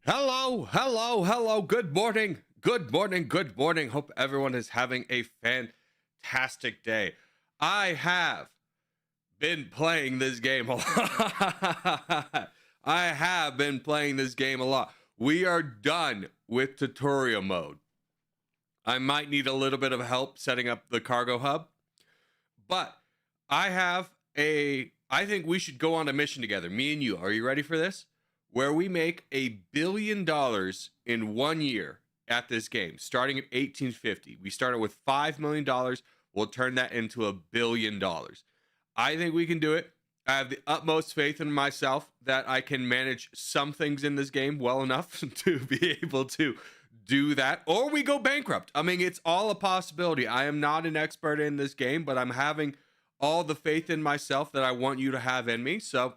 Hello, hello, hello. Good morning. Good morning. Good morning. Hope everyone is having a fantastic day. I have been playing this game a lot. I have been playing this game a lot. We are done with tutorial mode. I might need a little bit of help setting up the cargo hub, but I think we should go on a mission together, me and you. Are you ready for this? Where we make $1 billion in 1 year at this game, starting at 1850. We started with $5 million. We'll turn that into $1 billion. I think we can do it. I have the utmost faith in myself that I can manage some things in this game well enough to be able to do that, or we go bankrupt. I mean, it's all a possibility. I am not an expert in this game, but I'm having all the faith in myself that I want you to have in me. So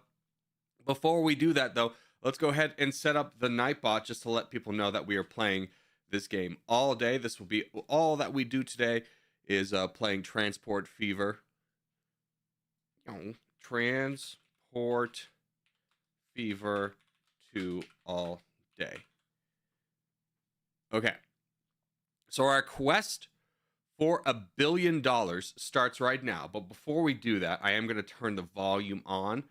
before we do that, though, let's go ahead and set up the Nightbot just to let people know that we are playing this game all day. This will be all that we do today is playing Transport Fever. Transport Fever 2 all day. Okay. So our quest for $1 billion starts right now. But before we do that, I am going to turn the volume on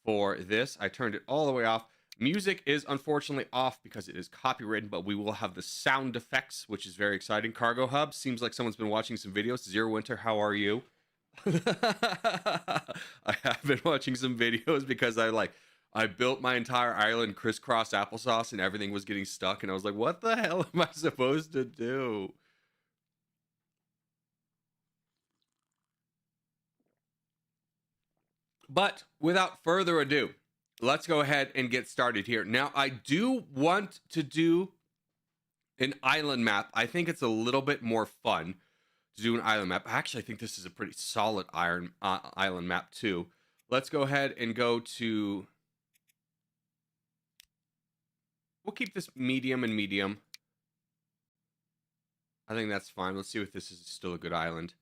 for this. I turned it all the way off. Music is unfortunately off because it is copywritten, but we will have the sound effects, which is very exciting. Cargo Hub seems like someone's been watching some videos. Zero Winter, how are you? I have been watching some videos because I built my entire island crisscross applesauce and everything was getting stuck, and I was like, what the hell am I supposed to do? But without further ado, let's go ahead and get started here. Now, I do want to do an island map. I think it's a little bit more fun to do an island map. Actually, I think this is a pretty solid island map too. Let's go ahead and go to... We'll keep this medium and medium. I think that's fine. Let's see if this is still a good island.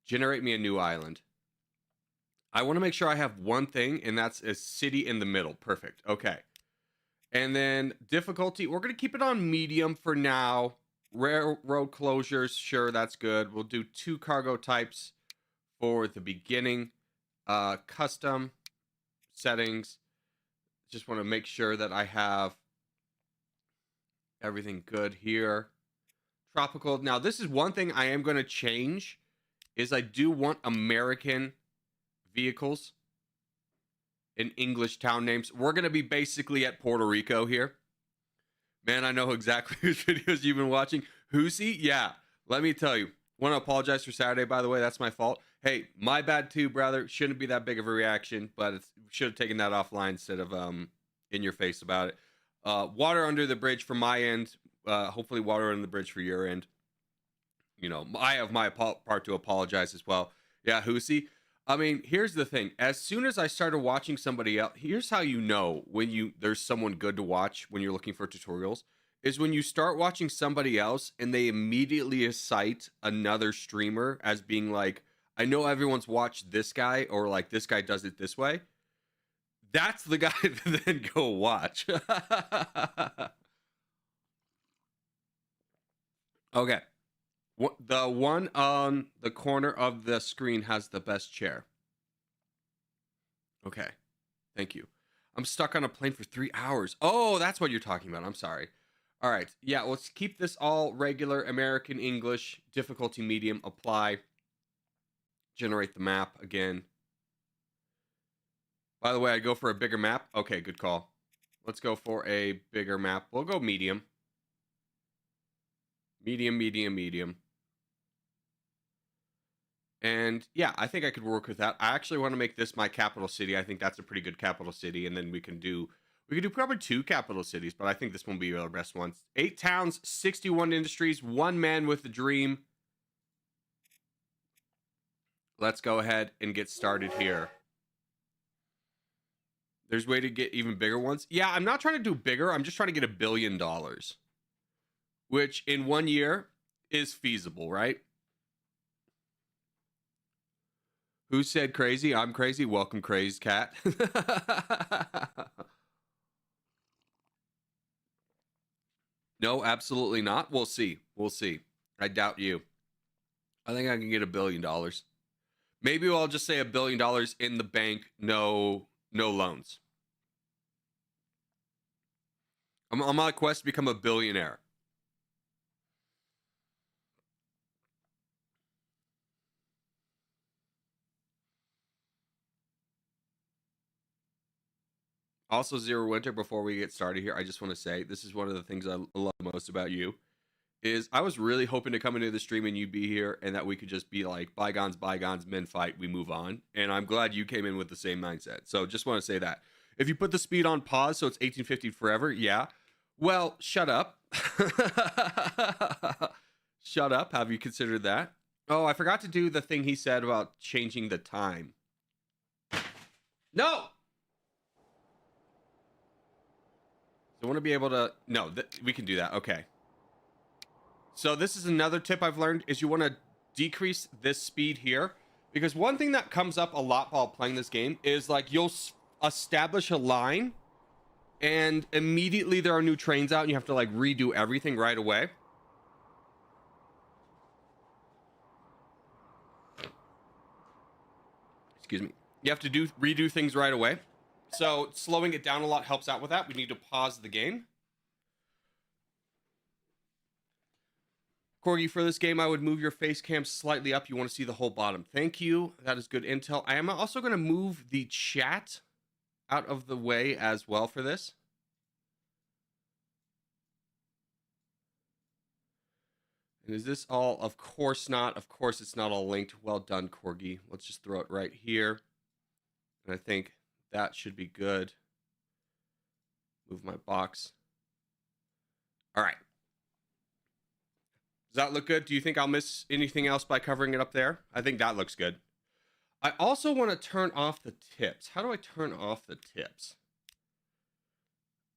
Generate me a new island. I want to make sure I have one thing, and that's a city in the middle. Perfect. Okay. And then difficulty, we're going to keep it on medium for now. Railroad closures, sure, that's good. We'll do 2 cargo types for the beginning. Custom settings. Just want to make sure that I have everything good here. Tropical. Now, this is one thing I am going to change, is I do want American vehicles in English town names. We're going to be basically at Puerto Rico here. Man, I know exactly whose videos you've been watching. Husi? Yeah, let me tell you. Want to apologize for Saturday, by the way. That's my fault. Hey, my bad too, brother. Shouldn't be that big of a reaction, but should have taken that offline instead of in your face about it. Water under the bridge from my end. Hopefully water under the bridge for your end. You know, I have my part to apologize as well. Yeah, Husi. I mean, here's the thing. As soon as I started watching somebody else, here's how you know when there's someone good to watch when you're looking for tutorials, is when you start watching somebody else and they immediately cite another streamer as being like, I know everyone's watched this guy, or like this guy does it this way. That's the guy to then go watch. Okay. The one on the corner of the screen has the best chair. Okay. Thank you. I'm stuck on a plane for 3 hours. Oh, that's what you're talking about. I'm sorry. All right. Yeah, let's keep this all regular American English, difficulty medium, apply. Generate the map again. By the way, I'd go for a bigger map. Okay, good call. Let's go for a bigger map. We'll go medium. Medium, medium, medium. And yeah, I think I could work with that. I actually want to make this my capital city. I think that's a pretty good capital city. And then we can do probably 2 capital cities, but I think this one will be the best one. 8 towns, 61 industries, 1 man with a dream. Let's go ahead and get started here. There's a way to get even bigger ones. Yeah, I'm not trying to do bigger. I'm just trying to get $1 billion, which in 1 year is feasible, right? Who said crazy? I'm crazy. Welcome, crazed cat. No, absolutely not. We'll see. We'll see. I doubt you. I think I can get $1 billion. Maybe I'll just say $1 billion in the bank, no loans. I'm on a quest to become a billionaire. Also, Zero Winter, before we get started here, I just want to say this is one of the things I love most about you is I was really hoping to come into the stream and you be here and that we could just be like bygones, men fight, we move on. And I'm glad you came in with the same mindset. So just want to say that. If you put the speed on pause so it's 1850 forever, yeah. Well, shut up. Shut up. Have you considered that? Oh, I forgot to do the thing he said about changing the time. No! So I want to be able to... No, we can do that. Okay. So this is another tip I've learned is you want to decrease this speed here. Because one thing that comes up a lot while playing this game is like you'll establish a line and immediately there are new trains out and you have to like redo everything right away. Excuse me. You have to redo things right away. So slowing it down a lot helps out with that. We need to pause the game. Corgi, for this game, I would move your face cam slightly up. You want to see the whole bottom. Thank you. That is good intel. I am also going to move the chat out of the way as well for this. And is this all? Of course not. Of course it's not all linked. Well done, Corgi. Let's just throw it right here. And I think that should be good. Move my box. All right. Does that look good? Do you think I'll miss anything else by covering it up there? I think that looks good. I also want to turn off the tips. How do I turn off the tips?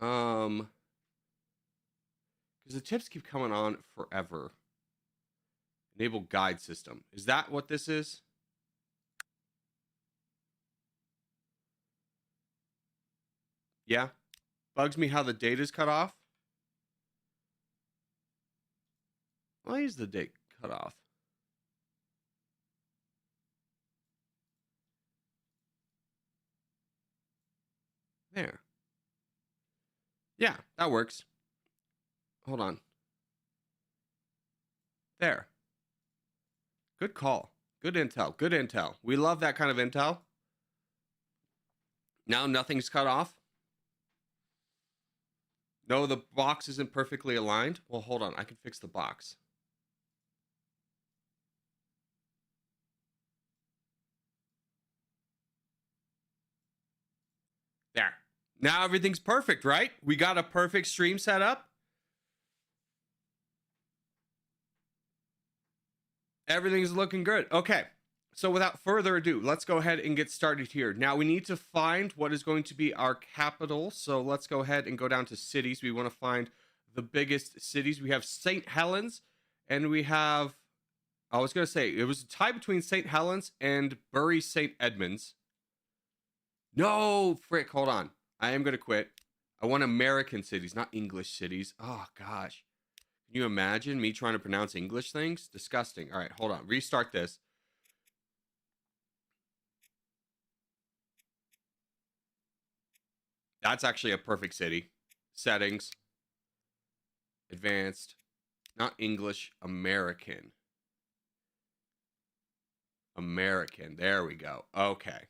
Because the tips keep coming on forever. Enable guide system. Is that what this is? Yeah. Bugs me how the data's cut off. Why is the date cut off? There. Yeah, that works. Hold on. There. Good call. Good intel. Good intel. We love that kind of intel. Now nothing's cut off. No, the box isn't perfectly aligned. Well, hold on. I can fix the box. There. Now everything's perfect, right? We got a perfect stream set up. Everything's looking good. Okay. So without further ado, let's go ahead and get started here. Now we need to find what is going to be our capital. So let's go ahead and go down to cities. We want to find the biggest cities. We have St. Helens and we have, I was going to say, it was a tie between St. Helens and Bury St. Edmunds. No, frick, hold on. I am going to quit. I want American cities, not English cities. Oh, gosh. Can you imagine me trying to pronounce English things? Disgusting. All right, hold on. Restart this. That's actually a perfect city. Settings. Advanced. Not English. American. American. There we go. Okay.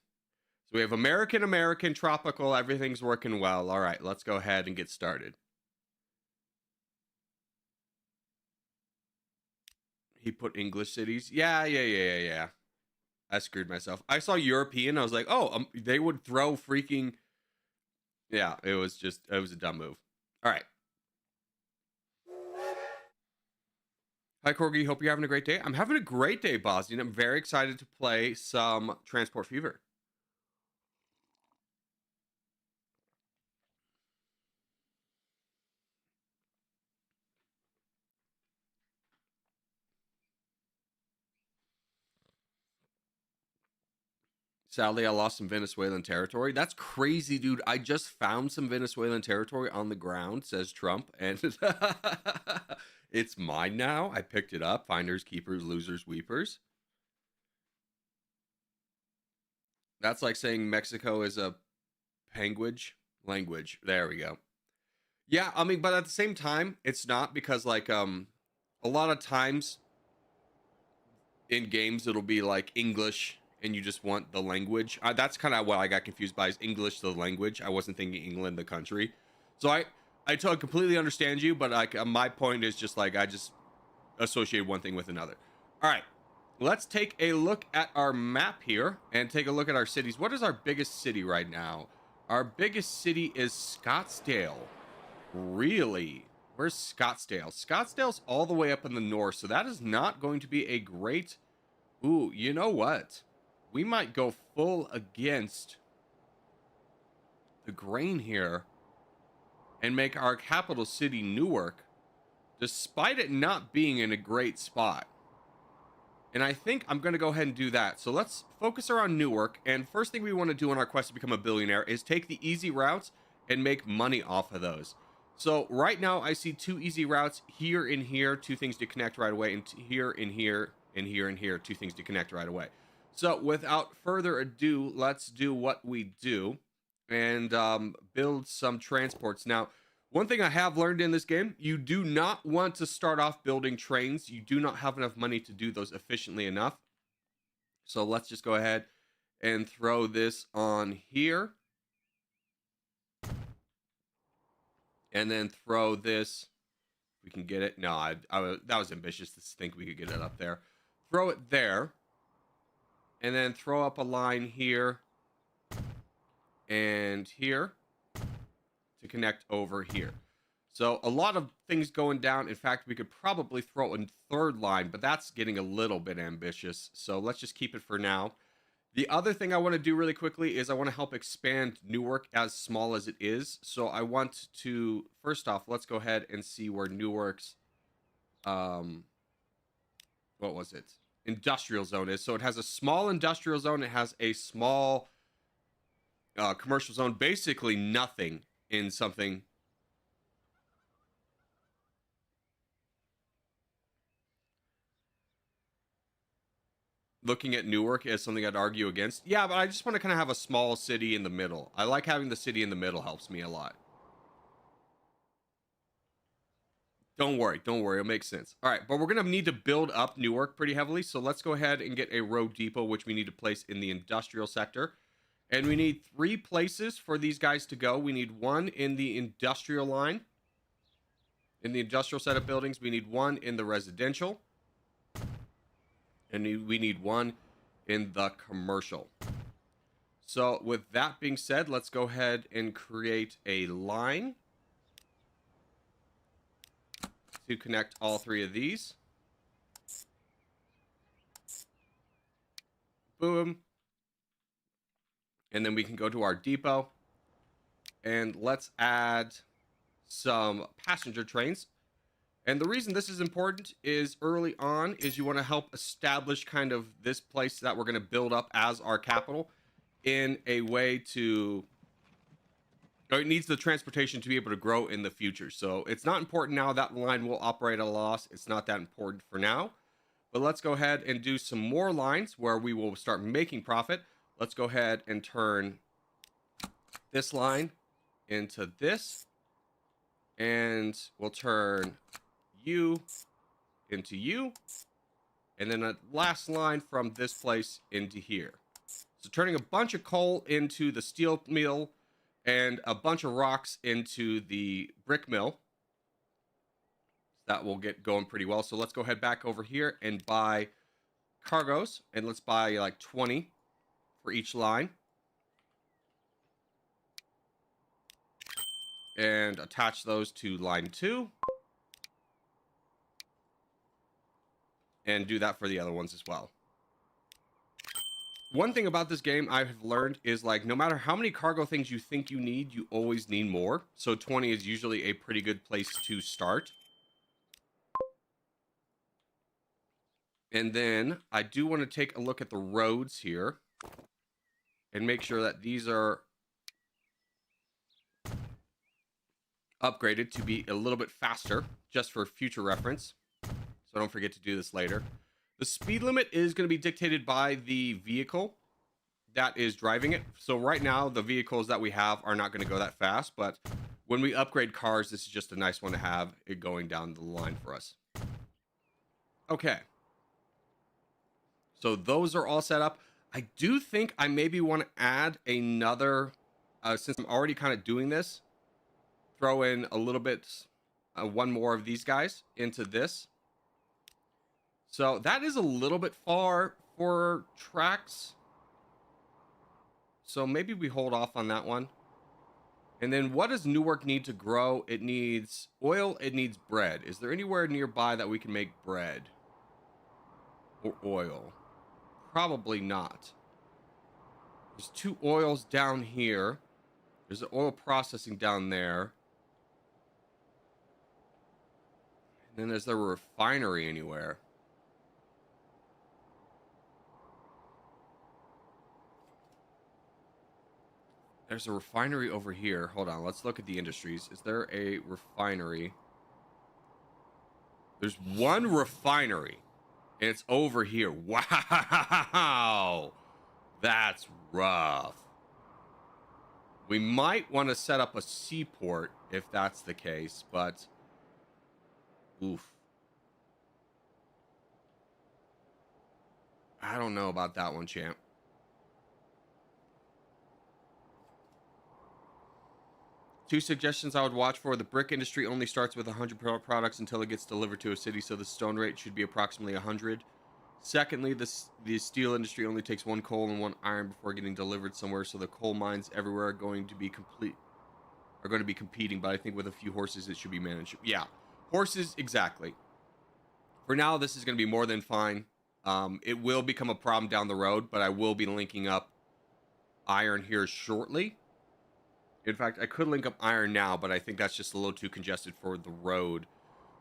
So we have American, tropical. Everything's working well. All right, let's go ahead and get started. He put English cities. Yeah. I screwed myself. I saw European. I was like, oh, they would throw freaking. Yeah, it was a dumb move. All right. Hi, Corgi. Hope you're having a great day. I'm having a great day, Bosnian. I'm very excited to play some Transport Fever. Sadly, I lost some Venezuelan territory. That's crazy, dude. I just found some Venezuelan territory on the ground, says Trump, and it's mine now. I picked it up. Finders, keepers, losers, weepers. That's like saying Mexico is a language. There we go. Yeah, I mean, but at the same time, it's not, because like a lot of times in games it'll be like English and you just want the language. That's kind of what I got confused by, is English the language. I wasn't thinking England the country. So I totally completely understand you, but like my point is just like I just associate one thing with another. All right. Let's take a look at our map here and take a look at our cities. What is our biggest city right now? Our biggest city is Scottsdale. Really? Where's Scottsdale? Scottsdale's all the way up in the north, so that is not going to be a great... Ooh, you know what? We might go full against the grain here and make our capital city Newark, despite it not being in a great spot. And I think I'm going to go ahead and do that. So let's focus around Newark. And first thing we want to do on our quest to become a billionaire is take the easy routes and make money off of those. So right now I see 2 easy routes here and here, 2 things to connect right away, and here and here and here and here, 2 things to connect right away. So without further ado, let's do what we do and build some transports. Now, one thing I have learned in this game, you do not want to start off building trains. You do not have enough money to do those efficiently enough. So let's just go ahead and throw this on here. And then throw this. We can get it. No, that was ambitious to think we could get it up there. Throw it there. And then throw up a line here and here to connect over here. So a lot of things going down. In fact, we could probably throw a 3rd line, but that's getting a little bit ambitious. So let's just keep it for now. The other thing I want to do really quickly is I want to help expand Newark as small as it is. So I want to, first off, let's go ahead and see where Newark's, what was it? Industrial zone is. So it has a small industrial zone. It has a small commercial zone, basically nothing in something. Looking at Newark as something I'd argue against. Yeah, but I just want to kind of have a small city in the middle. I like having the city in the middle, helps me a lot. Don't worry, it makes sense. All right, but we're going to need to build up Newark pretty heavily, so let's go ahead and get a road depot, which we need to place in the industrial sector. And we need 3 places for these guys to go. We need 1 in the industrial line. In the industrial set of buildings, we need 1 in the residential. And we need 1 in the commercial. So with that being said, let's go ahead and create a line to connect all 3 of these. Boom. And then we can go to our depot and let's add some passenger trains. And the reason this is important is early on is you want to help establish kind of this place that we're going to build up as our capital in a way to, or it needs the transportation to be able to grow in the future. So it's not important now. That line will operate at a loss. It's not that important for now. But let's go ahead and do some more lines where we will start making profit. Let's go ahead and turn this line into this. And we'll turn you into you. And then a last line from this place into here. So turning a bunch of coal into the steel mill and a bunch of rocks into the brick mill. That will get going pretty well. So let's go ahead back over here and buy cargoes. And let's buy like 20 for each line. And attach those to line 2. And do that for the other ones as well. One thing about this game I have learned is like no matter how many cargo things you think you need, you always need more. So 20 is usually a pretty good place to start. And then I do want to take a look at the roads here. and make sure that these are upgraded to be a little bit faster, just for future reference. So don't forget to do this later. The speed limit is going to be dictated by the vehicle that is driving it. So right now, the vehicles that we have are not going to go that fast, but when we upgrade cars, this is just a nice one to have it going down the line for us. Okay. So those are all set up. I do think I maybe want to add another, since I'm already kind of doing this, throw in a little bit, one more of these guys into this. So that is a little bit far for tracks. So maybe we hold off on that one. And then what does Newark need to grow? It needs oil. It needs bread. Is there anywhere nearby that we can make bread or oil? Probably not. There's 2 oils down here. There's an oil processing down there. And then is there a refinery anywhere? There's a refinery over here. Hold on. Let's look at the industries. Is there a refinery? There's one refinery, and it's over here. Wow. That's rough. We might want to set up a seaport if that's the case, but oof. I don't know about that one, champ. Two suggestions I would watch for: the brick industry only starts with 100 products until it gets delivered to a city, so the stone rate should be approximately 100. Secondly, the steel industry only takes 1 coal and 1 iron before getting delivered somewhere, so the coal mines everywhere are going to be competing, but I think with a few horses it should be managed. Yeah, horses, exactly. For now, this is going to be more than fine. It will become a problem down the road, but I will be linking up iron here shortly. In fact, I could link up iron now, but I think that's just a little too congested for the road.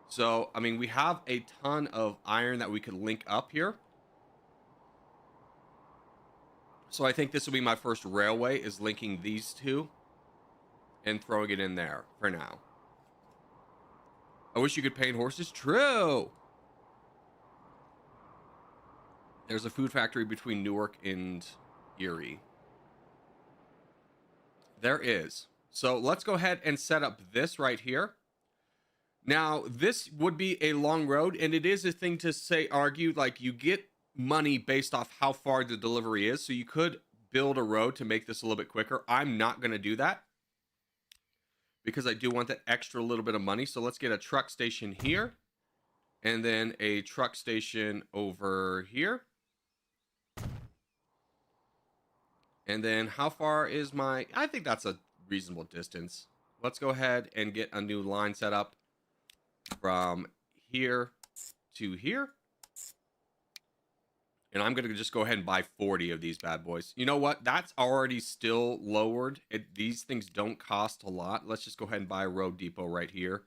So, I mean, we have a ton of iron that we could link up here. So I think this will be my first railway, is linking these two and throwing it in there for now. I wish you could paint horses. True. There's a food factory between Newark and Erie. There is. So let's go ahead and set up this right here. Now, this would be a long road, and it is a thing to say, argue, like you get money based off how far the delivery is. So you could build a road to make this a little bit quicker. I'm not going to do that because I do want that extra little bit of money. So let's get a truck station here and then a truck station over here. And then how far is I think that's a reasonable distance. Let's go ahead and get a new line set up from here to here. And I'm going to just go ahead and buy 40 of these bad boys. You know what? That's already still lowered. These things don't cost a lot. Let's just go ahead and buy a road depot right here.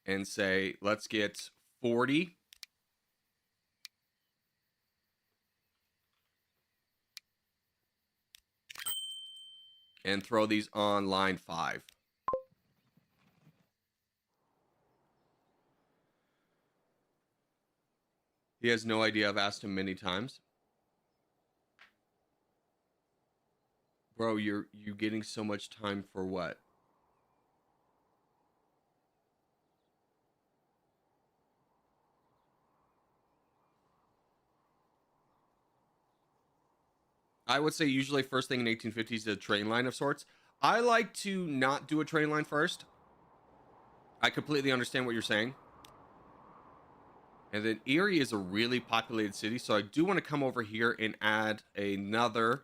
And say, let's get 40. And throw these on line 5. He has no idea. I've asked him many times. Bro, you getting so much time for what? I would say usually first thing in 1850s is a train line of sorts. I like to not do a train line first. I completely understand what you're saying. And then Erie is a really populated city, so I do want to come over here and add another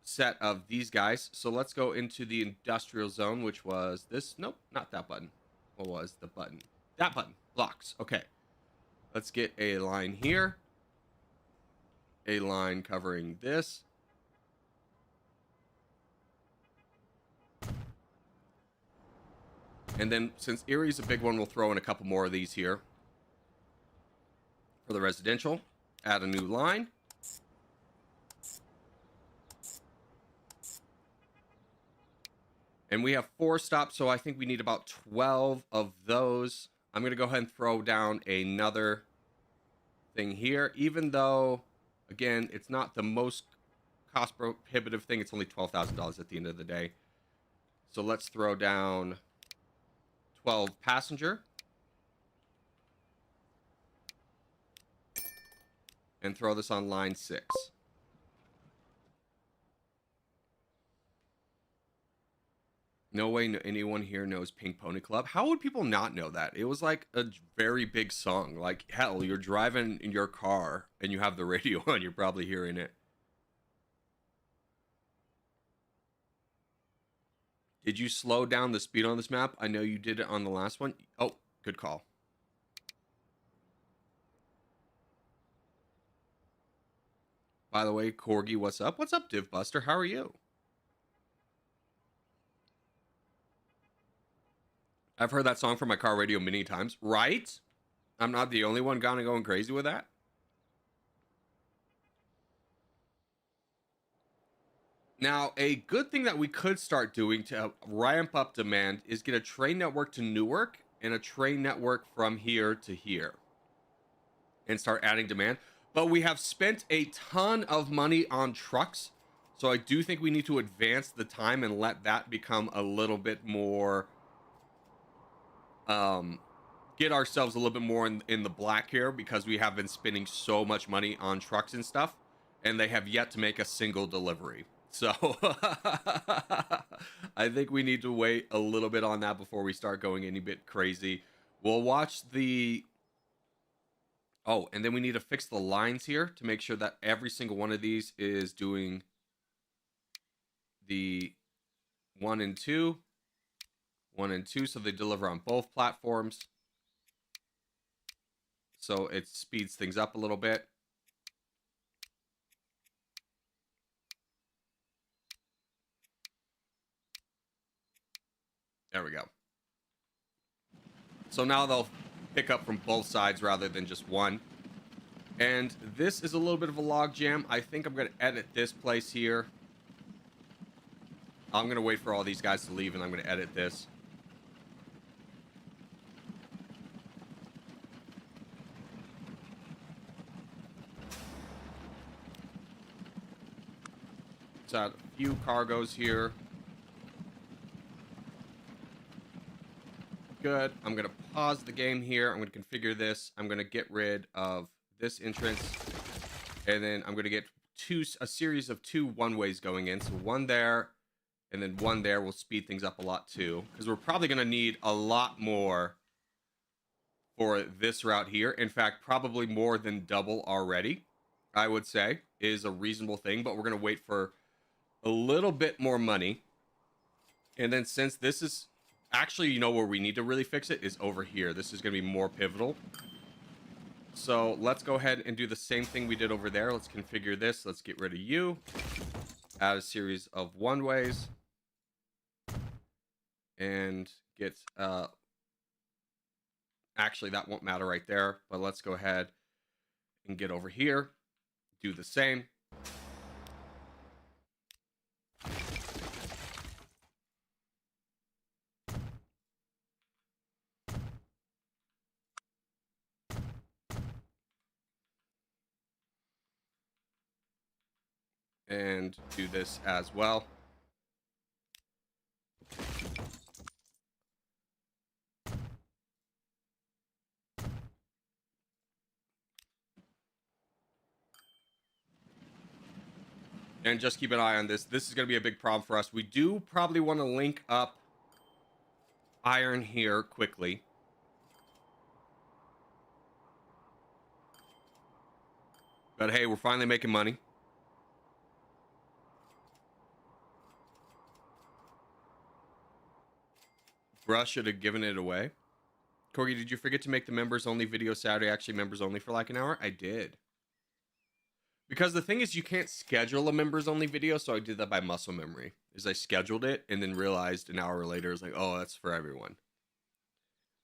set of these guys. So let's go into the industrial zone, which was this. Nope, not that button. What was the button? That button. Blocks. Okay. Let's get a line here. A line covering this. And then since Erie's a big one, we'll throw in a couple more of these here for the residential. Add a new line. And we have 4 stops, so I think we need about 12 of those. I'm going to go ahead and throw down another thing here, even though, again, it's not the most cost prohibitive thing. It's only $12,000 at the end of the day. So let's throw down 12 passenger. And throw this on line 6. No way anyone here knows Pink Pony Club. How would people not know that? It was like a very big song. Like, hell, you're driving in your car and you have the radio on. You're probably hearing it. Did you slow down the speed on this map? I know you did it on the last one. Oh, good call. By the way, Corgi, what's up? What's up, Divbuster? How are you? I've heard that song from my car radio many times, right? I'm not the only one kind of going crazy with that. Now, a good thing that we could start doing to ramp up demand is get a train network to Newark and a train network from here to here and start adding demand. But we have spent a ton of money on trucks. So I do think we need to advance the time and let that become a little bit more, get ourselves a little bit more in the black here, because we have been spending so much money on trucks and stuff, and they have yet to make a single delivery. So I think we need to wait a little bit on that before we start going any bit crazy. We'll watch the... Oh, and then we need to fix the lines here to make sure that every single one of these is doing the 1 and 2, 1 and 2, so they deliver on both platforms. So it speeds things up a little bit. There we go. So now they'll pick up from both sides rather than just one. And this is a little bit of a log jam. I think I'm going to edit this place here. I'm going to wait for all these guys to leave and I'm going to edit this. So a few cargoes here. Good. I'm going to pause the game here. I'm going to configure this. I'm going to get rid of this entrance. And then I'm going to get a series of 2 one-ways going in. So one there and then one there will speed things up a lot too. Because we're probably going to need a lot more for this route here. In fact, probably more than double already, I would say, is a reasonable thing. But we're going to wait for a little bit more money. And then since this is... Actually, you know where we need to really fix it is over here. This is going to be more pivotal. So let's go ahead and do the same thing we did over there. Let's configure this. Let's get rid of you. Add a series of one-ways. And get... Actually, that won't matter right there. But let's go ahead and get over here. Do the same. And do this as well. And just keep an eye on this. This is going to be a big problem for us. We do probably want to link up iron here quickly. But hey, we're finally making money. Brush should have given it away. Corgi, did you forget to make the members only video Saturday actually members only for like an hour? I did. Because the thing is, you can't schedule a members only video, so I did that by muscle memory. Is I scheduled it and then realized an hour later, it's like, oh, that's for everyone.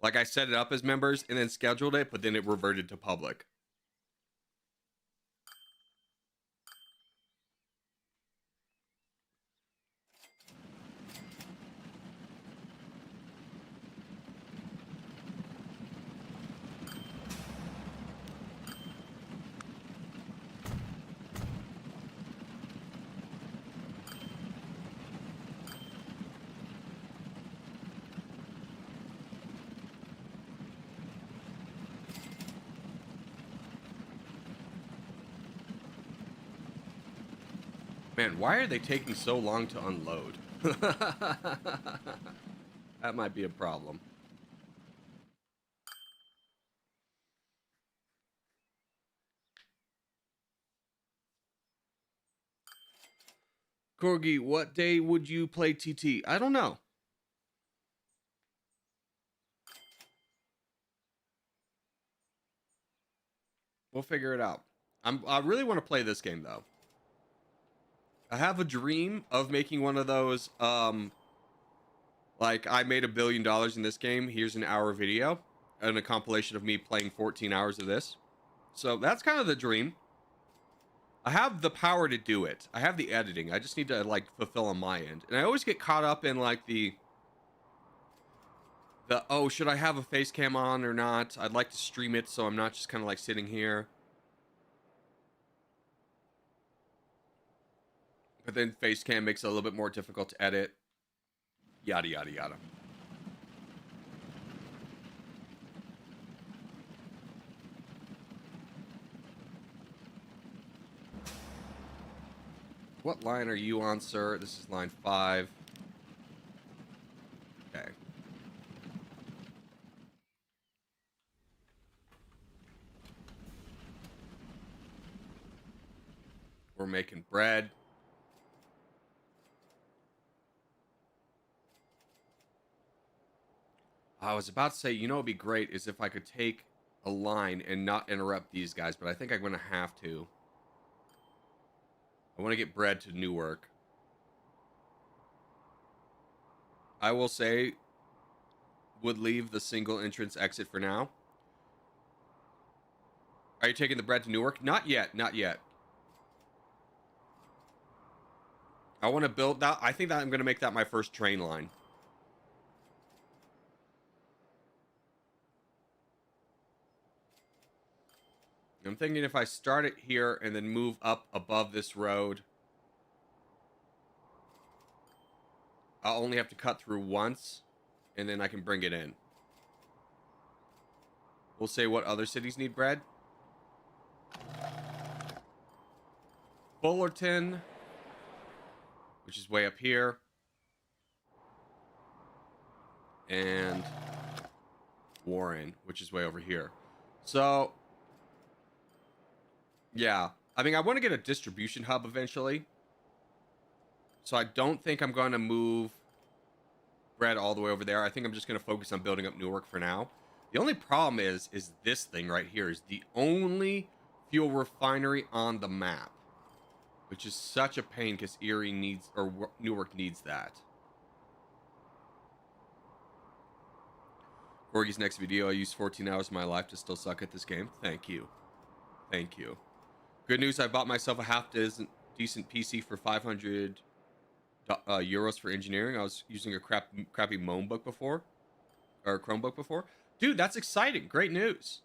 Like I set it up as members and then scheduled it, but then it reverted to public. Man, why are they taking so long to unload? That might be a problem. Corgi, what day would you play TT? I don't know. We'll figure it out. I really want to play this game though. I have a dream of making one of those like I made $1 billion in this game. Here's an hour video and a compilation of me playing 14 hours of this. So that's kind of the dream. I have the power to do it. I have the editing. I just need to like fulfill on my end. And I always get caught up in like the oh, should I have a face cam on or not? I'd like to stream it so I'm not just kind of like sitting here. But then face cam makes it a little bit more difficult to edit. Yada yada yada. What line are you on, sir? This is line 5. Okay. We're making bread. I was about to say, you know, it'd be great is if I could take a line and not interrupt these guys, but I think I'm going to have to. I want to get bread to Newark. I will say, would leave the single entrance exit for now. Are you taking the bread to Newark? Not yet, not yet. I want to build that. I think that I'm going to make that my first train line. I'm thinking if I start it here and then move up above this road, I'll only have to cut through once, and then I can bring it in. We'll say what other cities need bread. Fullerton, which is way up here. And Warren, which is way over here. So, yeah. I mean, I want to get a distribution hub eventually. So I don't think I'm going to move bread all the way over there. I think I'm just going to focus on building up Newark for now. The only problem is this thing right here is the only fuel refinery on the map, which is such a pain because Erie needs, or Newark needs that. Corgi's next video, I used 14 hours of my life to still suck at this game. Thank you. Thank you. Good news, I bought myself a half decent PC for 500 euros for engineering. I was using a crappy Chromebook before. Dude, that's exciting. Great news.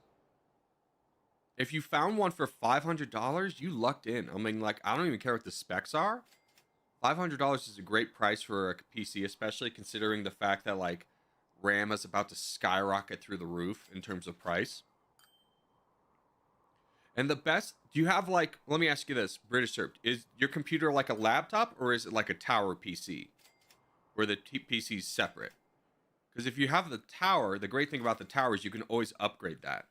If you found one for $500, you lucked in. I mean, like, I don't even care what the specs are. $500 is a great price for a PC, especially considering the fact that, like, RAM is about to skyrocket through the roof in terms of price. And the best, do you have, like, let me ask you this, British Serb, is your computer like a laptop or is it like a tower PC where the PC is separate? Because if you have the tower, the great thing about the tower is you can always upgrade that.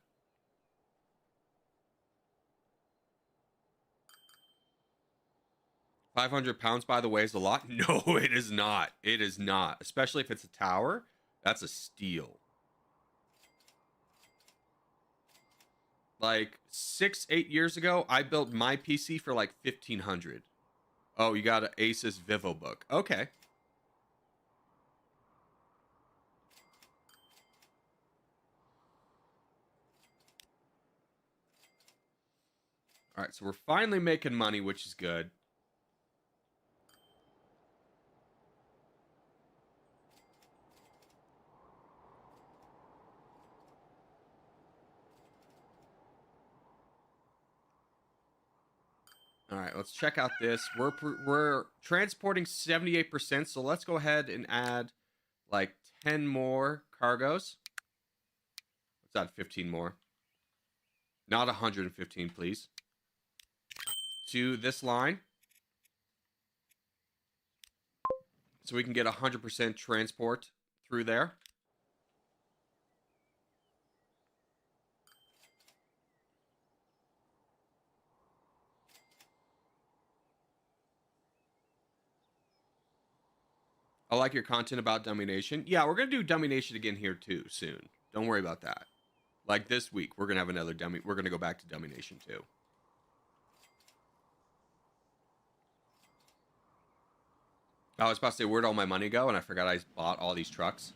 £500, by the way, is a lot. No, it is not. It is not. Especially if it's a tower. That's a steal. Like 6-8 years ago, I built my PC for like 1,500. Oh, you got an Asus VivoBook. Okay. All right, so we're finally making money, which is good. All right, let's check out this. We're transporting 78%, so let's go ahead and add like 10 more cargos. Let's add 15 more. Not 115, please. To this line. so we can get 100% transport through there. I like your content about Dummy Nation. Yeah, we're gonna do Dummy Nation again here too soon. Don't worry about that. Like this week, we're gonna have another Dummy. We're gonna go back to Dummy Nation too. I was about to say, where'd all my money go? And I forgot I bought all these trucks.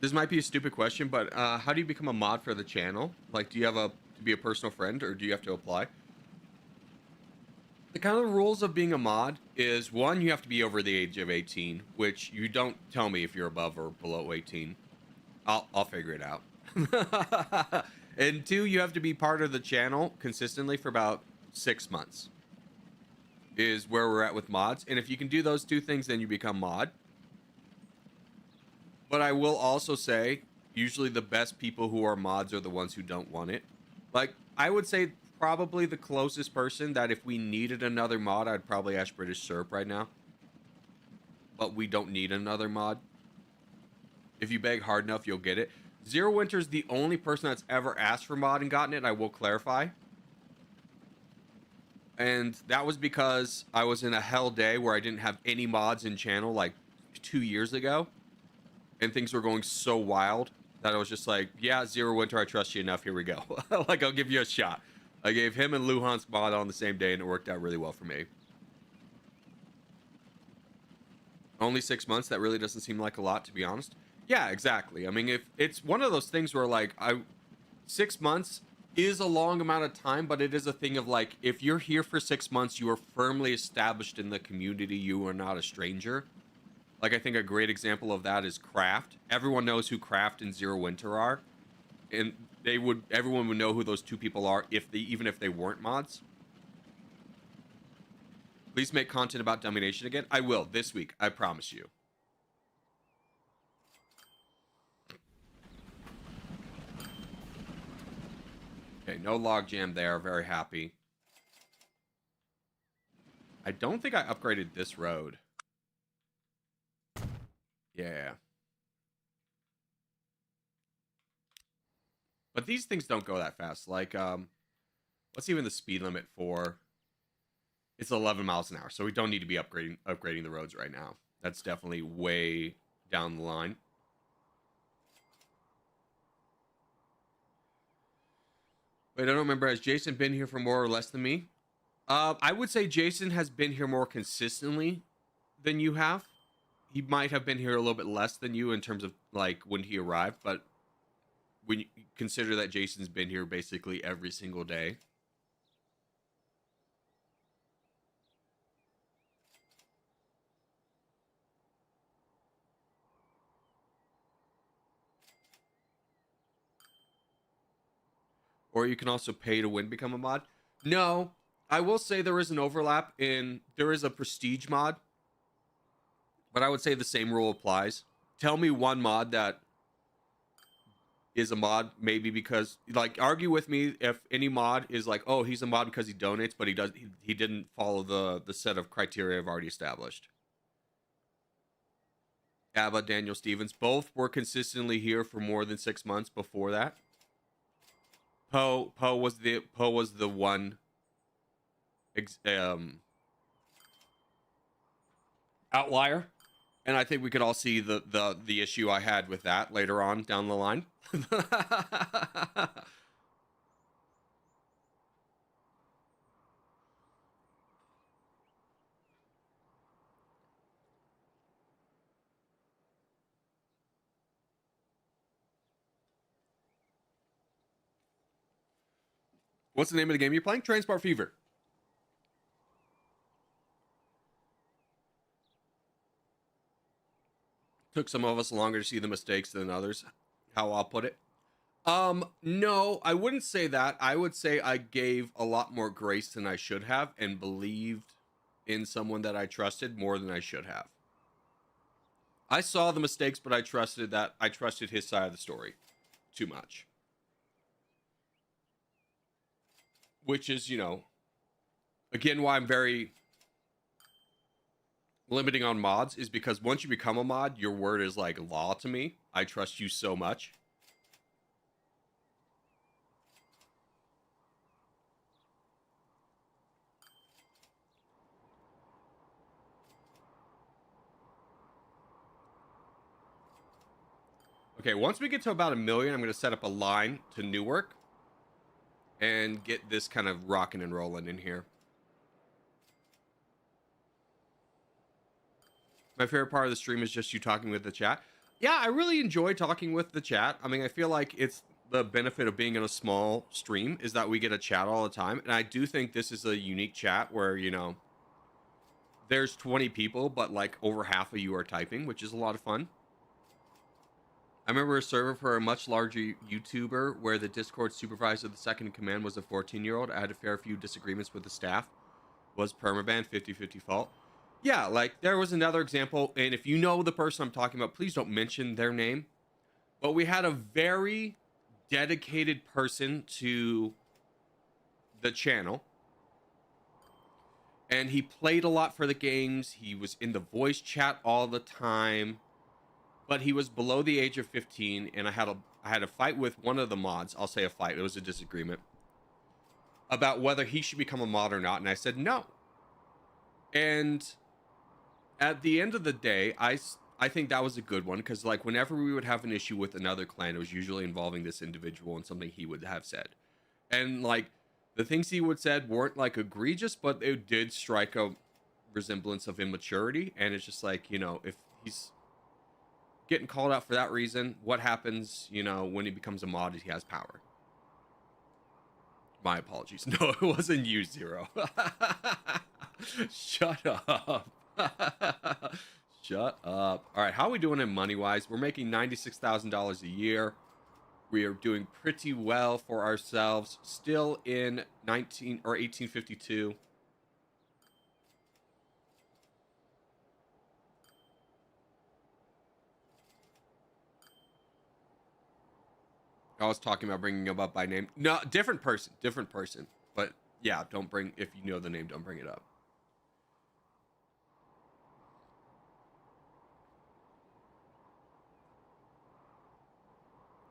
This might be a stupid question, but how do you become a mod for the channel? Like, do you have to be a personal friend, or do you have to apply? The kind of rules of being a mod is, one, you have to be over the age of 18, which you don't tell me if you're above or below 18. I'll figure it out. And two, you have to be part of the channel consistently for about 6 months. Is where we're at with mods. And if you can do those two things, then you become mod. But I will also say, usually the best people who are mods are the ones who don't want it. Like, I would say probably the closest person that if we needed another mod, I'd probably ask British Serp right now. But we don't need another mod. If you beg hard enough, you'll get it. Zero Winter's the only person that's ever asked for mod and gotten it, I will clarify. And that was because I was in a hell day where I didn't have any mods in channel like 2 years ago. And things were going so wild that I was just like, yeah, Zero Winter, I trust you enough. Here we go. Like, I'll give you a shot. I gave him and Luhansk mod on the same day, and it worked out really well for me. Only 6 months? That really doesn't seem like a lot, to be honest. Yeah, exactly. I mean, if it's one of those things where, like, 6 months is a long amount of time, but it is a thing of, like, if you're here for 6 months, you are firmly established in the community. You are not a stranger. Like, I think a great example of that is Craft. Everyone knows who Craft and Zero Winter are. And everyone would know who those two people are even if they weren't mods. Please make content about Dummy Nation again. I will, this week. I promise you. Okay, no logjam there. Very happy. I don't think I upgraded this road. Yeah. But these things don't go that fast. Like, what's even the speed limit for? It's 11 miles an hour, so we don't need to be upgrading the roads right now. That's definitely way down the line. Wait, I don't remember. Has Jason been here for more or less than me? I would say Jason has been here more consistently than you have. He might have been here a little bit less than you in terms of, like, when he arrived, but when you consider that Jason's been here basically every single day. Or you can also pay to win, become a mod. No, I will say there is an overlap there is a prestige mod, but I would say the same rule applies. Tell me one mod that is a mod, maybe because, like, argue with me if any mod is like, oh, he's a mod because he donates, but he didn't follow the set of criteria I've already established. Abba, Daniel Stevens, both were consistently here for more than 6 months before that. Poe was the one outlier, and I think we could all see the issue I had with that later on down the line. What's the name of the game you're playing? Transport Fever. Took some of us longer to see the mistakes than others. How I'll put it. No, I wouldn't say that. I would say I gave a lot more grace than I should have and believed in someone that I trusted more than I should have. I saw the mistakes, but I trusted his side of the story too much. Which is, again, why I'm very limiting on mods, is because once you become a mod, your word is like law to me. I trust you so much. Okay, once we get to about 1 million, I'm going to set up a line to Newark and get this kind of rocking and rolling in here. My favorite part of the stream is just you talking with the chat. Yeah, I really enjoy talking with the chat. I mean, I feel like it's the benefit of being in a small stream is that we get a chat all the time. And I do think this is a unique chat where, there's 20 people, but like over half of you are typing, which is a lot of fun. I remember a server for a much larger YouTuber where the Discord supervisor of the second in command was a 14-year-old. I had a fair few disagreements with the staff. Was permaban 50-50 fault? Yeah, like there was another example, and if you know the person I'm talking about, please don't mention their name. But we had a very dedicated person to the channel, and he played a lot for the games. He was in the voice chat all the time, but he was below the age of 15, and I had a fight with one of the mods. I'll say a fight. It was a disagreement about whether he should become a mod or not, and I said no. And at the end of the day, I think that was a good one, because like whenever we would have an issue with another clan, it was usually involving this individual and something he would have said. And like the things he would said weren't like egregious, but it did strike a resemblance of immaturity. And it's just like, if he's getting called out for that reason, what happens, when he becomes a mod? He has power. My apologies. No, it wasn't you, Zero. Shut up. Shut up. All right, how are we doing in money wise? We're making $96,000 a year. We are doing pretty well for ourselves. Still in 1852. I was talking about bringing him up by name. No, different person. But yeah, don't bring, if you know the name, don't bring it up.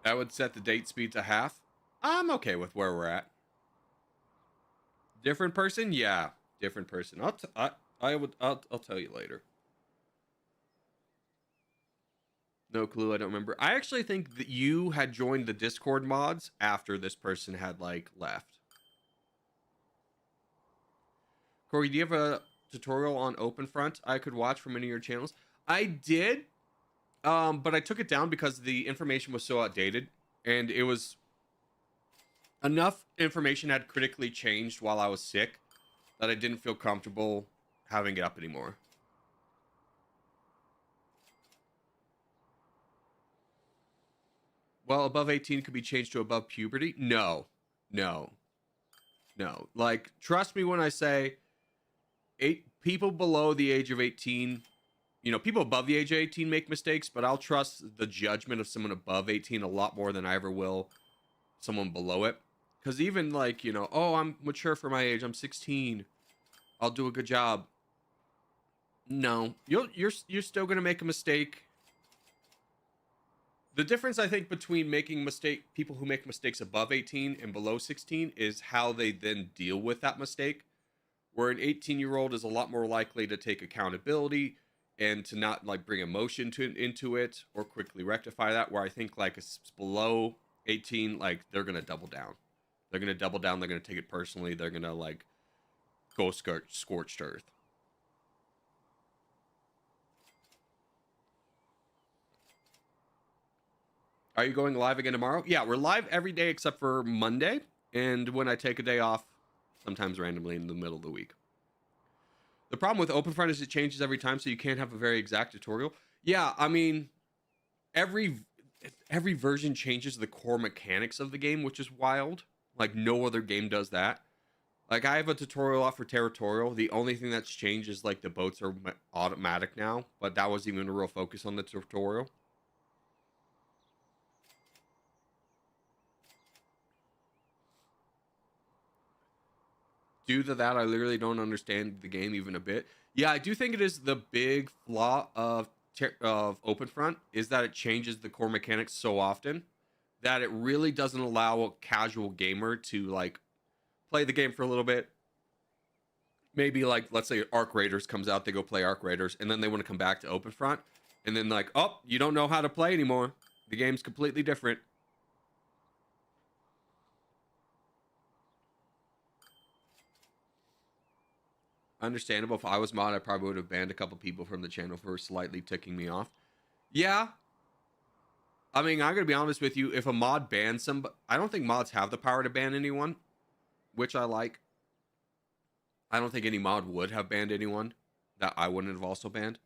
That would set the date speed to half. I'm okay with where we're at. Different person? Yeah, different person. I'll tell you later. No clue. I don't remember. I actually think that you had joined the Discord mods after this person had like left. Corey, do you have a tutorial on OpenFront I could watch from any of your channels? I did, but I took it down because the information was so outdated, and it was enough information had critically changed while I was sick that I didn't feel comfortable having it up anymore. Well, above 18 could be changed to above puberty? No. Like, trust me when I say people below the age of 18, people above the age of 18 make mistakes, but I'll trust the judgment of someone above 18 a lot more than I ever will someone below it. Because even like, oh, I'm mature for my age. I'm 16. I'll do a good job. No, you're still going to make a mistake. The difference, I think, between people who make mistakes above 18 and below 16 is how they then deal with that mistake. Where an 18-year-old is a lot more likely to take accountability and to not like bring emotion into it or quickly rectify that. Where I think like it's below 18, like they're gonna double down. They're gonna take it personally. They're gonna like go scorched earth. Are you going live again tomorrow? Yeah, we're live every day except for Monday, and when I take a day off, sometimes randomly in the middle of the week. The problem with OpenFront is it changes every time, so you can't have a very exact tutorial. Yeah, I mean, every version changes the core mechanics of the game, which is wild. Like no other game does that. Like, I have a tutorial out for Territorial. The only thing that's changed is, like, the boats are automatic now. But that wasn't even a real focus on the tutorial. Due to that, I literally don't understand the game even a bit. Yeah, I do think it is the big flaw of OpenFront is that it changes the core mechanics so often that it really doesn't allow a casual gamer to like play the game for a little bit. Maybe like let's say Arc Raiders comes out, they go play Arc Raiders, and then they want to come back to OpenFront, and then like, oh, you don't know how to play anymore. The game's completely different. Understandable. If I was mod, I probably would have banned a couple people from the channel for slightly ticking me off. Yeah. I mean, I'm going to be honest with you. If a mod bans somebody, I don't think mods have the power to ban anyone, which I like. I don't think any mod would have banned anyone that I wouldn't have also banned.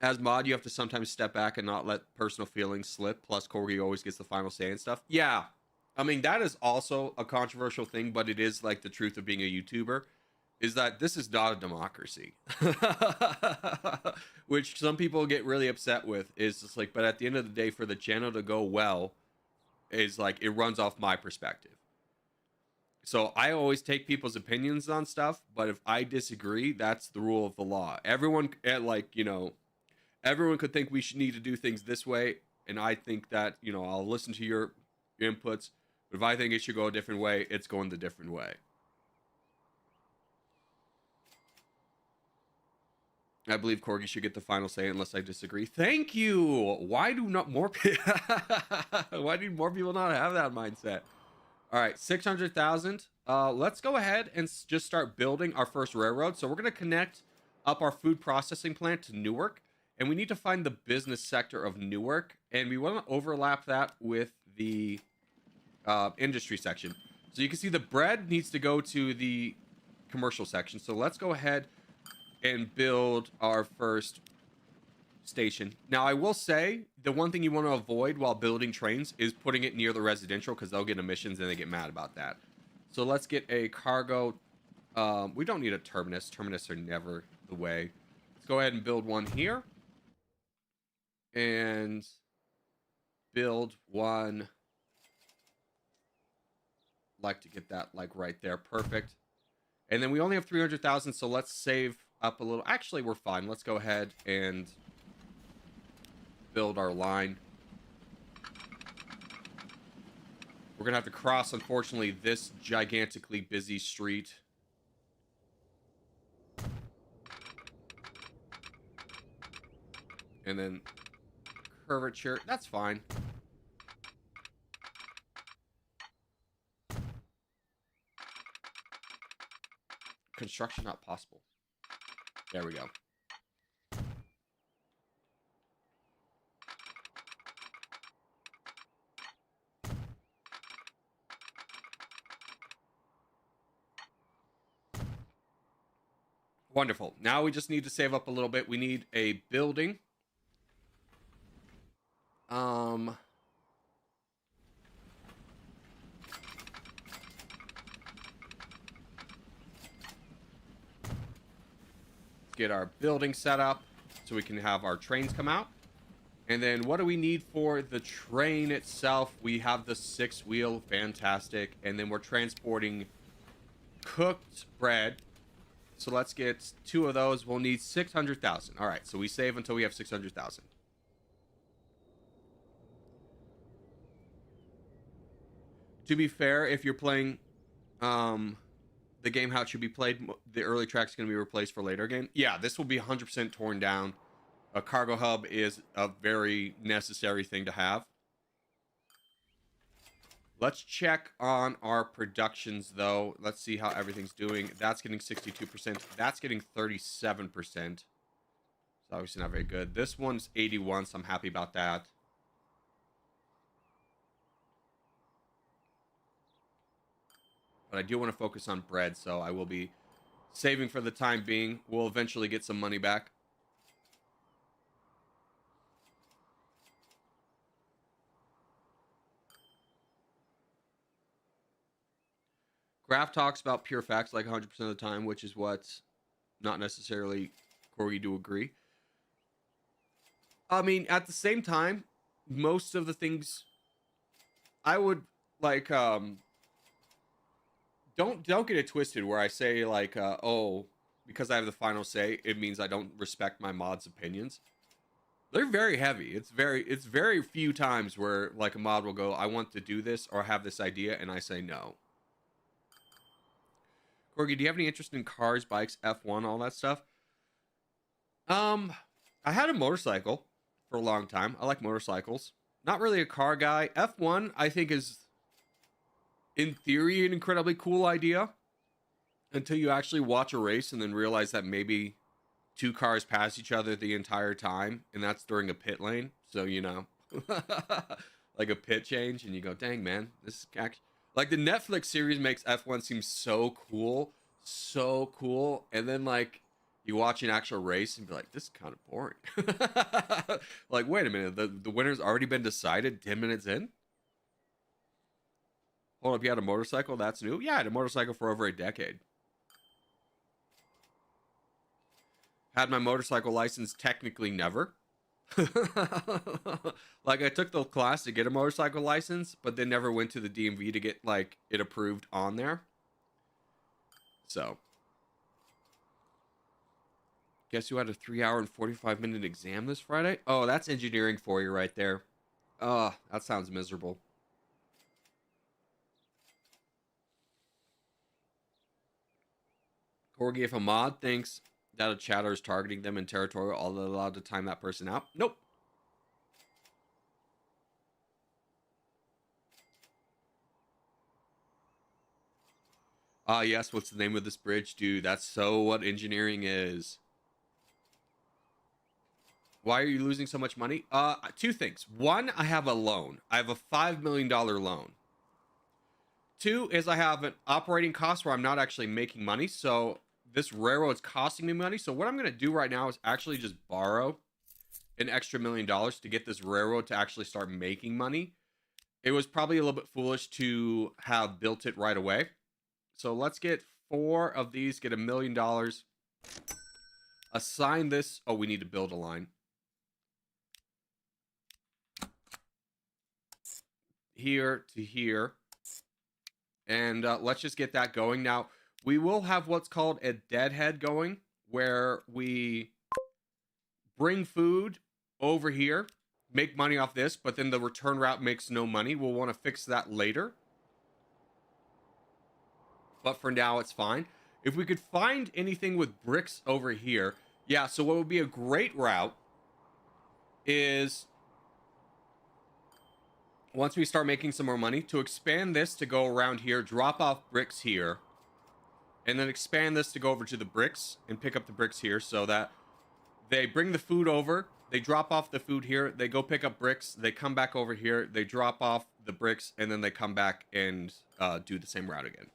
As mod, you have to sometimes step back and not let personal feelings slip. Plus, Corgi always gets the final say and stuff. Yeah. I mean, that is also a controversial thing, but it is like the truth of being a YouTuber is that this is not a democracy. Which some people get really upset with is just like, but at the end of the day, for the channel to go well, is like it runs off my perspective. So I always take people's opinions on stuff, but if I disagree, that's the rule of the law. Everyone, like, you know, everyone could think we should need to do things this way, and I think that, you know, I'll listen to your inputs, but if I think it should go a different way, it's going the different way. I believe Corgi should get the final say unless I disagree. Thank you. Why do not more people why do more people not have that mindset? All right, 600,000. Let's go ahead and just start building our first railroad. So we're going to connect up our food processing plant to Newark, and we need to find the business sector of Newark, and we want to overlap that with the industry section. So you can see the bread needs to go to the commercial section. So let's go ahead and build our first station. Now, I will say the one thing you want to avoid while building trains is putting it near the residential because they'll get emissions and they get mad about that. So let's get a cargo. We don't need a terminus. Terminus are never the way. Let's go ahead and build one here. And build one. Like to get that like right there. Perfect. And then we only have 300,000, so let's save up a little. Actually, we're fine. Let's go ahead and build our line. We're gonna have to cross, unfortunately, this gigantically busy street. And then curvature. That's fine. Construction not possible. There we go. Wonderful. Now we just need to save up a little bit. We need a building. Get our building set up so we can have our trains come out. And then what do we need for the train itself? We have the 6-wheel, fantastic. And then we're transporting cooked bread. So let's get 2 of those. We'll need 600,000. All right, so we save until we have 600,000. To be fair, if you're playing the game how it should be played, the early track's going to be replaced for later game. Yeah, this will be 100% torn down. A cargo hub is a very necessary thing to have. Let's check on our productions, though. Let's see how everything's doing. That's getting 62%. That's getting 37%. It's obviously not very good. This one's 81, so I'm happy about that. But I do want to focus on bread, so I will be saving for the time being. We'll eventually get some money back. Graph talks about pure facts like 100% of the time, which is what not necessarily Corgi do agree. I mean, at the same time, most of the things I would like don't get it twisted where I say like oh, because I have the final say, it means I don't respect my mod's opinions. They're very heavy. It's very few times where like a mod will go, I want to do this or have this idea, and I say no. Corgi, do you have any interest in cars, bikes, F1, all that stuff? I had a motorcycle for a long time. I like motorcycles. Not really a car guy. F1, I think, is in theory an incredibly cool idea until you actually watch a race and then realize that maybe two cars pass each other the entire time, and that's during a pit lane. So, you know, like a pit change, and you go, dang, man, this is actually like the Netflix series makes F1 seem so cool, so cool. And then, like, you watch an actual race and be like, this is kind of boring. Like, wait a minute, the winner's already been decided 10 minutes in? Hold up, you had a motorcycle? That's new? Yeah, I had a motorcycle for over a decade. Had my motorcycle license technically never. Like I took the class to get a motorcycle license, but then never went to the DMV to get like it approved on there. So, guess who had a 3 hour and 45 minute exam this Friday? Oh, that's engineering for you right there. Oh, that sounds miserable. Corgi, if a mod thinks that a chatter is targeting them in territorial, are they allowed to time that person out? Nope. Ah, yes, what's the name of this bridge? Dude, that's so what engineering is. Why are you losing so much money? Two things. One, I have a loan. I have a $5 million loan. Two is I have an operating cost where I'm not actually making money. So this railroad's costing me money. So what I'm going to do right now is actually just borrow an extra $1 million to get this railroad to actually start making money. It was probably a little bit foolish to have built it right away. So let's get 4 of these, get $1 million. Assign this. Oh, we need to build a line. Here to here. And let's just get that going. Now, we will have what's called a deadhead going, where we bring food over here, make money off this, but then the return route makes no money. We'll want to fix that later. But for now, it's fine. If we could find anything with bricks over here, yeah, so what would be a great route is once we start making some more money, to expand this to go around here, drop off bricks here, and then expand this to go over to the bricks and pick up the bricks here so that they bring the food over, they drop off the food here, they go pick up bricks, they come back over here, they drop off the bricks, and then they come back and do the same route again.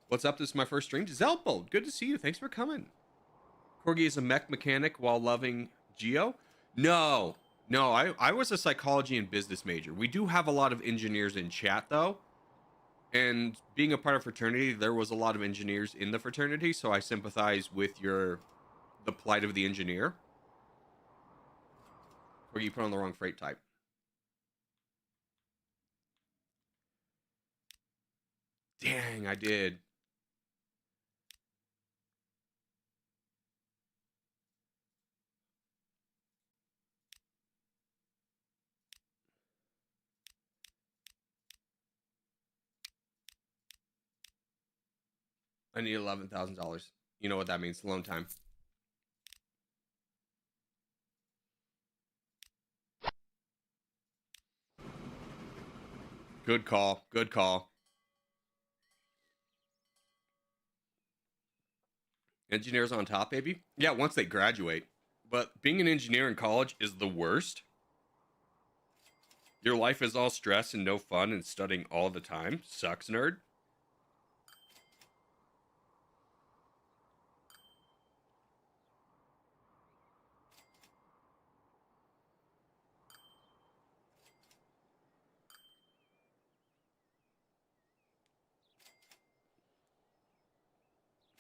What's up? This is my first stream. Zelbold, good to see you. Thanks for coming. Corgi is a mech mechanic while loving Geo. No, I was a psychology and business major. We do have a lot of engineers in chat, though. And being a part of fraternity, there was a lot of engineers in the fraternity, so I sympathize with the plight of the engineer. Or you put on the wrong freight type. Dang, I did. I need $11,000. You know what that means? Loan time. Good call. Good call. Engineers on top, baby? Yeah, once they graduate. But being an engineer in college is the worst. Your life is all stress and no fun and studying all the time. Sucks, nerd.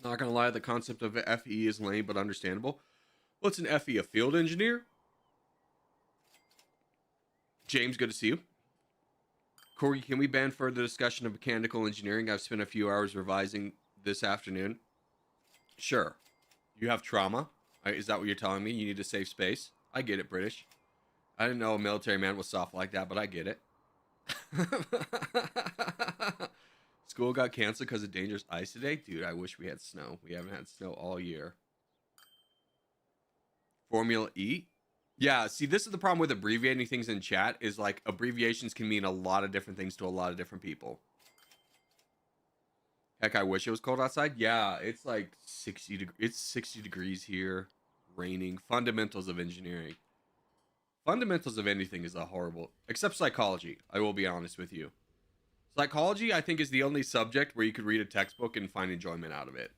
Not gonna lie, the concept of FE is lame but understandable. What's an FE? A field engineer? James, good to see you. Corey, can we ban further discussion of mechanical engineering? I've spent a few hours revising this afternoon. Sure. You have trauma. Is that what you're telling me? You need a safe space? I get it, British. I didn't know a military man was soft like that, but I get it. School got canceled because of dangerous ice today? Dude, I wish we had snow. We haven't had snow all year. Formula E? Yeah, see, this is the problem with abbreviating things in chat is like abbreviations can mean a lot of different things to a lot of different people. Heck, I wish it was cold outside. Yeah, it's like 60 degrees here, raining. Fundamentals of engineering. Fundamentals of anything is a horrible, except psychology. I will be honest with you. Psychology, I think, is the only subject where you could read a textbook and find enjoyment out of it.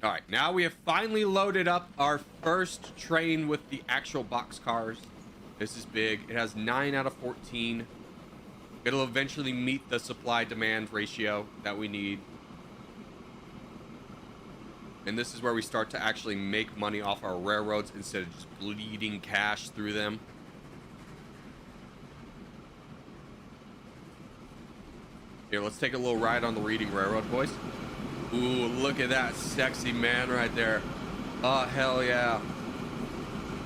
All right, now we have finally loaded up our first train with the actual box cars. This is big. It has 9 out of 14. It'll eventually meet the supply-demand ratio that we need. And this is where we start to actually make money off our railroads instead of just bleeding cash through them. Here, let's take a little ride on the Reading Railroad, boys. Ooh, look at that sexy man right there. Oh, hell yeah.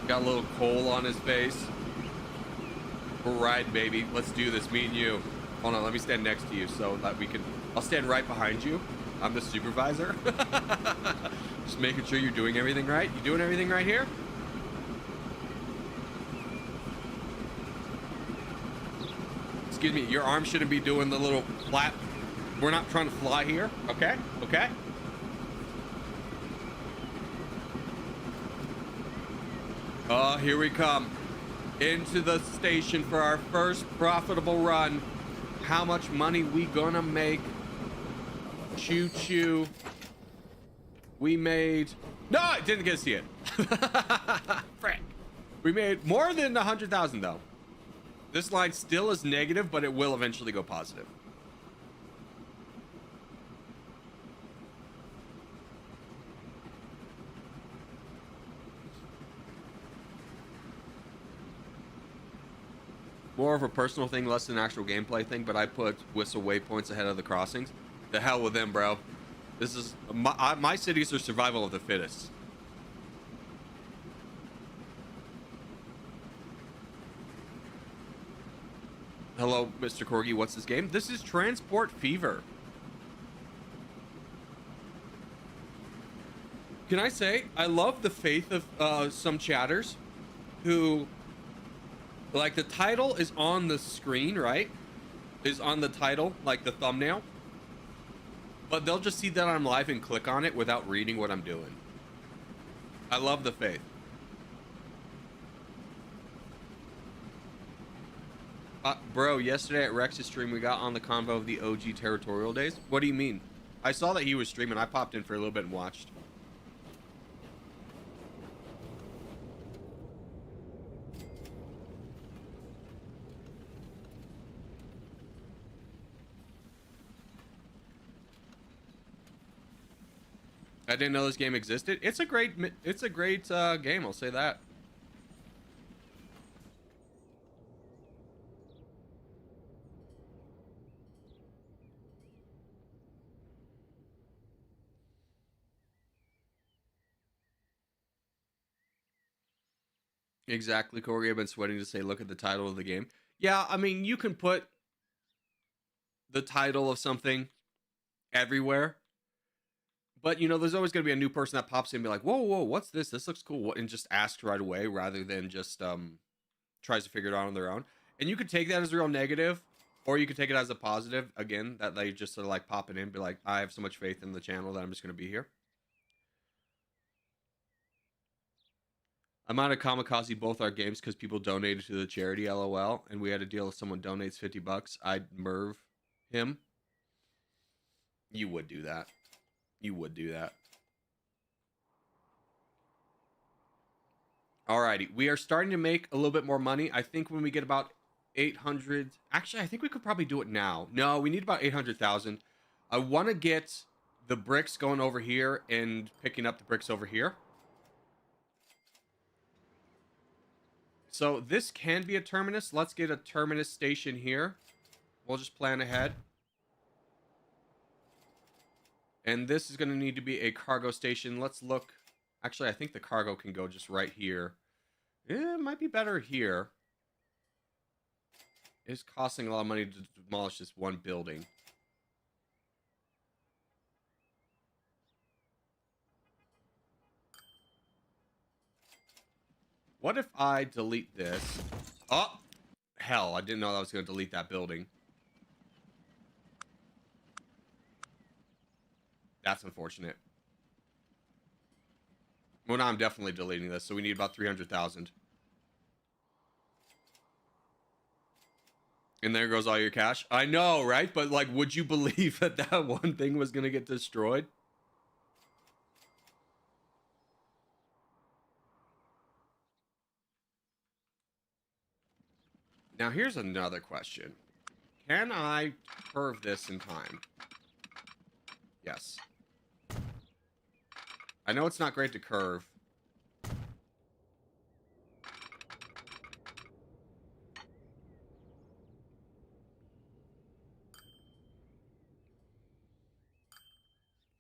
Got a little coal on his face. We're riding, baby. Let's do this, me and you. Hold on, let me stand next to you so that we can... I'll stand right behind you. I'm the supervisor. Just making sure you're doing everything right. You doing everything right here? Excuse me, your arm shouldn't be doing the little flap. We're not trying to fly here, okay? Okay? Oh, here we come. Into the station for our first profitable run. How much money we gonna make? Choo choo. We made... No, I didn't get to see it. Frick. We made more than 100,000 though. This line still is negative, but it will eventually go positive. More of a personal thing, less than an actual gameplay thing, but I put whistle waypoints ahead of the crossings. The hell with them, bro. This is... My cities are survival of the fittest. Hello, Mr. Corgi. What's this game? This is Transport Fever. Can I say, I love the faith of some chatters who... Like, the title is on the screen, right? Is on the title, like the thumbnail. But they'll just see that I'm live and click on it without reading what I'm doing. I love the faith. Bro, yesterday at Rex's stream, we got on the convo of the OG territorial days. What do you mean? I saw that he was streaming. I popped in for a little bit and watched. I didn't know this game existed. It's a great game. I'll say that. Exactly, Corey. I've been sweating to say, look at the title of the game. Yeah, I mean, you can put the title of something everywhere. But, you know, there's always going to be a new person that pops in and be like, whoa, whoa, what's this? This looks cool. And just asks right away rather than just tries to figure it out on their own. And you could take that as a real negative, or you could take it as a positive, again, that they just sort of like pop it in, be like, I have so much faith in the channel that I'm just going to be here. I'm out of Kamikaze both our games because people donated to the charity, LOL. And we had a deal if someone donates 50 bucks, I'd Merv him. You would do that. You would do that. Alrighty, we are starting to make a little bit more money. I think when we get about 800. Actually, I think we could probably do it now. No, we need about 800,000. I want to get the bricks going over here and picking up the bricks over here. So this can be a terminus. Let's get a terminus station here. We'll just plan ahead. And this is going to need to be a cargo station. Let's look. Actually, I think the cargo can go just right here. It might be better here. It's costing a lot of money to demolish this one building. What if I delete this? Oh, hell, I didn't know I was going to delete that building. That's unfortunate. Well, now I'm definitely deleting this, so we need about 300,000. And there goes all your cash. I know, right? But, like, would you believe that that one thing was going to get destroyed? Now, here's another question. Can I curve this in time? Yes. I know it's not great to curve.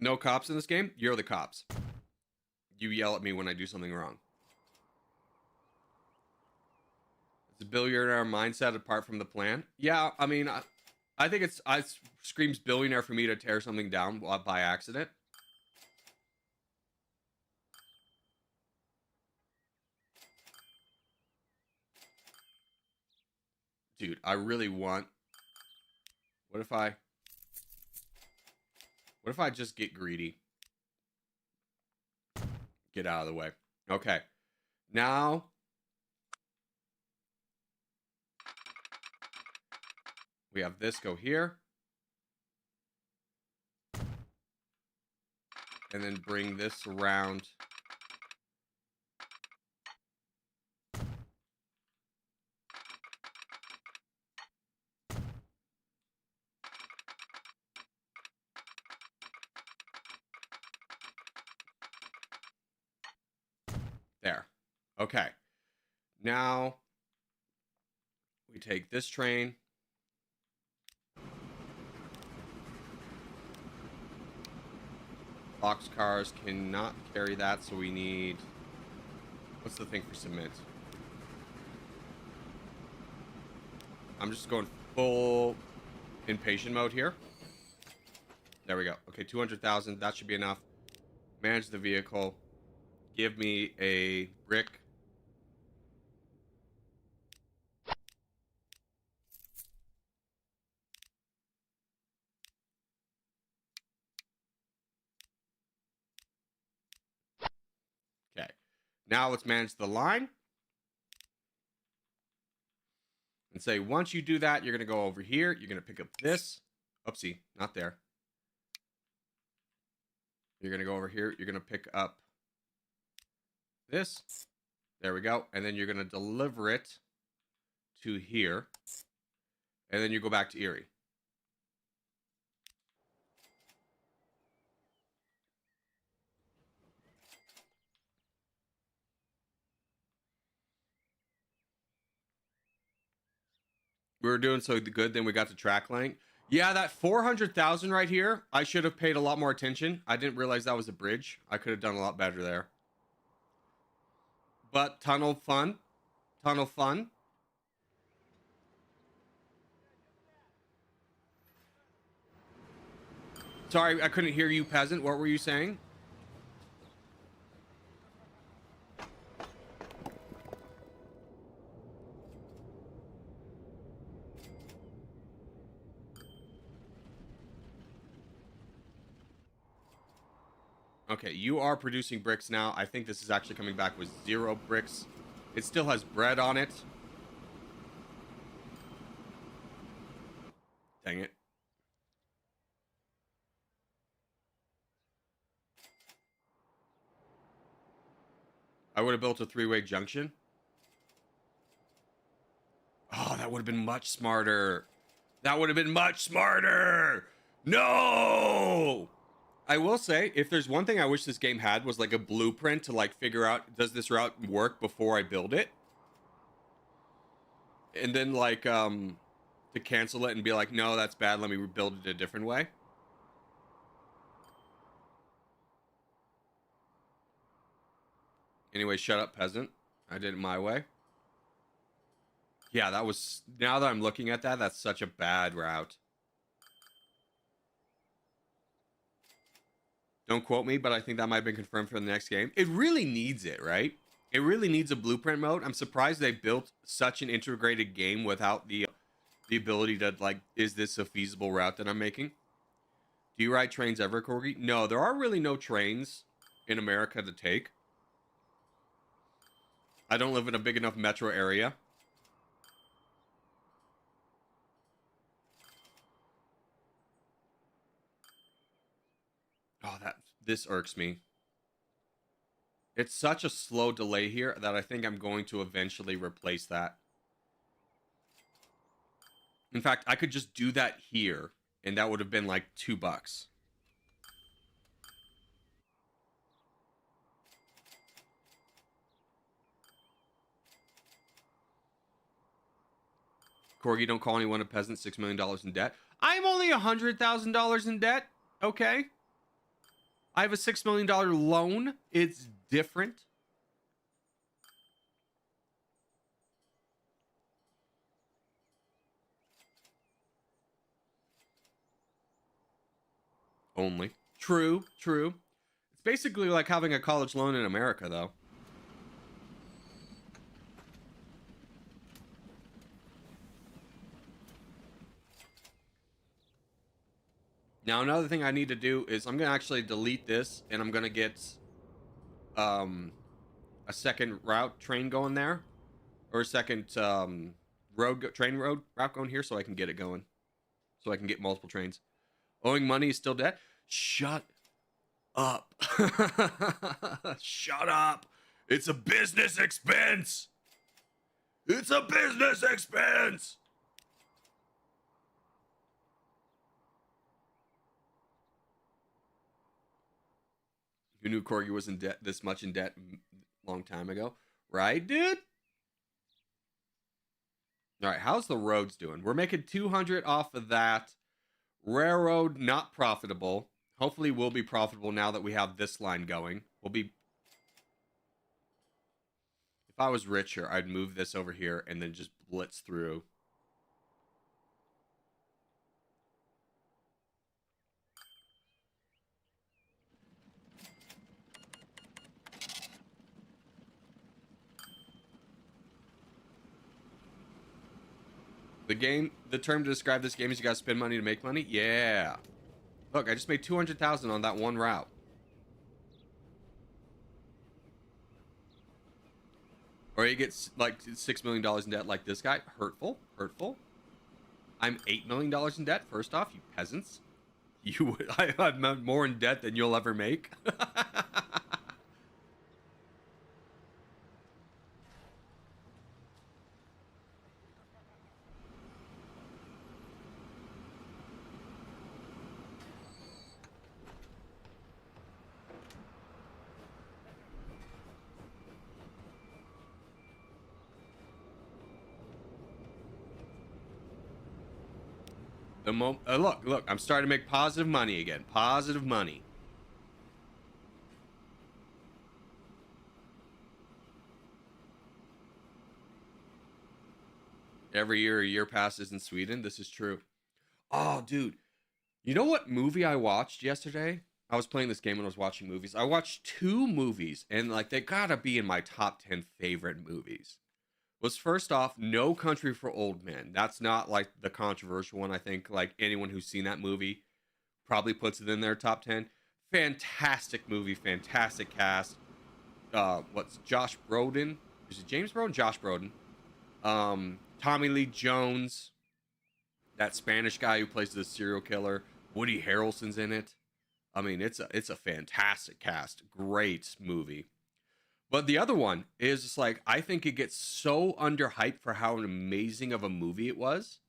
No cops in this game? You're the cops. You yell at me when I do something wrong. Is the billionaire mindset apart from the plan? Yeah, I mean, I think it screams billionaire for me to tear something down by accident. Dude, I really want... What if I just get greedy? Get out of the way. Okay. Now... we have this go here. And then bring this around. There. Okay. Now we take this train. Box cars cannot carry that, so we need... what's the thing for cement? I'm just going full impatient mode here. There we go. Okay, 200,000. That should be enough. Manage the vehicle. Give me a brick. Okay. Now let's manage the line. And say, once you do that, you're going to go over here. You're going to pick up this. Oopsie, not there. You're going to go over here. You're going to pick up this. There we go. And then you're going to deliver it to here. And then you go back to Erie. We were doing so good, then we got to track length. Yeah, that 400,000 right here, I should have paid a lot more attention. I didn't realize that was a bridge. I could have done a lot better there. But tunnel fun. Tunnel fun. Sorry, I couldn't hear you, peasant. What were you saying? Okay, you are producing bricks now. I think this is actually coming back with 0 bricks. It still has bread on it. Dang it. I would have built a 3-way junction. Oh, that would have been much smarter. That would have been much smarter. No! I will say, if there's one thing I wish this game had was like a blueprint to like figure out, does this route work before I build it? And then like to cancel it and be like, no, that's bad, let me rebuild it a different way. Anyway, shut up, peasant. I did it my way. Yeah, that was, now that I'm looking at that, that's such a bad route. Don't quote me, but I think that might have been confirmed for the next game. It really needs it, right? It really needs a blueprint mode. I'm surprised they built such an integrated game without the ability to, like, is this a feasible route that I'm making? Do you ride trains ever, Corgi? No, there are really no trains in America to take. I don't live in a big enough metro area. Oh, this irks me. It's such a slow delay here that I think I'm going to eventually replace that. In fact, I could just do that here, and that would have been like $2. Corgi, don't call anyone a peasant. $6 million in debt. I'm only $100,000 in debt. Okay. I have a $6 million loan. It's different. Only. True, true. It's basically like having a college loan in America, though. Now, another thing I need to do is I'm going to actually delete this, and I'm going to get a second train going there, or a second train route going here, so I can get it going, so I can get multiple trains. Owing money is still debt. Shut up. Shut up. It's a business expense. It's a business expense. You knew Corgi was in debt, this much in debt, a long time ago, right, dude? All right, how's the roads doing? We're making 200 off of that. Railroad not profitable. Hopefully, we'll be profitable now that we have this line going. We'll be. If I was richer, I'd move this over here and then just blitz through. The term to describe this game is you gotta spend money to make money? Yeah. Look, I just made 200,000 on that one route. Or you get like $6 million in debt like this guy. Hurtful. Hurtful. I'm $8 million in debt, first off, you peasants. I'm more in debt than you'll ever make. Look, I'm starting to make positive money again. Positive money. Every year, a year passes in Sweden. This is true. Oh, dude. You know what movie I watched yesterday? I was playing this game when I was watching movies. I watched 2 movies, and like they gotta be in my top 10 favorite movies. Was first off, No Country for Old Men. That's not like the controversial one. I think like anyone who's seen that movie probably puts it in their top 10. Fantastic movie, fantastic cast. What's Josh Brolin? Is it James Brolin? Josh Brolin. Tommy Lee Jones, that Spanish guy who plays the serial killer. Woody Harrelson's in it. I mean, it's a fantastic cast. Great movie. But the other one is just like, I think it gets so underhyped for how amazing of a movie it was,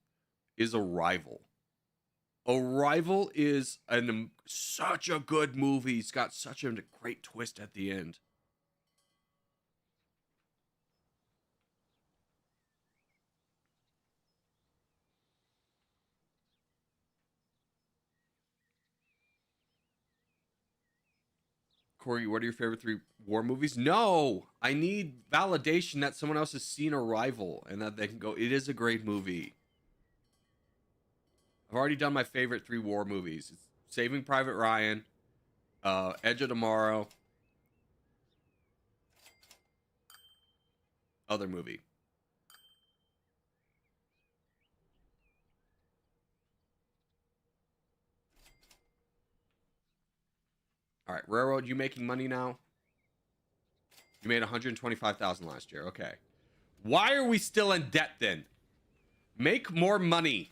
is Arrival. Arrival is such a good movie. It's got such a great twist at the end. Corey, what are your favorite 3 war movies? No, I need validation that someone else has seen Arrival and that they can go, it is a great movie. I've already done my favorite 3 war movies. It's Saving Private Ryan, Edge of Tomorrow, other movie. All right, Railroad, you making money now? You made 125,000 last year. Okay. Why are we still in debt then? Make more money.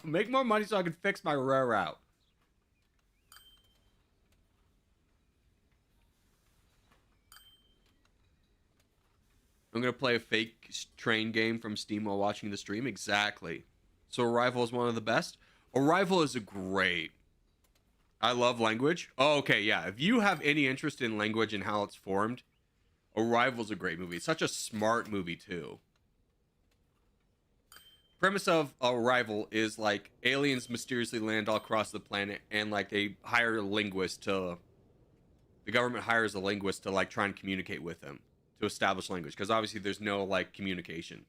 Make more money so I can fix my railroad. I'm going to play a fake train game from Steam while watching the stream. Exactly. So Arrival is one of the best. Arrival is a great. I love language. Oh, okay, yeah. If you have any interest in language and how it's formed, Arrival's a great movie. It's such a smart movie too. Premise of Arrival is like aliens mysteriously land all across the planet and like they hire a linguist to the government hires a linguist to like try and communicate with them to establish language because obviously there's no like communication.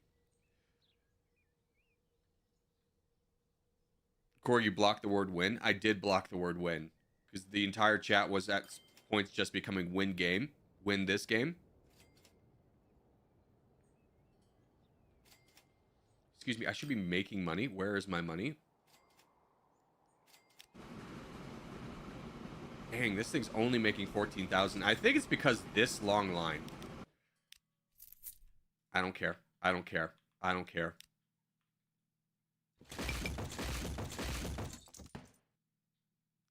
Corey, you blocked the word win. I did block the word win because the entire chat was at points just becoming win game, win this game. Excuse me, I should be making money. Where is my money? Dang, this thing's only making 14,000. I think it's because this long line. I don't care. I don't care. I don't care.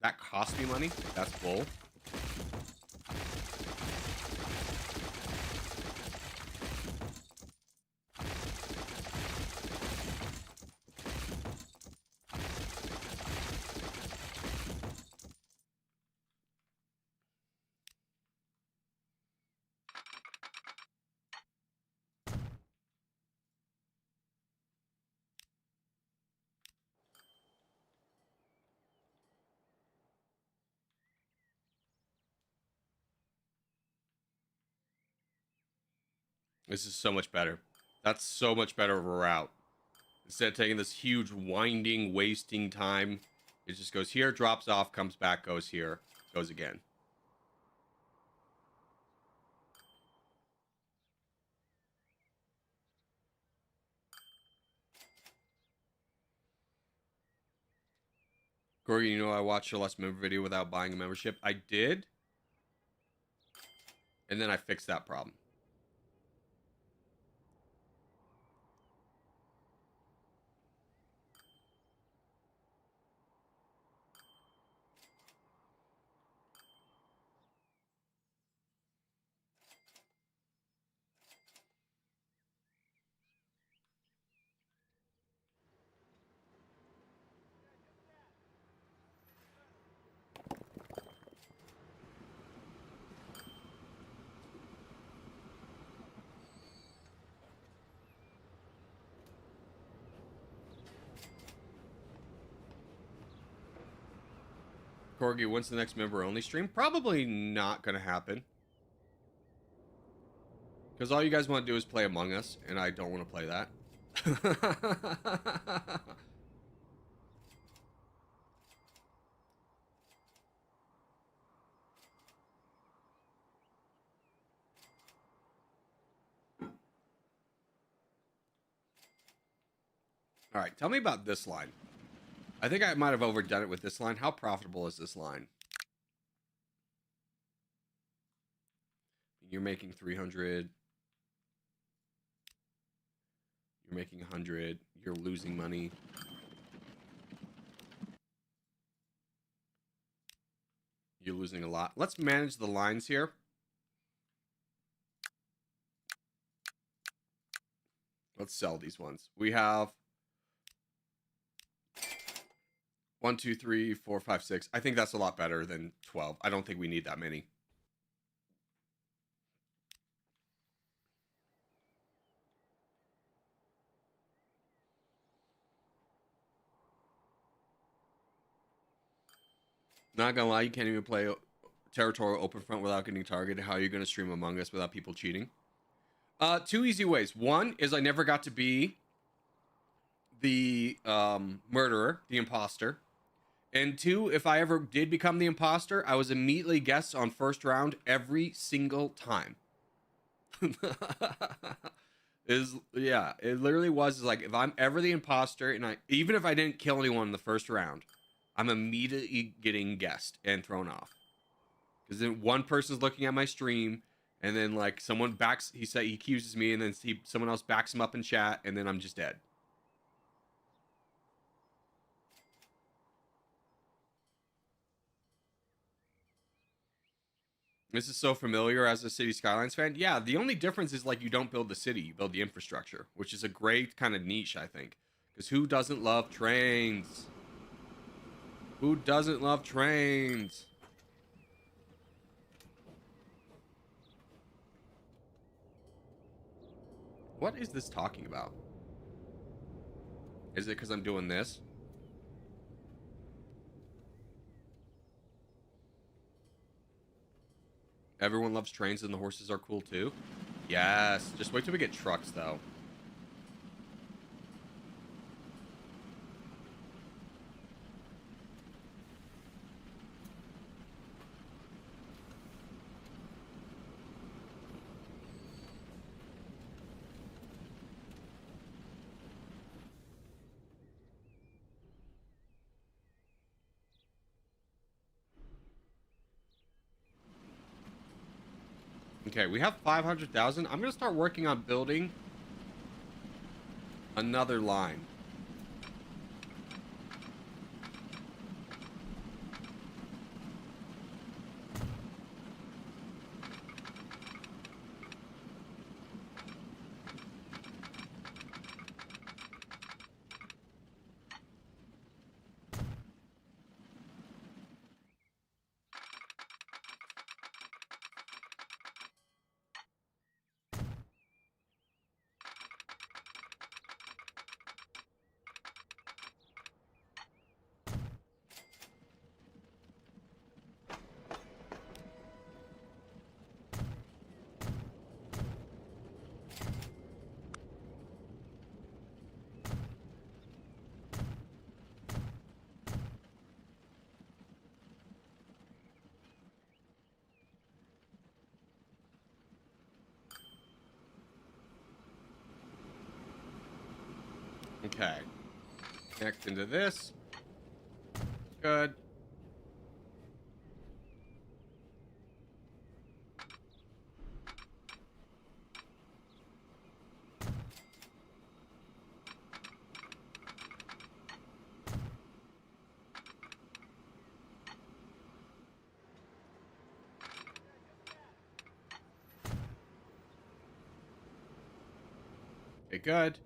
That cost me money? That's bull. This is so much better. That's so much better of a route. Instead of taking this huge winding, wasting time, it just goes here, drops off, comes back, goes here, goes again. Corey, you know I watched a Let's Member video without buying a membership. I did. And then I fixed that problem. Corgi, when's the next member only stream? Probably not going to happen. Because all you guys want to do is play Among Us, and I don't want to play that. All right, tell me about this line. I think I might have overdone it with this line. How profitable is this line? You're making 300. You're making 100. You're losing money. You're losing a lot. Let's manage the lines here. Let's sell these ones. We have 1, 2, 3, 4, 5, 6. I think that's a lot better than 12. I don't think we need that many. Not gonna lie, you can't even play Territorial Open Front without getting targeted. How are you gonna stream Among Us without people cheating? Two easy ways. One is I never got to be the murderer, the imposter. And two, if I ever did become the imposter, I was immediately guest on first round every single time. Yeah, it literally was like if I'm ever the imposter and even if I didn't kill anyone in the first round, I'm immediately getting guessed and thrown off. Because then one person's looking at my stream, and then like someone he accuses me, and then someone else backs him up in chat, and then I'm just dead. This is so familiar as a City Skylines fan. Yeah, the only difference is like you don't build the city, you build the infrastructure, which is a great kind of niche, I think. Because who doesn't love trains? Who doesn't love trains? What is this talking about? Is it because I'm doing this? Everyone loves trains and the horses are cool too? Yes. Just wait till we get trucks though. Okay, we have 500,000. I'm gonna start working on building another line. Okay. Connect into this. Good. Okay, good.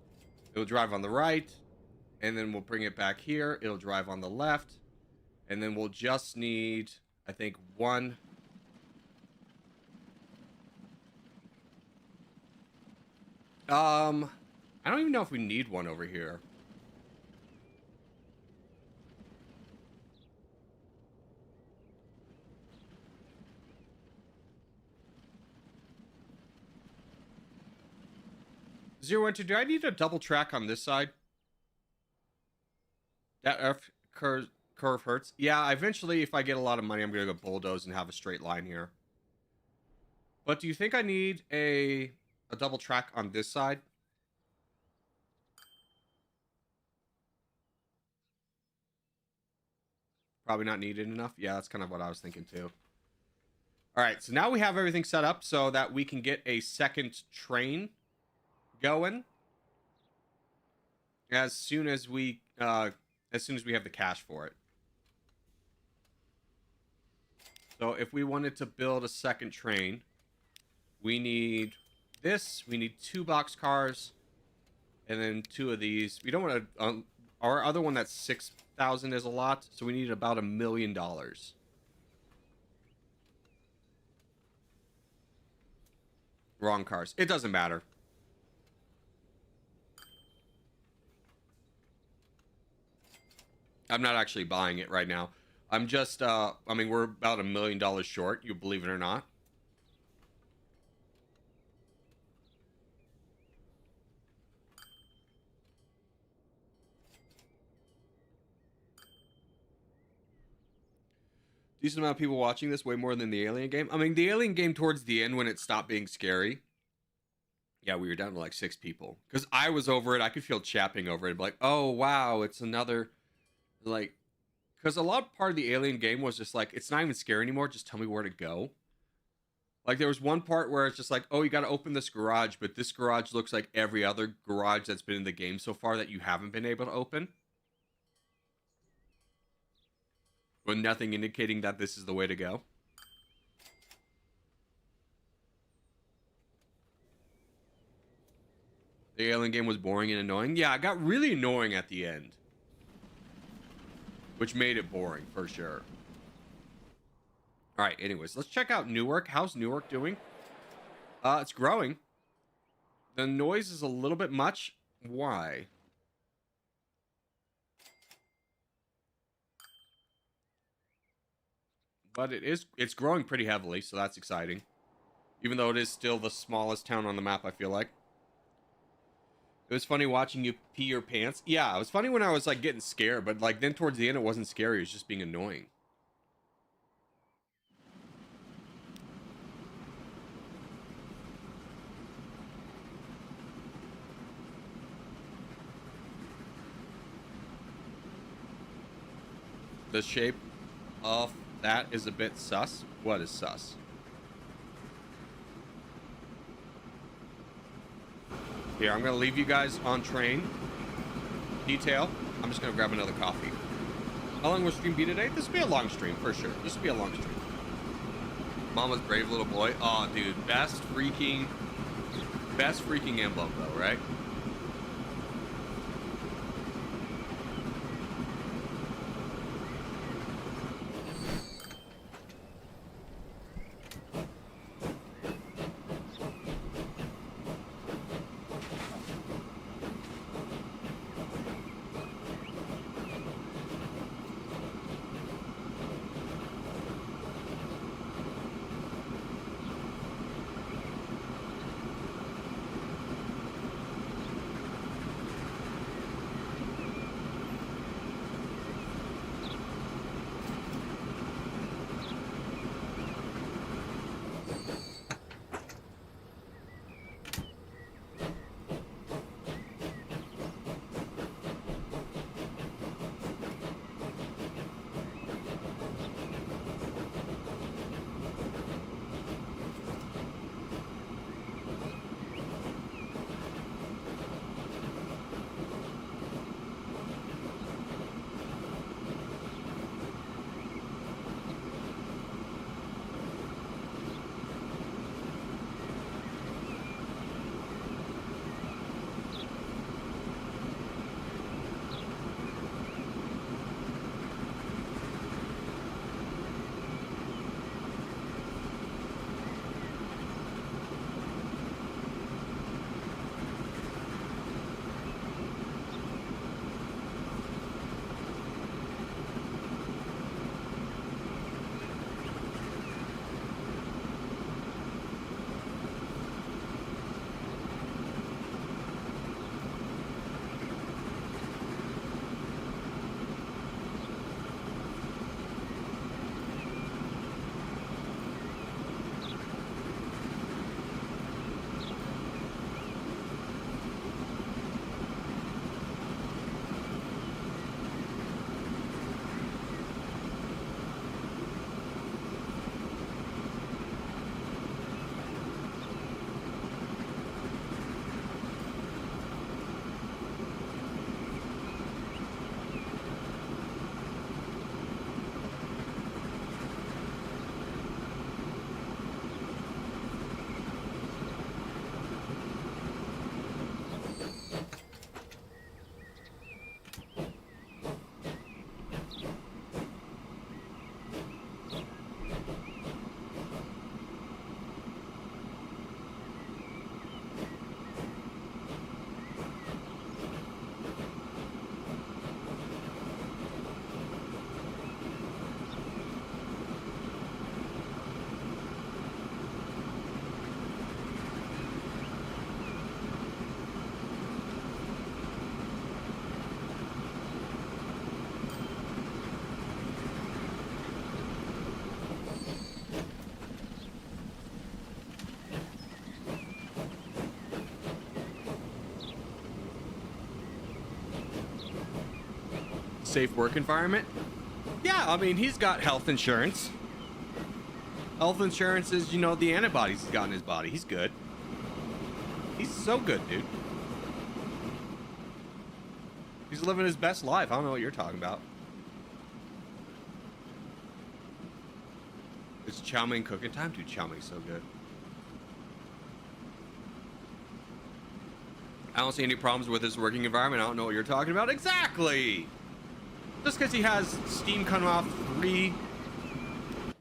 It'll drive on the right, and then we'll bring it back here. It'll drive on the left, and then we'll just need, I think, one. I don't even know if we need one over here. Zero Enter, do I need a double track on this side? That F curve hurts. Yeah, eventually, if I get a lot of money, I'm going to go bulldoze and have a straight line here. But do you think I need a double track on this side? Probably not needed enough. Yeah, that's kind of what I was thinking too. All right, so now we have everything set up so that we can get a second train going as soon as we have the cash for it. So if we wanted to build a second train, we need this. We need 2 boxcars. And then 2 of these. We don't want to... our other one that's 6,000 is a lot, so we need about $1 million. Wrong cars. It doesn't matter. I'm not actually buying it right now. I'm just, I mean, we're about $1 million short, you believe it or not. Decent amount of people watching this, way more than the Alien game. I mean, the Alien game towards the end, when it stopped being scary, yeah, we were down to like 6 people. Because I was over it. I could feel chapping over it. Like, oh, wow, it's another, like, because a lot part of the Alien game was just like, it's not even scary anymore. Just tell me where to go. Like, there was one part where it's just like, oh, you got to open this garage, but this garage looks like every other garage that's been in the game so far that you haven't been able to open. With nothing indicating that this is the way to go. The Alien game was boring and annoying. Yeah, it got really annoying at the end. Which made it boring, for sure. Alright, anyways, let's check out Newark. How's Newark doing? It's growing. The noise is a little bit much. Why? But it's growing pretty heavily, so that's exciting. Even though it is still the smallest town on the map, I feel like. It was funny watching you pee your pants. Yeah, it was funny when I was like getting scared, but like then towards the end it wasn't scary, it was just being annoying. The shape of that is a bit sus. What is sus? Here, I'm gonna leave you guys on train. Detail. I'm just gonna grab another coffee. How long will stream be today? This will be a long stream, for sure. This will be a long stream. Mama's brave little boy. Oh, dude. Best freaking emblem, though, right? safe work environment. Yeah, I mean, he's got health insurance. Health insurance is, you know, the antibodies he's got in his body. He's good. He's so good, dude. He's living his best life. I don't know what you're talking about. It's chow mein cooking time? Dude, chow mein's so good. I don't see any problems with his working environment. I don't know what you're talking about. Exactly! Just because he has steam coming off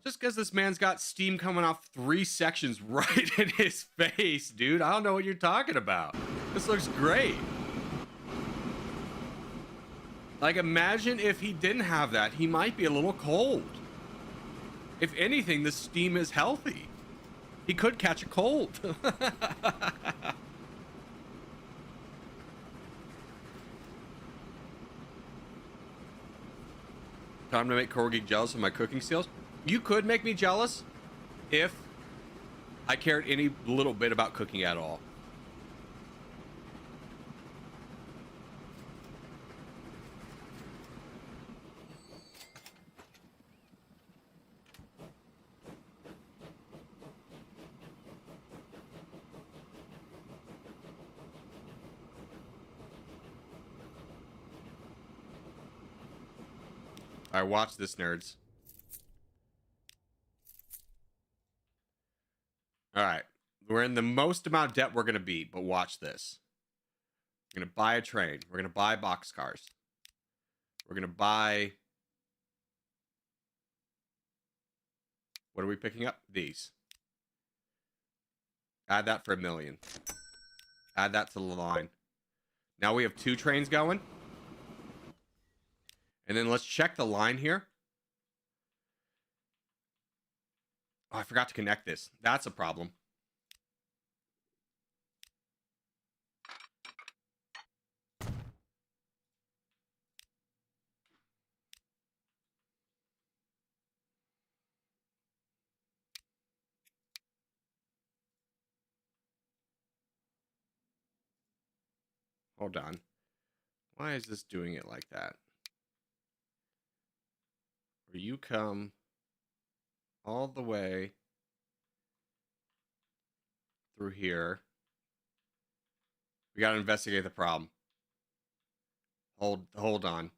Just because this man's got steam coming off 3 sections right in his face, dude. I don't know what you're talking about. This looks great. Like, imagine if he didn't have that. He might be a little cold. If anything, the steam is healthy. He could catch a cold. Time to make Corgi jealous of my cooking skills. You could make me jealous if I cared any little bit about cooking at all. All right, watch this, nerds. All right, we're in the most amount of debt we're going to be, but watch this. We're going to buy a train. We're going to buy boxcars. We're going to buy... What are we picking up? These. Add that for $1 million. Add that to the line. Now we have 2 trains going. And then let's check the line here. Oh, I forgot to connect this. That's a problem. Hold on. Why is this doing it like that? Where you come all the way through here. We got to investigate the problem. Hold on.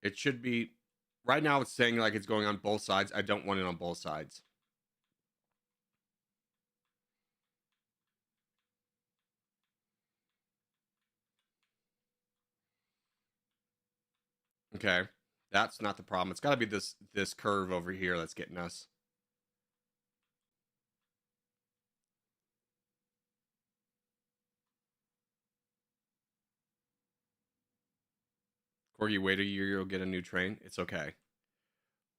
It should be right now. It's saying like it's going on both sides. I don't want it on both sides. Okay, that's not the problem. It's got to be this curve over here that's getting us. Corgi, wait a year, you'll get a new train. It's okay.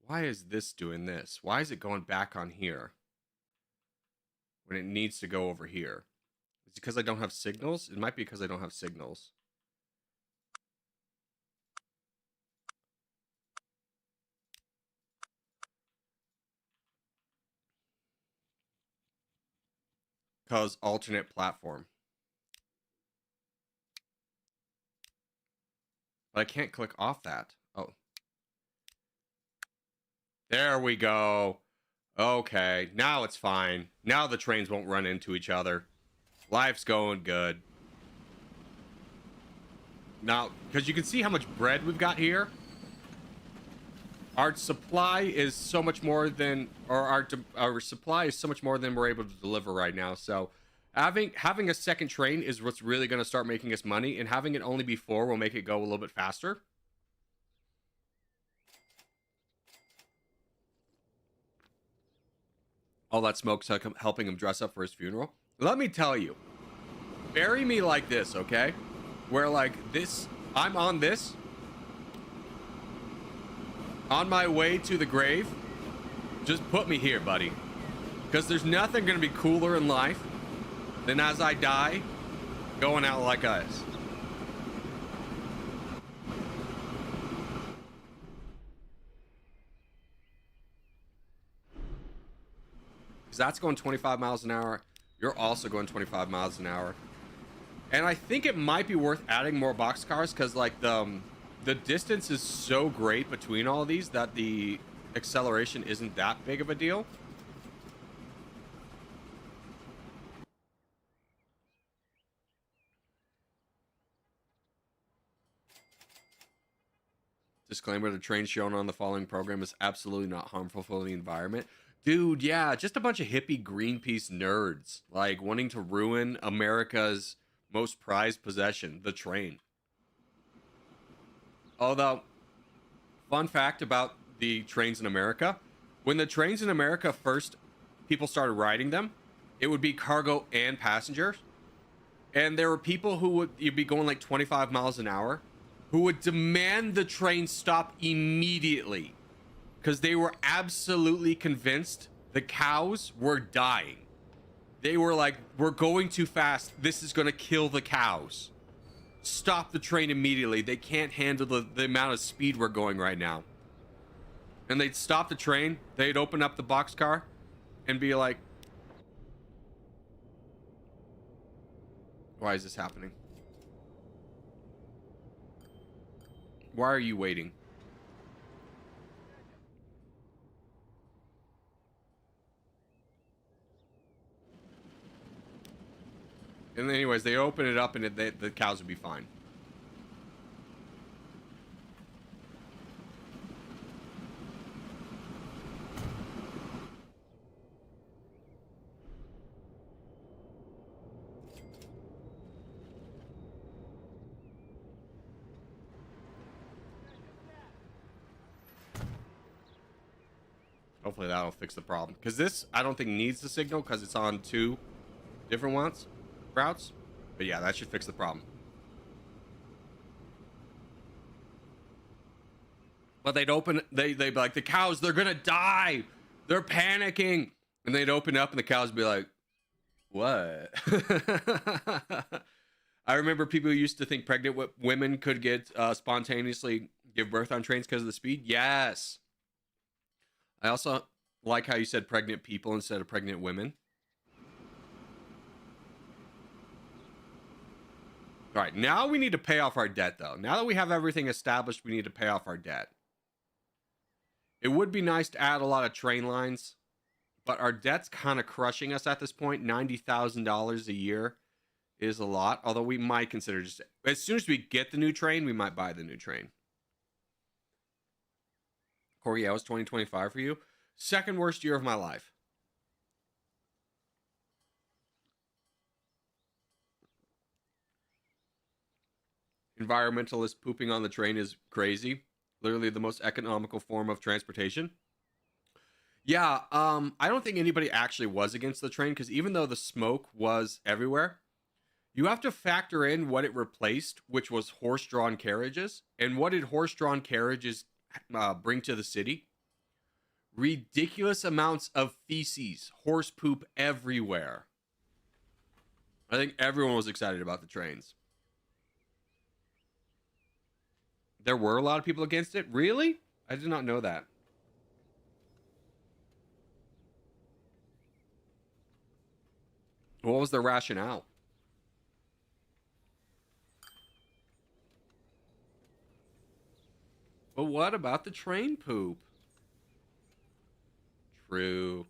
Why is this doing this? Why is it going back on here when it needs to go over here? Is it because I don't have signals? It might be because I don't have signals. Because alternate platform. But I can't click off that. Oh. There we go. Okay, now it's fine. Now the trains won't run into each other. Life's going good. Now, because you can see how much bread we've got here. Our supply is so much more than, or our supply is so much more than we're able to deliver right now. So having a second train is what's really going to start making us money, and having it only be 4 will make it go a little bit faster. All that smoke's helping him dress up for his funeral. Let me tell you, bury me like this, okay? Where like this, I'm on this. On my way to the grave, just put me here, buddy. Because there's nothing going to be cooler in life than as I die, going out like us. Because that's going 25 miles an hour. You're also going 25 miles an hour. And I think it might be worth adding more boxcars because like the the distance is so great between all of these that the acceleration isn't that big of a deal. Disclaimer, the train shown on the following program is absolutely not harmful for the environment. Dude, yeah, just a bunch of hippie Greenpeace nerds, like, wanting to ruin America's most prized possession, the train. Although, fun fact about the trains in America, when the trains in America first, people started riding them, it would be cargo and passengers. And there were people who would, you'd be going like 25 miles an hour, who would demand the train stop immediately because they were absolutely convinced the cows were dying. They were like, we're going too fast. This is going to kill the cows. Stop the train immediately. They can't handle the amount of speed we're going right now. And they'd stop the train. They'd open up the boxcar and be like, why is this happening? Why are you waiting? And anyways, they open it up and the cows would be fine. Hopefully that'll fix the problem. Because this, I don't think needs the signal because it's on 2 different routes. But yeah, that should fix the problem. But they'd open, they'd be like, the cows, they're gonna die. They're panicking. And they'd open up and the cows would be like, what? I remember people used to think pregnant women could get spontaneously give birth on trains because of the speed. Yes. I also like how you said pregnant people instead of pregnant women. All right, now we need to pay off our debt, though. Now that we have everything established, we need to pay off our debt. It would be nice to add a lot of train lines, but our debt's kind of crushing us at this point. $90,000 a year is a lot, although we might consider just... As soon as we get the new train, we might buy the new train. Corey, yeah, it was 2025 for you. Second worst year of my life. Environmentalist pooping on the train is crazy. Literally the most economical form of transportation. Yeah, I don't think anybody actually was against the train because even though the smoke was everywhere, you have to factor in what it replaced, which was horse-drawn carriages. And what did horse-drawn carriages bring to the city? Ridiculous amounts of feces, horse poop everywhere. I think everyone was excited about the trains. There were a lot of people against it? Really? I did not know that. What was the rationale? But what about the train poop? True.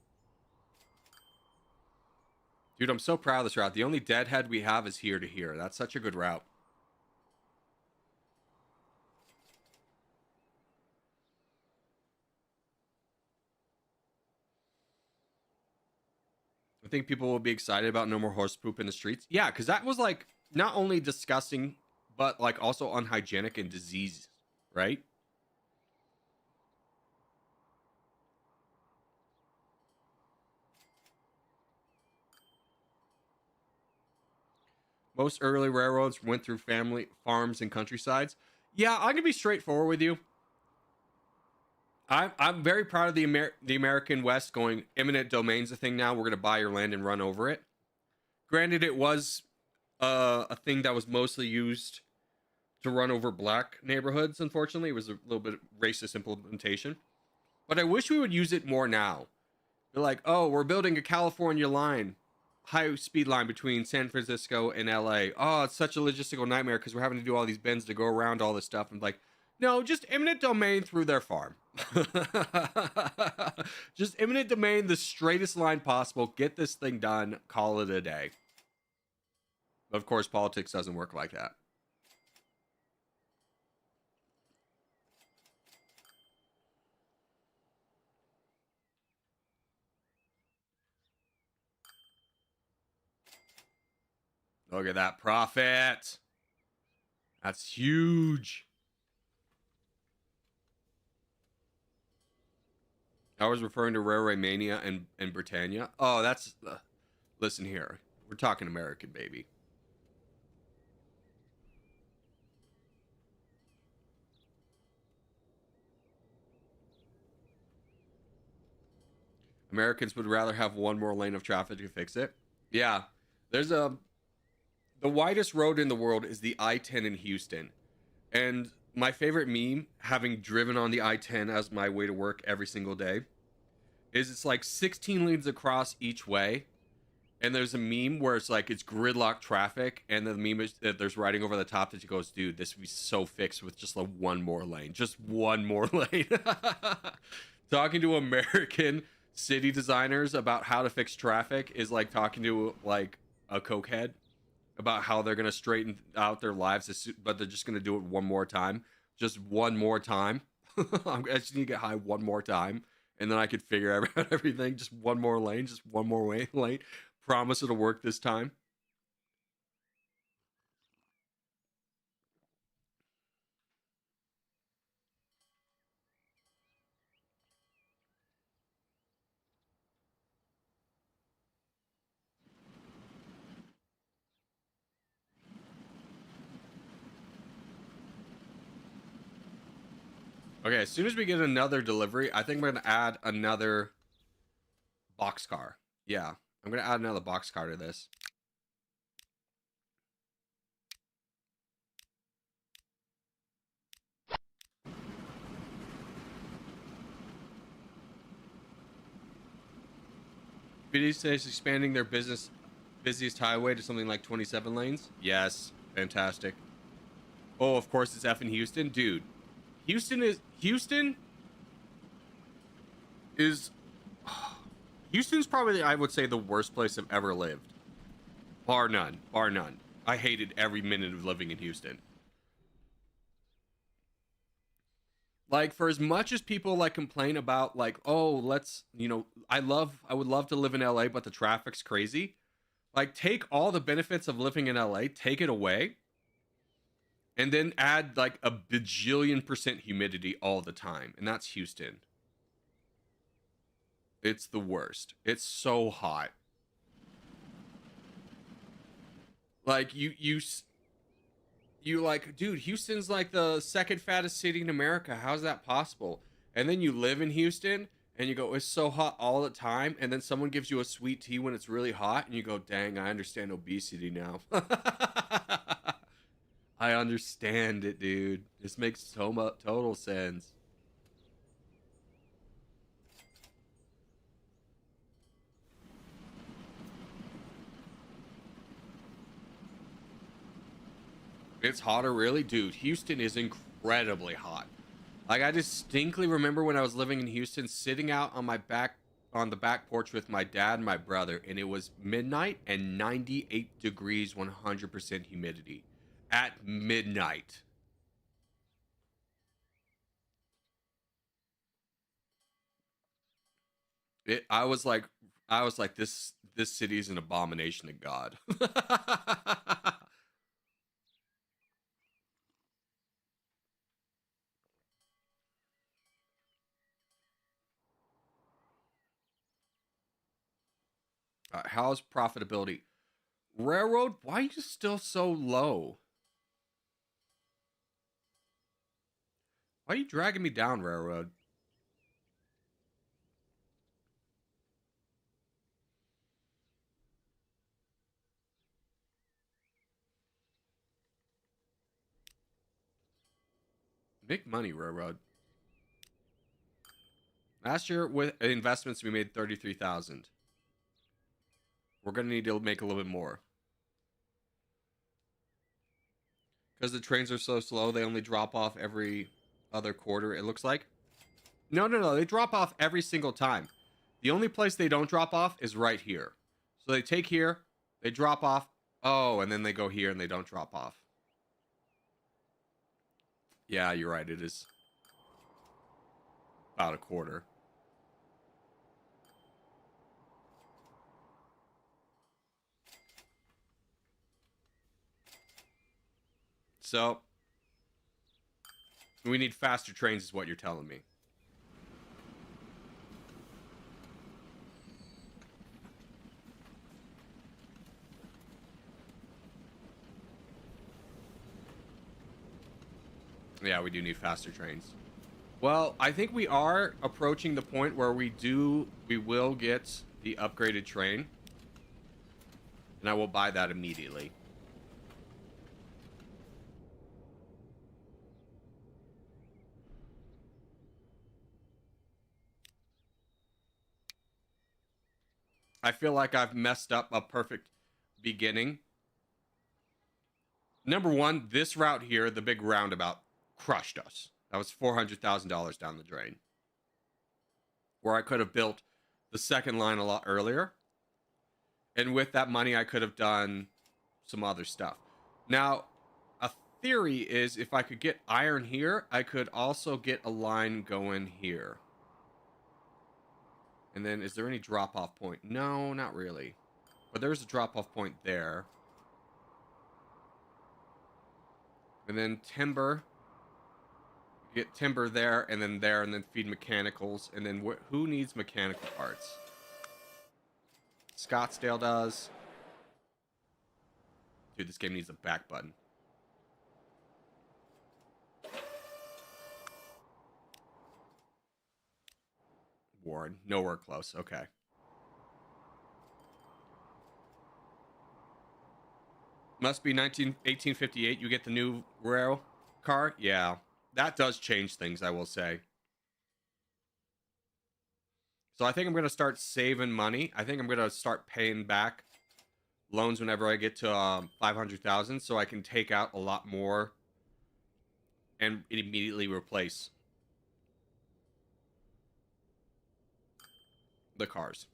Dude, I'm so proud of this route. The only deadhead we have is here to here. That's such a good route. I think people will be excited about no more horse poop in the streets. Yeah, because that was like not only disgusting, but like also unhygienic and disease, right? Most early railroads went through family farms and countrysides. Yeah, I'm gonna be straightforward with you. I'm very proud of the American West going eminent domain's a thing now. We're gonna buy your land and run over it. Granted, it was a thing that was mostly used to run over black neighborhoods. Unfortunately, it was a little bit racist implementation. But I wish we would use it more now. They're like, oh, we're building a California line, high speed line between San Francisco and LA. Oh, it's such a logistical nightmare because we're having to do all these bends to go around all this stuff. And like, No, just eminent domain through their farm. Just eminent domain, the straightest line possible. Get this thing done. Call it a day. Of course, politics doesn't work like that. Look at that profit. That's huge. I was referring to Railway Mania and Britannia. Oh, that's... listen here. We're talking American, baby. Americans would rather have one more lane of traffic to fix it. Yeah. There's a... The widest road in the world is the I-10 in Houston. And my favorite meme, having driven on the I-10 as my way to work every single day, is it's like 16 lanes across each way. And there's a meme where it's like it's gridlock traffic, and the meme is that there's writing over the top that goes, "Dude, this would be so fixed with just like one more lane, just one more lane." Talking to American city designers about how to fix traffic is like talking to like a cokehead about how they're gonna straighten out their lives, but they're just gonna do it one more time, just one more time. I just need to get high one more time, and then I could figure out everything. Just one more lane, just one more lane. Promise it'll work this time. Okay, as soon as we get another delivery, I think I'm gonna add another boxcar. Yeah, I'm gonna add another boxcar to this. BD says expanding their busiest highway to something like 27 lanes. Yes, fantastic. Oh, of course it's F in Houston, dude. Houston is Houston's probably, I would say, the worst place I've ever lived. Bar none. Bar none. I hated every minute of living in Houston. Like, for as much as people like complain about like, oh, let's, I would love to live in LA, but the traffic's crazy. Like, take all the benefits of living in LA, take it away, and then add like a bajillion% humidity all the time. And that's Houston. It's the worst. It's so hot. Like you like, dude, Houston's like the second fattest city in America. How's that possible? And then you live in Houston and you go, it's so hot all the time. And then someone gives you a sweet tea when it's really hot, and you go, dang, I understand obesity now. I understand it, dude. This makes so much total sense. It's hotter, really? Dude, Houston is incredibly hot. Like, I distinctly remember when I was living in Houston, sitting out on the back porch with my dad and my brother, and it was midnight and 98 degrees, 100% humidity at midnight. I was like, this city is an abomination to God. How's profitability? Railroad, why are you still so low? Why are you dragging me down, Railroad? Make money, Railroad. Last year with investments we made 33,000. We're gonna need to make a little bit more. Because the trains are so slow, they only drop off every other quarter, it looks like. No. They drop off every single time. The only place they don't drop off is right here. So they take here, they drop off. Oh, and then they go here and they don't drop off. Yeah, you're right. It is about a quarter. So we need faster trains is what you're telling me. Yeah, we do need faster trains. Well, I think we are approaching the point where we will get the upgraded train. And I will buy that immediately. I feel like I've messed up a perfect beginning. Number one, this route here, the big roundabout, crushed us. That was $400,000 down the drain. Where I could have built the second line a lot earlier. And with that money, I could have done some other stuff. Now, a theory is if I could get iron here, I could also get a line going here. And then, is there any drop-off point? No, not really. But there's a drop-off point there. And then timber. Get timber there, and then feed mechanicals. And then who needs mechanical parts? Scottsdale does. Dude, this game needs a back button. Warren, nowhere close. Okay. Must be 1858. You get the new rail car? Yeah. That does change things, I will say. So I think I'm going to start saving money. I think I'm going to start paying back loans whenever I get to 500,000 so I can take out a lot more and immediately replace the cars.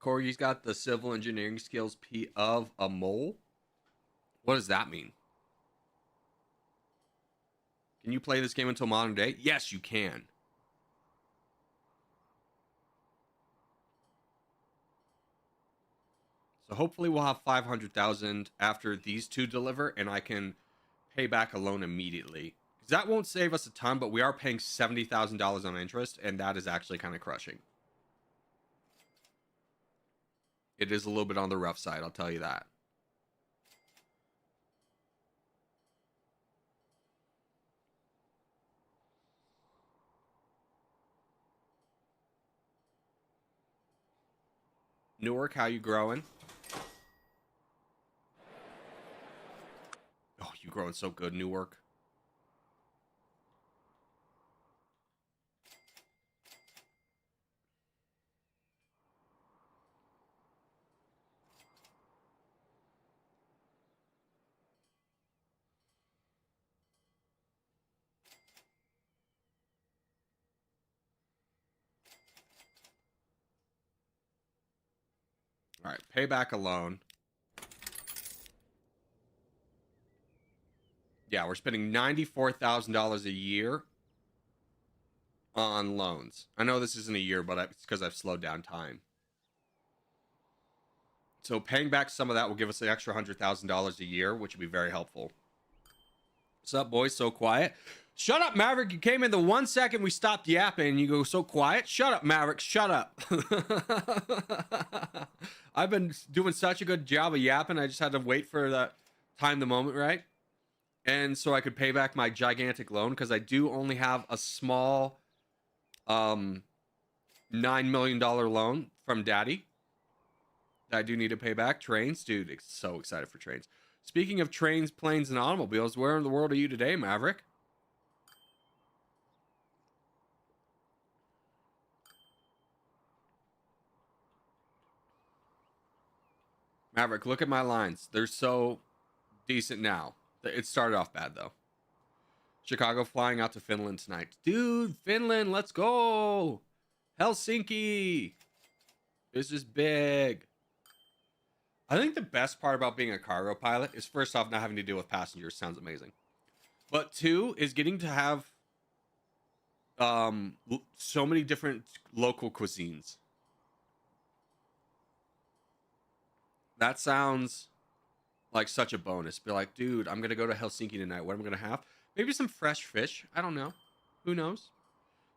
Corey's got the civil engineering skills P of a mole. What does that mean? Can you play this game until modern day? Yes, you can. So hopefully we'll have 500,000 after these two deliver, and I can pay back a loan immediately. That won't save us a ton, but we are paying $70,000 on interest, and that is actually kind of crushing. It is a little bit on the rough side, I'll tell you that. Newark, how you growing? Oh, you growing so good, Newark. All right, pay back a loan. Yeah, we're spending $94,000 a year on loans. I know this isn't a year, but it's because I've slowed down time. So paying back some of that will give us an extra $100,000 a year, which would be very helpful. What's up, boys? So quiet. Shut up, Maverick. You came in the 1 second we stopped yapping and you go so quiet. Shut up, Maverick. Shut up. I've been doing such a good job of yapping. I just had to wait for that time, the moment, right? And so I could pay back my gigantic loan because I do only have a small $9 million loan from daddy that I do need to pay back. Trains, dude, so excited for trains. Speaking of trains, planes, and automobiles, where in the world are you today, Maverick? Maverick, look at my lines. They're so decent now. It started off bad, though. Chicago flying out to Finland tonight. Dude, Finland, let's go. Helsinki. This is big. I think the best part about being a cargo pilot is, first off, not having to deal with passengers. Sounds amazing. But two is getting to have so many different local cuisines. That sounds like such a bonus. Be like, dude, I'm gonna go to Helsinki tonight. What am I gonna have? Maybe some fresh fish. I don't know. Who knows?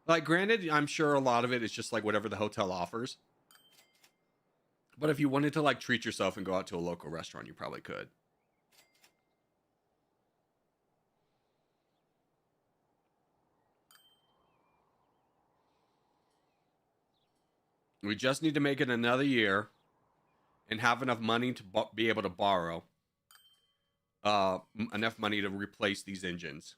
Like, granted, I'm sure a lot of it is just like whatever the hotel offers. But if you wanted to like treat yourself and go out to a local restaurant, you probably could. We just need to make it another year and have enough money to be able to borrow enough money to replace these engines.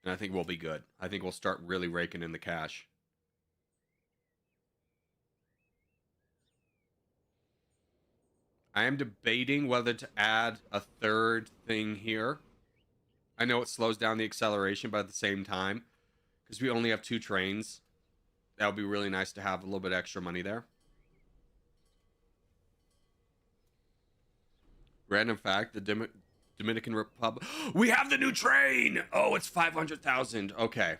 And I think we'll be good. I think we'll start really raking in the cash. I am debating whether to add a third thing here. I know it slows down the acceleration, but at the same time, because we only have 2 trains, that would be really nice to have a little bit extra money there. Random fact, the Dominican Republic... We have the new train! Oh, it's 500,000. Okay.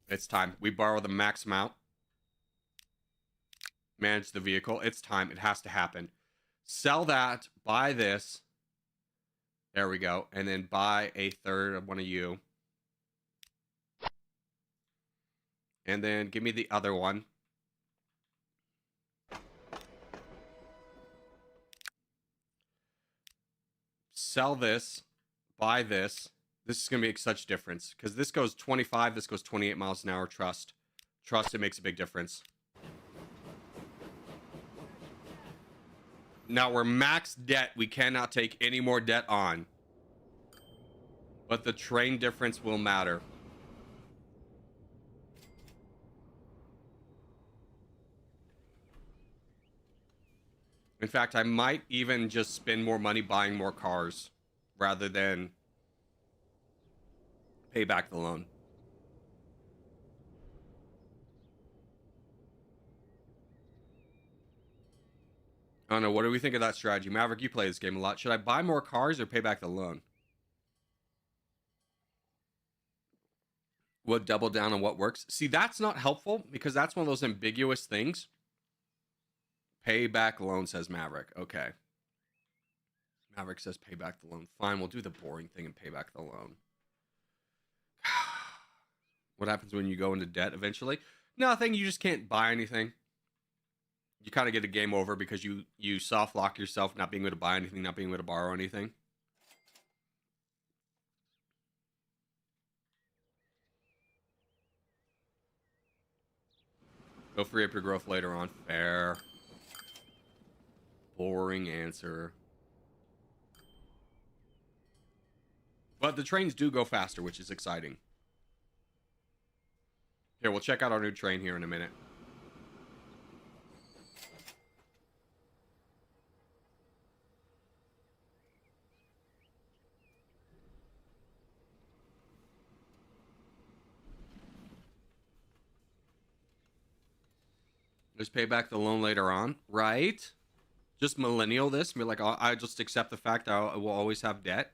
It's time. We borrow the max amount. Manage the vehicle. It's time. It has to happen. Sell that. Buy this. There we go. And then buy a third of one of you. And then give me the other one. Sell this. Buy this. This is going to make such a difference. Because this goes 25. This goes 28 miles an hour. Trust. Trust, it makes a big difference. Now we're max debt. We cannot take any more debt on. But the train difference will matter. In fact, I might even just spend more money buying more cars rather than pay back the loan. I don't know. What do we think of that strategy? Maverick, you play this game a lot. Should I buy more cars or pay back the loan? We'll double down on what works. See, that's not helpful because that's one of those ambiguous things. Pay back loan, says Maverick. Okay. Maverick says pay back the loan. Fine, we'll do the boring thing and pay back the loan. What happens when you go into debt eventually? Nothing. You just can't buy anything. You kind of get a game over because you soft lock yourself, not being able to buy anything, not being able to borrow anything. Go free up your growth later on. Fair. Boring answer. But the trains do go faster, which is exciting. Here, we'll check out our new train here in a minute. Just pay back the loan later on, right? Just millennial this. Be like, I just accept the fact that I will always have debt.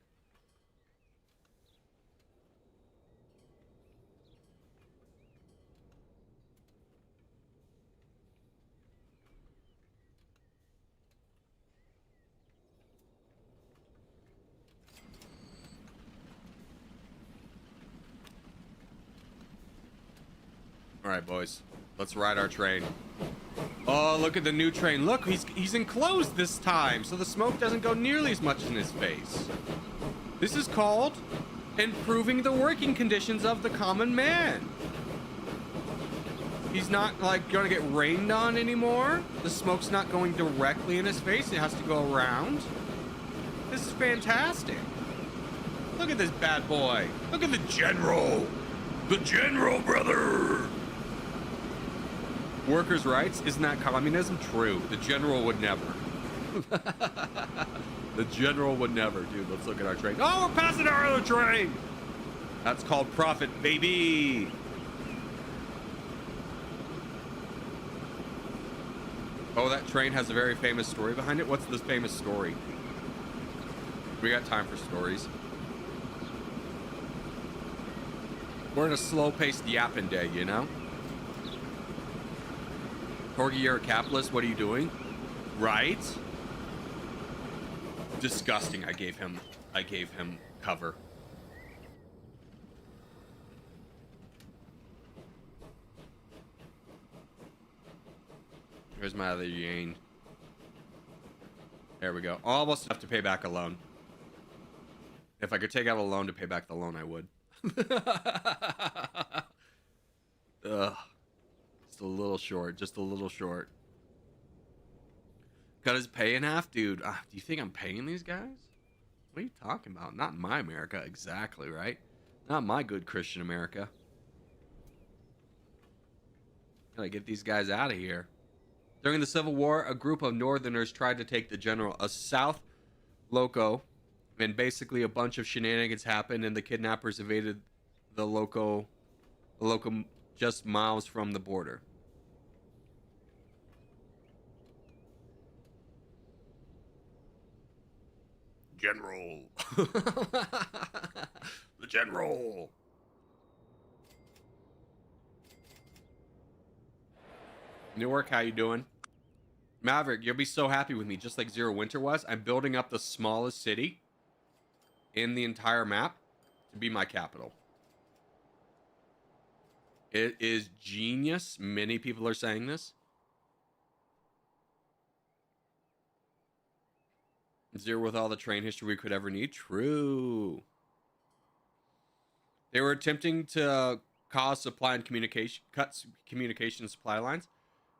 All right, boys. Let's ride our train. Oh, look at the new train. Look, he's enclosed this time, so the smoke doesn't go nearly as much in his face. This is called improving the working conditions of the common man. He's not like gonna get rained on anymore. The smoke's not going directly in his face. It has to go around. This is fantastic. Look at this bad boy. Look at the general. The general, brother. Workers' rights? Isn't that communism? True. The general would never. The general would never. Dude, let's look at our train. Oh, we're passing our other train. That's called profit, baby. Oh, that train has a very famous story behind it. What's this famous story? We got time for stories. We're in a slow-paced yapping day, you know? Corgi, you're a capitalist. What are you doing? Right? Disgusting. I gave him cover. Here's my other yen. There we go. Almost enough to pay back a loan. If I could take out a loan to pay back the loan, I would. Ugh. Just a little short. Just a little short. Cut his pay in half? Dude, do you think I'm paying these guys? What are you talking about? Not in my America. Exactly, right? Not my good Christian America. Gotta get these guys out of here. During the Civil War, a group of Northerners tried to take the general. A South loco, and basically a bunch of shenanigans happened, and the kidnappers evaded the loco just miles from the border. General. The general. Newark, how you doing? Maverick, you'll be so happy with me, just like Zero Winter was. I'm building up the smallest city in the entire map to be my capital. It is genius. Many people are saying this. Zero with all the train history we could ever need. True. They were attempting to cause supply and communication supply lines.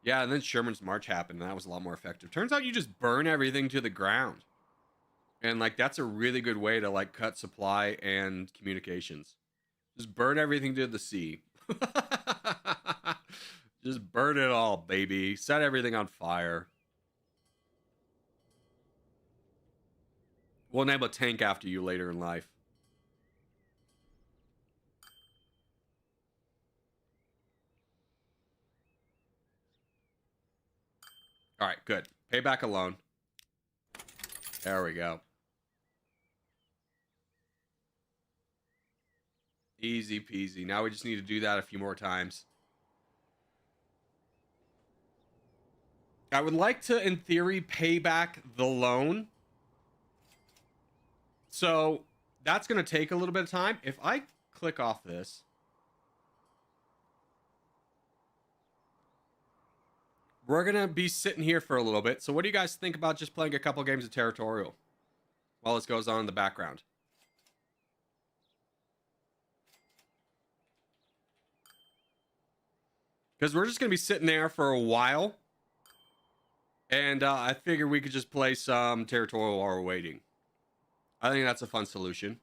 Yeah, and then Sherman's March happened, and that was a lot more effective. Turns out you just burn everything to the ground. And, like, that's a really good way to, like, cut supply and communications. Just burn everything to the sea. Just burn it all, baby. Set everything on fire. We'll name a tank after you later in life. All right, good. Pay back a loan. There we go. Easy peasy. Now we just need to do that a few more times. I would like to, in theory, pay back the loan. So that's going to take a little bit of time. If I click off this, we're going to be sitting here for a little bit. So what do you guys think about just playing a couple games of Territorial while this goes on in the background? Because we're just going to be sitting there for a while. And I figured we could just play some Territorial while we're waiting. I think that's a fun solution.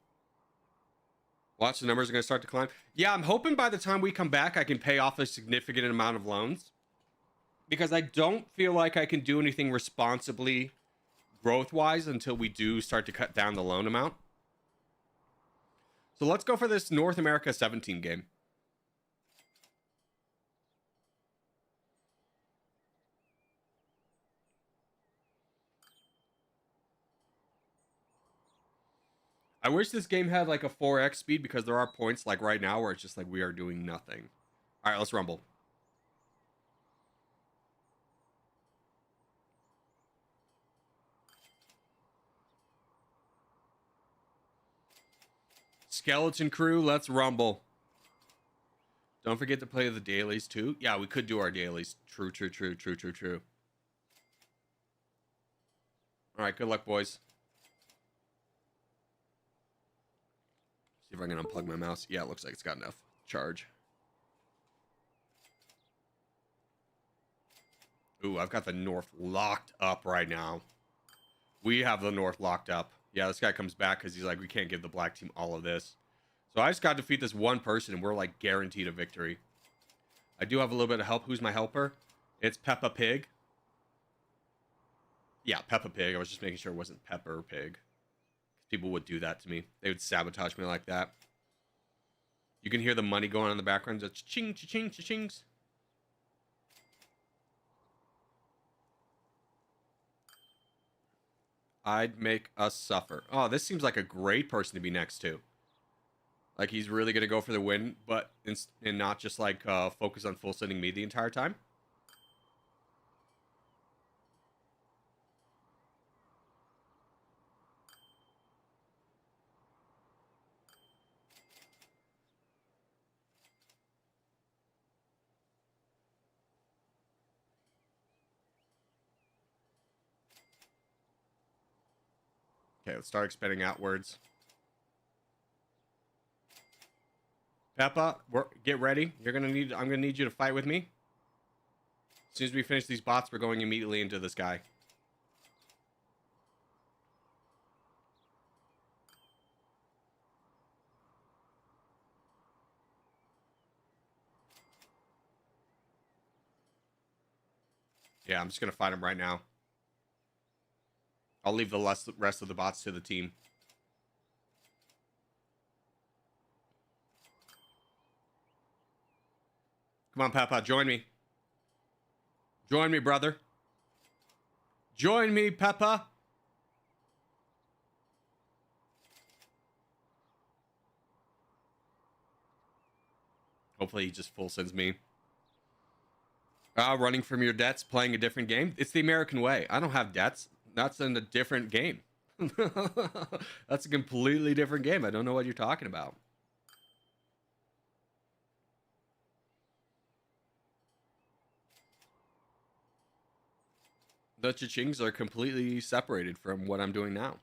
Watch, the numbers are going to start to climb. Yeah, I'm hoping by the time we come back, I can pay off a significant amount of loans. Because I don't feel like I can do anything responsibly growth-wise until we do start to cut down the loan amount. So let's go for this North America 17 game. I wish this game had like a 4x speed because there are points like right now where it's just like we are doing nothing. All right, let's rumble. Skeleton Crew, let's rumble. Don't forget to play the dailies too. Yeah, we could do our dailies. True, true, true, true, true, true. All right, good luck, boys. See if I can unplug my mouse. Yeah, it looks like it's got enough charge. Ooh, I've got the north locked up right now. We have the north locked up. Yeah, this guy comes back because he's like, we can't give the black team all of this. So I just got to defeat this one person, and we're like guaranteed a victory. I do have a little bit of help. Who's my helper? It's Peppa Pig. Yeah, Peppa Pig. I was just making sure it wasn't Pepper Pig. People would do that to me. They would sabotage me like that. You can hear the money going on in the background. Just ching, ching, chings. I'd make us suffer. Oh, this seems like a great person to be next to. Like, he's really going to go for the win, but and not just, like, focus on full sending me the entire time. Okay, let's start expanding outwards. Peppa, get ready. I'm gonna need you to fight with me. As soon as we finish these bots, we're going immediately into this guy. Yeah, I'm just gonna fight him right now. I'll leave the rest of the bots to the team. Come on, Peppa, join me. Join me, brother. Join me, Peppa. Hopefully he just full sends me. Running from your debts, playing a different game. It's the American way. I don't have debts. That's in a different game. That's a completely different game. I don't know what you're talking about. The cha-chings are completely separated from what I'm doing now.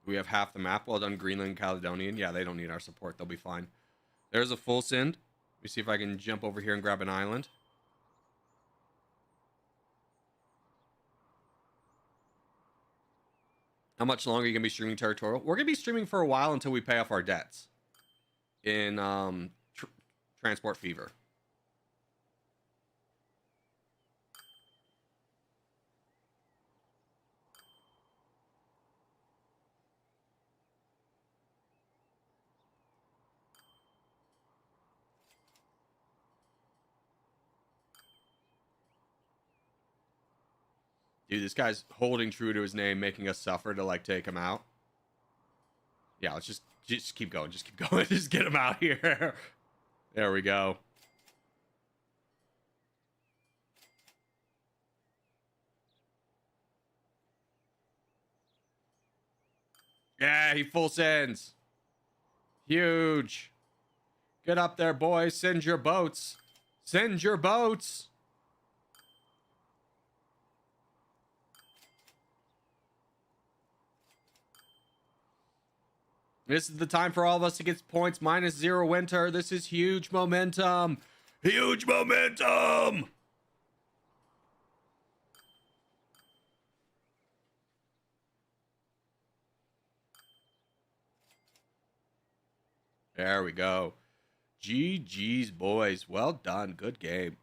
We have half the map. Well done, Greenland, Caledonian. Yeah, they don't need our support. They'll be fine. There's a full send. Let me see if I can jump over here and grab an island. How much longer are you going to be streaming Territorial? We're going to be streaming for a while until we pay off our debts in Transport Fever. Dude, this guy's holding true to his name, making us suffer to, like, take him out. Yeah, let's just keep going. Just keep going. Just get him out here. There we go. Yeah, he full sends. Huge. Get up there, boys. Send your boats. Send your boats. This is the time for all of us to get points. -0 winter. This is huge momentum. Huge momentum. There we go. GG's, boys. Well done. Good game.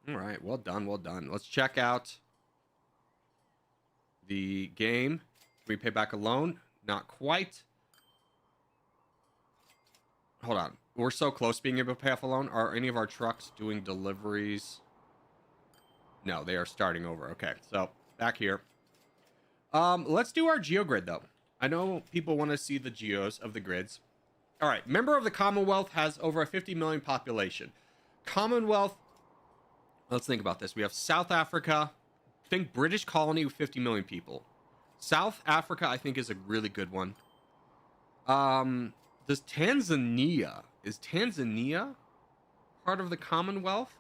All right. Well done. Well done. Let's check out the game. Can we pay back a loan? Not quite. Hold on. We're so close to being able to pay off a loan. Are any of our trucks doing deliveries? No, they are starting over. Okay. So back here. Let's do our geogrid, though. I know people want to see the geos of the grids. All right. Member of the Commonwealth has over a 50 million population. Commonwealth. Let's think about this. We have South Africa. Think British colony with 50 million people. South Africa, I think, is a really good one. Is Tanzania part of the Commonwealth?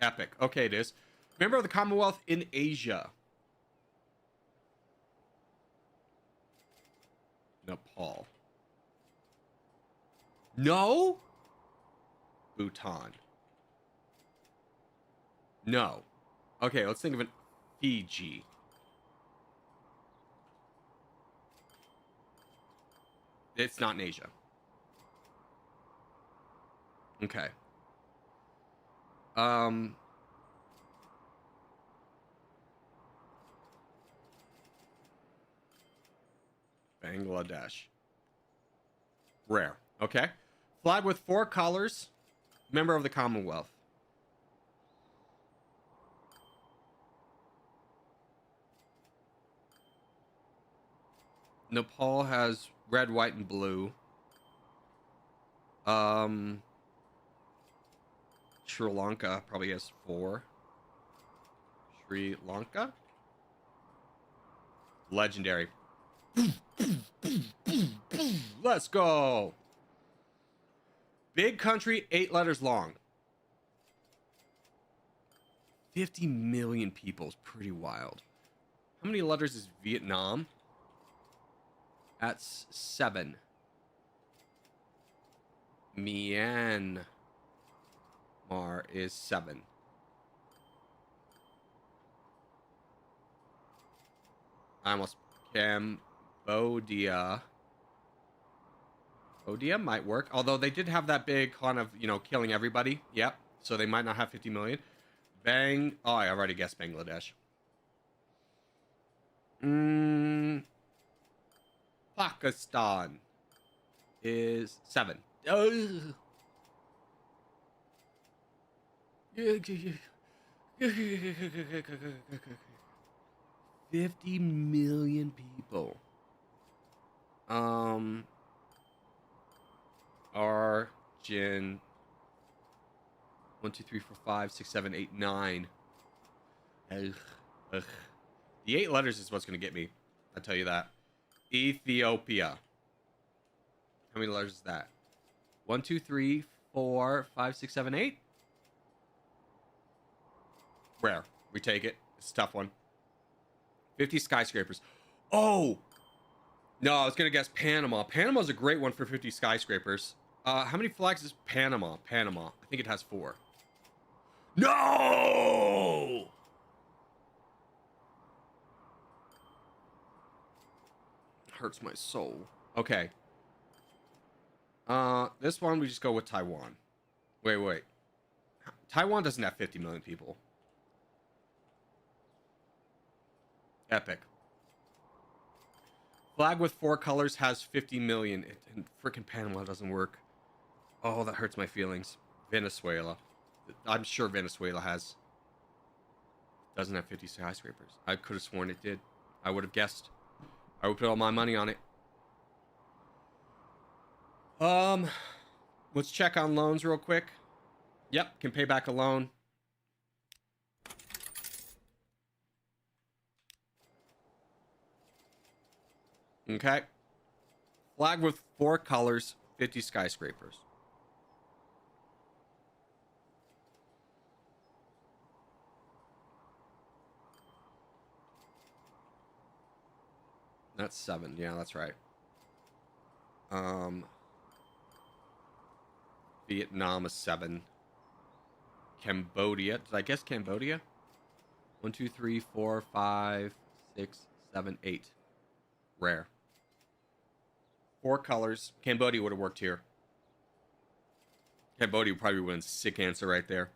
Epic. Okay, it is. Member of the Commonwealth in Asia. Nepal. No? Bhutan. No. Okay, let's think of an Fiji. It's not in Asia. Okay. Bangladesh. Rare. Okay. Flag with 4 colors. Member of the Commonwealth. Nepal has red, white, and blue. Sri Lanka probably has 4. Sri Lanka? Legendary. Let's go. Big country, 8 letters long. 50 million people is pretty wild. How many letters is Vietnam? That's 7. Myanmar is 7. I almost... Cambodia. Cambodia might work. Although they did have that big kind of, killing everybody. Yep. So they might not have 50 million. Oh, I already guessed Bangladesh. Pakistan is 7. Oh. 50 million people. Argent 1, 2, 3, 4, 5, 6, 7, 8, 9. Ugh. The 8 letters is what's gonna get me. I'll tell you that. Ethiopia. How many letters is that? 1, 2, 3, 4, 5, 6, 7, 8. Rare. We take it. It's a tough one. 50 skyscrapers. Oh! No, I was going to guess Panama. Panama's a great one for 50 skyscrapers. How many flags is Panama? I think it has 4. No! Hurts my soul. Okay. This one we just go with Taiwan. Wait. Taiwan doesn't have 50 million people. Epic. Flag with 4 colors has 50 million. And freaking Panama doesn't work. Oh, that hurts my feelings. Venezuela. I'm sure Venezuela doesn't have 50 skyscrapers. I could have sworn it did. I would have guessed. I would put all my money on it. Let's check on loans real quick. Yep, can pay back a loan. Okay. Flag with 4 colors, 50 skyscrapers. That's 7. Yeah, that's right. Vietnam is 7. Cambodia. Did I guess Cambodia? 1, 2, 3, 4, 5, 6, 7, 8. Rare. 4 colors. Cambodia would have worked here. Cambodia probably wins. Sick answer right there.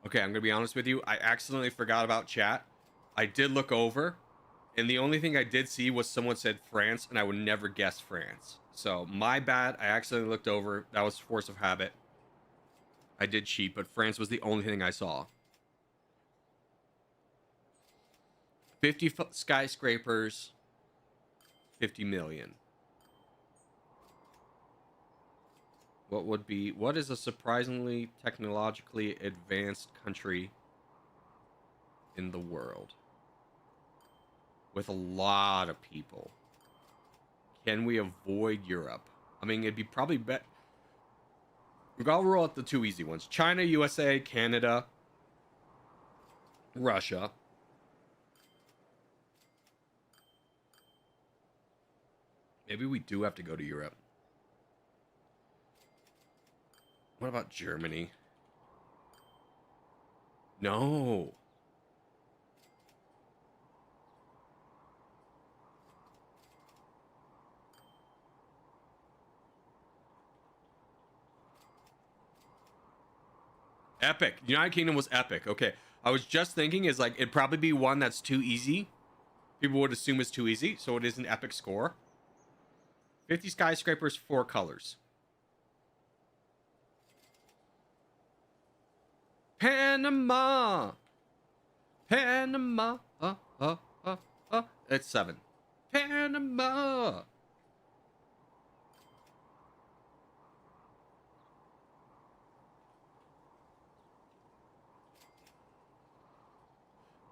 Okay, I'm going to be honest with you. I accidentally forgot about chat. I did look over, and the only thing I did see was someone said France, and I would never guess France. So, my bad. I accidentally looked over. That was force of habit. I did cheat, but France was the only thing I saw. 50 skyscrapers, 50 million. What is a surprisingly technologically advanced country in the world? with a lot of people. Can we avoid Europe? I mean, it'd be probably better. I'll roll out the two easy ones. China, USA, Canada, Russia. Maybe we do have to go to Europe. What about Germany? No. Epic. United Kingdom was epic. Okay. I was just thinking is like, it'd probably be one that's too easy. People would assume it's too easy. So it is an epic score. 50 skyscrapers, 4 colors. Panama. Panama. It's 7. Panama.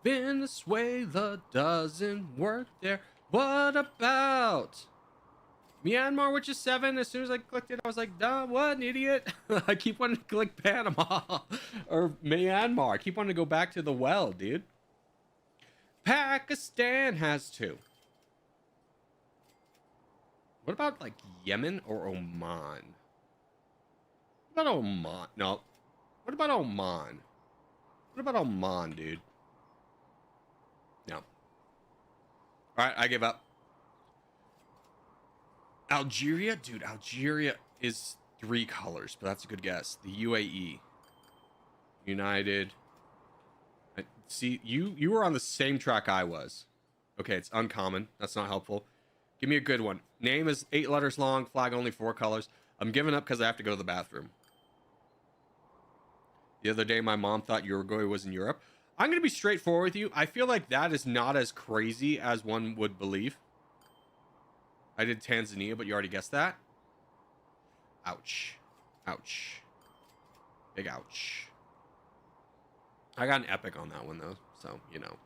Venezuela doesn't work there. What about Myanmar, which is 7? As soon as I clicked it, I was like, duh, what an idiot. I keep wanting to click Panama or Myanmar. I keep wanting to go back to the well, dude. Pakistan has 2. What about like Yemen or Oman? What about Oman? No. What about Oman? What about Oman, dude? No. All right, I give up. Algeria? Dude, Algeria is 3 colors, but that's a good guess. The UAE. United. See, you were on the same track I was. Okay, it's uncommon. That's not helpful. Give me a good one. Name is 8 letters long. Flag only 4 colors. I'm giving up because I have to go to the bathroom. The other day, my mom thought Uruguay was in Europe. I'm going to be straightforward with you. I feel like that is not as crazy as one would believe. I did Tanzania, but you already guessed that. Ouch. Ouch. Big ouch. I got an epic on that one, though. So, you know.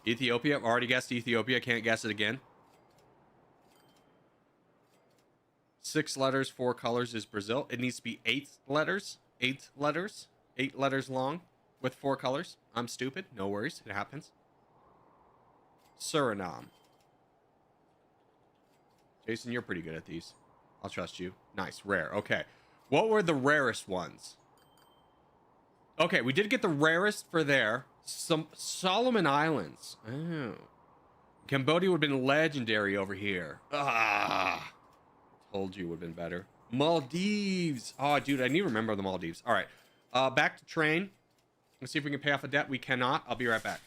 Ethiopia. Already guessed Ethiopia. Can't guess it again. 6 letters, 4 colors is Brazil. It needs to be 8 letters. 8 letters. 8 letters long with 4 colors. I'm stupid. No worries. It happens. Suriname. Jason, you're pretty good at these. I'll trust you. Nice. Rare. Okay. What were the rarest ones? Okay, we did get the rarest for there. Some Solomon Islands. Oh. Cambodia would have been legendary over here. Ah. Told you would have been better. Maldives. Oh, dude, I need to remember the Maldives. All right. Back to train. Let's see if we can pay off a debt. We cannot. I'll be right back.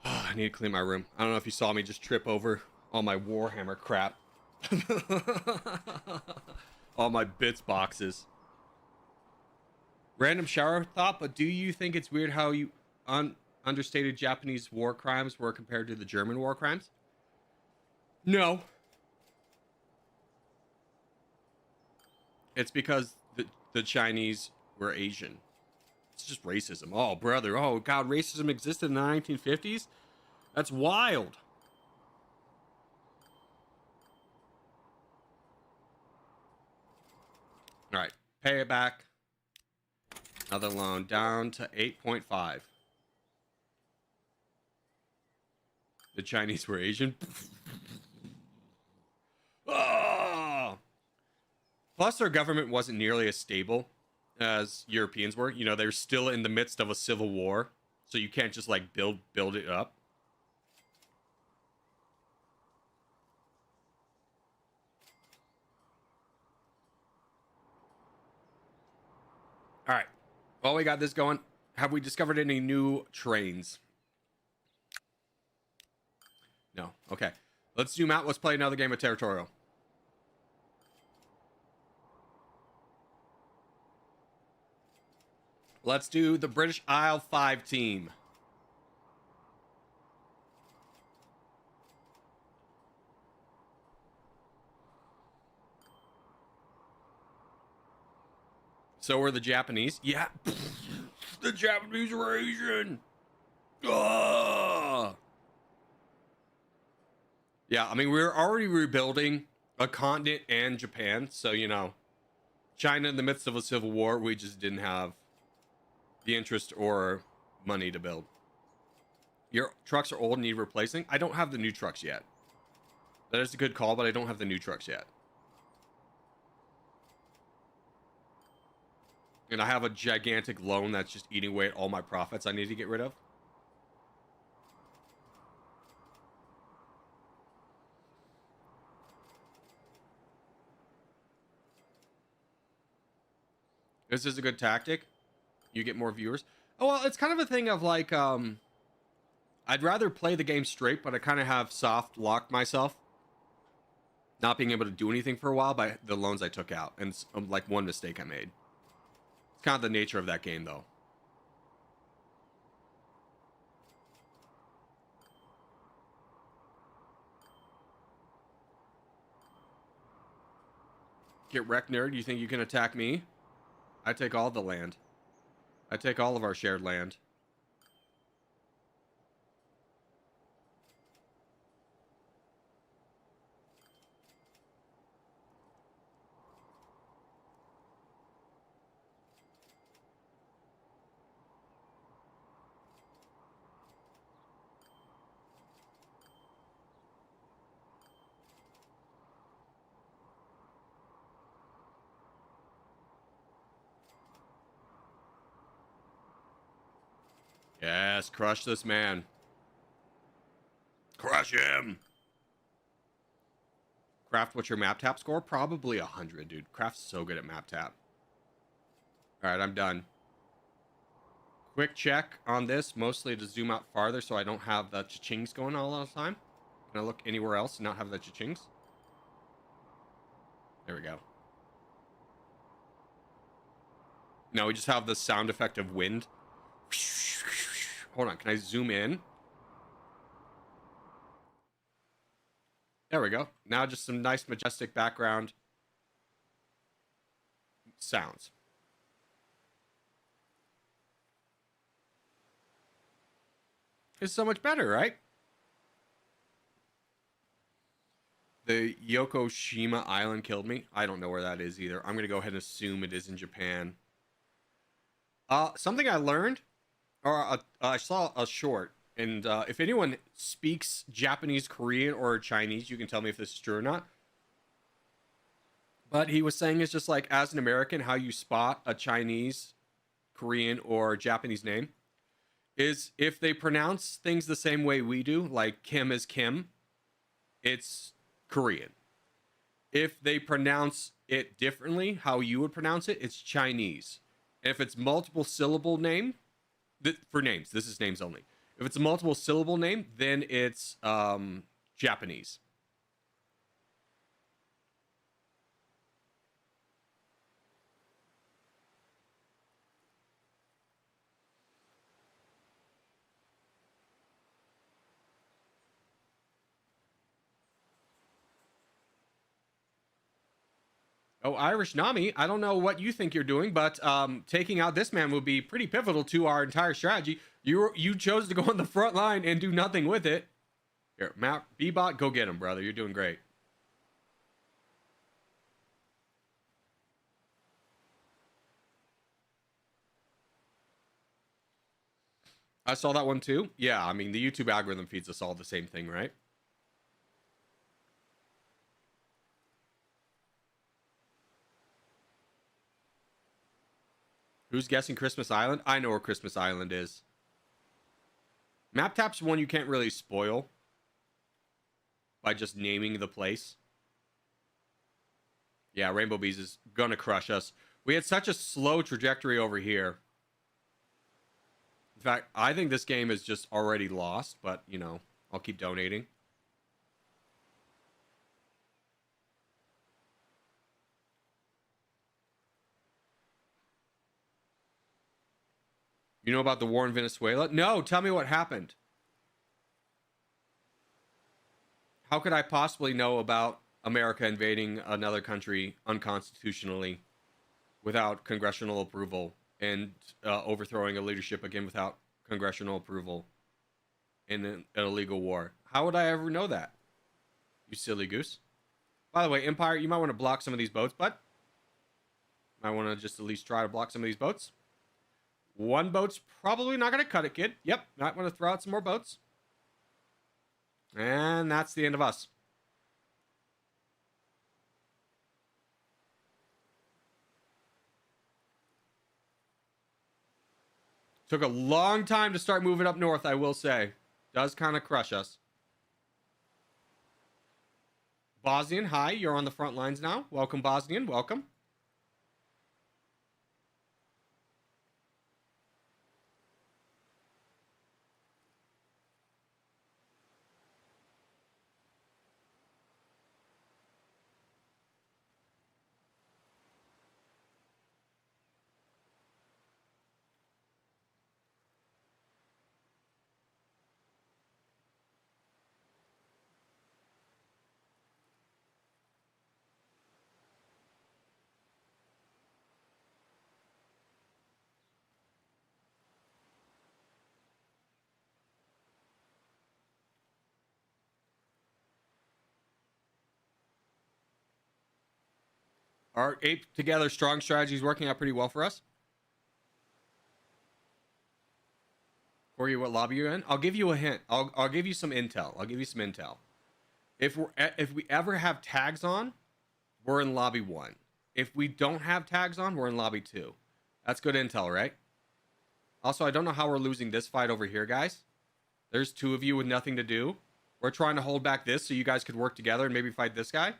I need to clean my room. I don't know if you saw me just trip over all my Warhammer crap. All my bits boxes. Random shower thought, but do you think it's weird how you understated Japanese war crimes were compared to the German war crimes? No. It's because the Chinese were Asian. It's just racism. Oh, brother. Oh, God. Racism existed in the 1950s? That's wild. All right. Pay it back. Another loan down to 8.5. The Chinese were Asian. Oh! Plus, their government wasn't nearly as stable as Europeans were. You know, they're still in the midst of a civil war, so you can't just like build it up. All right. Well, we got this going. Have we discovered any new trains? No. Okay. Let's zoom out. Let's play another game of Territorial. Let's do the British Isle 5 team. So were the Japanese. Yeah. The Japanese were Asian. Ugh. Yeah, I mean, we were already rebuilding a continent and Japan. So, you know, China in the midst of a civil war, we just didn't have the interest or money to build. Your trucks are old and need replacing. I don't have the new trucks yet. That is a good call, but I don't have the new trucks yet. And I have a gigantic loan that's just eating away at all my profits I need to get rid of. This is a good tactic. You get more viewers. Oh, well, it's kind of a thing of like, I'd rather play the game straight, but I kind of have soft locked myself. Not being able to do anything for a while by the loans I took out. And like one mistake I made. It's kind of the nature of that game, though. Get wrecked, nerd. You think you can attack me? I take all the land. I take all of our shared land. Yes, crush this man. Crush him. Craft, what's your map tap score? Probably 100, dude. Craft's so good at map tap. All right, I'm done. Quick check on this, mostly to zoom out farther so I don't have the cha-chings going all the time. Can I look anywhere else and not have the cha-chings? There we go. No, we just have the sound effect of wind. Hold on, can I zoom in? There we go. Now just some nice majestic background sounds. It's so much better, right? The Yokoshima Island killed me. I don't know where that is either. I'm going to go ahead and assume it is in Japan. Something I learned, or I saw a short, and if anyone speaks Japanese, Korean, or Chinese, you can tell me if this is true or not. But he was saying it's just like, as an American, how you spot a Chinese, Korean, or Japanese name is if they pronounce things the same way we do, like Kim is Kim, it's Korean. If they pronounce it differently, how you would pronounce it, it's Chinese. If it's multiple syllable name, for names, this is names only. If it's a multiple syllable name, then it's Japanese. Oh, Irish Nami, I don't know what you think you're doing, but taking out this man would be pretty pivotal to our entire strategy. You chose to go on the front line and do nothing with it. Here, Map B-Bot, go get him, brother. You're doing great. I saw that one too. Yeah, I mean, the YouTube algorithm feeds us all the same thing, right? Who's guessing Christmas Island? I know where Christmas Island is. MapTap's one you can't really spoil by just naming the place. Yeah, Rainbow Bees is gonna crush us. We had such a slow trajectory over here. In fact, I think this game is just already lost, but, you know, I'll keep donating. You know about the war in Venezuela? No, tell me what happened. How could I possibly know about America invading another country unconstitutionally without congressional approval and overthrowing a leadership again without congressional approval in an illegal war? How would I ever know that? You silly goose. By the way, Empire, you might want to block some of these boats, but might want to just at least try to block some of these boats. One boat's probably not going to cut it, kid. Yep, might want to throw out some more boats. And that's the end of us. Took a long time to start moving up north, I will say. Does kind of crush us. Bosnian, hi, you're on the front lines now. Welcome, Bosnian, welcome. Our ape together strong strategy is working out pretty well for us. For you, what lobby you're in? I'll give you a hint. I'll give you some intel. I'll give you some intel. If we ever have tags on, we're in lobby 1. If we don't have tags on, we're in lobby 2. That's good intel, right? Also, I don't know how we're losing this fight over here, guys. There's 2 of you with nothing to do. We're trying to hold back this so you guys could work together and maybe fight this guy.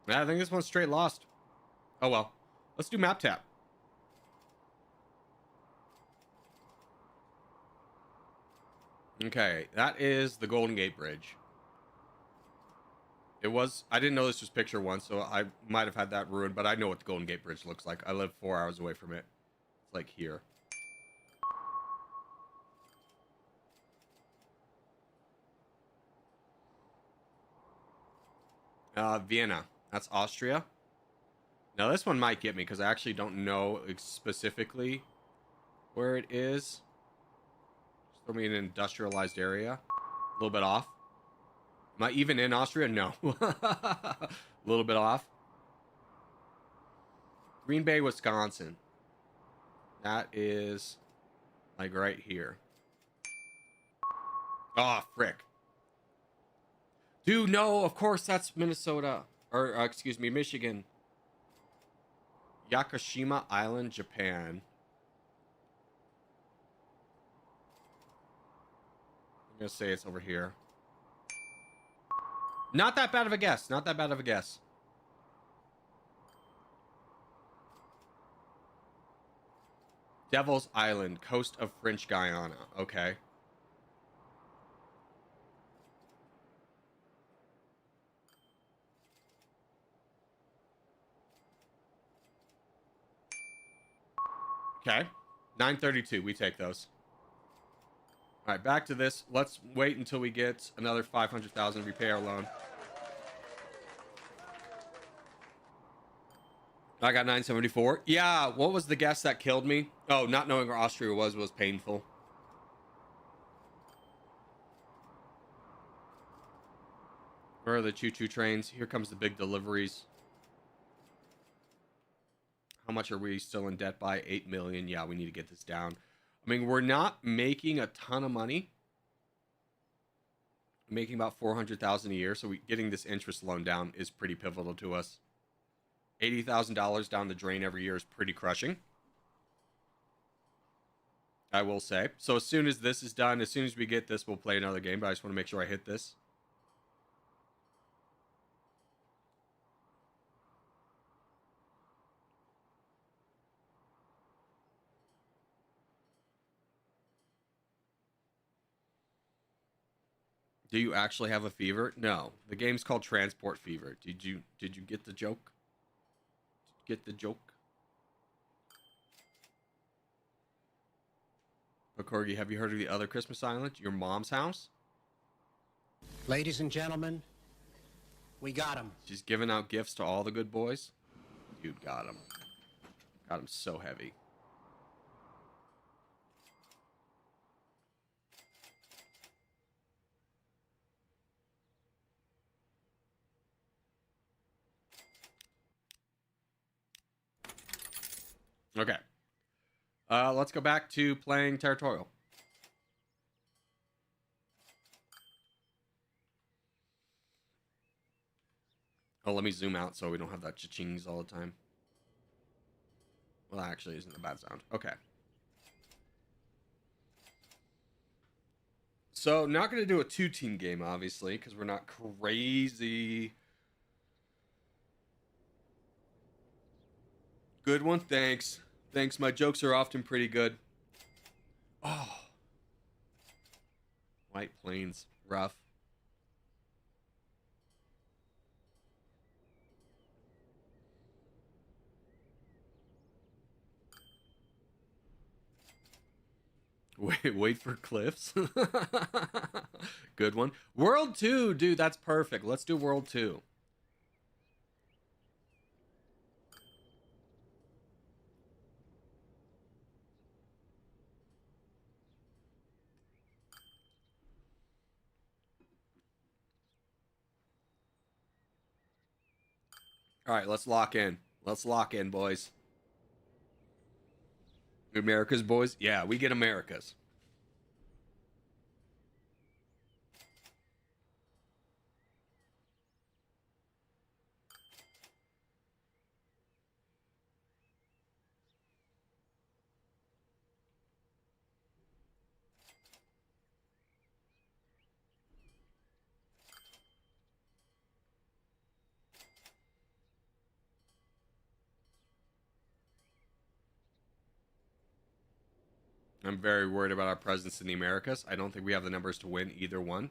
Yeah, I think this one's straight lost. Oh well. Let's do map tap. Okay, that is the Golden Gate Bridge. It was, I didn't know this was picture 1, so I might have had that ruined, but I know what the Golden Gate Bridge looks like. I live 4 hours away from it. It's like here. Vienna. That's Austria. Now this one might get me because I actually don't know specifically where it is. Just throw me in an industrialized area. A little bit off. Am I even in Austria? No. A little bit off. Green Bay, Wisconsin. That is like right here. Oh, frick. Dude, no, of course that's Minnesota. Or, excuse me, Michigan. Yakushima Island, Japan. I'm gonna say it's over here. Not that bad of a guess. Not that bad of a guess. Devil's Island, coast of French Guiana. Okay. Okay. 932. We take those. All right, back to this. Let's wait until we get another 500,000 repair loan. I got 974. Yeah, what was the guess that killed me? Oh, not knowing where Austria was painful. Where are the choo-choo trains? Here comes the big deliveries. How much are we still in debt by? 8 million. Yeah, we need to get this down. I mean, we're not making a ton of money. We're making about 400,000 a year, so getting this interest loan down is pretty pivotal to us. $80,000 down the drain every year is pretty crushing, I will say. So as soon as this is done, as soon as we get this, we'll play another game, but I just want to make sure I hit this. Do you actually have a fever? No. The game's called Transport Fever. Did you get the joke? Get the joke? But Corgi, have you heard of the other Christmas island? Your mom's house? Ladies and gentlemen, we got him. She's giving out gifts to all the good boys. Dude, got him. Got him so heavy. Okay. Let's go back to playing Territorial. Oh, let me zoom out so we don't have that cha-chings all the time. Well, that actually isn't a bad sound. Okay. So, not going to do a two-team game, obviously, because we're not crazy. Good one, thanks. Thanks, my jokes are often pretty good. Oh. White Plains, rough. Wait for cliffs. Good one. World 2, dude, that's perfect. Let's do World 2. All right, let's lock in. Let's lock in, boys. America's boys? Yeah, we get America's. I'm very worried about our presence in the Americas. I don't think we have the numbers to win either one.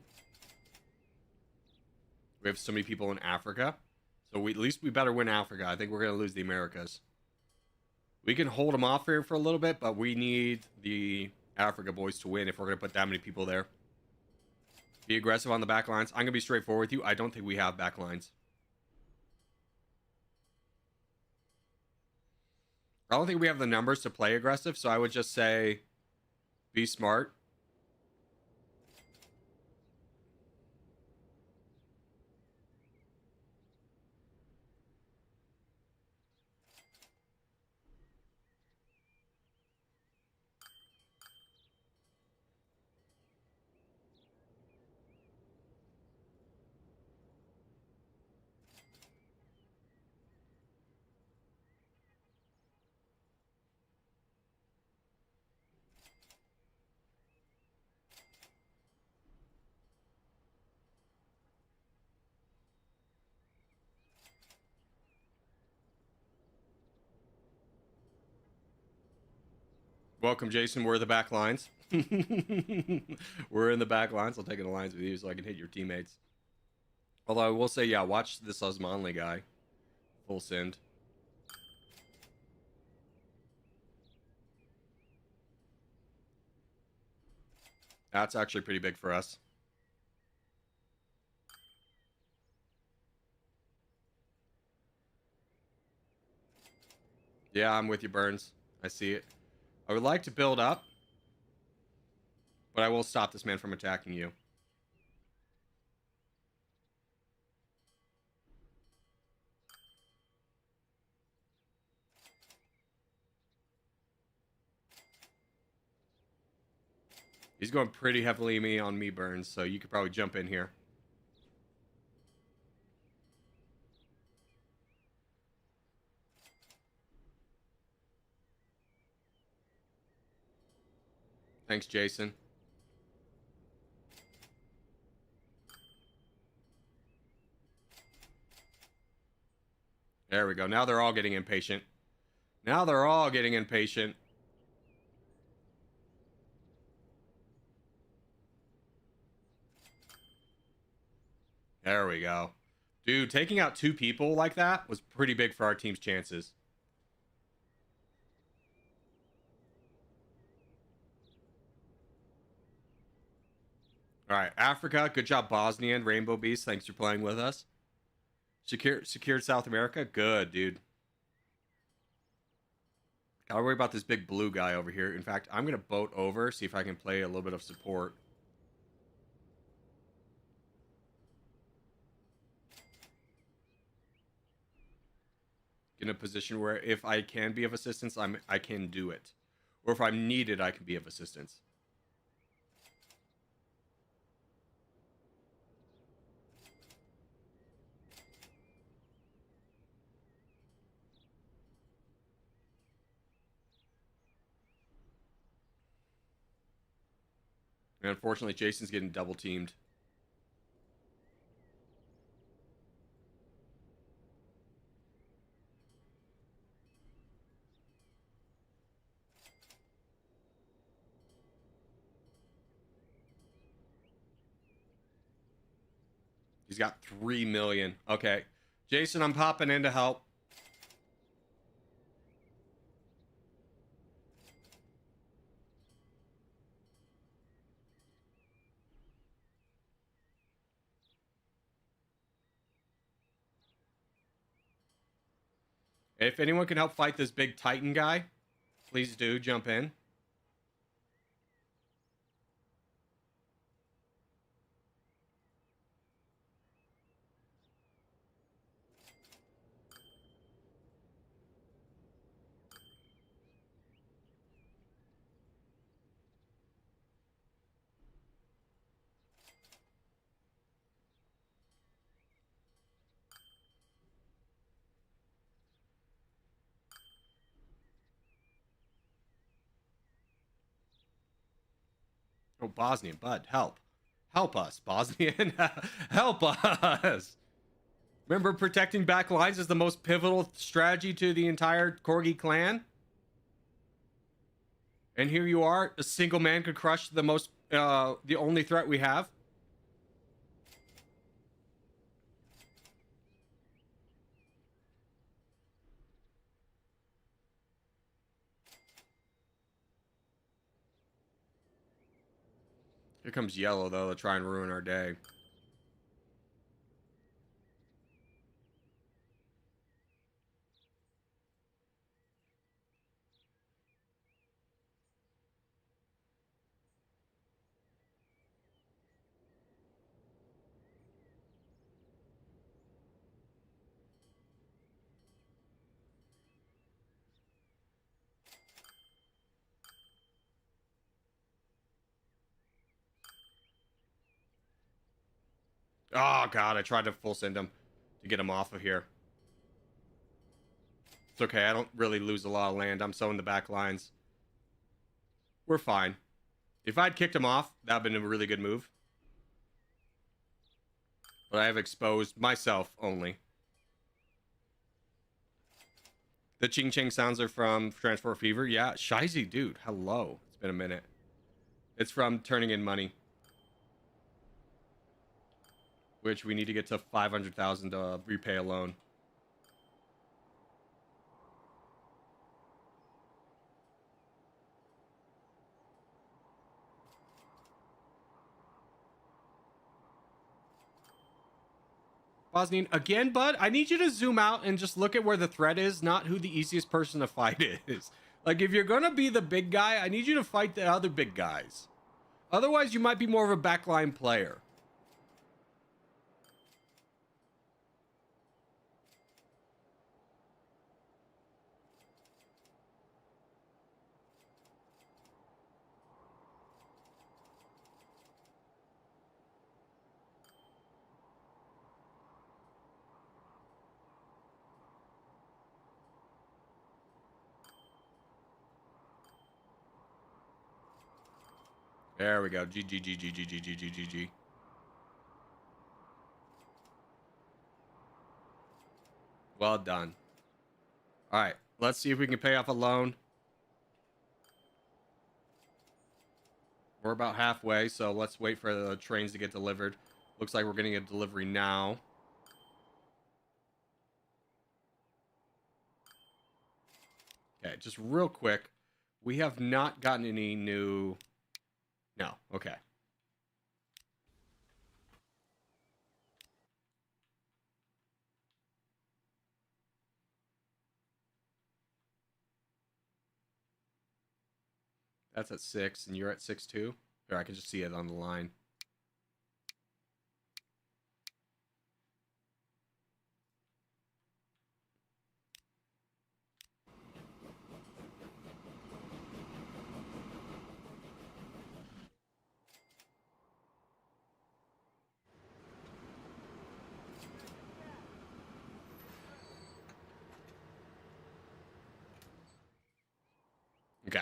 We have so many people in Africa. So at least we better win Africa. I think we're going to lose the Americas. We can hold them off here for a little bit, but we need the Africa boys to win if we're going to put that many people there. Be aggressive on the back lines. I'm going to be straightforward with you. I don't think we have back lines. I don't think we have the numbers to play aggressive, so I would just say be smart. Welcome, Jason. We're the back lines. We're in the back lines. I'll take an alliance with you so I can hit your teammates. Although I will say, yeah, watch this Osmanli guy. Full send. That's actually pretty big for us. Yeah, I'm with you, Burns. I see it. I would like to build up, but I will stop this man from attacking you. He's going pretty heavily on me, Burns, so you could probably jump in here. Thanks, Jason. There we go. Now they're all getting impatient. Now they're all getting impatient. There we go. Dude, taking out 2 people like that was pretty big for our team's chances. All right, Africa. Good job, Bosnian. Rainbow Beast, thanks for playing with us. Secured South America. Good, dude. Gotta worry about this big blue guy over here. In fact, I'm going to boat over, see if I can play a little bit of support. In a position where if I can be of assistance, I can do it. Or if I'm needed, I can be of assistance. And unfortunately, Jason's getting double teamed. He's got 3 million. Okay. Jason, I'm popping in to help. If anyone can help fight this big Titan guy, please do jump in. Oh, Bosnian, bud, help. Help us, Bosnian. Help us. Remember, protecting back lines is the most pivotal strategy to the entire Corgi clan? And here you are, a single man could crush the only threat we have. Here comes yellow, though, to try and ruin our day. Oh, God, I tried to full send him to get him off of here. It's okay, I don't really lose a lot of land. I'm so in the back lines. We're fine. If I'd kicked him off, that would have been a really good move. But I have exposed myself only. The ching ching sounds are from Transport Fever. Yeah, Shizy, dude. Hello. It's been a minute. It's from Turning in Money, which we need to get to 500,000 to repay a loan. Bosnian, again, bud, I need you to zoom out and just look at where the threat is, not who the easiest person to fight is. Like, if you're gonna be the big guy, I need you to fight the other big guys. Otherwise, you might be more of a backline player. There we go. GG. Well done. All right, let's see if we can pay off a loan. We're about halfway, so let's wait for the trains to get delivered. Looks like we're getting a delivery now. Okay, just real quick. We have not gotten any new... No, okay. That's at 6, and you're at 6 too? Or I can just see it on the line. Okay.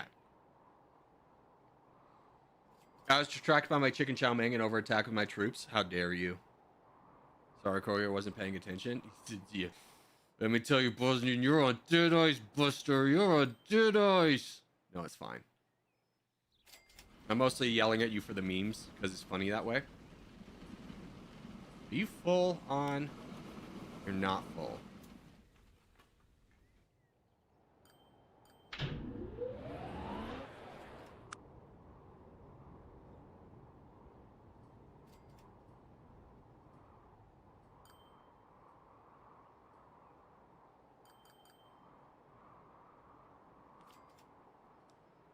I was distracted by my chicken chow mein and over attack with my troops. How dare you? Sorry, Courier wasn't paying attention. Yeah. Let me tell you, Bosnian, you're on dead ice, Buster. You're on dead ice. No, it's fine. I'm mostly yelling at you for the memes because it's funny that way. Are you full on? You're not full.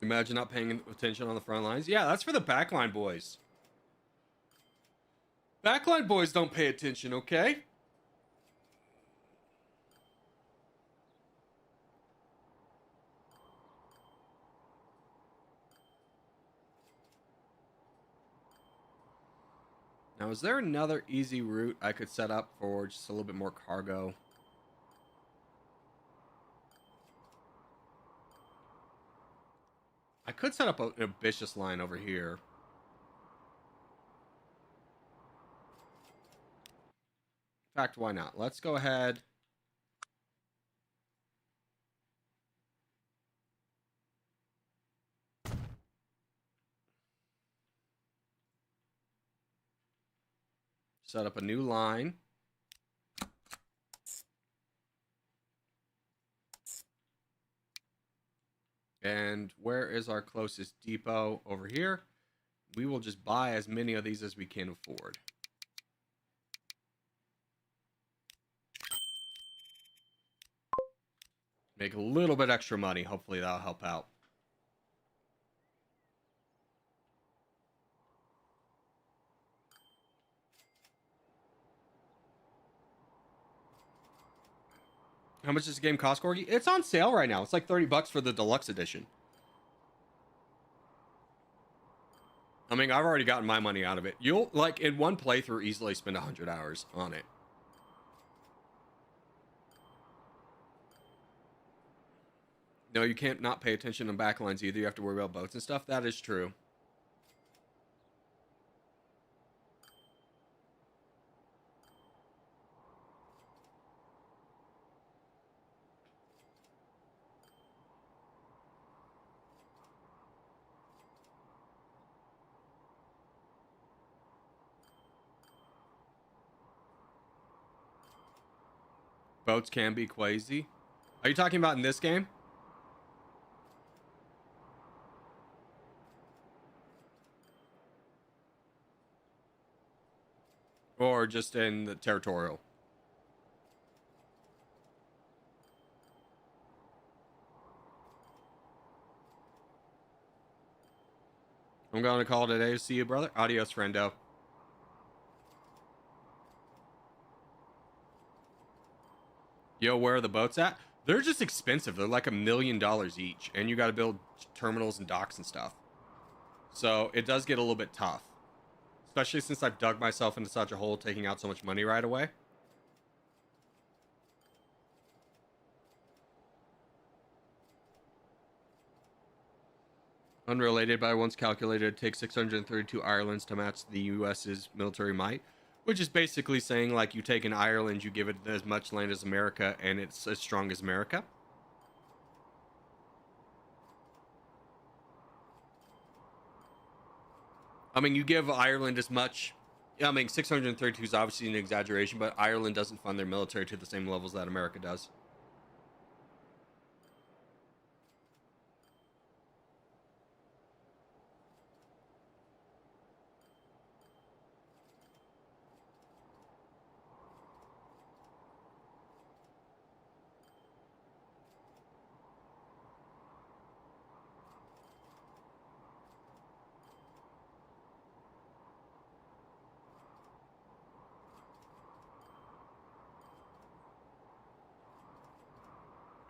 Imagine not paying attention on the front lines. Yeah, that's for the backline boys. Backline boys don't pay attention, okay? Now, is there another easy route I could set up for just a little bit more cargo? I could set up an ambitious line over here. In fact, why not? Let's go ahead. Set up a new line. And where is our closest depot? Over here. We will just buy as many of these as we can afford. Make a little bit extra money. Hopefully that'll help out. How much does the game cost, Corgi? It's on sale right now. It's like $30 for the deluxe edition. I mean, I've already gotten my money out of it. You'll, like, in one playthrough, easily spend 100 hours on it. No, you can't not pay attention on backlines either. You have to worry about boats and stuff. That is true. Boats can be quasi. Are you talking about in this game? Or just in the territorial? I'm going to call it a day. See you, brother. Adios, friendo. Yo, where are the boats at? They're just expensive. They're like $1 million each. And you got to build terminals and docks and stuff. So it does get a little bit tough. Especially since I've dug myself into such a hole taking out so much money right away. Unrelated, but I once calculated it takes 632 Irelands to match the US's military might. Which is basically saying, like, you take an Ireland, you give it as much land as America, and it's as strong as America. I mean, you give Ireland as much... I mean, 632 is obviously an exaggeration, but Ireland doesn't fund their military to the same levels that America does.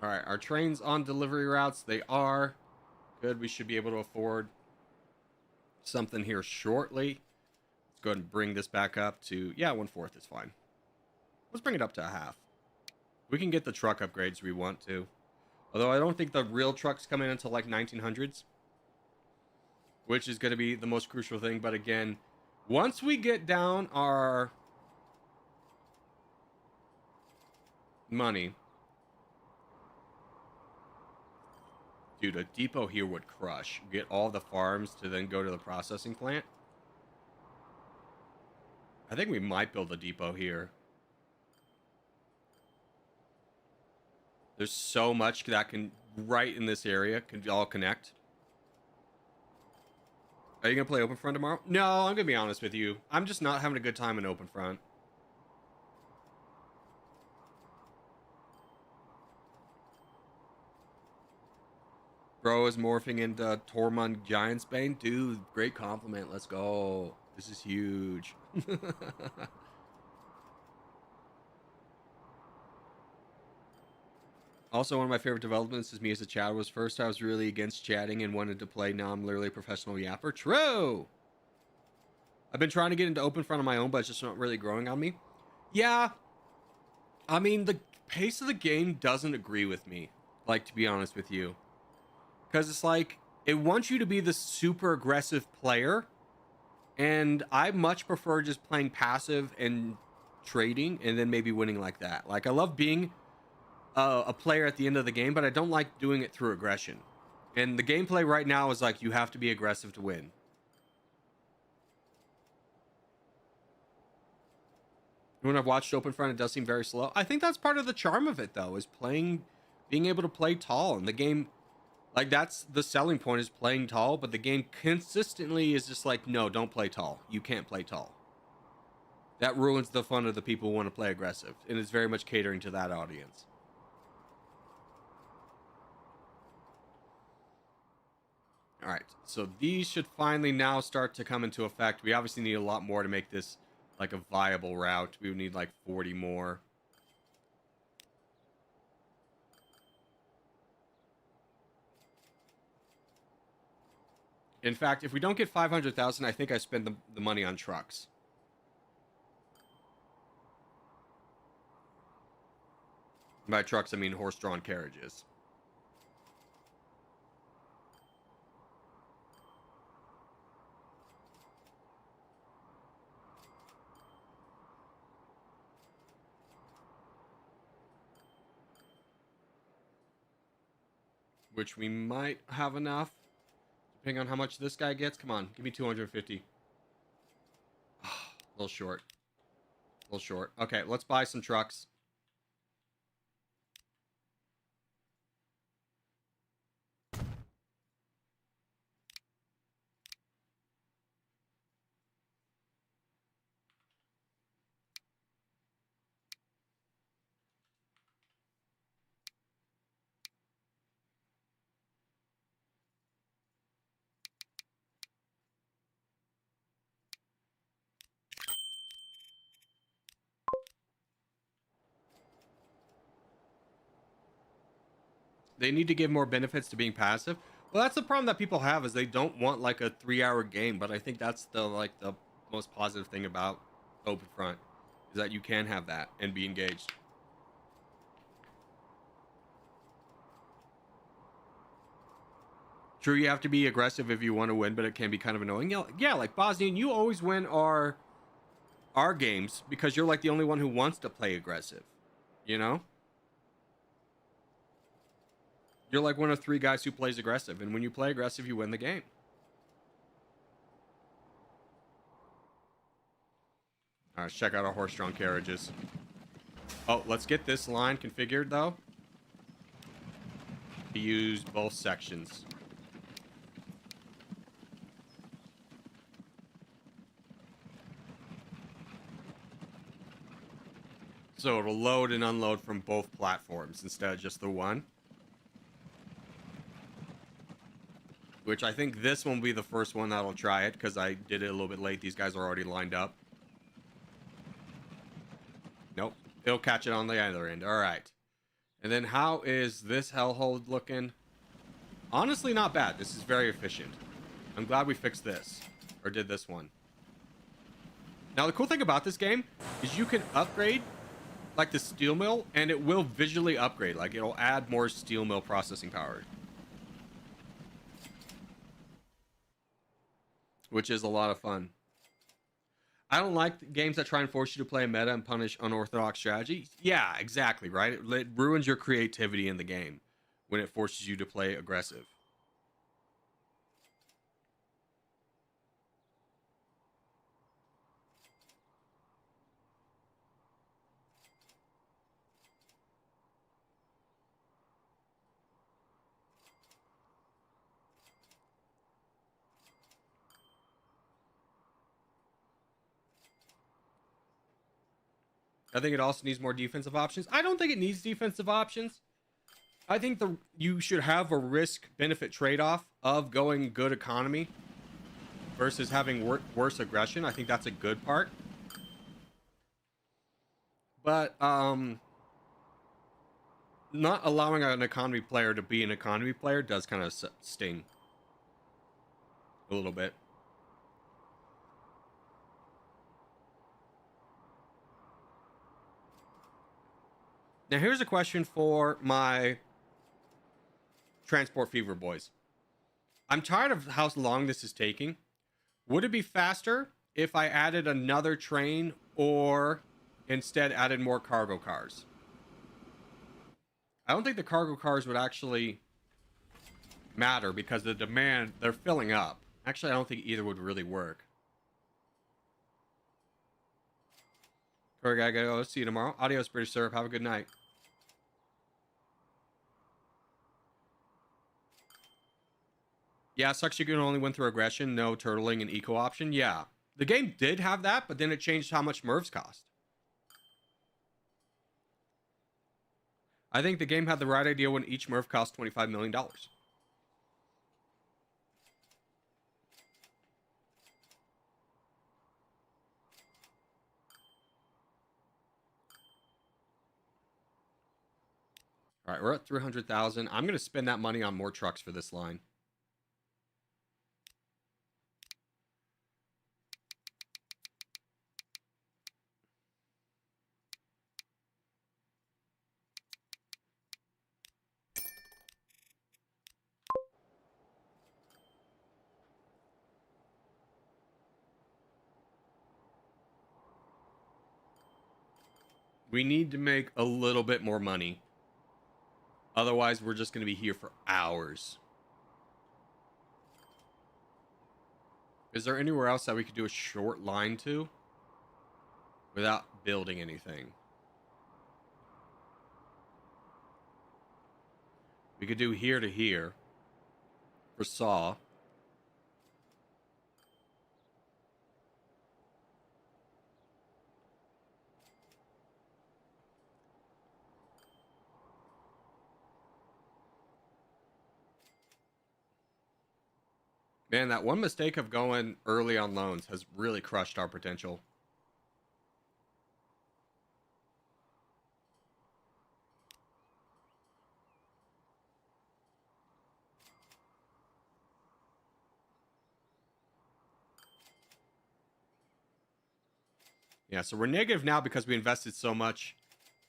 All right, our trains on delivery routes, they are good. We should be able to afford something here shortly. Let's go ahead and bring this back up to, yeah, 1/4 is fine. Let's bring it up to a half. We can get the truck upgrades we want to. Although I don't think the real trucks come in until like 1900s. Which is going to be the most crucial thing. But again, once we get down our money... Dude, a depot here would crush. Get all the farms to then go to the processing plant. I think we might build a depot here. There's so much that can, right in this area, can all connect. Are you going to play Open Front tomorrow? No, I'm going to be honest with you. I'm just not having a good time in Open Front. Bro is morphing into Tormund Giantsbane. Dude, great compliment. Let's go. This is huge. Also, one of my favorite developments is me as a chatter was first I was really against chatting and wanted to play. Now I'm literally a professional yapper. True. I've been trying to get into Open Front on my own, but it's just not really growing on me. Yeah. I mean, the pace of the game doesn't agree with me. Like, to be honest with you. Because it's like, it wants you to be the super aggressive player. And I much prefer just playing passive and trading and then maybe winning like that. Like, I love being a player at the end of the game, but I don't like doing it through aggression. And the gameplay right now is like, you have to be aggressive to win. When I've watched Open Front, it does seem very slow. I think that's part of the charm of it, though, is being able to play tall. And the game... Like, that's the selling point, is playing tall, but the game consistently is just like, no, don't play tall. You can't play tall. That ruins the fun of the people who want to play aggressive, and it's very much catering to that audience. All right, so these should finally now start to come into effect. We obviously need a lot more to make this like a viable route. We would need like 40 more. In fact, if we don't get 500,000, I think I spend the money on trucks. By trucks, I mean horse-drawn carriages. Which we might have enough. Depending on how much this guy gets. Come on, give me 250. A little short. A little short. Okay, let's buy some trucks. They need to give more benefits to being passive. Well, that's the problem that people have, is they don't want like a 3-hour game, but I think that's the most positive thing about Openfront, is that you can have that and be engaged. True, you have to be aggressive if you want to win, but it can be kind of annoying. Yeah, like Bosnian, you always win our games because you're like the only one who wants to play aggressive, you know? You're like one of 3 guys who plays aggressive, and when you play aggressive, you win the game. All right, let's check out our horse-drawn carriages. Oh, let's get this line configured, though. To use both sections. So it'll load and unload from both platforms instead of just the one. Which I think this one will be the first one that'll try it, because I did it a little bit late. These guys are already lined up. Nope. It'll catch it on the other end. All right. And then how is this hellhole looking? Honestly, not bad. This is very efficient. I'm glad we fixed this. Or did this one. Now, the cool thing about this game is you can upgrade like the steel mill, and it will visually upgrade. Like, it'll add more steel mill processing power. Which is a lot of fun. I don't like games that try and force you to play a meta and punish unorthodox strategy. Yeah, exactly, right? It ruins your creativity in the game when it forces you to play aggressive. I think it also needs more defensive options. I don't think it needs defensive options. I think you should have a risk-benefit trade-off of going good economy versus having worse aggression. I think that's a good part. But not allowing an economy player to be an economy player does kind of sting a little bit. Now, here's a question for my Transport Fever boys. I'm tired of how long this is taking. Would it be faster if I added another train or instead added more cargo cars? I don't think the cargo cars would actually matter because the demand, they're filling up. Actually, I don't think either would really work. All right, I gotta go. See you tomorrow. Adios, British Syrup. Have a good night. Yeah, sucks you can only win through aggression, no turtling and eco option. Yeah. The game did have that, but then it changed how much Mervs cost. I think the game had the right idea when each Merv cost $25 million. All right, we're at 300,000. I'm going to spend that money on more trucks for this line. We need to make a little bit more money. Otherwise, we're just going to be here for hours. Is there anywhere else that we could do a short line to without building anything? We could do here to here for saw. Man, that one mistake of going early on loans has really crushed our potential. Yeah, so we're negative now because we invested so much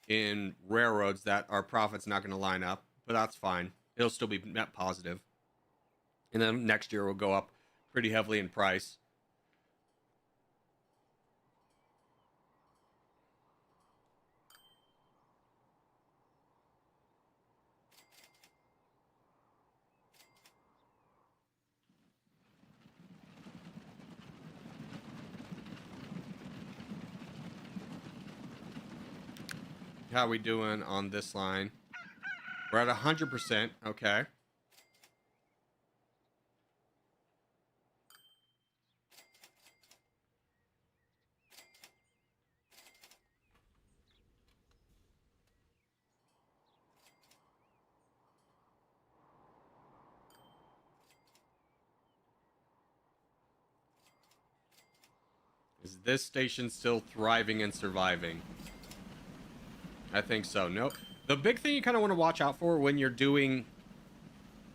in railroads that our profit's not going to line up, but that's fine. It'll still be net positive. And then next year will go up pretty heavily in price. How are we doing on this line? We're at 100%. Okay. Is this station still thriving and surviving? I think so. No. The big thing you kind of want to watch out for when you're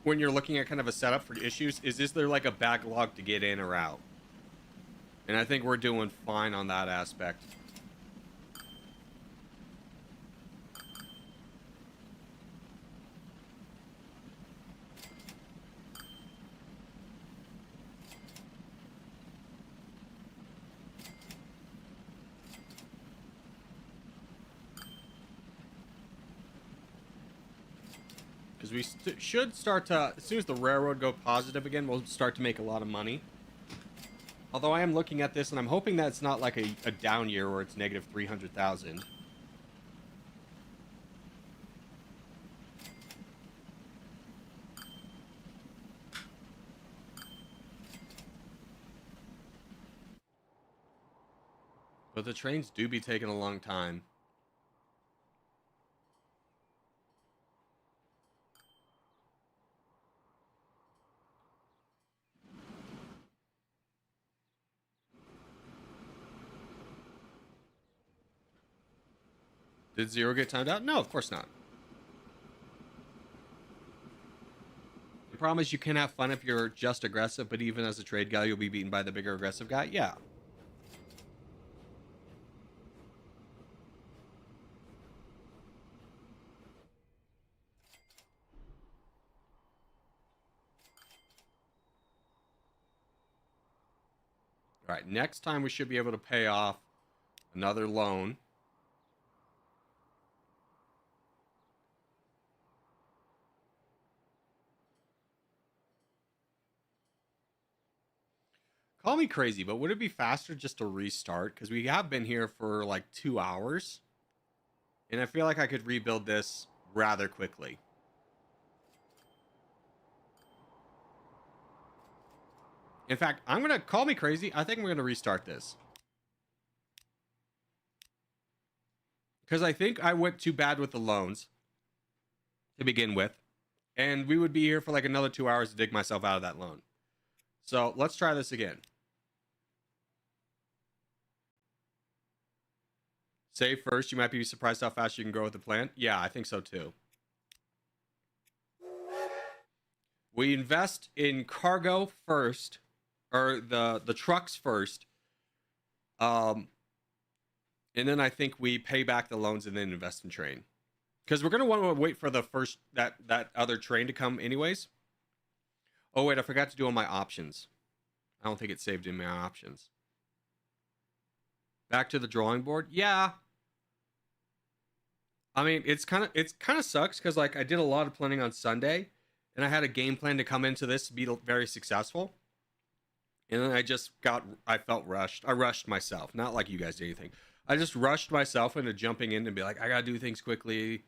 looking at kind of a setup for issues is there like a backlog to get in or out? And I think we're doing fine on that aspect. Because we should start to, as soon as the railroad go positive again, we'll start to make a lot of money. Although I am looking at this and I'm hoping that it's not like a down year where it's negative 300,000. But the trains do be taking a long time. Did Zero get timed out? No, of course not. The problem is you can have fun if you're just aggressive, but even as a trade guy, you'll be beaten by the bigger aggressive guy. Yeah. All right, next time we should be able to pay off another loan. Call me crazy, but would it be faster just to restart? Because we have been here for like 2 hours. And I feel like I could rebuild this rather quickly. In fact, I'm going to call me crazy. I think we're going to restart this. Because I think I went too bad with the loans to begin with. And we would be here for like another 2 hours to dig myself out of that loan. So let's try this again. Save first. You might be surprised how fast you can grow with the plant. Yeah, I think so too. We invest in cargo first, or the trucks first. And then I think we pay back the loans and then invest in train. Because we're going to want to wait for the first, that other train to come anyways. Oh, wait, I forgot to do all my options. I don't think it's saved in my options. Back to the drawing board? Yeah. I mean, it's kind of sucks because like I did a lot of planning on Sunday and I had a game plan to come into this to be very successful. And then I felt rushed. I rushed myself. Not like you guys did anything. I just rushed myself into jumping in and be like, I got to do things quickly.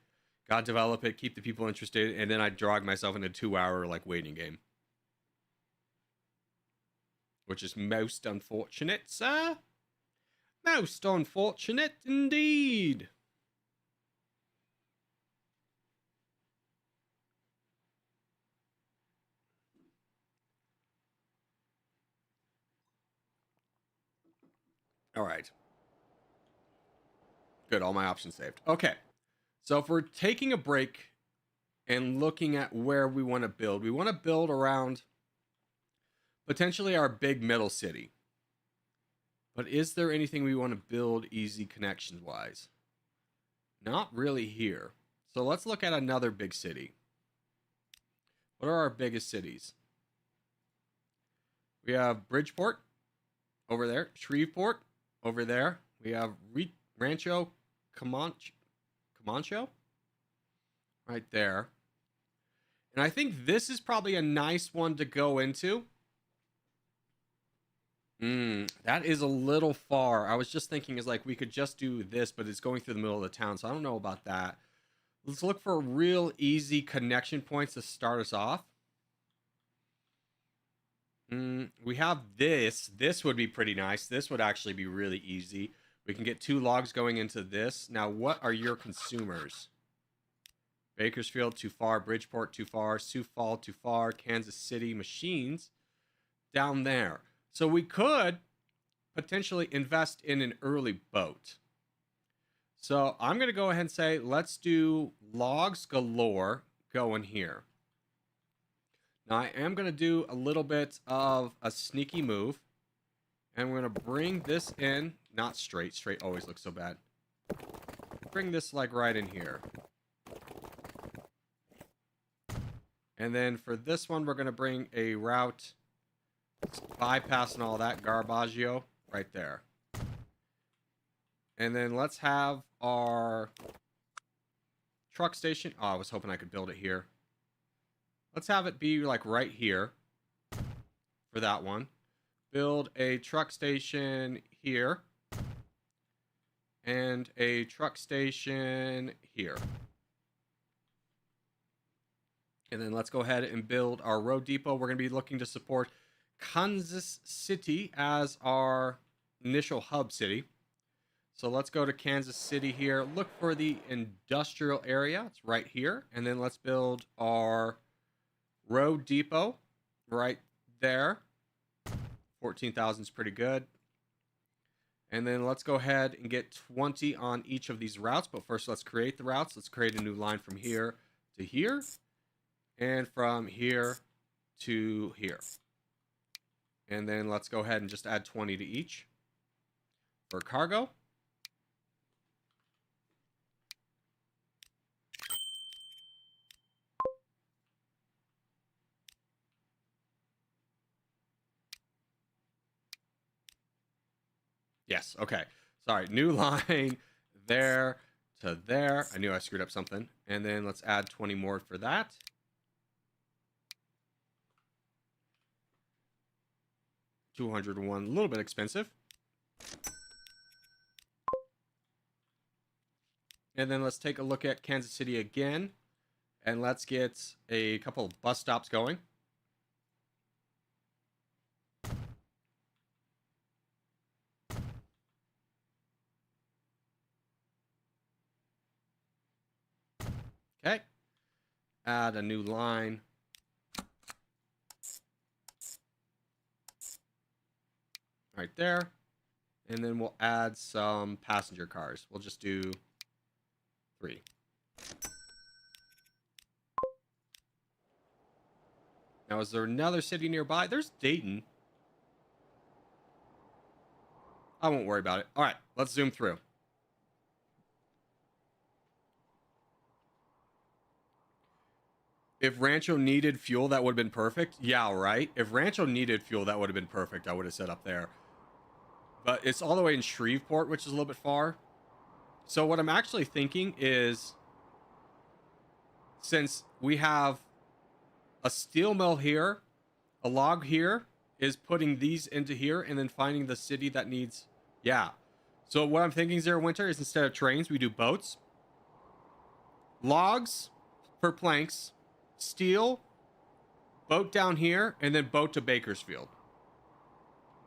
Got to develop it, keep the people interested. And then I dragged myself into a 2-hour like waiting game. Which is most unfortunate, sir. Most unfortunate indeed. All right. Good, all my options saved. Okay. So if we're taking a break and looking at where we want to build around potentially our big middle city. But is there anything we want to build easy connection wise? Not really here. So let's look at another big city. What are our biggest cities? We have Bridgeport over there, Shreveport over there. We have Rancho Comanche right there. And I think this is probably a nice one to go into. That is a little far. I was just thinking is like we could just do this, but it's going through the middle of the town, so I don't know about that. Let's look for real easy connection points to start us off. We have this. This would be pretty nice. This would actually be really easy. We can get 2 logs going into this. Now, what are your consumers? Bakersfield, too far. Bridgeport, too far. Sioux Falls, too far. Kansas City, machines down there. So we could potentially invest in an early boat. So I'm going to go ahead and say, let's do logs galore going here. Now I am going to do a little bit of a sneaky move. And we're going to bring this in, not straight. Straight always looks so bad. Bring this like right in here. And then for this one, we're going to bring a route bypassing all that garbaggio right there. And then let's have our truck station. Oh, I was hoping I could build it here. Let's have it be like right here for that one. Build a truck station here. And a truck station here. And then let's go ahead and build our road depot. We're going to be looking to support Kansas City as our initial hub city. So let's go to Kansas City here. Look for the industrial area. It's right here. And then let's build our road depot right there. 14,000 is pretty good. And then let's go ahead and get 20 on each of these routes. But first, let's create the routes. Let's create a new line from here to here. And from here to here. And then let's go ahead and just add 20 to each. For cargo. Yes, okay. Sorry, new line there to there. I knew I screwed up something. And then let's add 20 more for that. $201, a little bit expensive. And then let's take a look at Kansas City again. And let's get a couple of bus stops going. Okay. Add a new line. Right there. And then we'll add some passenger cars. We'll just do 3. Now, is there another city nearby? There's Dayton. I won't worry about it. All right, let's zoom through. If Rancho needed fuel, that would have been perfect. Yeah, right. If Rancho needed fuel, that would have been perfect. I would have set up there. But it's all the way in Shreveport, which is a little bit far. So what I'm actually thinking is, since we have a steel mill here, a log here, is putting these into here and then finding the city that needs... Yeah. So what I'm thinking, Zero Winter, is instead of trains, we do boats. Logs for planks. Steel. Boat down here. And then boat to Bakersfield.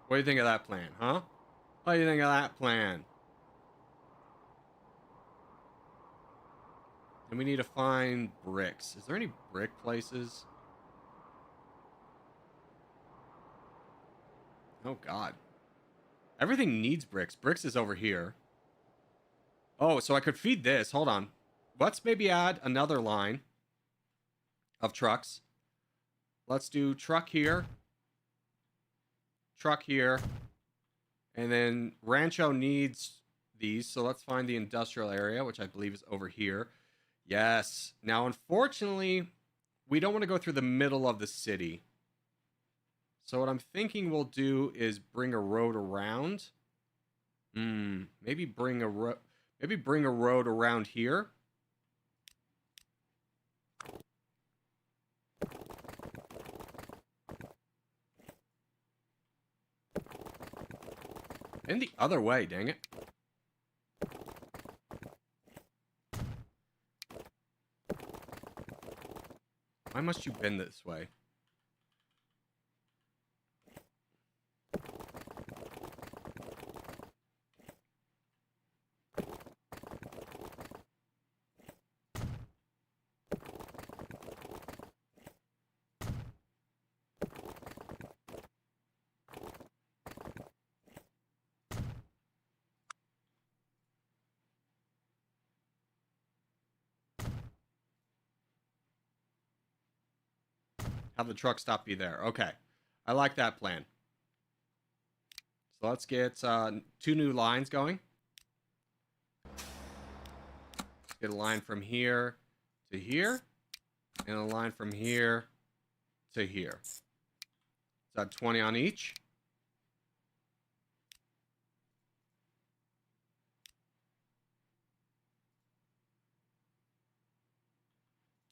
What do you think of that plan, huh? What do you think of that plan? And we need to find bricks. Is there any brick places? Oh, God. Everything needs bricks. Bricks is over here. Oh, so I could feed this. Hold on. Let's maybe add another line of trucks. Let's do truck here. Truck here. And then Rancho needs these. So let's find the industrial area, which I believe is over here. Yes. Now, unfortunately, we don't want to go through the middle of the city. So what I'm thinking we'll do is bring a road around. Maybe bring a road around here. And the other way, dang it. Why must you bend this way? Have the truck stop be there. Okay. I like that plan. So let's get 2 new lines going. Let's get a line from here to here. And a line from here to here. Is that 20 on each?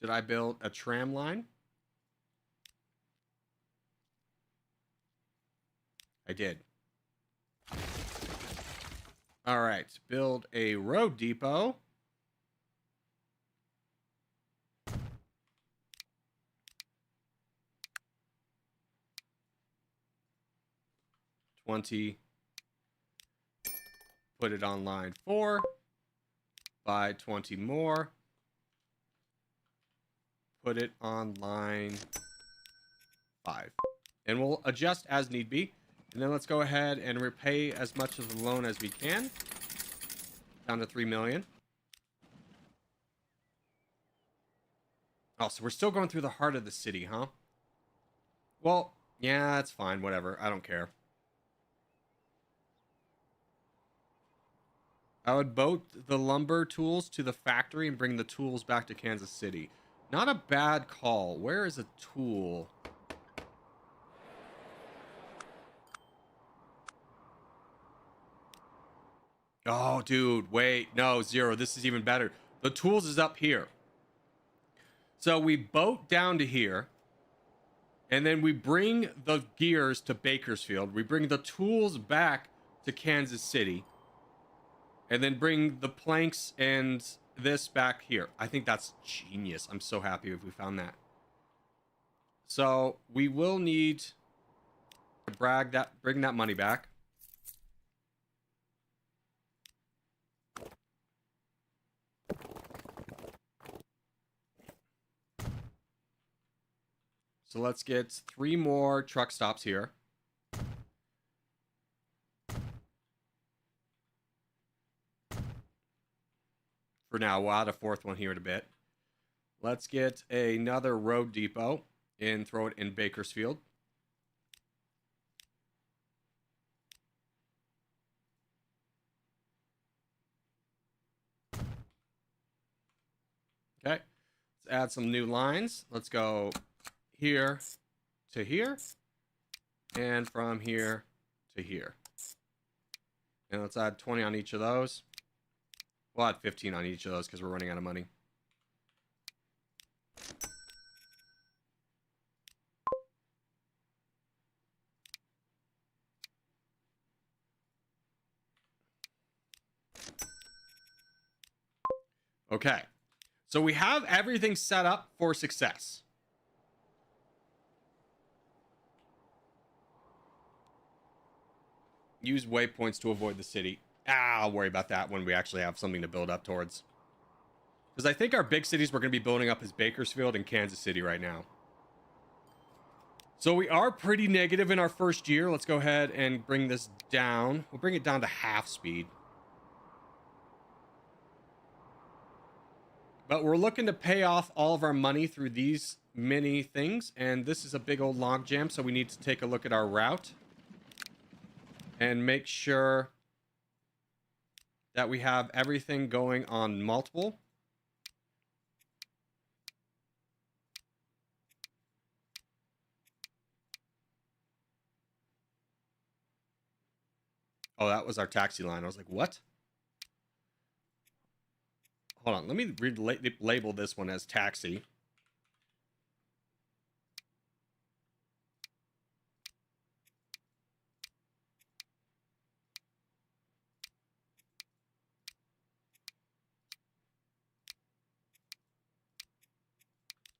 Did I build a tram line? I did. All right, build a road depot. Put it on line 4. Buy 20 more. Put it on line 5. And we'll adjust as need be. And then let's go ahead and repay as much of the loan as we can. Down to 3 million. Oh, so we're still going through the heart of the city, huh? Well, yeah, that's fine. Whatever. I don't care. I would boat the lumber tools to the factory and bring the tools back to Kansas City. Not a bad call. Where is a tool? Oh, dude, wait. No, Zero. This is even better. The tools is up here. So we boat down to here. And then we bring the gears to Bakersfield. We bring the tools back to Kansas City. And then bring the planks and this back here. I think that's genius. I'm so happy if we found that. So we will need to bring that money back. So let's get 3 more truck stops here. For now, we'll add a 4th one here in a bit. Let's get another road depot and throw it in Bakersfield. Okay, let's add some new lines. Let's go here to here, and from here to here. And let's add 20 on each of those. We'll add 15 on each of those because we're running out of money. Okay, so we have everything set up for success. Use waypoints to avoid the city. I'll worry about that when we actually have something to build up towards. Because I think our big cities we're going to be building up is Bakersfield and Kansas City right now. So we are pretty negative in our first year. Let's go ahead and bring this down. We'll bring it down to half speed. But we're looking to pay off all of our money through these many things. And this is a big old log jam, so we need to take a look at our route. and make sure that we have everything going on multiple. Oh, that was our taxi line. I was like, what? Hold on. Let me label this one as taxi.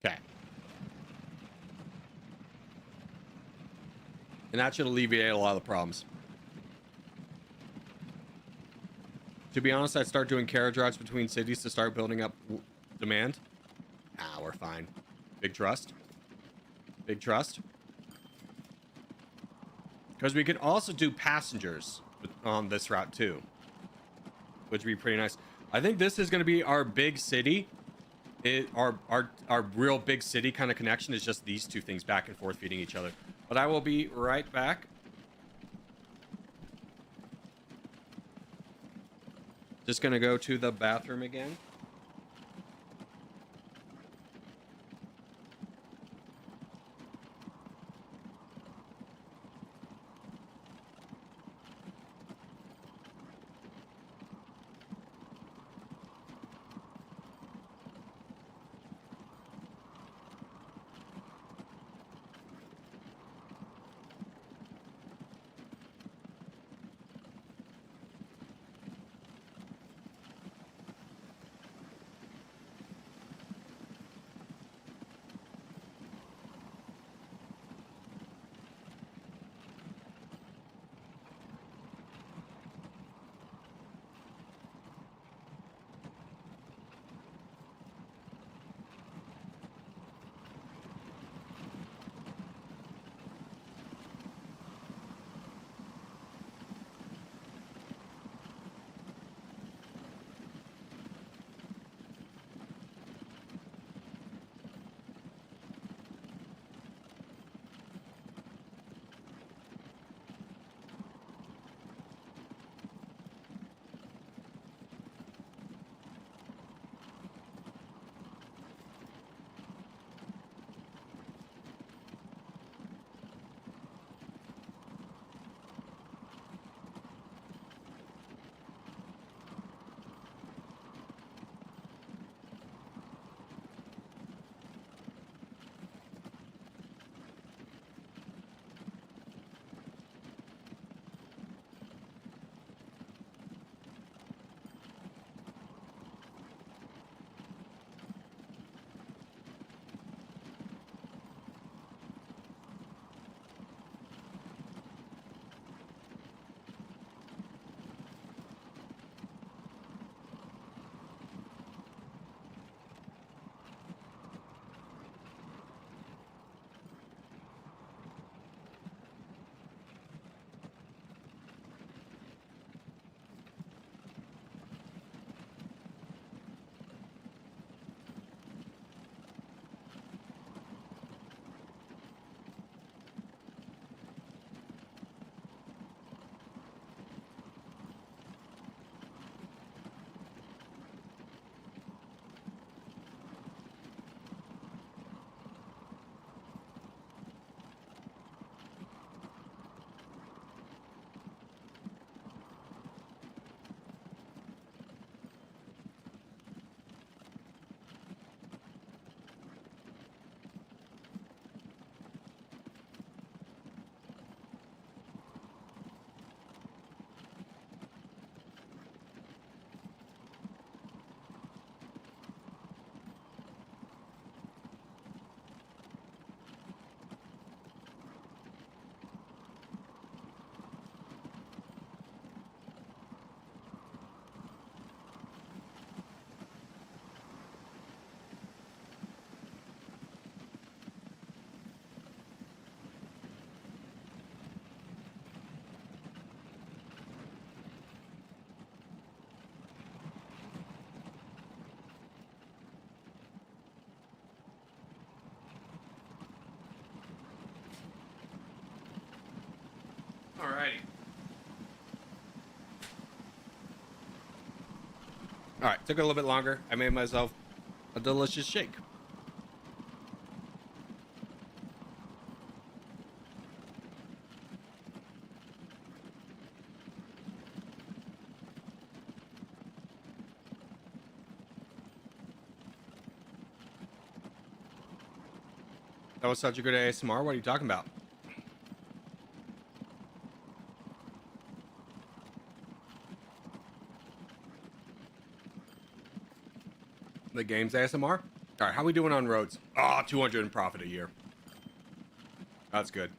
Okay. And that should alleviate a lot of the problems. To be honest, I'd start doing carriage rides between cities to start building up demand. Ah, we're fine. Big trust. Big trust. Because we could also do passengers on this route too, which would be pretty nice. I think this is going to be our big city. Our real big city kind of connection is just these two things back and forth feeding each other. But I will be right back. Just going to go to the bathroom again. Alrighty. All right, took a little bit longer. I made myself a delicious shake. That was such a good ASMR. What are you talking about? The game's ASMR? All right, how we doing on roads? Oh, 200 in profit a year. That's good.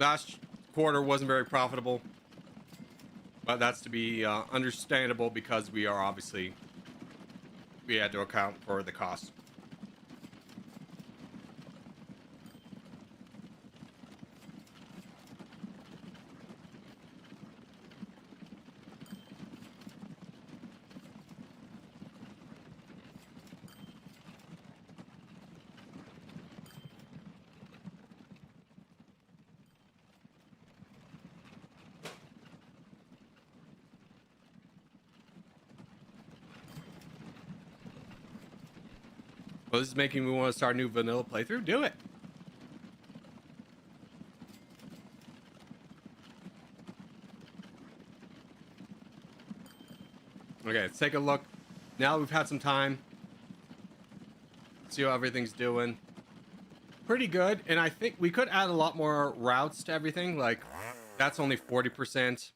Last quarter wasn't very profitable, but that's to be understandable because we are obviously, we had to account for the cost. Well, this is making me want to start a new vanilla playthrough. Do it. Okay, let's take a look. Now we've had some time. See how everything's doing. Pretty good. And I think we could add a lot more routes to everything. Like, that's only 40%.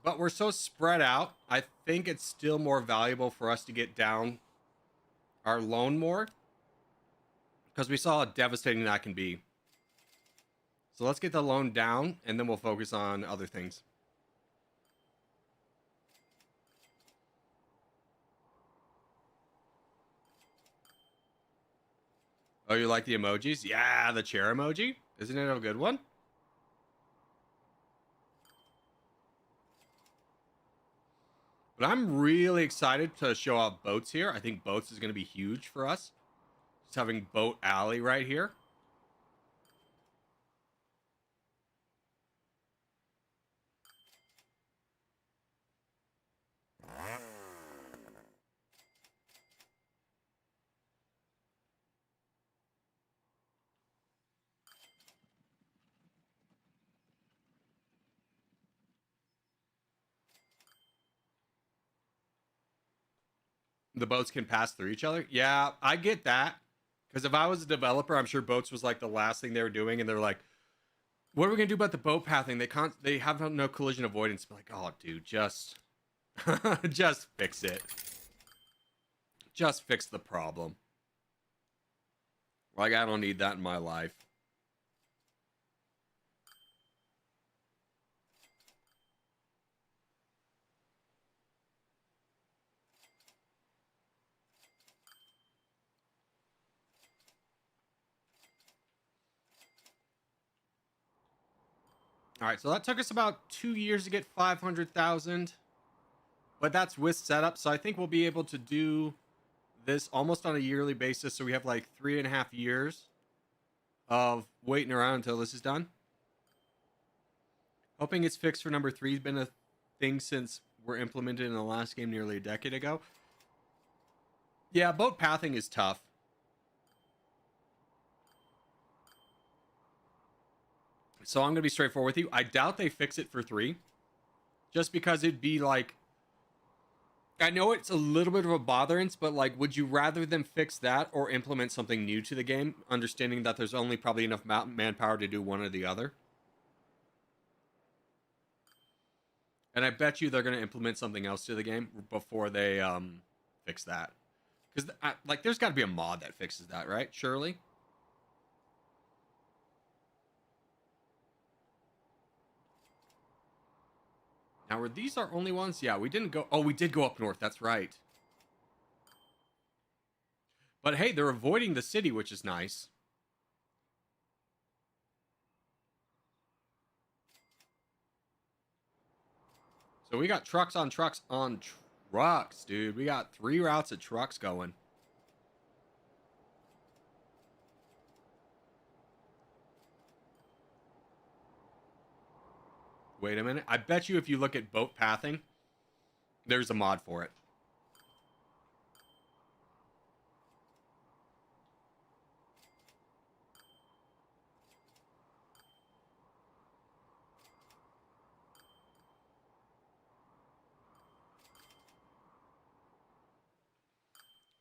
But we're so spread out. I think it's still more valuable for us to get down our loan more. Because we saw how devastating that can be. So let's get the loan down, and then we'll focus on other things. Oh, you like the emojis? Yeah, the chair emoji. Isn't it a good one? But I'm really excited to show off boats here. I think boats is going to be huge for us. Just having Boat Alley right here. The boats can pass through each other. Yeah, I get that. Because if I was a developer, I'm sure boats was like the last thing they were doing, and they're like, "What are we gonna do about the boat pathing? They have no collision avoidance." But like, oh, dude, just, just fix it. Just fix the problem. Like, I don't need that in my life. All right, so that took us about 2 years to get 500,000, but that's with setup. So I think we'll be able to do this almost on a yearly basis. So we have like 3.5 years of waiting around until this is done. Hoping it's fixed for number 3 has been a thing since we're implemented in the last game nearly a decade ago. Yeah, boat pathing is tough. So I'm going to be straightforward with you. I doubt they fix it for 3. Just because it'd be like... I know it's a little bit of a botherance, but like, would you rather them fix that or implement something new to the game, understanding that there's only probably enough manpower to do one or the other? And I bet you they're going to implement something else to the game before they fix that. Because, like, there's got to be a mod that fixes that, right? Surely? Now, were these our only ones? Yeah, we didn't go... Oh, we did go up north. That's right. But hey, they're avoiding the city, which is nice. So we got trucks on trucks on trucks, dude. We got 3 routes of trucks going. Wait a minute. I bet you if you look at boat pathing, there's a mod for it.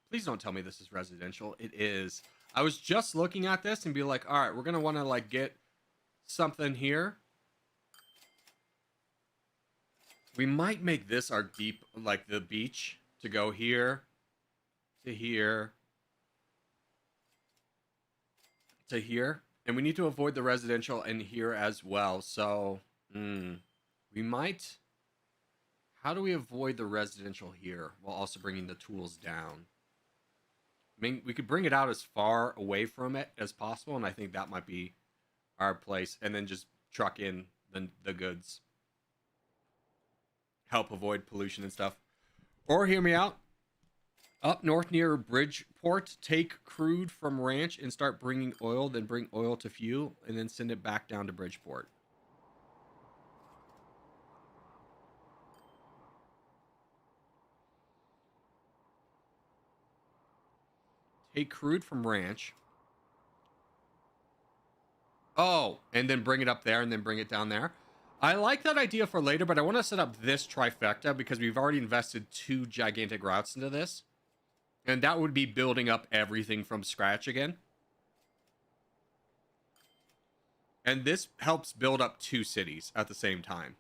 Please don't tell me this is residential. It is. I was just looking at this and be like, all right, we're going to want to like get something here. We might make this our deep, like the beach to go here to here to here. And we need to avoid the residential in here as well. So, we might... How do we avoid the residential here while also bringing the tools down? I mean, we could bring it out as far away from it as possible, and I think that might be our place. And then just truck in the goods. Help avoid pollution and stuff. Or, hear me out. Up north near Bridgeport, take crude from ranch and start bringing oil, then bring oil to fuel, and then send it back down to Bridgeport. Take crude from ranch. Oh, and then bring it up there and then bring it down there. I like that idea for later, but I want to set up this trifecta because we've already invested 2 gigantic routes into this. And that would be building up everything from scratch again. And this helps build up 2 cities at the same time.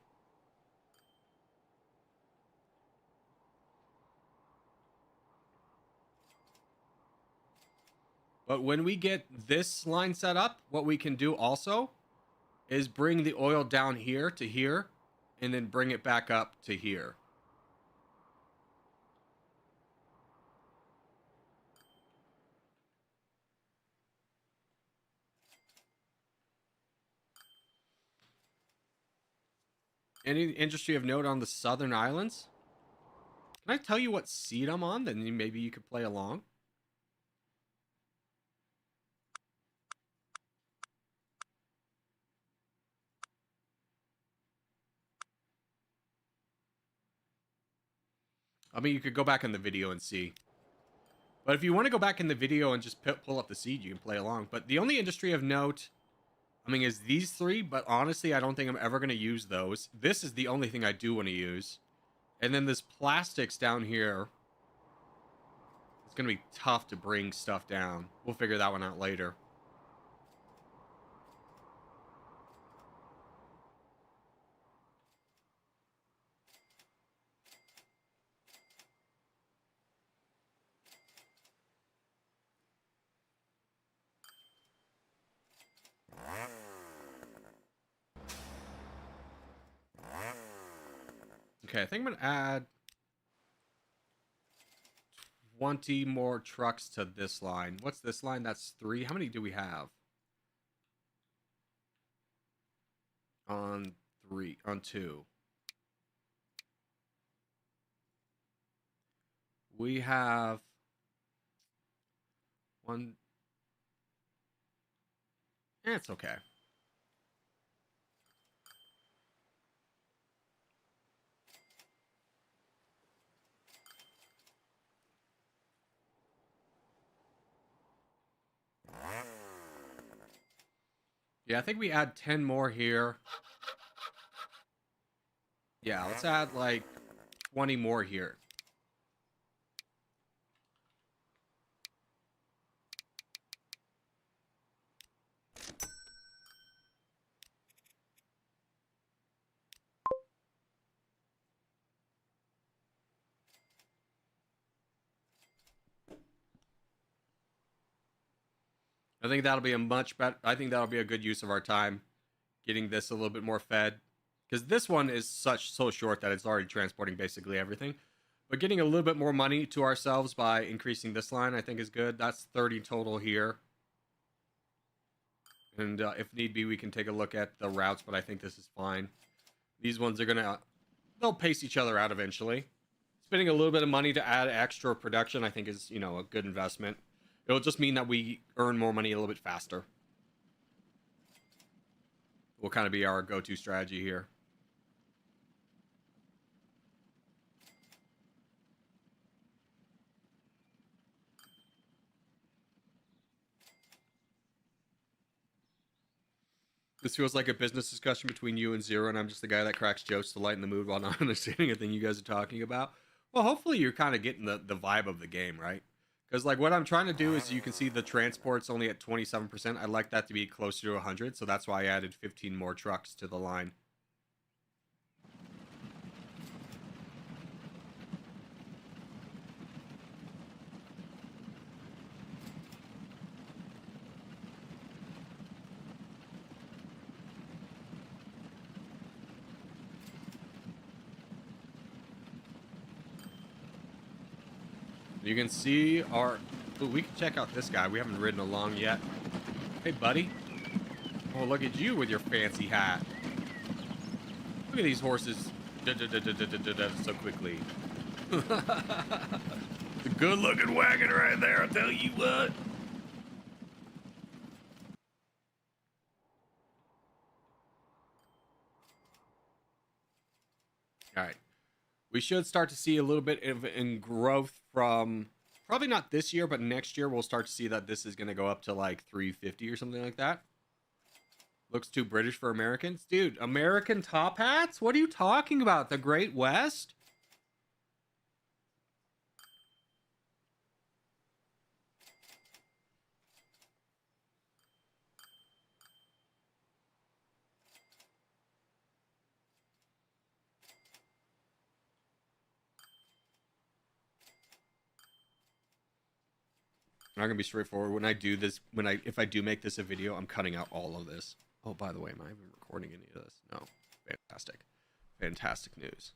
But when we get this line set up, what we can do also is bring the oil down here to here and then bring it back up to here. Any industry of note on the Southern Islands? Can I tell you what seed I'm on? Then maybe you could play along. I mean, you could go back in the video and see. But if you want to go back in the video and just pull up the seed, you can play along. But the only industry of note, I mean, is these 3. But honestly, I don't think I'm ever going to use those. This is the only thing I do want to use. And then this plastics down here. It's going to be tough to bring stuff down. We'll figure that one out later. Okay, I think I'm going to add 20 more trucks to this line. What's this line? That's 3. How many do we have? On 3. On 2. We have 1. It's okay. Yeah, I think we add 10 more here. Yeah, let's add like 20 more here. I think that'll be a much better... I think that'll be a good use of our time. Getting this a little bit more fed. Because this one is so short that it's already transporting basically everything. But getting a little bit more money to ourselves by increasing this line, I think is good. That's 30 total here. And if need be, we can take a look at the routes, but I think this is fine. These ones are going to... They'll pace each other out eventually. Spending a little bit of money to add extra production, I think is, you know, a good investment. It'll just mean that we earn more money a little bit faster. Will kind of be our go-to strategy here. This feels like a business discussion between you and Zero, and I'm just the guy that cracks jokes to lighten the mood while not understanding a thing you guys are talking about. Well, hopefully you're kind of getting the vibe of the game, right? Because like what I'm trying to do is you can see the transport's only at 27%. I'd like that to be closer to 100, so that's why I added 15 more trucks to the line. You can see our... Ooh, we can check out this guy. We haven't ridden along yet. Hey, buddy. Oh, look at you with your fancy hat. Look at these horses so quickly. It's a good-looking wagon right there, I'll tell you what. All right. We should start to see a little bit of in growth from probably not this year, but next year we'll start to see that this is going to go up to like 350 or something like that. Looks too British for Americans. Dude, American top hats? What are you talking about? The Great West? I'm not gonna be straightforward. When I do this, if I do make this a video, I'm cutting out all of this. Oh, by the way, am I even recording any of this? No. Fantastic. Fantastic news.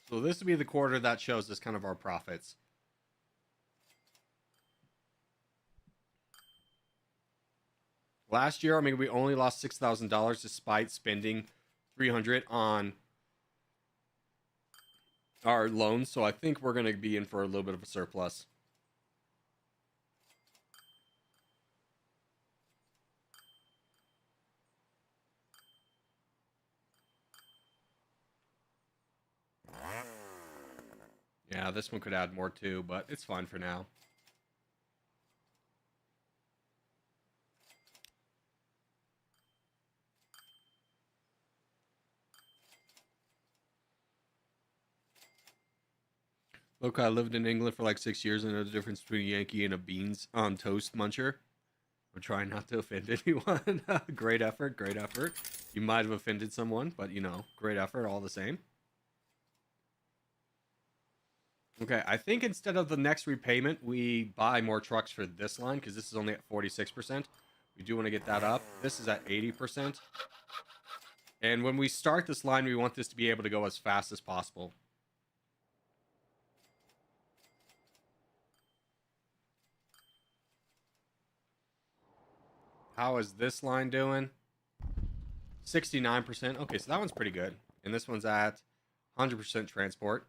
So this would be the quarter that shows us kind of our profits. Last year, I mean, we only lost $6,000 despite spending $300 on our loans. So I think we're going to be in for a little bit of a surplus. Yeah, this one could add more too, but it's fine for now. Look, I lived in England for like 6 years and know the difference between a Yankee and a beans on toast muncher. I'm trying not to offend anyone. Great effort, great effort. You might have offended someone, but you know, great effort all the same. Okay, I think instead of the next repayment, we buy more trucks for this line because this is only at 46%. We do want to get that up. This is at 80%. And when we start this line, we want this to be able to go as fast as possible. How is this line doing? 69%. Okay, so that one's pretty good. And this one's at 100% transport.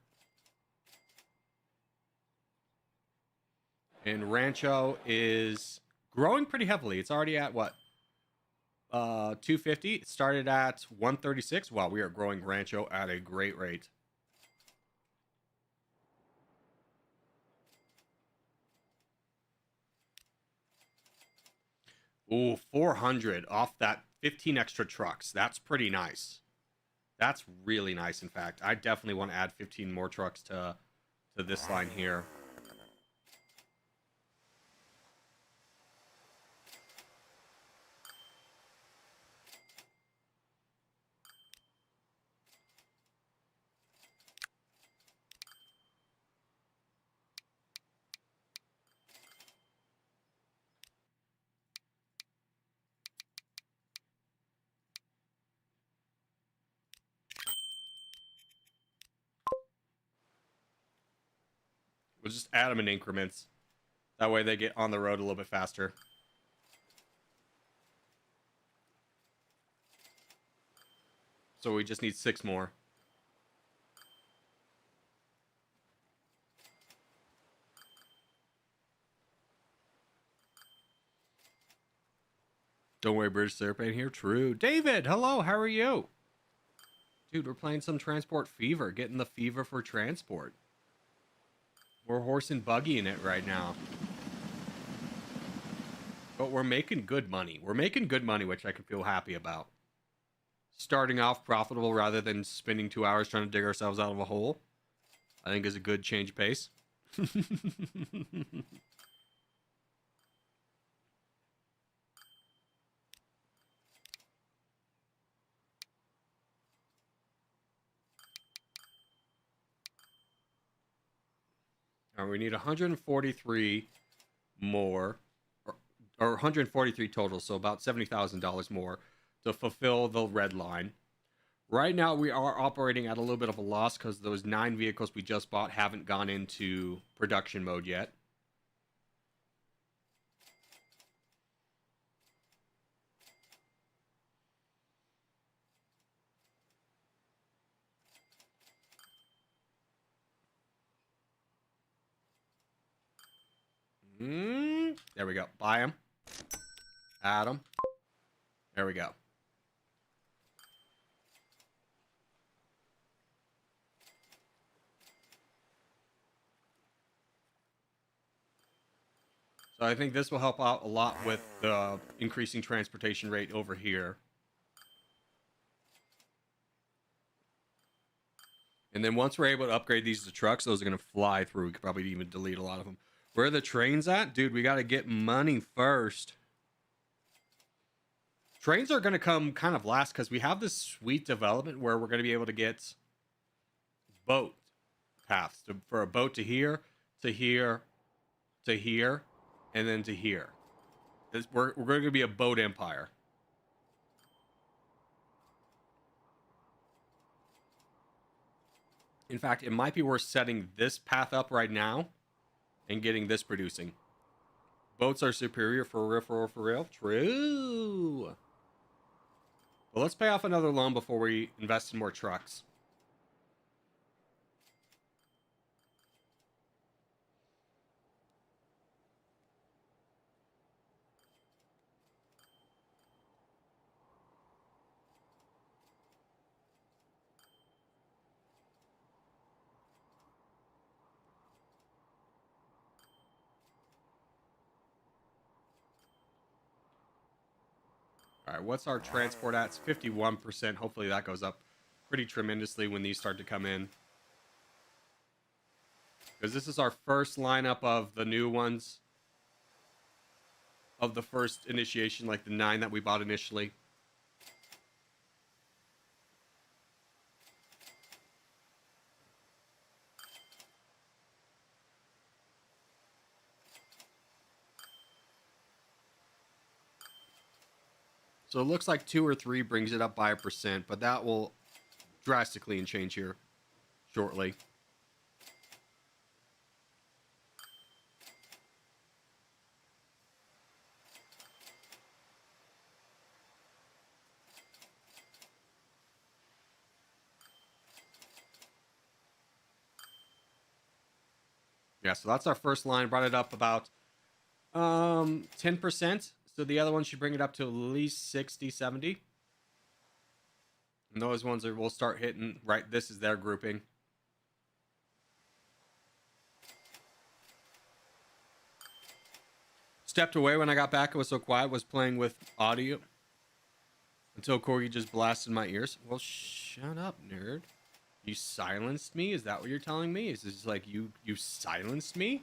And Rancho is growing pretty heavily. It's already at what? 250. It started at 136. Wow, we are growing Rancho at a great rate. Ooh, 400 off that 15 extra trucks. That's pretty nice. That's really nice, in fact. I definitely want to add 15 more trucks to this line here. We'll just add them in increments. That way they get on the road a little bit faster. So we just need 6 more. Don't worry, British syrup ain't here. True. David, hello, how are you? Dude, we're playing some Transport Fever. Getting the fever for transport. We're horse and buggy in it right now. But we're making good money. We're making good money, which I can feel happy about. Starting off profitable rather than spending 2 hours trying to dig ourselves out of a hole, I think is a good change of pace. All right, we need 143 more, or 143 total, so about $70,000 more to fulfill the red line. Right now, we are operating at a little bit of a loss because those 9 vehicles we just bought haven't gone into production mode yet. There we go. Buy them. Add them. There we go. So I think this will help out a lot with the increasing transportation rate over here. And then once we're able to upgrade these to trucks, those are going to fly through. We could probably even delete a lot of them. Where are the trains at? Dude, we got to get money first. Trains are going to come kind of last because we have this sweet development where we're going to be able to get boat paths for a boat to here, to here, to here, and then to here. We're going to be a boat empire. In fact, it might be worth setting this path up right now and getting this producing. Boats are superior for real. True. But let's pay off another loan before we invest in more trucks. All right, what's our transport at? It's 51%. Hopefully that goes up pretty tremendously when these start to come in. Because this is our first lineup of the new ones. Of the first initiation, like the 9 that we bought initially. So it looks like 2 or 3 brings it up by 1%, but that will drastically change here shortly. Yeah, so that's our first line. Brought it up about 10%. So the other one should bring it up to at least 60, 70. And those ones will start hitting, right, this is their grouping. Stepped away when I got back. It was so quiet. Was playing with audio. Until Corgi just blasted my ears. Well, shut up, nerd. You silenced me? Is that what you're telling me? Is this like you silenced me?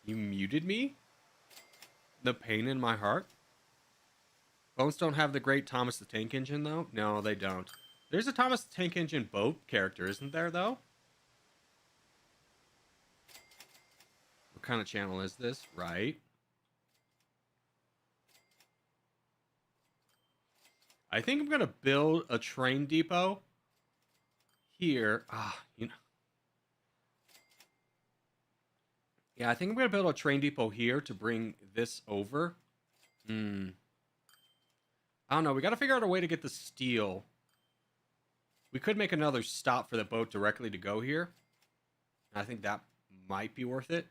You muted me? The pain in my heart? Bones don't have the great Thomas the Tank Engine, though? No, they don't. There's a Thomas the Tank Engine boat character, isn't there, though? What kind of channel is this? Right. I think I'm going to build a train depot here. You know. Yeah, I think I'm going to build a train depot here to bring this over. I don't know. We got to figure out a way to get the steel. We could make another stop for the boat directly to go here. I think that might be worth it.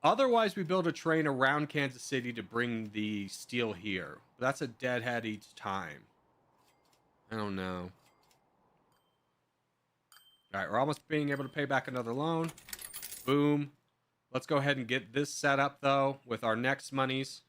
Otherwise, we build a train around Kansas City to bring the steel here. But that's a deadhead each time. I don't know. All right, we're almost being able to pay back another loan. Boom. Let's go ahead and get this set up, though, with our next monies.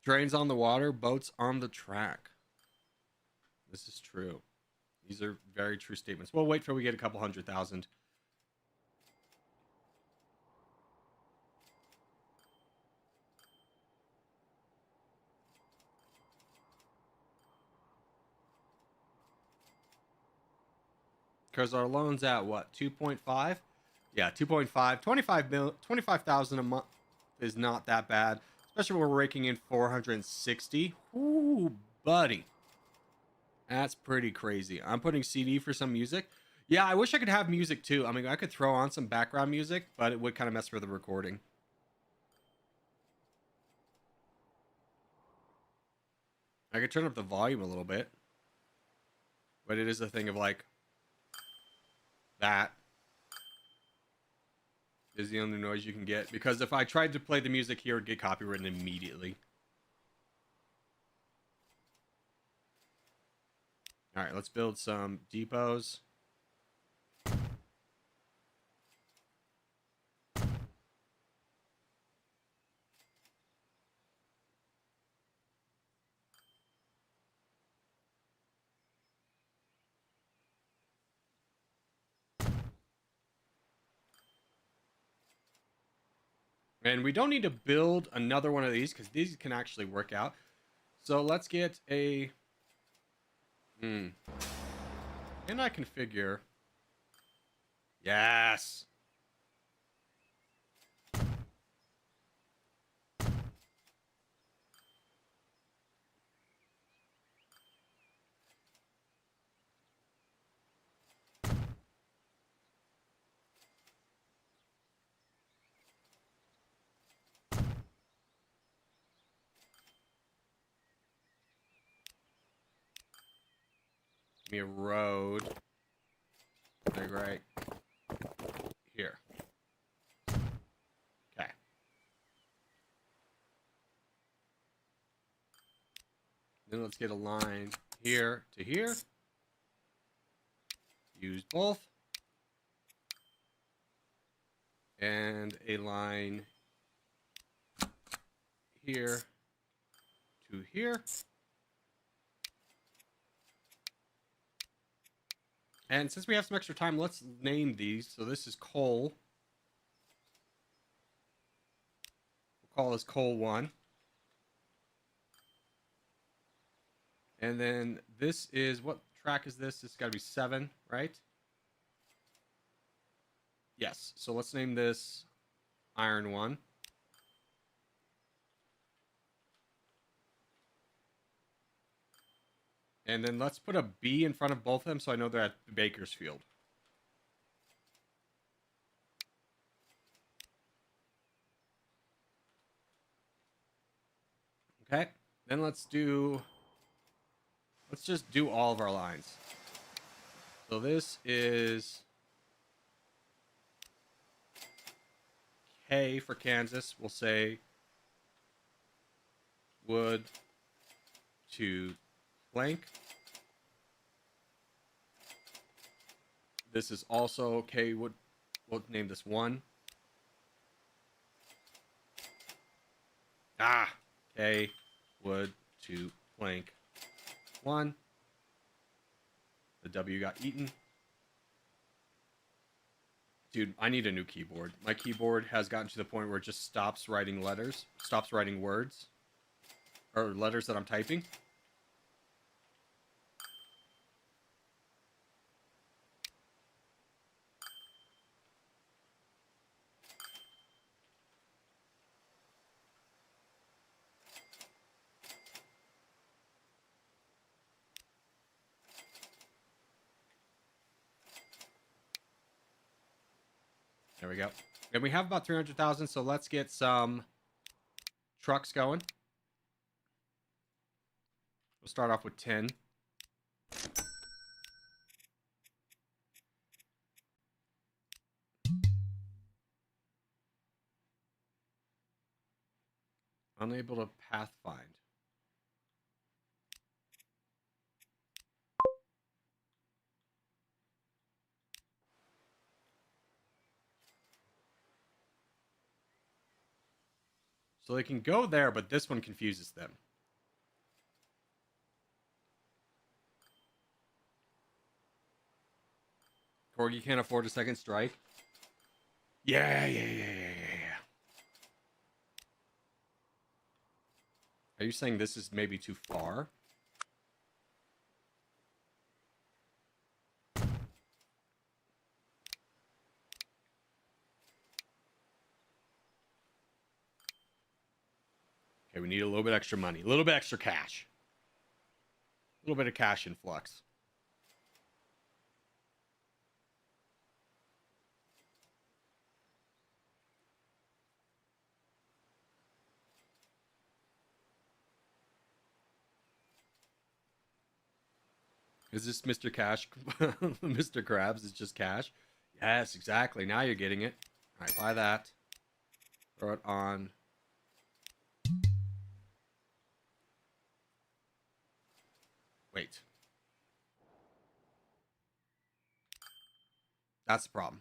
Trains on the water, boats on the track. This is true. These are very true statements. We'll wait till we get a couple 100,000. Because our loan's at what? 2.5? Yeah, 2.5. 25,000 a month is not that bad. Especially when we're raking in 460. Ooh, buddy. That's pretty crazy. I'm putting CD for some music. Yeah, I wish I could have music too. I mean, I could throw on some background music, but it would kind of mess with the recording. I could turn up the volume a little bit. But it is a thing of like, that is the only noise you can get. Because if I tried to play the music here, it would get copyrighted immediately. All right, let's build some depots. And we don't need to build another one of these because these can actually work out. So let's get a... Can I configure? Yes! Give me a road. Like right here. Okay. Then let's get a line here to here. Use both. And a line here to here. And since we have some extra time, let's name these. So this is coal. We'll call this coal 1. And then this is, what track is this? This got to be 7, right? Yes. So let's name this iron 1. And then let's put a B in front of both of them so I know they're at Bakersfield. Okay. Then let's just do all of our lines. So this is K for Kansas. We'll say wood to plank. This is also K wood. We'll name this 1. K wood to plank 1. The W got eaten. Dude, I need a new keyboard. My keyboard has gotten to the point where it just stops writing letters, stops writing words, or letters that I'm typing. There we go. And we have about 300,000, so let's get some trucks going. We'll start off with 10. Unable to pathfind. So they can go there, but this one confuses them. Corgi can't afford a second strike. Yeah. Are you saying this is maybe too far? Okay, we need a little bit extra money. A little bit extra cash. A little bit of cash influx. Is this Mr. Cash? Mr. Krabs is just cash? Yes, exactly. Now you're getting it. All right, buy that. Throw it on. Wait. That's the problem.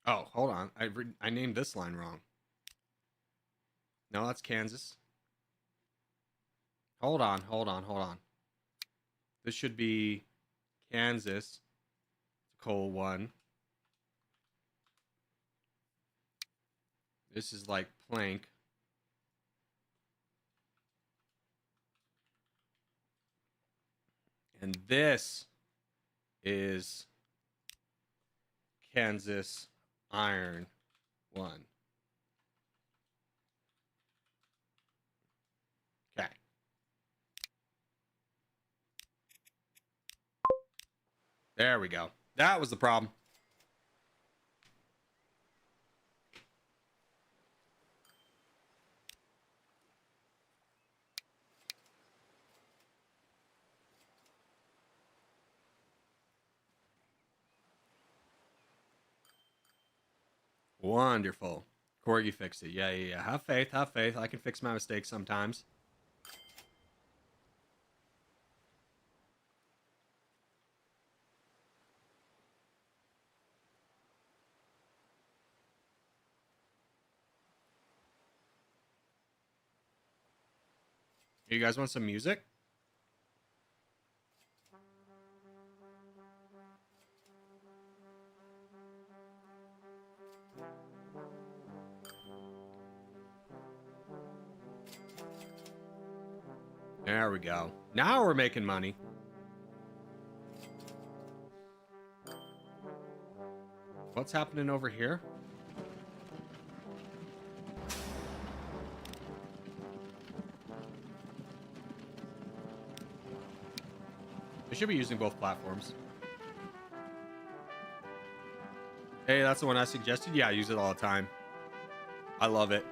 Oh, hold on. I named this line wrong. No, that's Kansas. Hold on. This should be Kansas, coal 1. This is like plank. And this is Kansas iron 1. Okay. There we go. That was the problem. Wonderful. Corgi fixed it. Yeah. Have faith. I can fix my mistakes sometimes. You guys want some music? There we go. Now we're making money. What's happening over here? They should be using both platforms. Hey, that's the one I suggested. Yeah, I use it all the time. I love it.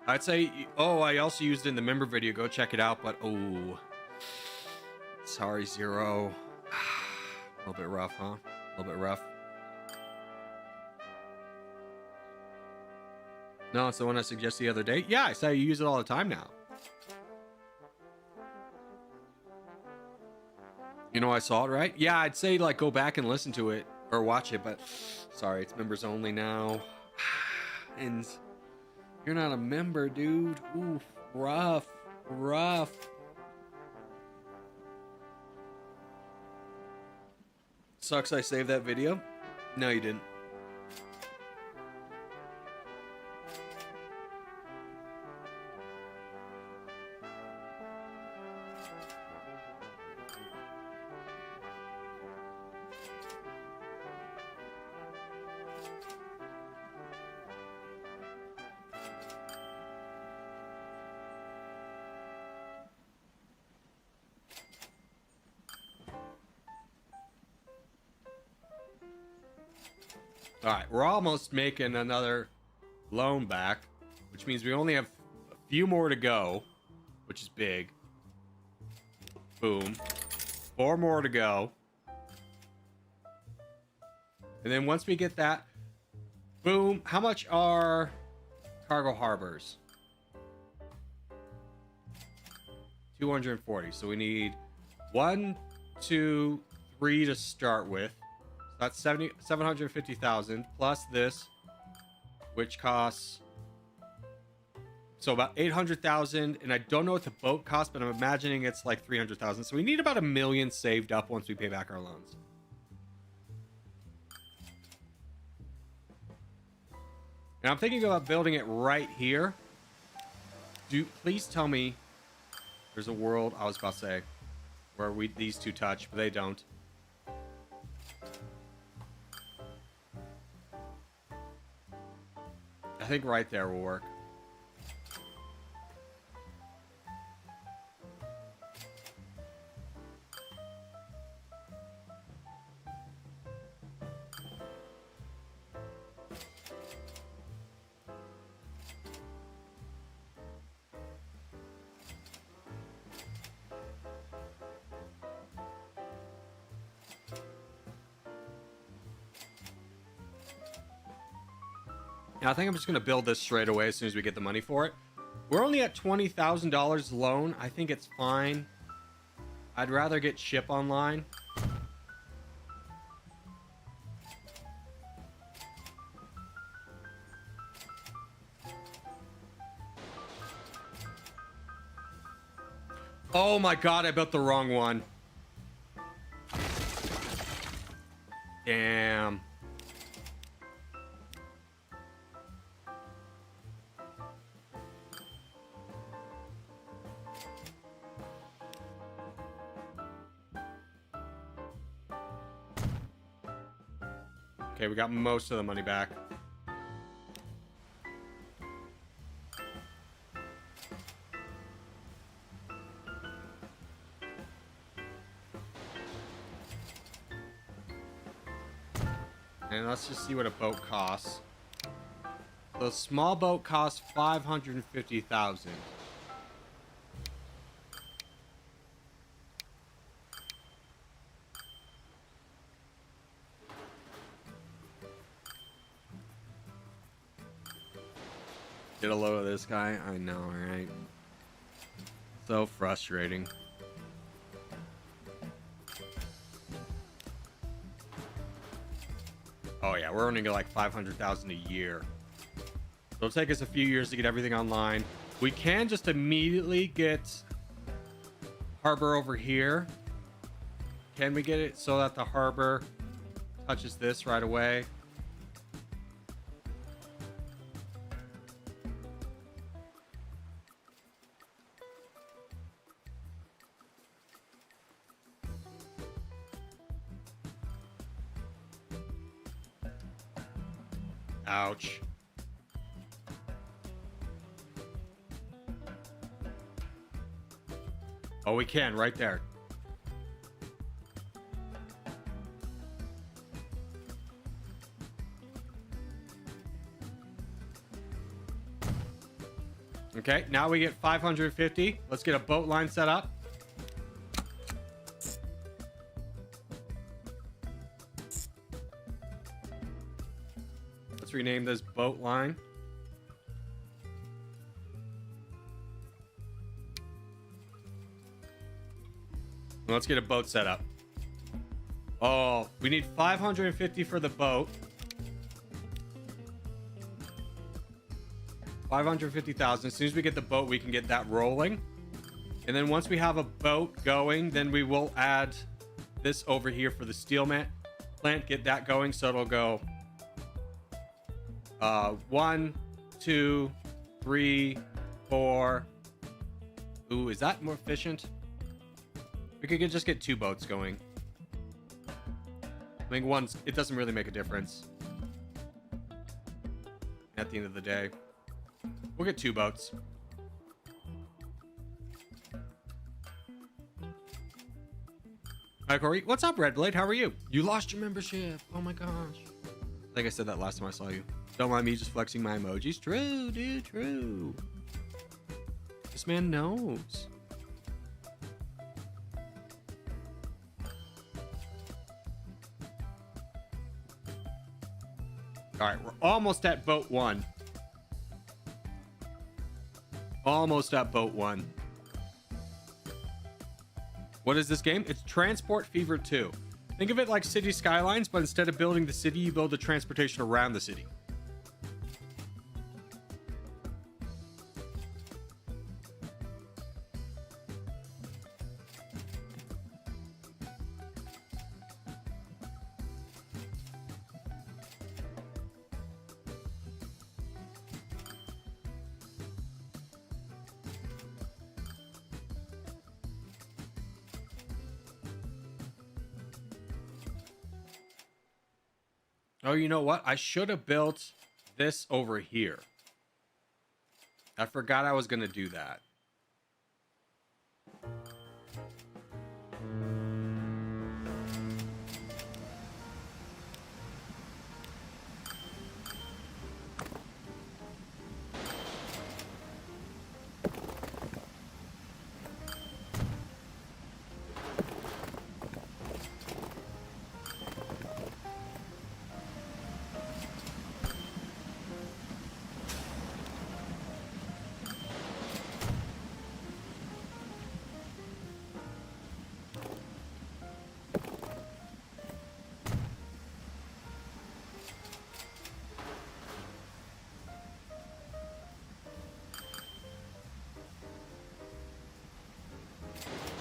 I'd say, oh, I also used it in the member video. Go check it out. But, oh, Sorry, Zero. A little bit rough, huh? A little bit rough. No, it's the one I suggested the other day. Yeah, I saw you use it all the time now. You know, I saw it, right? Yeah, I'd say like go back and listen to it or watch it, but sorry, it's members only now. And you're not a member, dude. Oof, rough, rough. Sucks I saved that video. No, you didn't. All right, we're almost making another loan back, which means we only have a few more to go, which is big. Boom. 4 more to go. And then once we get that, boom. How much are cargo harbors? 240. So we need 1, 2, 3 to start with. That's 750,000 plus this, which costs so about 800,000. And I don't know what the boat costs, but I'm imagining it's like 300,000. So we need about $1 million saved up once we pay back our loans. And I'm thinking about building it right here. Please tell me there's a world, I was about to say, where these two touch, but they don't. I think right there will work. Yeah, I think I'm just going to build this straight away as soon as we get the money for it. We're only at $20,000 loan. I think it's fine. I'd rather get ship online. Oh my god, I built the wrong one. Damn. Okay, we got most of the money back. And let's just see what a boat costs. The small boat costs 550,000. Get a load of this guy. I know, right? So frustrating. Oh yeah, we're earning like 500,000 a year. It'll take us a few years to get everything online. We can just immediately get harbor over here. Can we get it so that the harbor touches this right away? Ouch. Oh, we can right there. Okay, now we get 550. Let's get a boat line set up. Let's rename this boat line. Let's get a boat set up. Oh, we need 550 for the boat. 550,000. As soon as we get the boat, we can get that rolling. And then once we have a boat going, then we will add this over here for the steel plant. Get that going, so it'll go 1, 2, 3, 4. Ooh, is that more efficient? We could just get 2 boats going. I think one's, it doesn't really make a difference at the end of the day. We'll get 2 boats. Hi, Corey. What's up, Red Blade? How are you? You lost your membership. Oh my gosh. I think I said that last time I saw you. Don't mind me just flexing my emojis. True, dude, true. This man knows. All right, we're almost at boat 1. Almost at boat 1. What is this game? It's Transport Fever 2. Think of it like City Skylines, but instead of building the city, you build the transportation around the city. Oh, you know what? I should have built this over here. I forgot I was going to do that.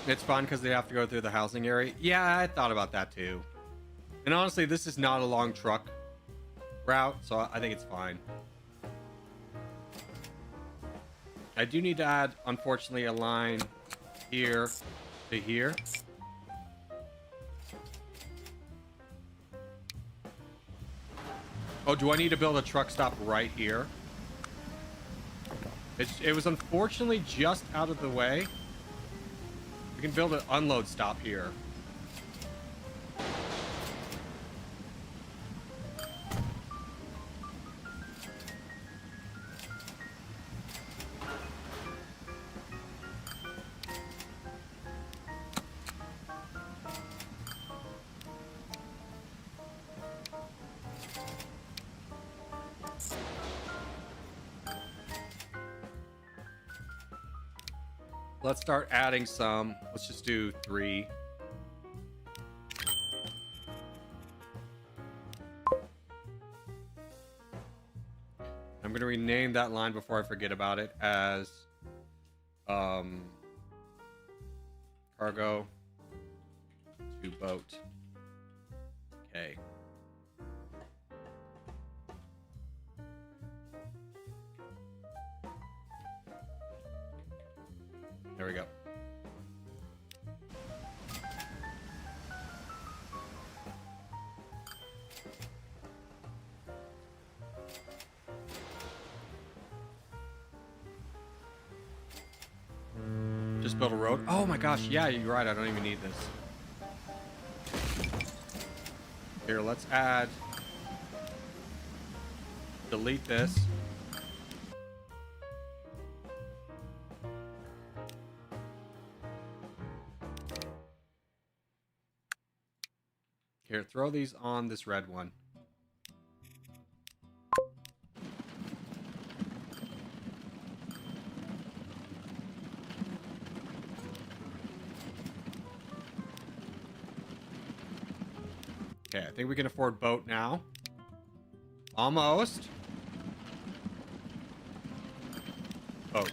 It's fun because they have to go through the housing area. Yeah, I thought about that too. And honestly, this is not a long truck route, so I think it's fine. I do need to add, unfortunately, a line here to here. Oh, do I need to build a truck stop right here? It was unfortunately just out of the way. We can build an unload stop here. Let's start adding some. Let's just do 3. I'm going to rename that line before I forget about it as cargo to boat. Okay. There we go. Just build a road. Oh my gosh, yeah, you're right. I don't even need this. Here, let's add. Delete this. Here, throw these on this red one. Okay, I think we can afford boat now. Almost. Boat.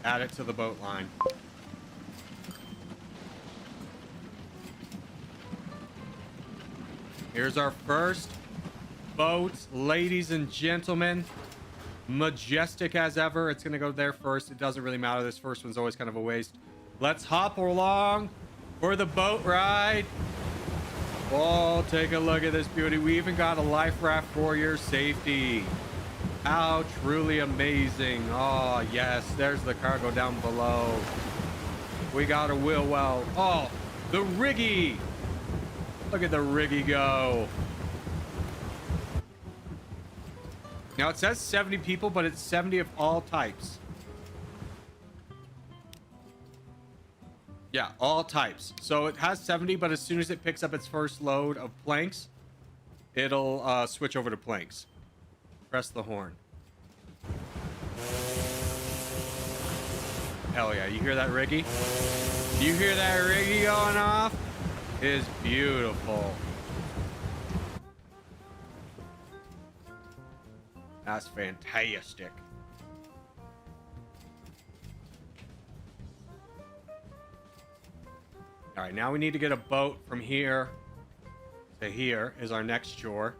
Add it to the boat line. Here's our first boat, ladies and gentlemen. Majestic as ever. It's gonna go there first. It doesn't really matter. This first one's always kind of a waste. Let's hop along for the boat ride. Oh, take a look at this beauty. We even got a life raft for your safety. How truly amazing. Oh, yes. There's the cargo down below. We got a wheel well. Oh, the riggy. Look at the riggy go. Now, it says 70 people, but it's 70 of all types. Yeah, all types. So it has 70, but as soon as it picks up its first load of planks, it'll switch over to planks. Press the horn. Hell yeah, you hear that riggy? You hear that riggy going off? It is beautiful. That's fantastic. All right, now we need to get a boat from here to here is our next shore.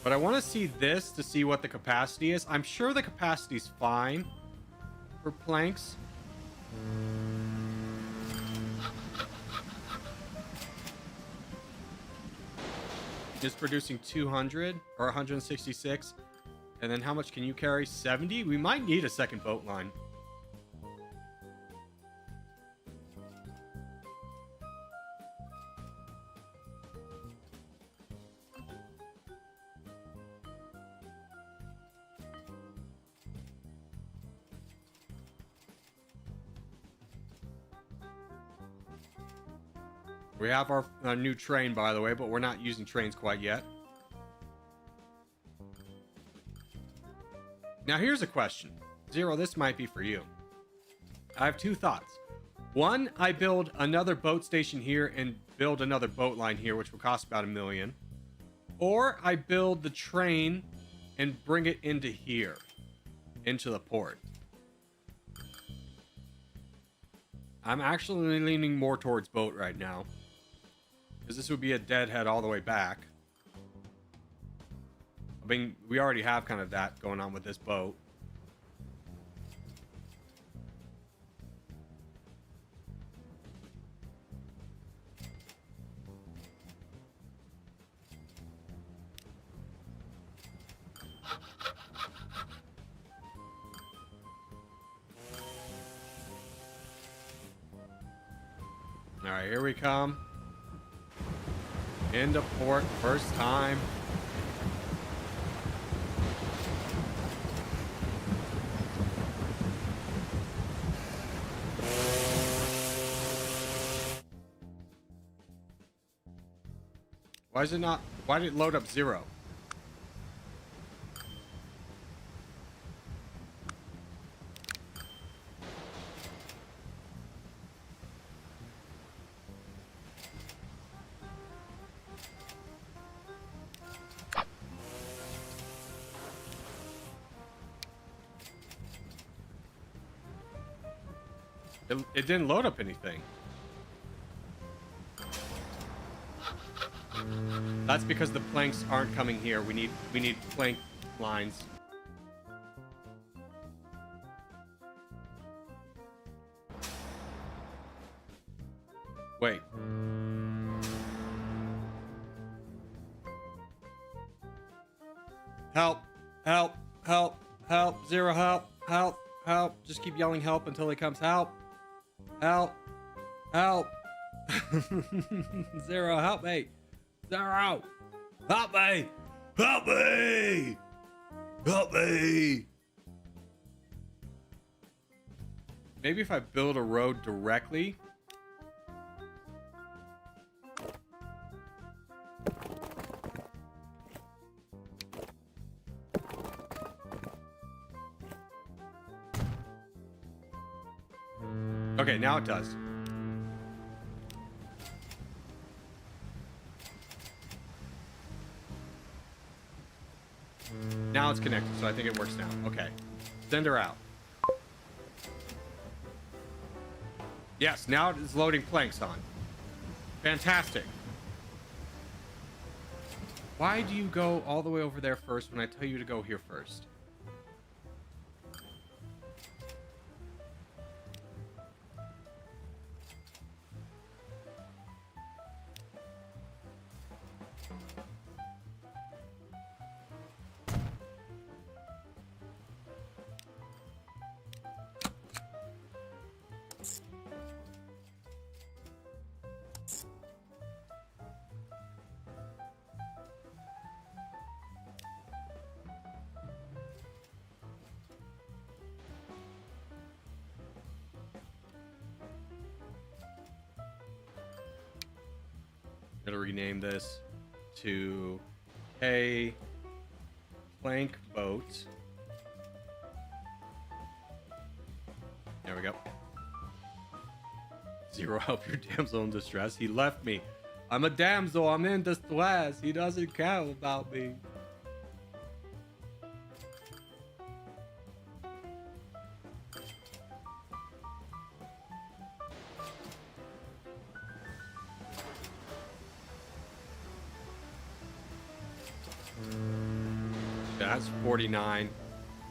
But I want to see this to see what the capacity is. I'm sure the capacity is fine for planks. It's producing 200 or 166. And then how much can you carry? 70? We might need a second boat line. We have our new train, by the way, but we're not using trains quite yet. Now, here's a question. Zero, this might be for you. I have two thoughts. One, I build another boat station here and build another boat line here, which will cost about $1 million. Or I build the train and bring it into here, into the port. I'm actually leaning more towards boat right now, because this would be a deadhead all the way back. I mean, we already have kind of that going on with this boat. All right, here we come. Into port, first time. Why is it not? Why did it load up 0? It didn't load up anything. That's because the planks aren't coming here. We need plank lines. Wait. Help! Help! Help! Help! Zero help! Help! Help! Just keep yelling help until he comes. Help! Help! Help! Zero, help me! Zero! Help me! Help me! Help me! Maybe if I build a road directly. Okay, now it does. Now it's connected, so I think it works now. Okay. Send her out. Yes, now it's loading planks on. Fantastic. Why do you go all the way over there first when I tell you to go here first? Gonna rename this to a plank boat. There we go. Zero, help your damsel in distress. He left me. I'm a damsel. I'm in distress. He doesn't care about me. That's 49.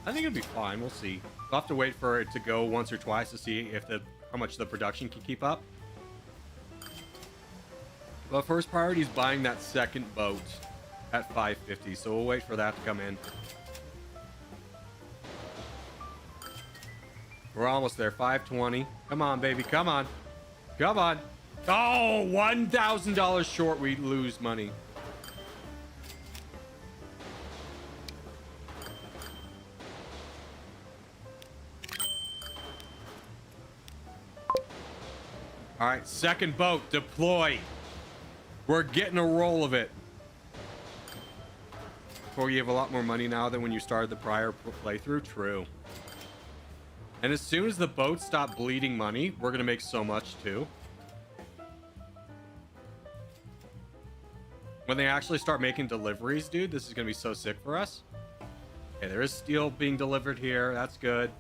I think it'll be fine. We'll see. We'll have to wait for it to go once or twice to see if how much the production can keep up. But first priority is buying that second boat at 550, so we'll wait for that to come in. We're almost there. 520. Come on, baby. Come on. Come on. Oh, $1,000 short. We lose money. All right, second boat, deploy. We're getting a roll of it. Before you have a lot more money now than when you started the prior playthrough. True. And as soon as the boats stop bleeding money, we're gonna make so much too. When they actually start making deliveries, dude, this is gonna be so sick for us. Okay, there is steel being delivered here. That's good.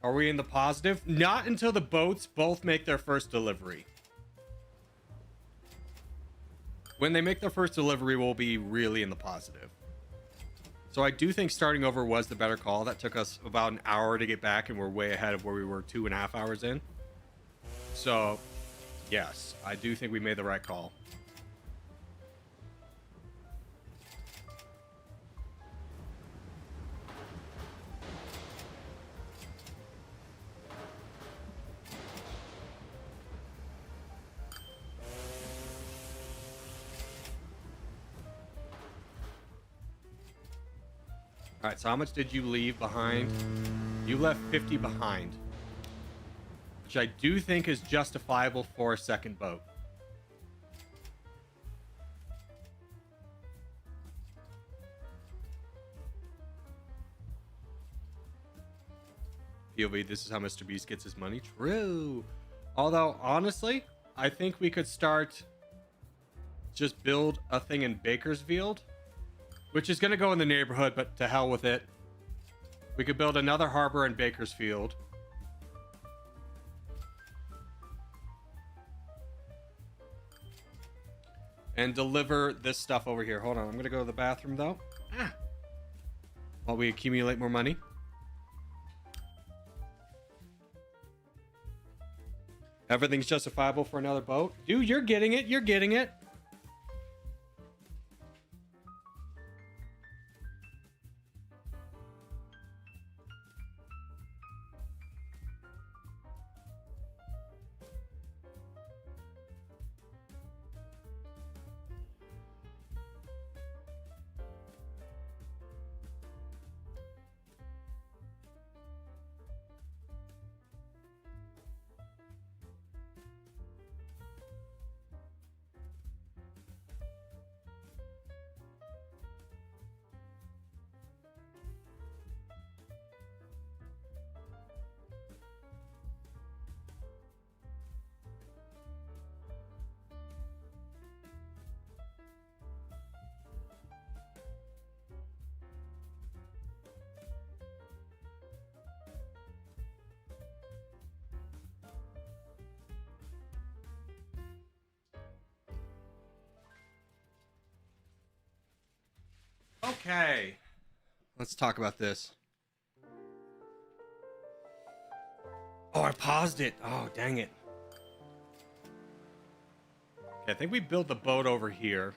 Are we in the positive? Not until the boats both make their first delivery. When they make their first delivery, we'll be really in the positive. So I do think starting over was the better call. That took us about an hour to get back, and we're way ahead of where we were 2.5 hours in. So, yes, I do think we made the right call. All right, so how much did you leave behind? You left 50 behind, which I do think is justifiable for a second boat. POV, this is how Mr. Beast gets his money. True. Although, honestly, I think we could start just build a thing in Bakersfield, which is going to go in the neighborhood, but to hell with it. We could build another harbor in Bakersfield. And deliver this stuff over here. Hold on, I'm going to go to the bathroom, though. While we accumulate more money. Everything's justifiable for another boat. Dude, you're getting it. You're getting it. Okay. Let's talk about this. Oh, I paused it. Oh, dang it. Okay, I think we built the boat over here.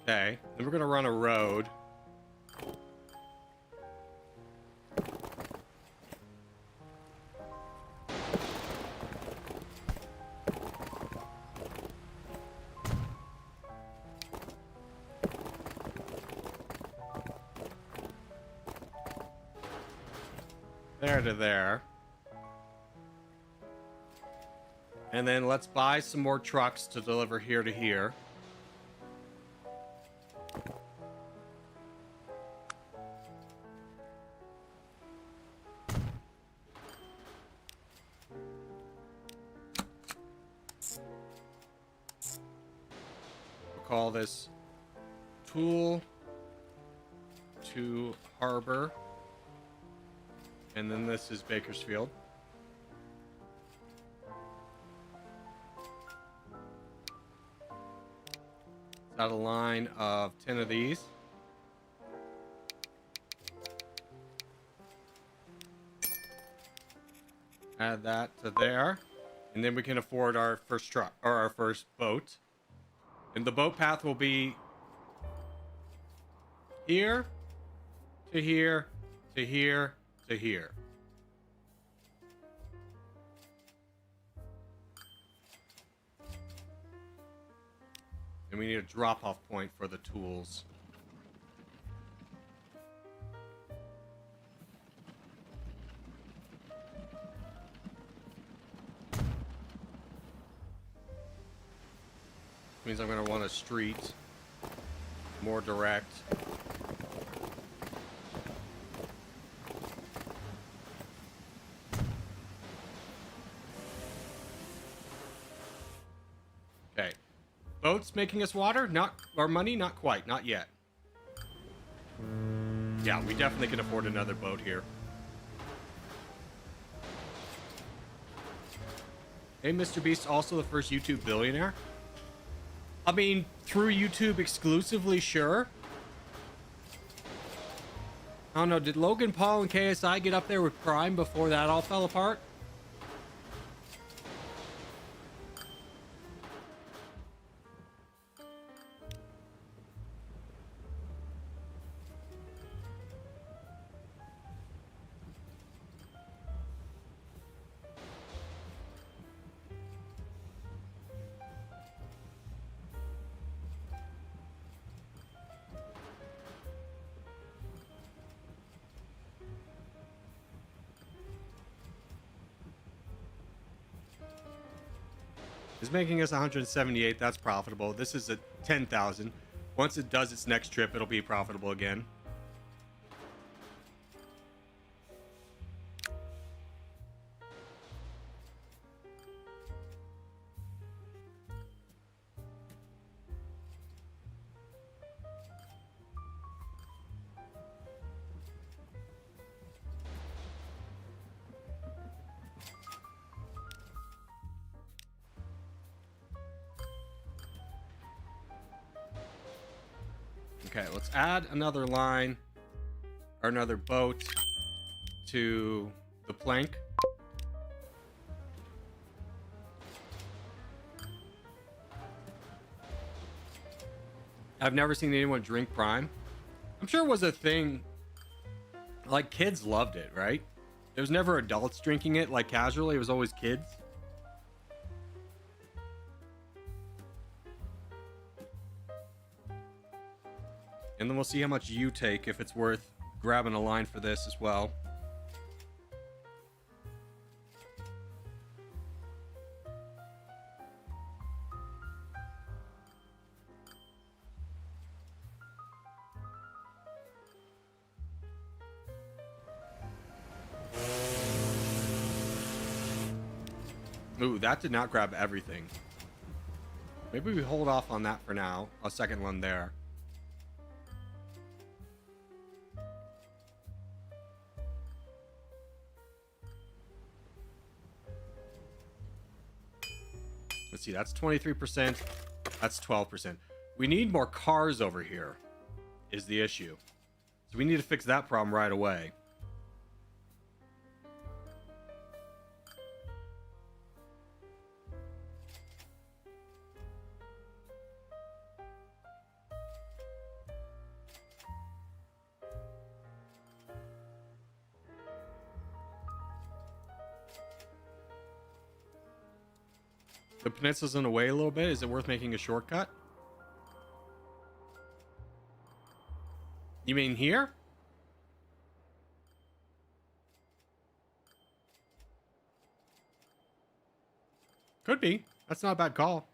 Okay, then we're gonna run a road. There to there. And then let's buy some more trucks to deliver here to here. We'll call this Tool to Harbor. And then this is Bakersfield. Got a line of 10 of these. Add that to there. And then we can afford our first truck, or our first boat. And the boat path will be here to here to here to here. And we need a drop-off point for the tools. Means I'm going to want a street more direct. Okay. Boats making us water? Not, or money? Not quite. Not yet. Yeah, we definitely can afford another boat here. Hey, Mr. Beast, also the first YouTube billionaire? I mean, through YouTube exclusively, sure. I don't know, did Logan Paul and KSI get up there with Prime before that all fell apart? It's making us 178. That's profitable. This is a 10,000. Once it does its next trip, it'll be profitable again. Okay, let's add another line or another boat to the plank. I've never seen anyone drink Prime. I'm sure it was a thing. Like, kids loved it, right? There was never adults drinking it, like, casually. It was always kids. And then we'll see how much you take, if it's worth grabbing a line for this as well. Ooh, that did not grab everything. Maybe we hold off on that for now. A second one there. Let's see, that's 23%. That's 12%. We need more cars over here, is the issue. So we need to fix that problem right away. The peninsula's in the way a little bit. Is it worth making a shortcut? You mean here? Could be. That's not a bad call.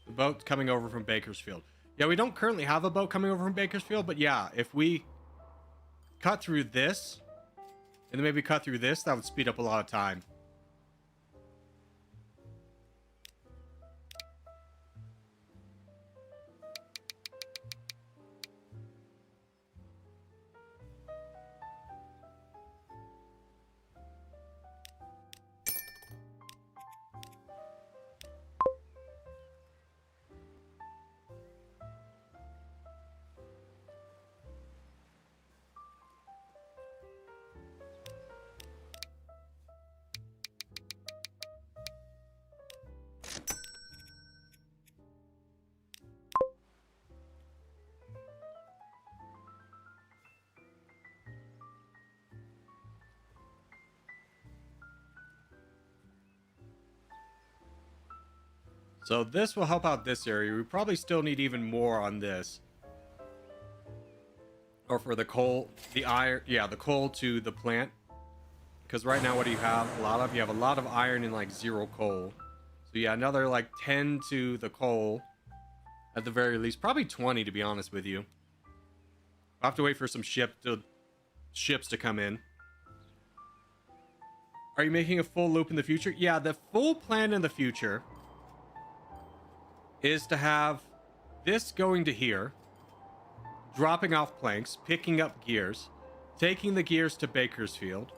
The boat coming over from Bakersfield. Yeah, we don't currently have a boat coming over from Bakersfield, but yeah, if we cut through this, and then maybe cut through this, that would speed up a lot of time. So this will help out this area. We probably still need even more on this. Or for the coal, the iron, yeah, the coal to the plant. Because right now, what do you have? You have a lot of iron and like 0 coal. So yeah, another like 10 to the coal. At the very least, probably 20 to be honest with you. I'll have to wait for some ships to come in. Are you making a full loop in the future? Yeah, the full plan in the future is to have this going to here, dropping off planks, picking up gears, taking the gears to Bakersfield,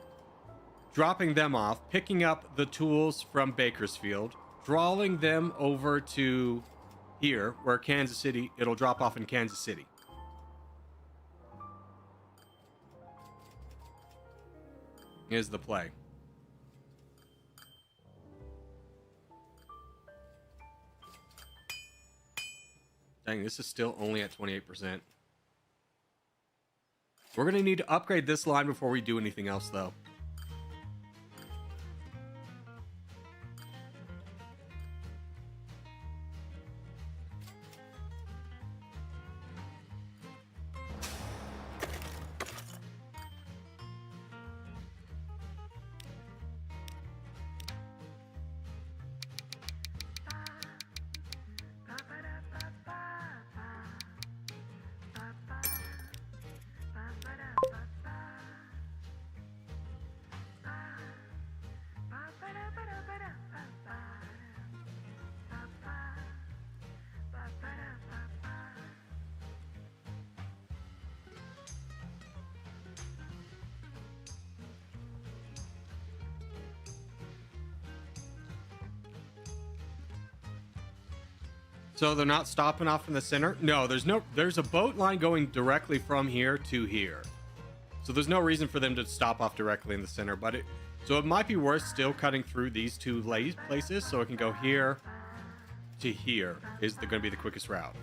dropping them off, picking up the tools from Bakersfield, drawing them over to here, where Kansas City, it'll drop off in Kansas City. Is the play. Dang, this is still only at 28%. We're going to need to upgrade this line before we do anything else, though. So they're not stopping off in the center? No, there's a boat line going directly from here to here. So there's no reason for them to stop off directly in the center, but so it might be worth still cutting through these two places so it can go here to here is going to be the quickest route.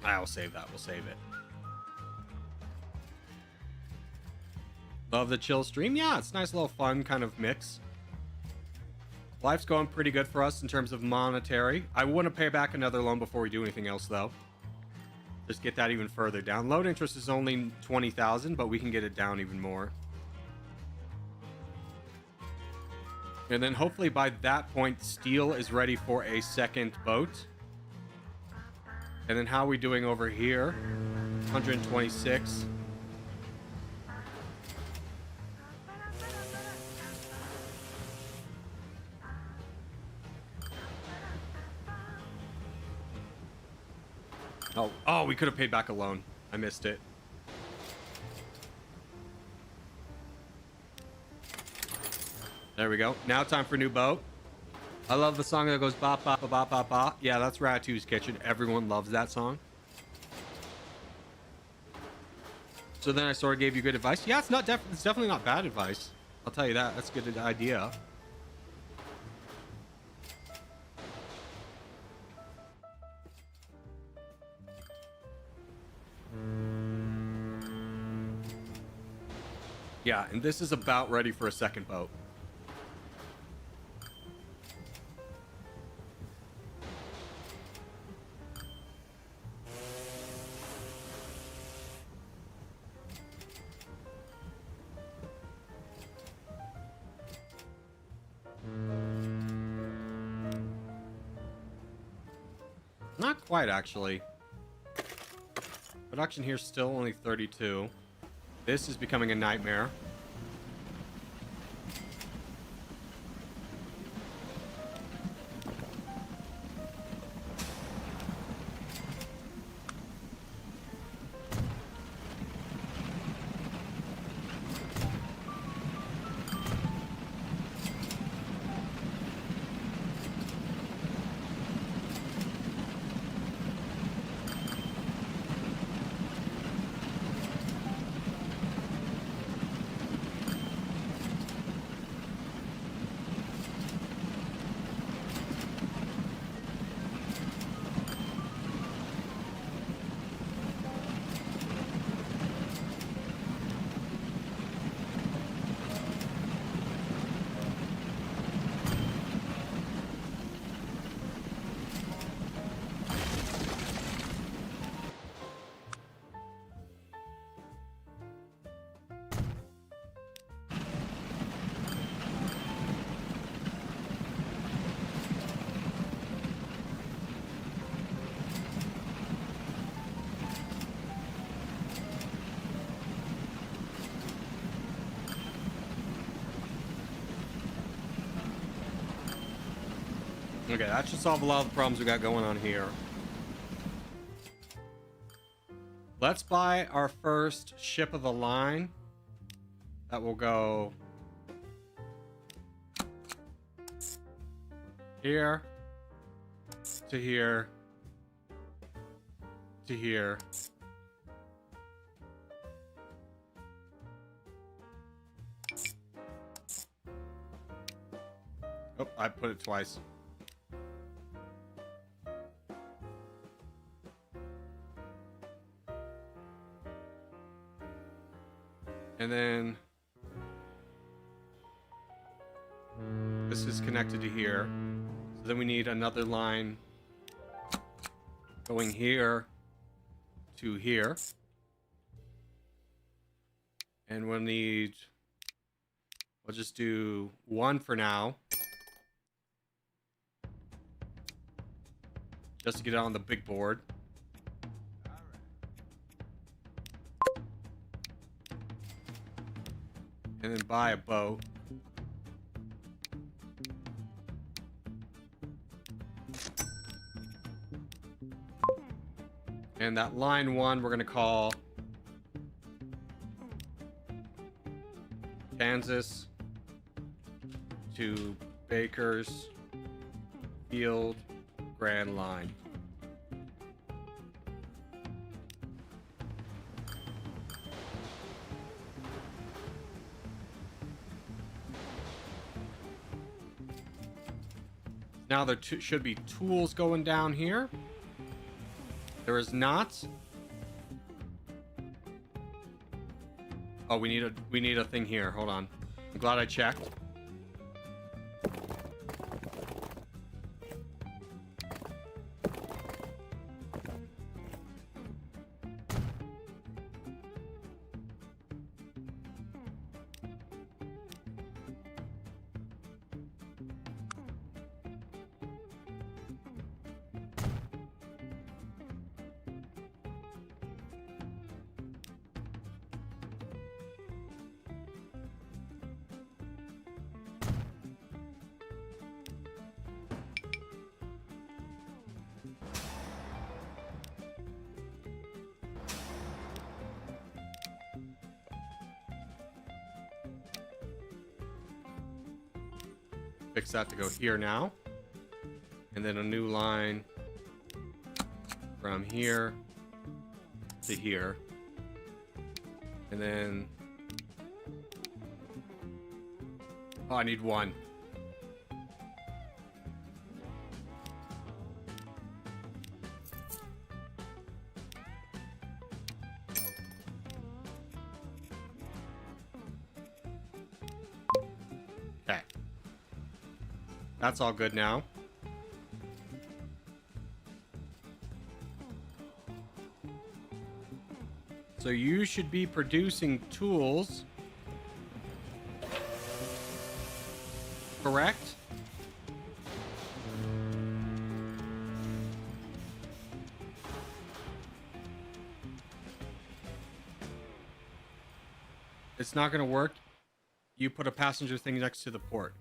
I'll save that. We'll save it. Love the chill stream. Yeah, it's a nice little fun kind of mix. Life's going pretty good for us in terms of monetary. I want to pay back another loan before we do anything else, though. Just get that even further down. Loan interest is only 20,000, but we can get it down even more. And then hopefully by that point, Steel is ready for a second boat. And then how are we doing over here? 126. Oh, we could have paid back a loan. I missed it. There we go. Now time for new boat. I love the song that goes ba ba ba ba ba ba. Yeah, that's Ratatouille's Kitchen. Everyone loves that song. So then I sort of gave you good advice. Yeah, it's definitely not bad advice. I'll tell you that. That's a good idea. Yeah, and this is about ready for a second boat. Not quite, actually. Production here is still only 32. This is becoming a nightmare. Okay, that should solve a lot of the problems we got going on here. Let's buy our first ship of the line. That will go here to here to here. Oh, I put it twice. And then this is connected to here. So then we need another line going here to here. And we'll need, we'll just do one for now. Just to get it on the big board. And then buy a boat. And that line one we're gonna call Kansas to Bakersfield Grand Line. Now there should be tools going down here. There is not. Oh, we need a thing here. Hold on. I'm glad I checked. Fix that to go here now. And then a new line from here to here. And then... Oh, I need one. Okay. That's all good now. So you should be producing tools. Correct? It's not going to work. You put a passenger thing next to the port.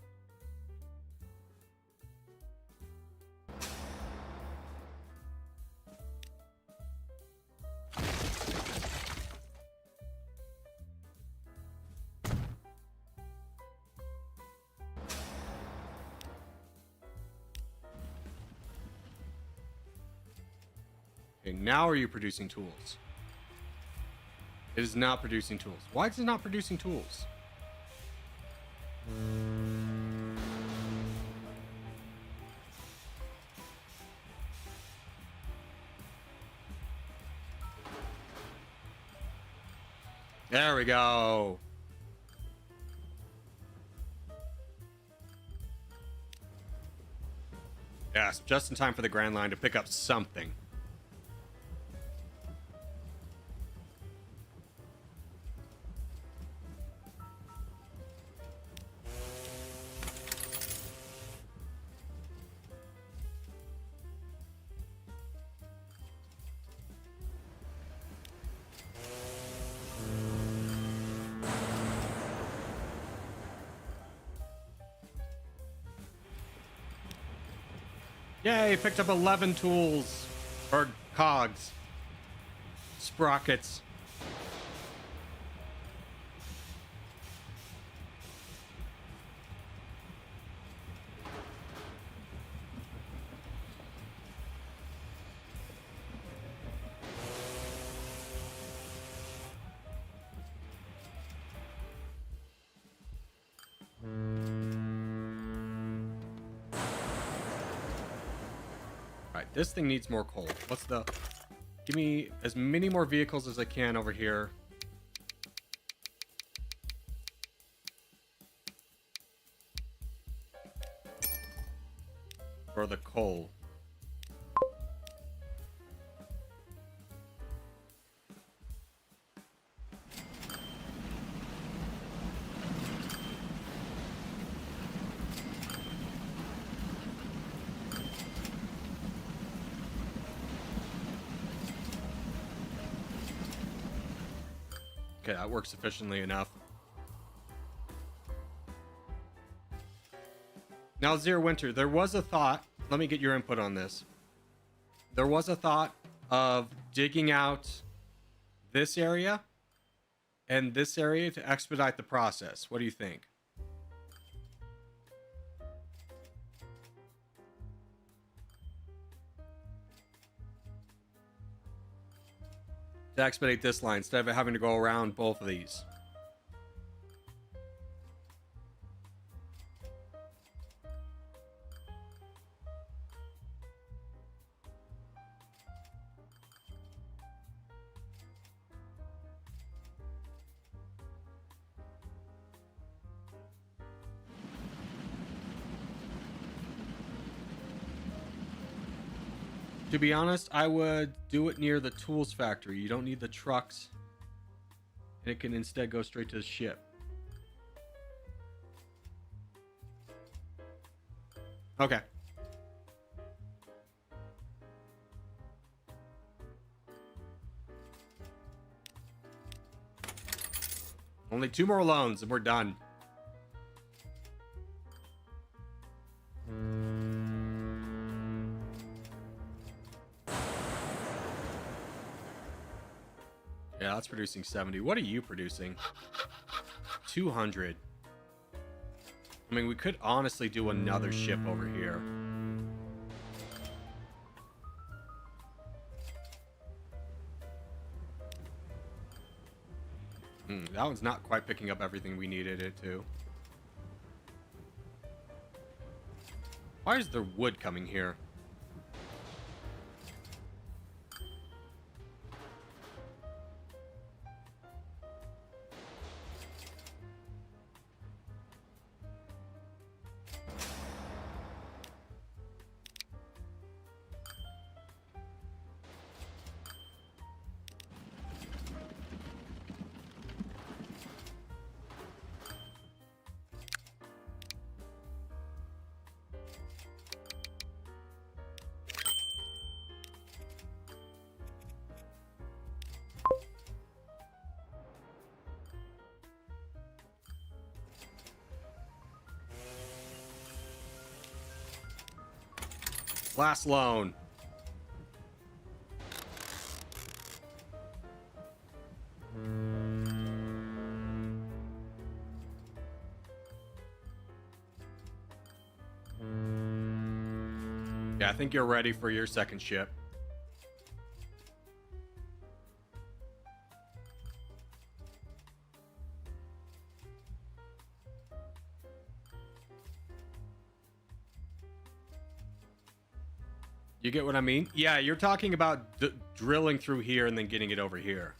Okay, now are you producing tools? It is not producing tools. Why is it not producing tools? There we go. Yes, just in time for the Grand Line to pick up something. Yay, picked up 11 tools. Or cogs. Sprockets. This thing needs more coal. What's the... Give me as many more vehicles as I can over here. For the coal. Okay, that works efficiently enough. Now, Zero Winter, there was a thought. Let me get your input on this. There was a thought of digging out this area and this area to expedite the process. What do you think? To expedite this line instead of having to go around both of these. To be honest, I would do it near the tools factory. You don't need the trucks. And it can instead go straight to the ship. Okay. Only 2 more loans and we're done. Yeah, that's producing 70. What are you producing? 200. I mean, we could honestly do another ship over here. That one's not quite picking up everything we needed it to. Why is there wood coming here? Last loan. Yeah, I think you're ready for your second ship. You get what I mean? Yeah, you're talking about drilling through here and then getting it over here.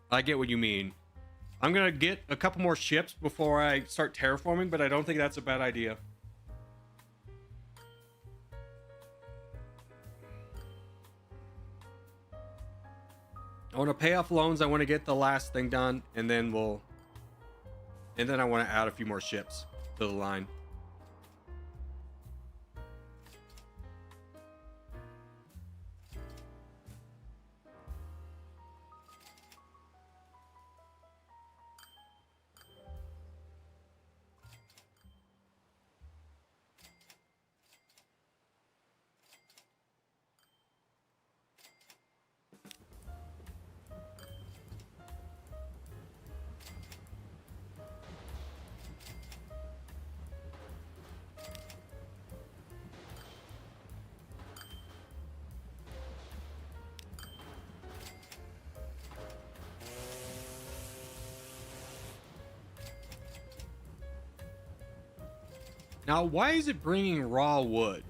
I get what you mean. I'm going to get a couple more ships before I start terraforming, but I don't think that's a bad idea. I want to pay off loans. I want to get the last thing done, and then I want to add a few more ships to the line. Now, why is it bringing raw wood?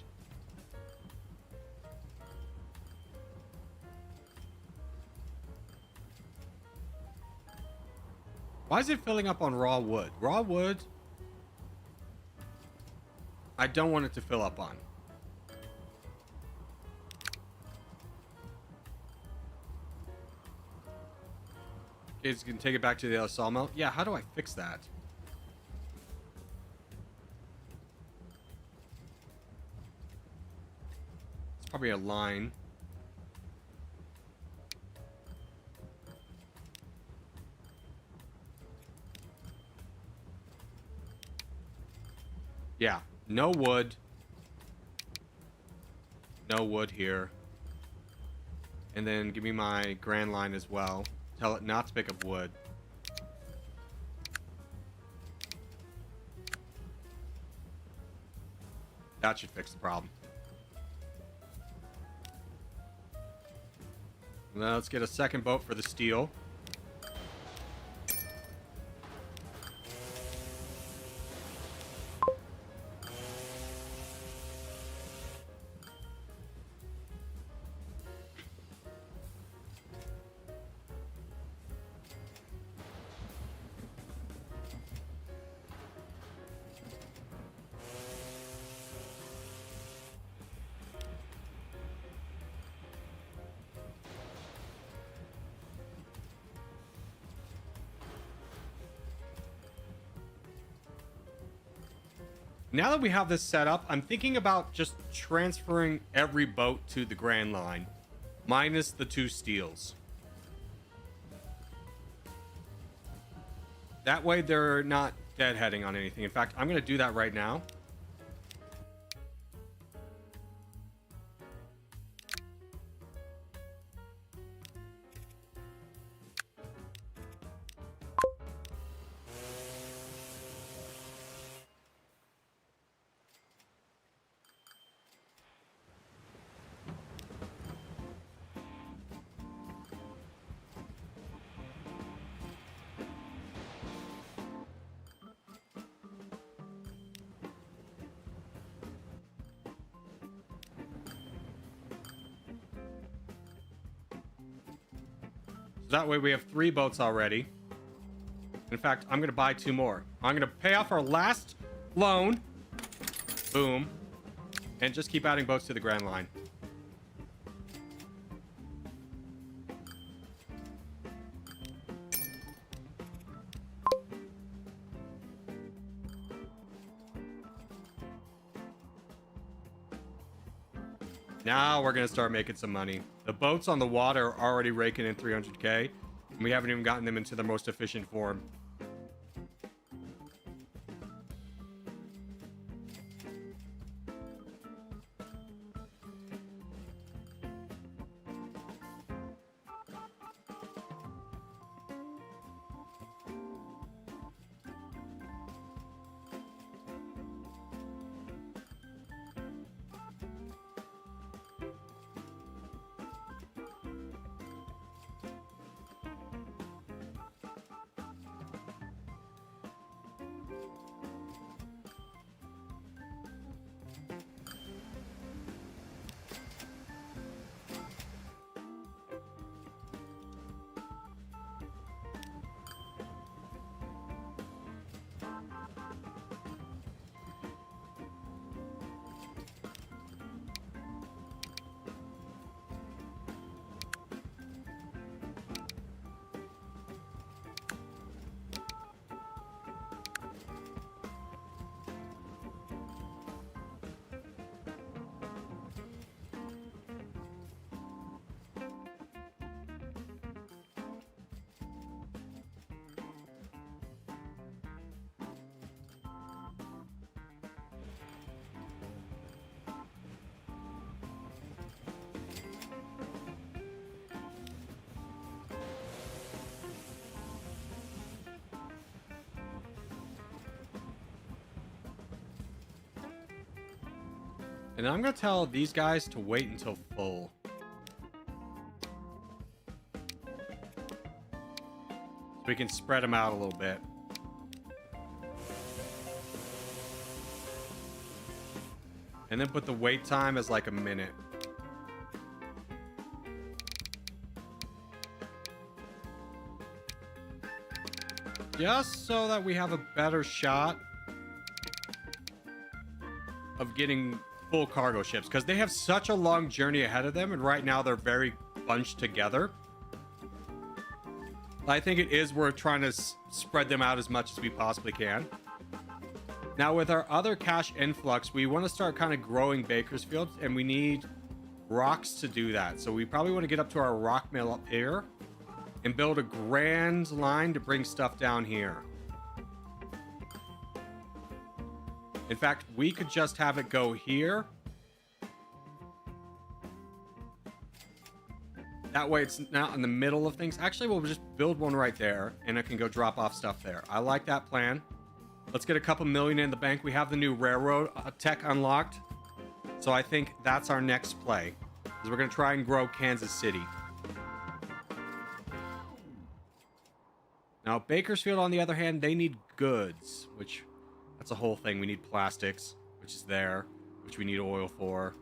Why is it filling up on raw wood? Raw wood, I don't want it to fill up on. Okay, it's gonna take it back to the other sawmill. Yeah, how do I fix that? Probably a line. Yeah, no wood. No wood here. And then give me my grand line as well. Tell it not to pick up wood. That should fix the problem. Now let's get a second boat for the steel. Now that we have this set up, I'm thinking about just transferring every boat to the Grand Line, minus the 2 steels. That way they're not deadheading on anything. In fact, I'm going to do that right now. That way we have 3 boats already. In fact, I'm going to buy 2 more. I'm going to pay off our last loan. Boom. And just keep adding boats to the Grand Line. Now we're going to start making some money. The boats on the water are already raking in 300k, and we haven't even gotten them into their most efficient form. And I'm going to tell these guys to wait until full. So we can spread them out a little bit. And then put the wait time as like a minute. Just so that we have a better shot of getting full cargo ships, because they have such a long journey ahead of them, and right now they're very bunched together. I think it is worth trying to spread them out as much as we possibly can. Now, with our other cash influx, we want to start kind of growing Bakersfield, and we need rocks to do that. So we probably want to get up to our rock mill up here and build a grand line to bring stuff down here. In fact, we could just have it go here. That way it's not in the middle of things. Actually, we'll just build one right there, and it can go drop off stuff there. I like that plan. Let's get a couple million in the bank. We have the new railroad tech unlocked. So I think that's our next play, is we're going to try and grow Kansas City. Now, Bakersfield, on the other hand, they need goods, which... that's a whole thing. We need plastics, which is there, which we need oil for,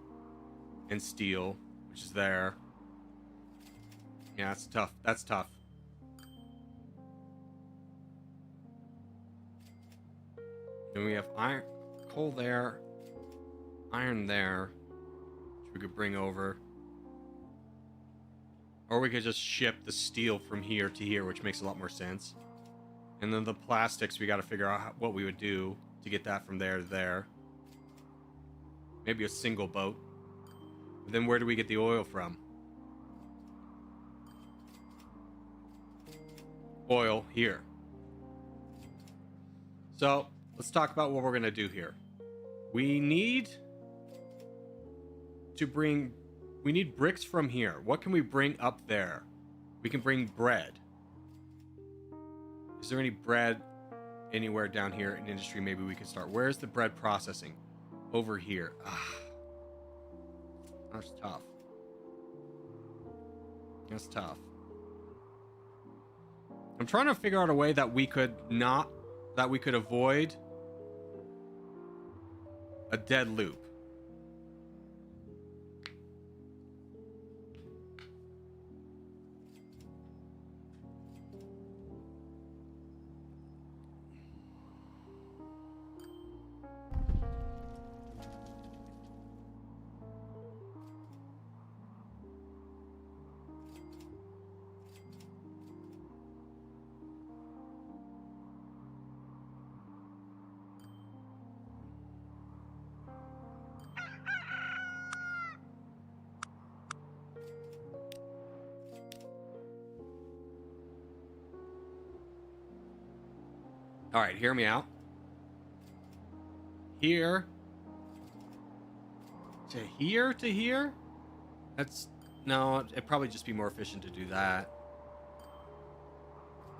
and steel, which is there. Yeah, that's tough. That's tough. Then we have iron, coal there, iron there, which we could bring over. Or we could just ship the steel from here to here, which makes a lot more sense. And then the plastics, we got to figure out what we would do to get that from there to there. Maybe a single boat. But then where do we get the oil from? Oil here. So let's talk about what we're going to do here. We need bricks from here. What can we bring up there? We can bring bread. Is there any bread anywhere down here in industry? Maybe we could start. Where's the bread processing? Over here. That's tough. That's tough. I'm trying to figure out a way that we could avoid a dead loop. All right, hear me out. Here to here? No, it'd probably just be more efficient to do that.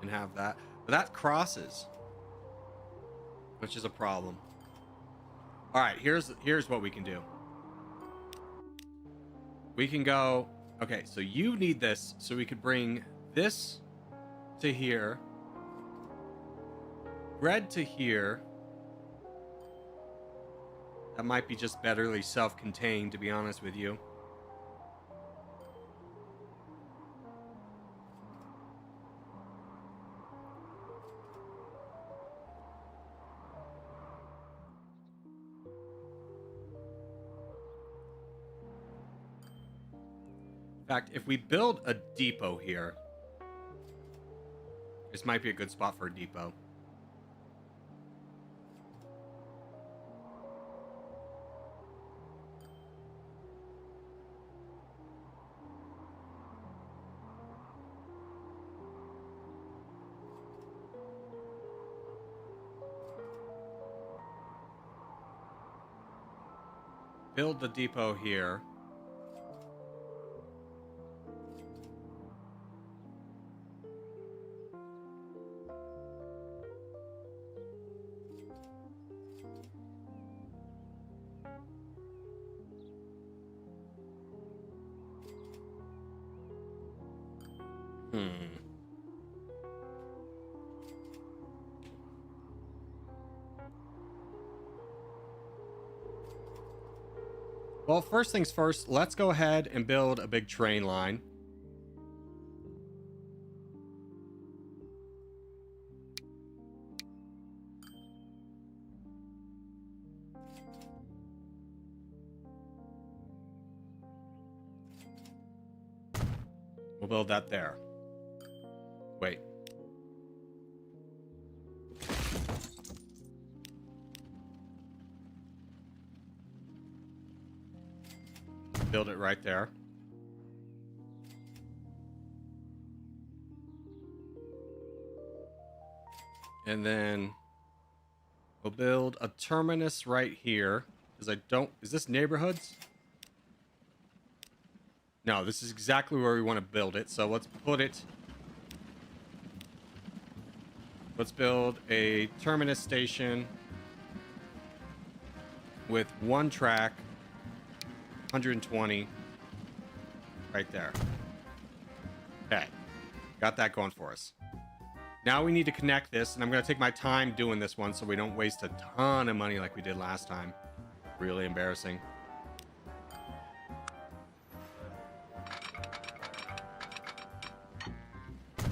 And have that. But that crosses. Which is a problem. All right, here's what we can do. We can go... Okay, so you need this, so we could bring this to here. Bread to here. That might be just betterly self-contained, to be honest with you. In fact, if we build a depot here, this might be a good spot for a depot. Build the depot here. Well, first things first, let's go ahead and build a big train line. We'll build that there. Wait. Build it right there. And then we'll build a terminus right here. Because is this neighborhoods? No, this is exactly where we want to build it. So let's build a terminus station with one track. 120 right there. Okay, got that going for us. Now we need to connect this, and I'm going to take my time doing this one so we don't waste a ton of money like we did last time. Really embarrassing. Now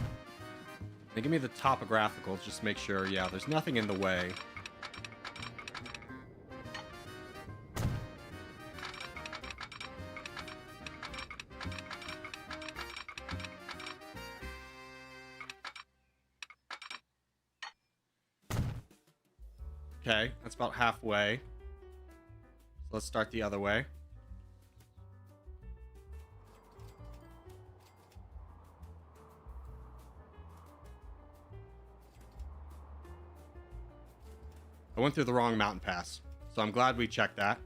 give me the topographical, just to make sure, yeah, there's nothing in the way. Okay, that's about halfway. let's start the other way. I went through the wrong mountain pass, so I'm glad we checked that.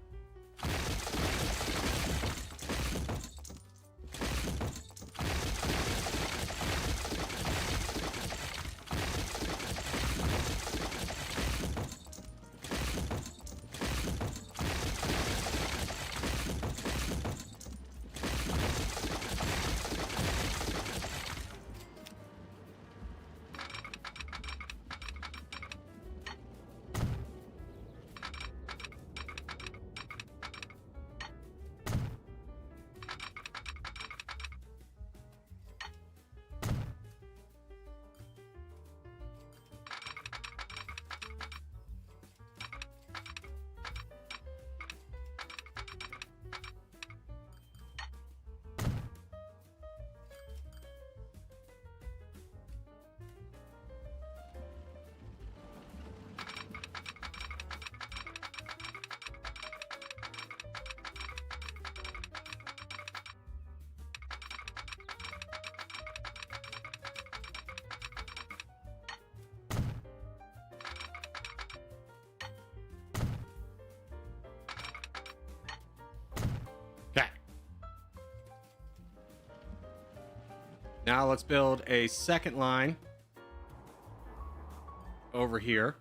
Okay. Now let's build a second line over here.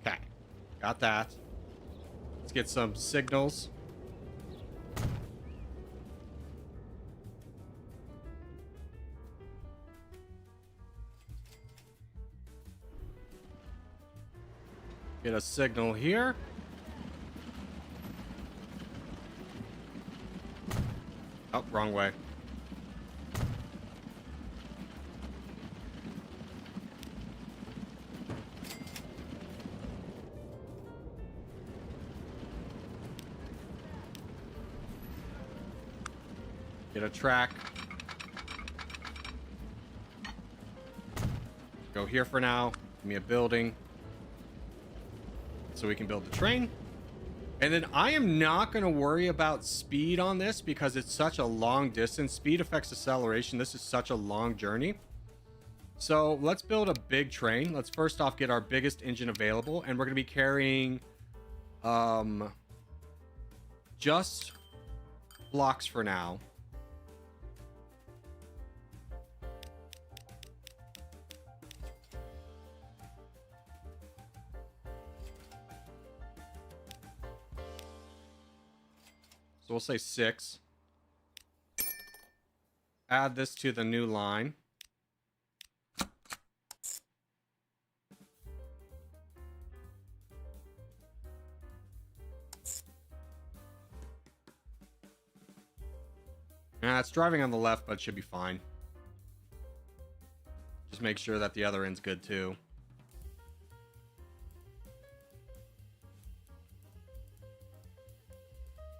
Okay, got that. Let's get some signals. Get a signal here. Oh, wrong way. Get a track. Go here for now. Give me a building. So we can build the train. And then I am not going to worry about speed on this because it's such a long distance. Speed affects acceleration. This is such a long journey. So let's build a big train. Let's first off get our biggest engine available. And we're going to be carrying just blocks for now. So we'll say 6. Add this to the new line. Yeah, it's driving on the left, but it should be fine. Just make sure that the other end's good too.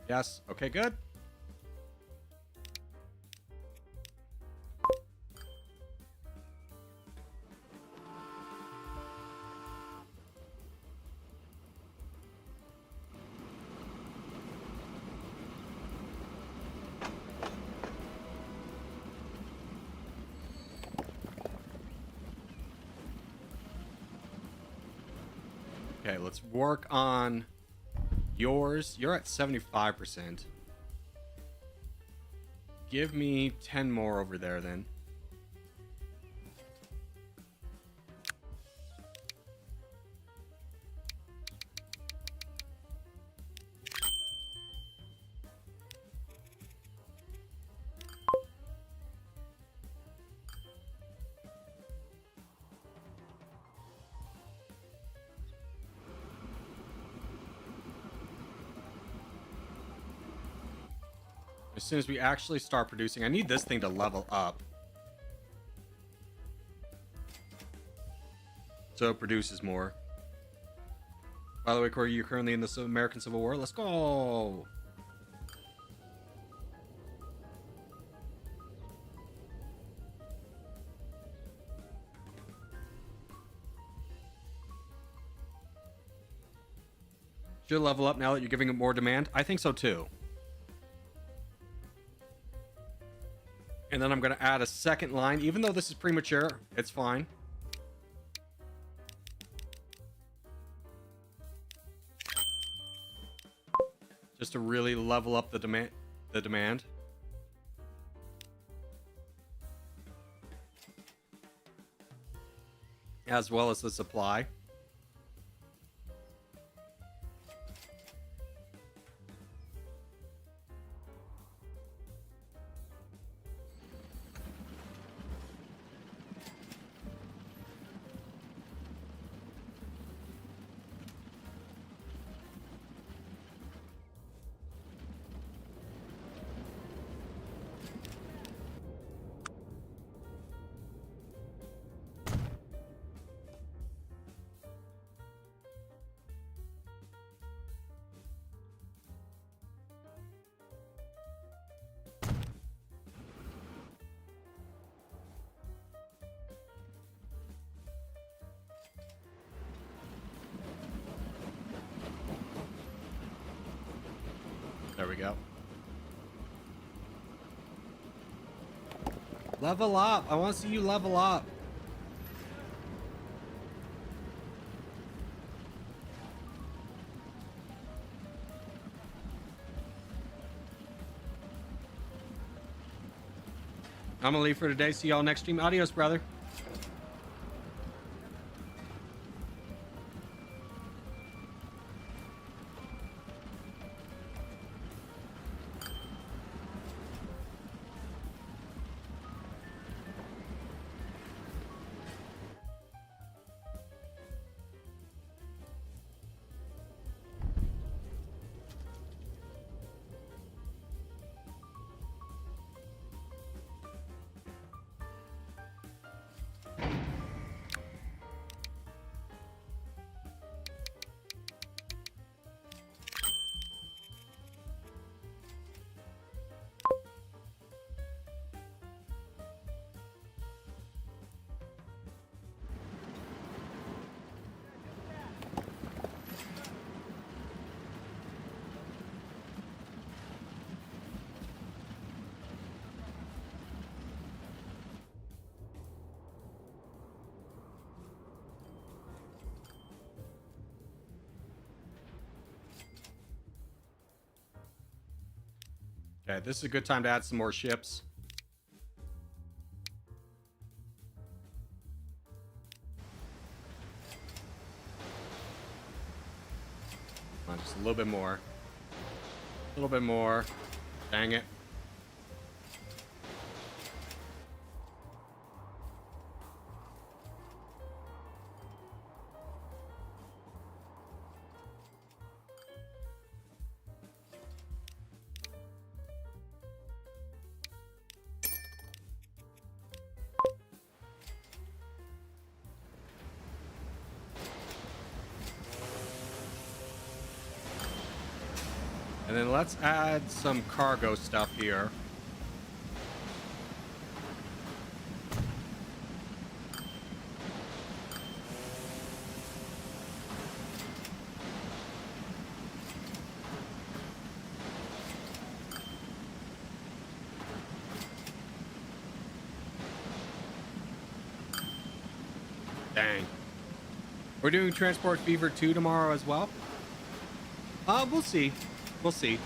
Yes. Okay, good. Okay, let's work on yours. You're at 75%. Give me 10 more over there then. As soon as we actually start producing, I need this thing to level up. So it produces more. By the way, Corey, you're currently in the American Civil War. Let's go! Should level up now that you're giving it more demand? I think so too. And then I'm going to add a second line. Even though this is premature, it's fine. Just to really level up the demand. As well as the supply. There we go. Level up. I want to see you level up. I'm gonna leave for today. See y'all next stream. Adios, brother. Okay, this is a good time to add some more ships. Come on, just a little bit more. A little bit more. Dang it. And then let's add some cargo stuff here. Dang. We're doing Transport Fever 2 tomorrow as well. We'll see. We'll see.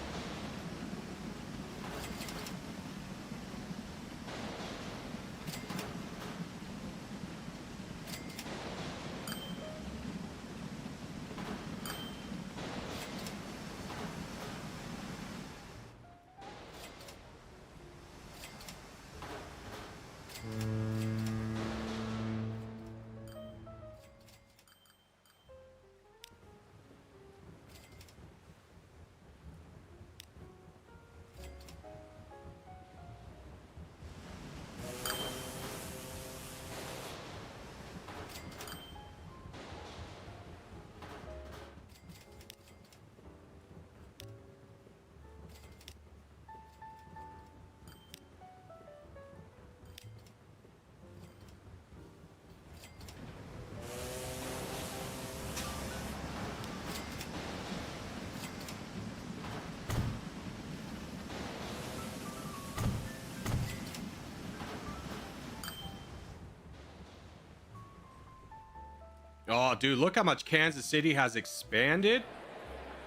Oh, dude, look how much Kansas City has expanded.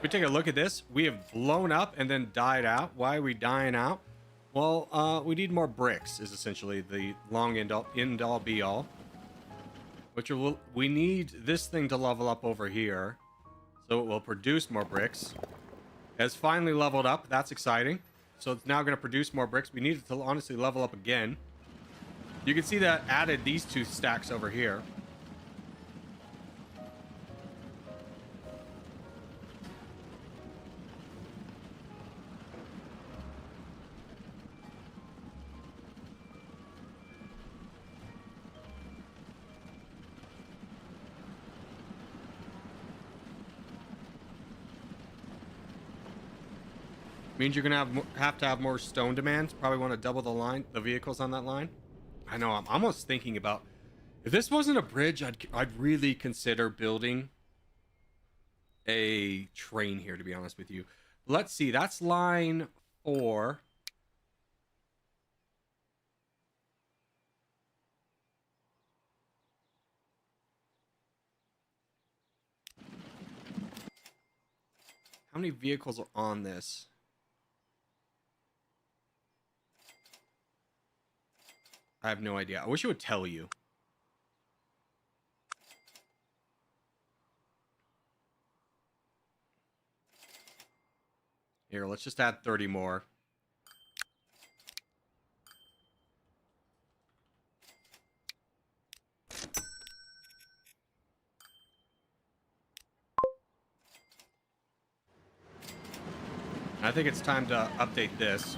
We take a look at this. We have blown up and then died out. Why are we dying out? Well, we need more bricks is essentially the long end all be all. Which we need this thing to level up over here. So it will produce more bricks. Has finally leveled up. That's exciting. So it's now going to produce more bricks. We need it to honestly level up again. You can see that added these 2 stacks over here. Means you're gonna have to have more stone demands. Probably want to double the vehicles on that line. I know. I'm almost thinking about if this wasn't a bridge, I'd really consider building a train here. To be honest with you, let's see. That's line 4. How many vehicles are on this? I have no idea. I wish it would tell you. Here, let's just add 30 more. I think it's time to update this.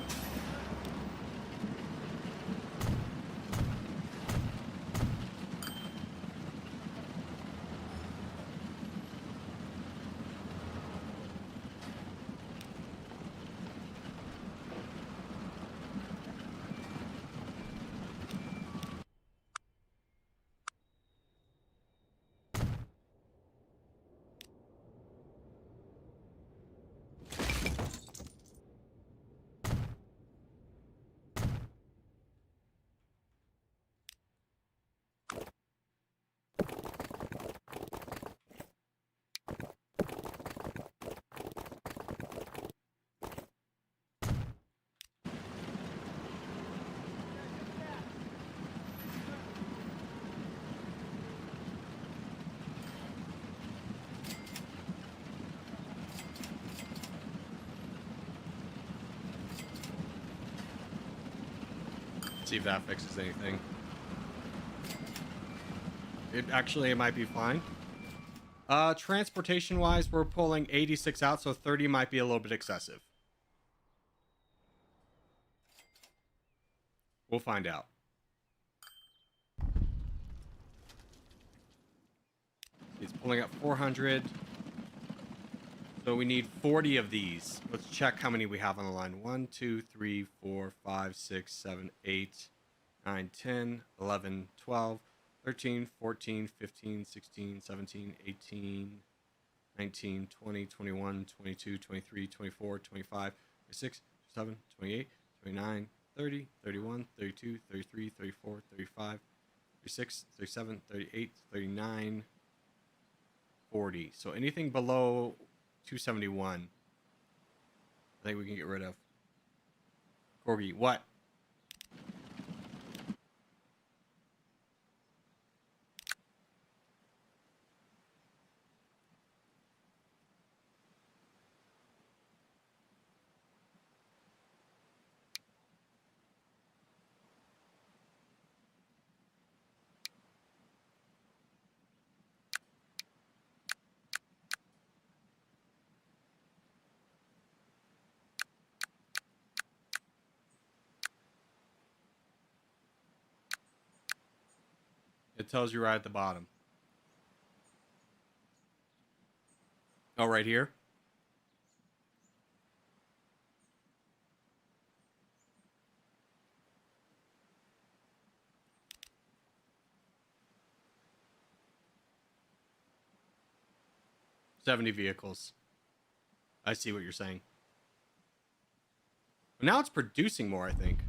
See if that fixes anything. It might be fine. Transportation wise, we're pulling 86 out, so 30 might be a little bit excessive. We'll find out. He's pulling up 400. So we need 40 of these. Let's check how many we have on the line. 1, 2, 3, 4, 5, 6, 7, 8, 9, 10, 11, 12, 13, 14, 15, 16, 17, 18, 19, 20, 21, 22, 23, 24, 25, 26, 27, 28, 29, 30, 31, 32, 33, 34, 35, 36, 37, 38, 39, 240. So anything below 271, I think we can get rid of. Corgi, what? It tells you right at the bottom. Oh, right here? "70 vehicles." I see what you're saying. Now it's producing more, I think.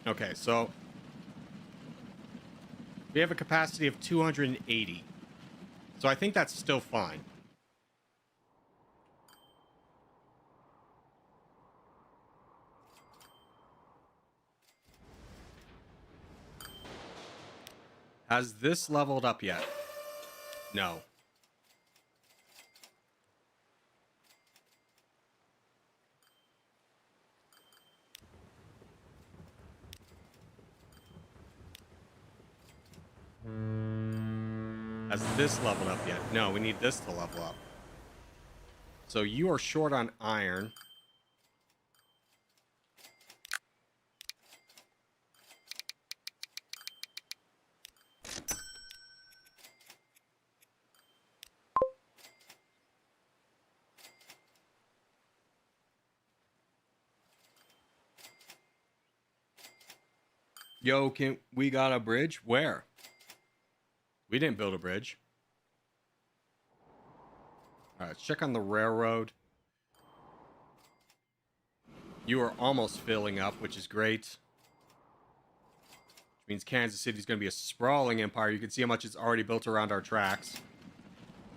Okay, so we have a capacity of 280. So I think that's still fine. Has this leveled up yet? No. Has this leveled up yet? No, we need this to level up. So you are short on iron. Yo, we got a bridge? Where? We didn't build a bridge. All right, let's check on the railroad. You are almost filling up, which is great. Which means Kansas City is going to be a sprawling empire. You can see how much it's already built around our tracks.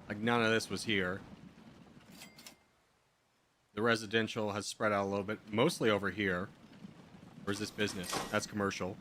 Like, none of this was here. The residential has spread out a little bit, mostly over here. Where's this business? That's commercial.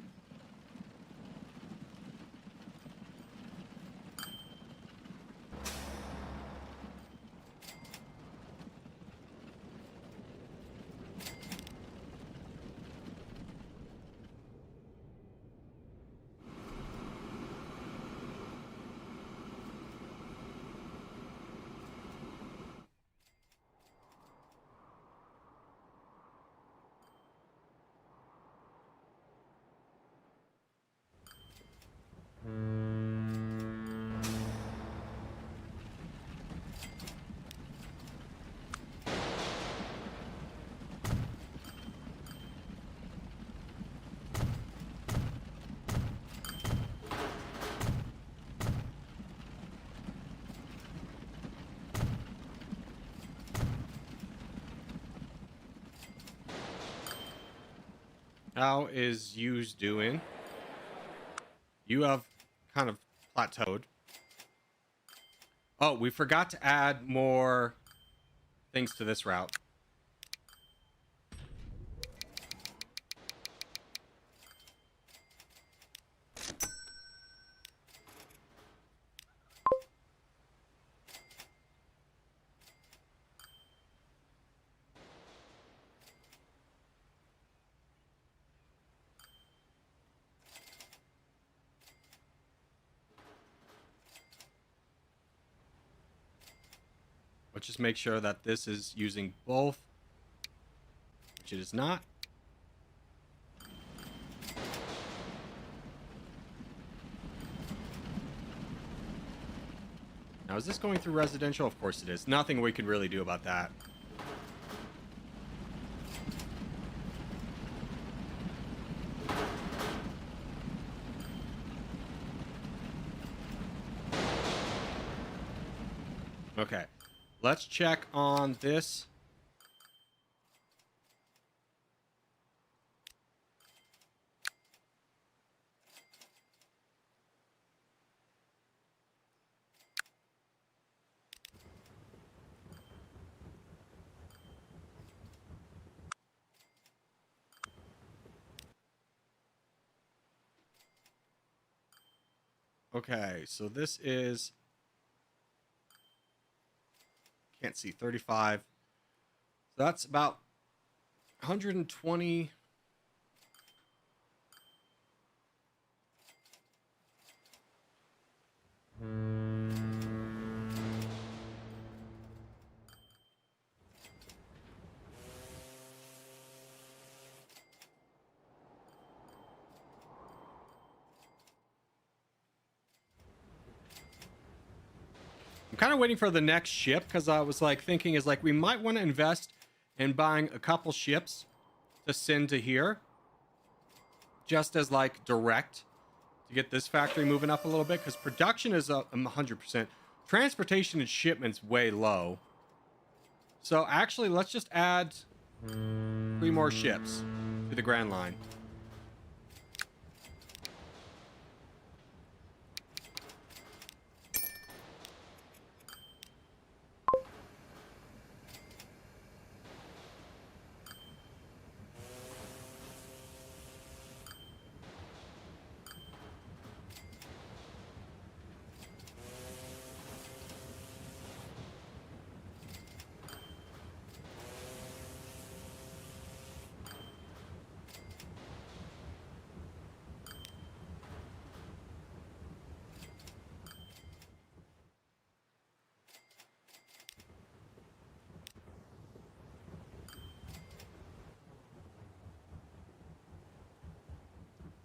How is yous doing? You have kind of plateaued. Oh, we forgot to add more things to this route. Let's just make sure that this is using both, which it is not. Now, is this going through residential? Of course it is. Nothing we can really do about that. Okay, let's check on this. Okay, so this is... Can't see, 35. So that's about 120. I'm kind of waiting for the next ship because I was like thinking is like we might want to invest in buying a couple ships to send to here just as like direct to get this factory moving up a little bit because production is up 100%. Transportation and shipments way low. So actually, let's just add 3 more ships to the Grand Line.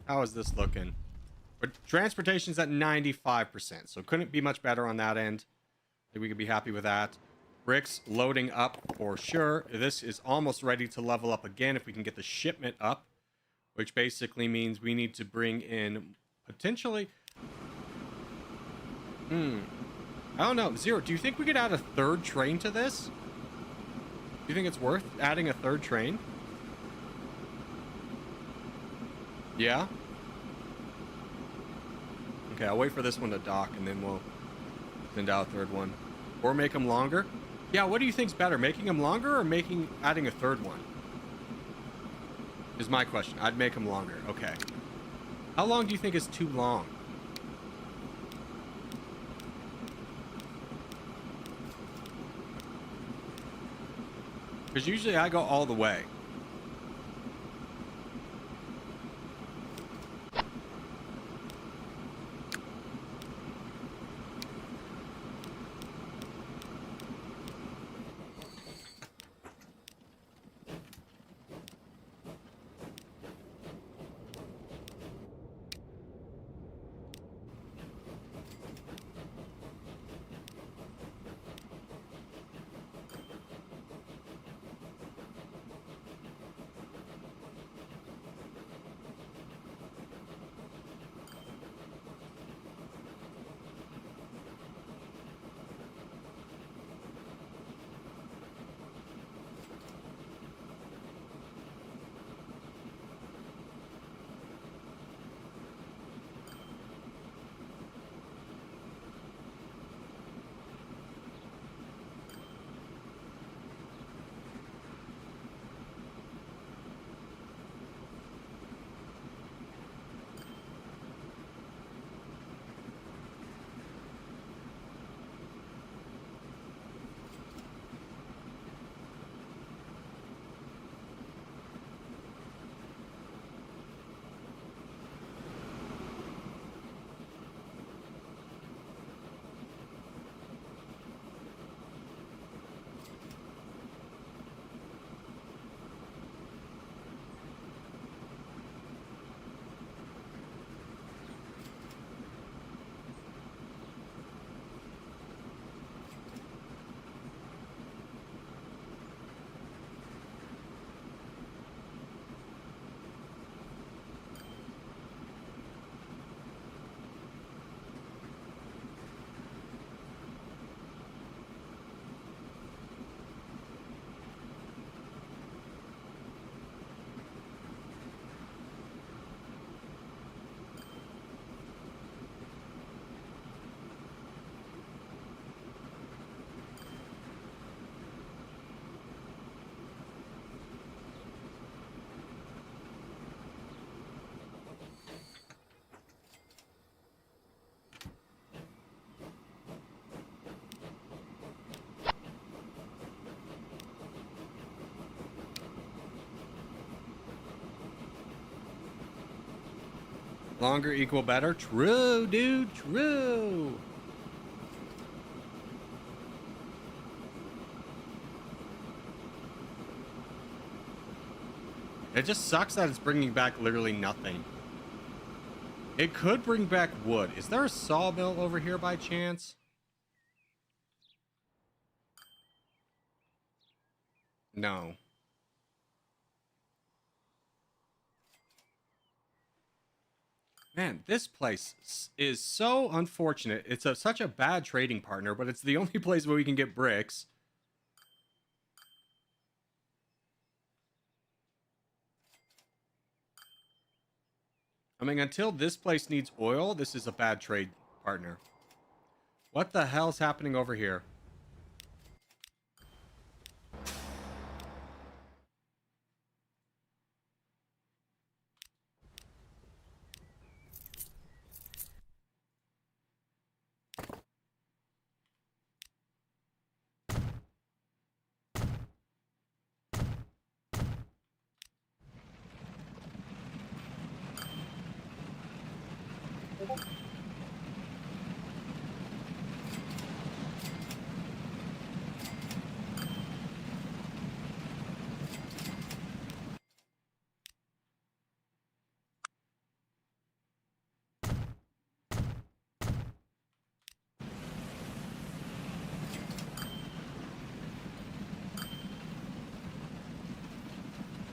How is this looking? But transportation's at 95%, so couldn't be much better on that end. I think we could be happy with that. Bricks loading up for sure. This is almost ready to level up again if we can get the shipment up, which basically means we need to bring in potentially... I don't know. Zero, do you think we could add a 3rd train to this? Do you think it's worth adding a 3rd train? Yeah? Okay, I'll wait for this one to dock, and then we'll send out a 3rd one. Or make them longer. Yeah, what do you think's better? Making them longer or adding a 3rd one? Is my question. I'd make them longer. Okay. How long do you think is too long? Because usually I go all the way. Longer equal better? True, dude. True. It just sucks that it's bringing back literally nothing. It could bring back wood. Is there a sawmill over here by chance? No. Man, this place is so unfortunate. It's such a bad trading partner, but it's the only place where we can get bricks. I mean, until this place needs oil, this is a bad trade partner. What the hell's happening over here?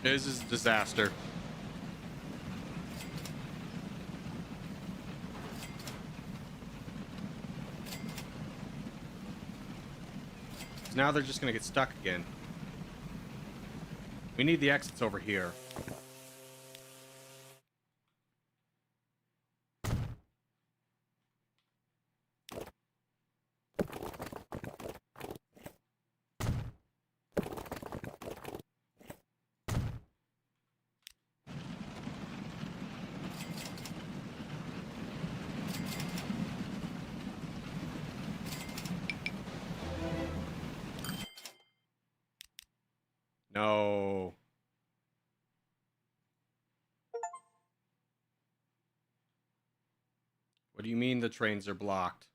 This is a disaster. So now they're just gonna get stuck again. We need the exits over here. No. What do you mean the trains are blocked?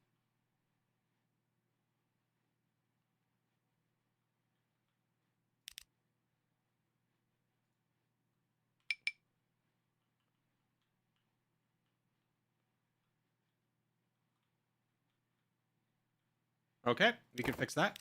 Okay, we can fix that.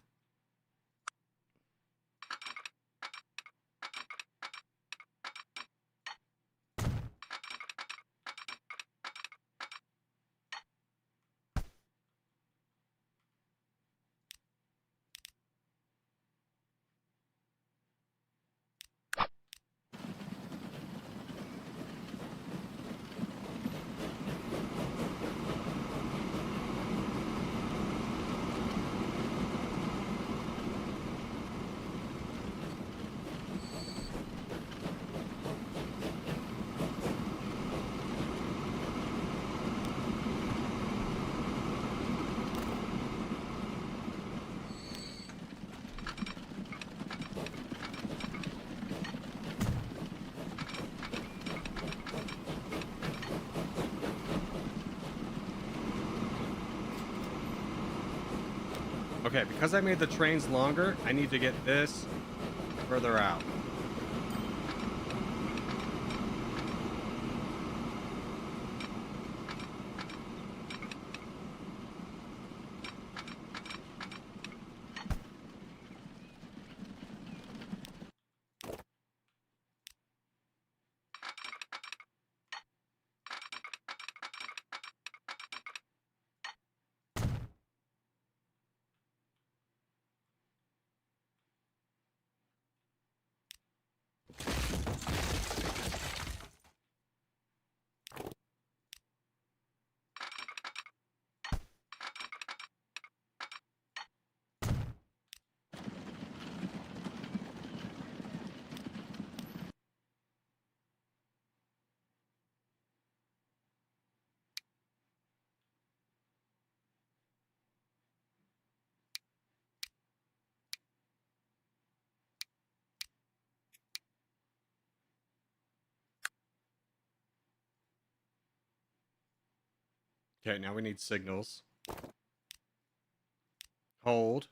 Okay, because I made the trains longer, I need to get this further out. Okay, now we need signals. Hold.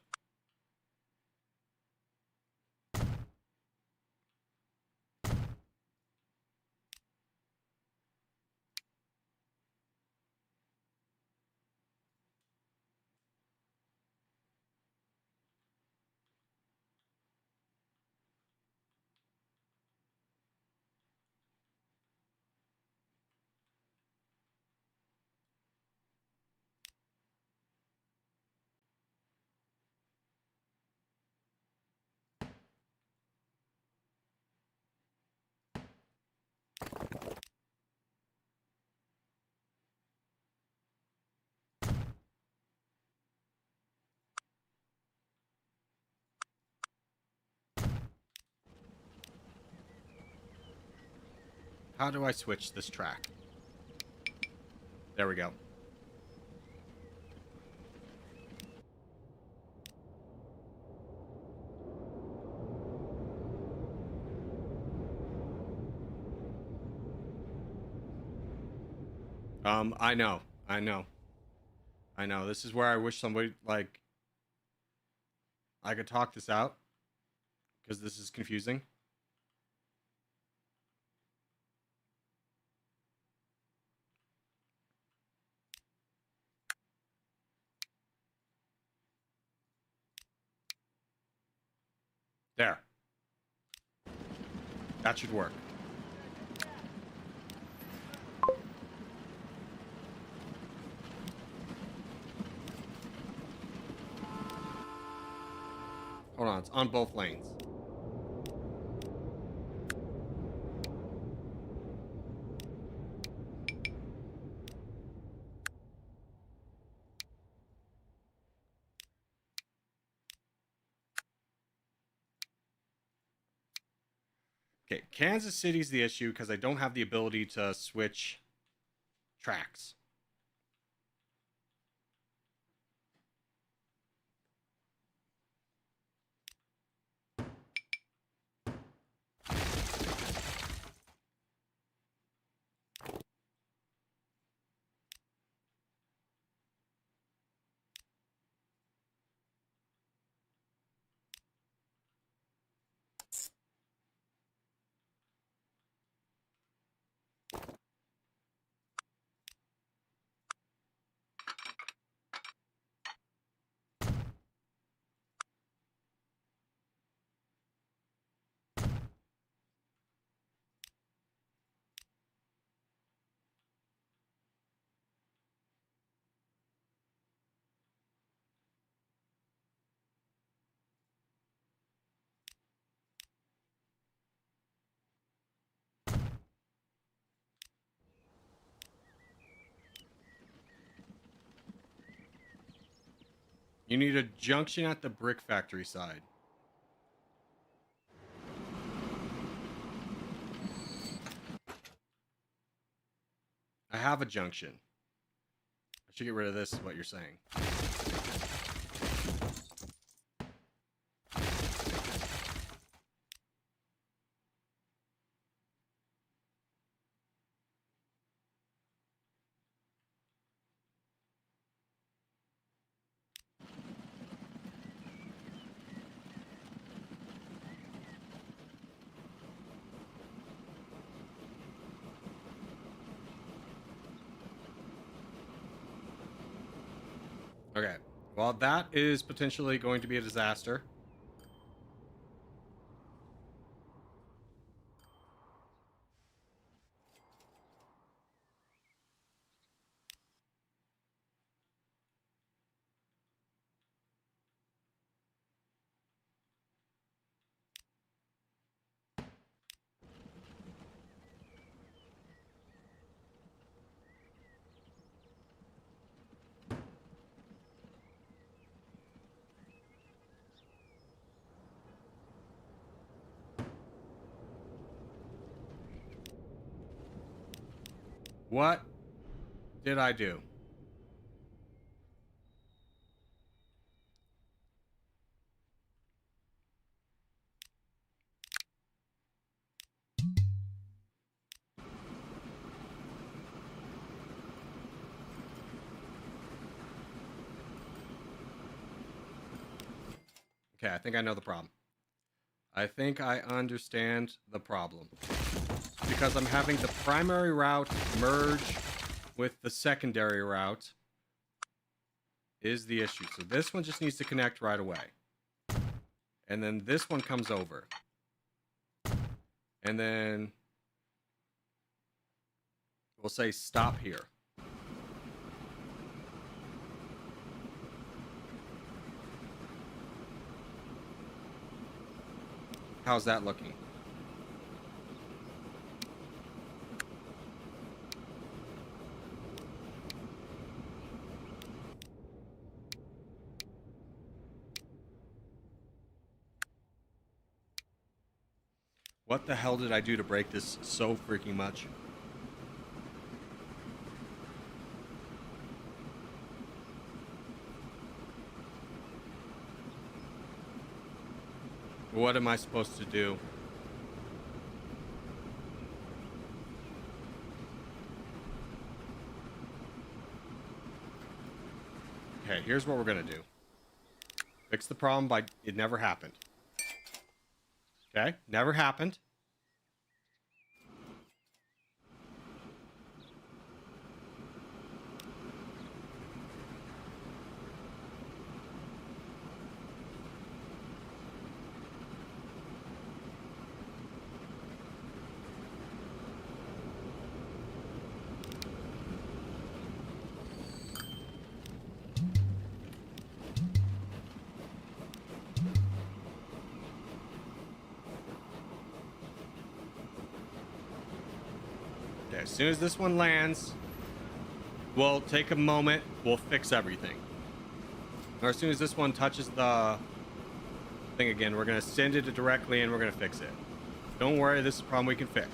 How do I switch this track? There we go. I know. I know. I know. This is where I wish somebody, like, I could talk this out. Because this is confusing. There. That should work. Hold on, it's on both lanes. Okay, Kansas City's the issue because I don't have the ability to switch tracks. You need a junction at the brick factory side. I have a junction. I should get rid of this, is what you're saying. Okay. Well, that is potentially going to be a disaster. What did I do? Okay, I think I know the problem. I think I understand the problem. Because I'm having the primary route merge with the secondary route is the issue. So this one just needs to connect right away. And then this one comes over. And then we'll say stop here. How's that looking? What the hell did I do to break this so freaking much? What am I supposed to do? Okay, here's what we're gonna do. Fix the problem by it never happened. Okay, never happened. Okay, as soon as this one lands, we'll take a moment, we'll fix everything. Or as soon as this one touches the thing again, we're gonna send it directly and we're gonna fix it. Don't worry, this is a problem we can fix.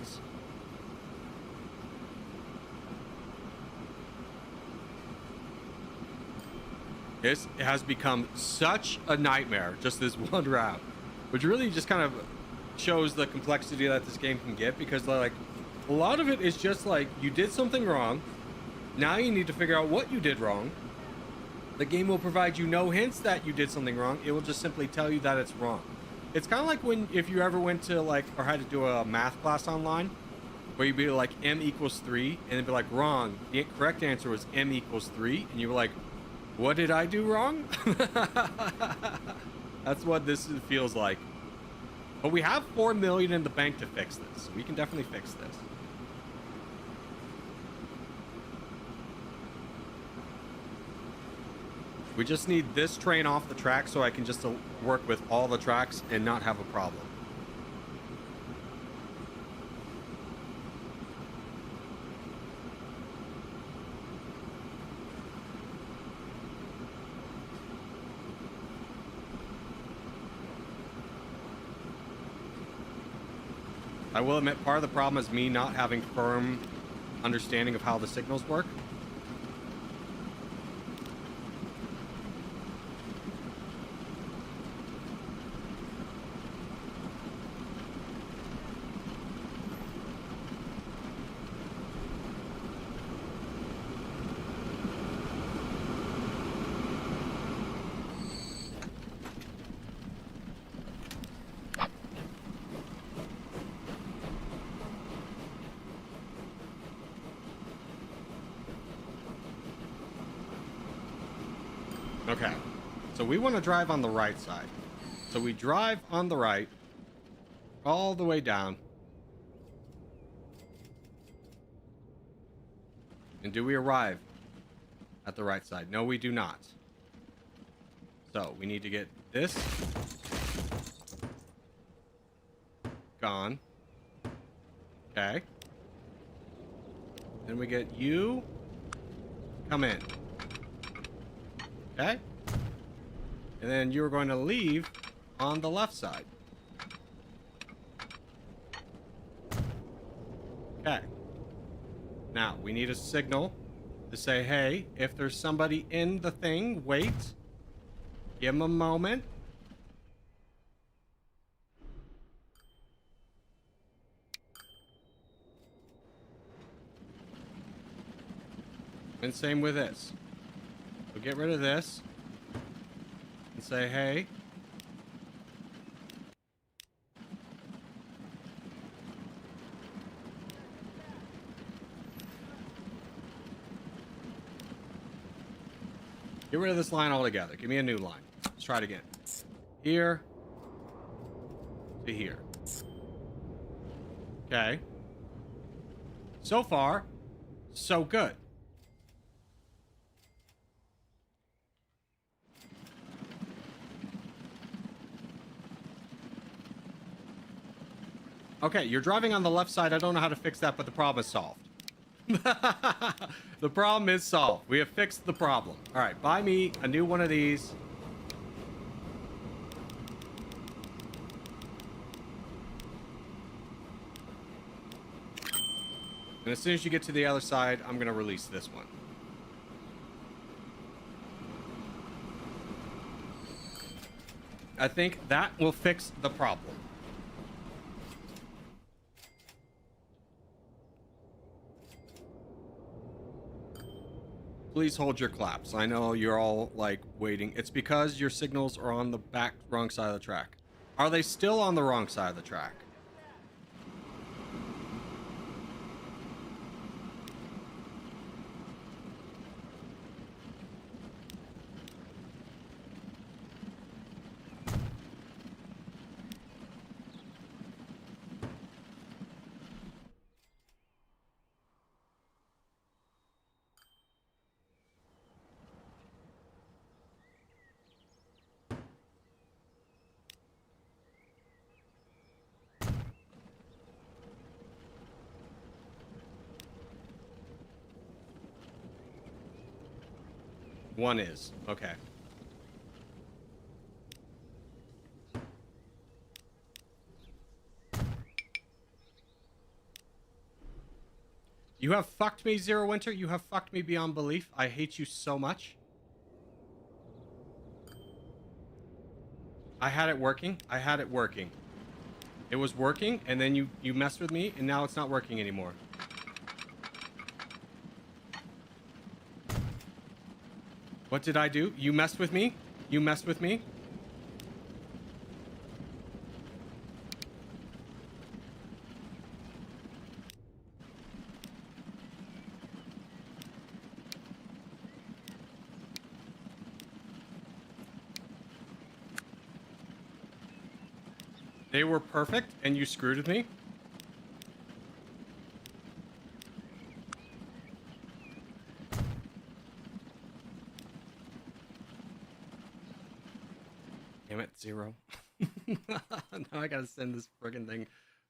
This has become such a nightmare, just this one route, which really just kind of shows the complexity that this game can get, because like a lot of it is just like you did something wrong, now you need to figure out what you did wrong. The game will provide you no hints that you did something wrong, it will just simply tell you that it's wrong. It's kind of like when if you ever went to like or had to do a math class online where you'd be like m equals 3 and it'd be like wrong, the correct answer was m equals 3 and you were like, what did I do wrong? That's what this feels like. But we have 4 million in the bank to fix this. So we can definitely fix this. We just need this train off the track so I can just work with all the tracks and not have a problem. I will admit part of the problem is me not having firm understanding of how the signals work. Okay, so we want to drive on the right side. So we drive on the right all the way down. And do we arrive at the right side? No, we do not. So we need to get this gone. Okay. Then we get you. Come in. Okay. And then you're going to leave on the left side. Okay. Now, we need a signal to say, hey, if there's somebody in the thing, wait. Give them a moment. And same with this. So get rid of this. And say, hey, Get rid of this line altogether. Give me a new line. Let's try it again. Here to here. Okay. So far, so good. Okay, you're driving on the left side. I don't know how to fix that, but the problem is solved. The problem is solved. We have fixed the problem. All right, buy me a new one of these. And as soon as you get to the other side, I'm going to release this one. I think that will fix the problem. Please hold your claps. I know you're all like waiting. It's because your signals are on the wrong side of the track. Are they still on the wrong side of the track? One is. Okay. You have fucked me, Zero Winter. You have fucked me beyond belief. I hate you so much. I had it working. I had it working. It was working, and then you messed with me, and now it's not working anymore. What did I do? You messed with me? You messed with me? They were perfect, and you screwed with me? Damn it, Zero. Now I gotta send this friggin' thing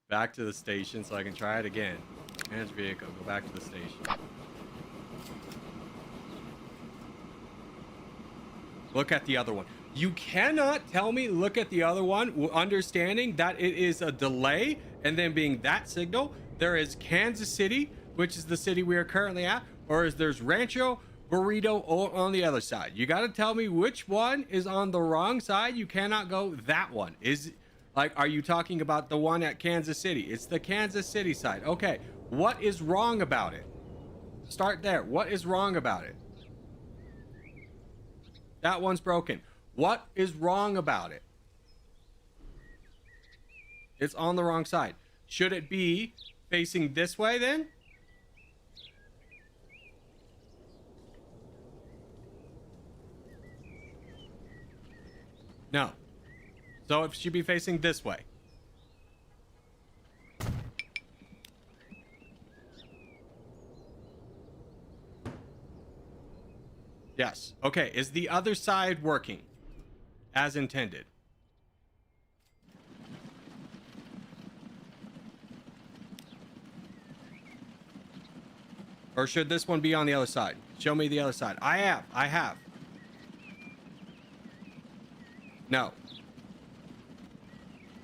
back to the station so I can try it again. Manage vehicle, go back to the station. Look at the other one. You cannot tell me look at the other one, understanding that it is a delay, and then being that signal. There is Kansas City, which is the city we are currently at, or is there's Rancho Burrito on the other side. You got to tell me which one is on the wrong side. You cannot go that one. Is like, are you talking about the one at Kansas City? It's the Kansas City side. Okay, what is wrong about it? Start there. What is wrong about it? That one's broken. What is wrong about it? It's on the wrong side. Should it be facing this way then? No. So it should be facing this way. Yes. Okay. Is the other side working as intended? Or should this one be on the other side? Show me the other side. I have. No.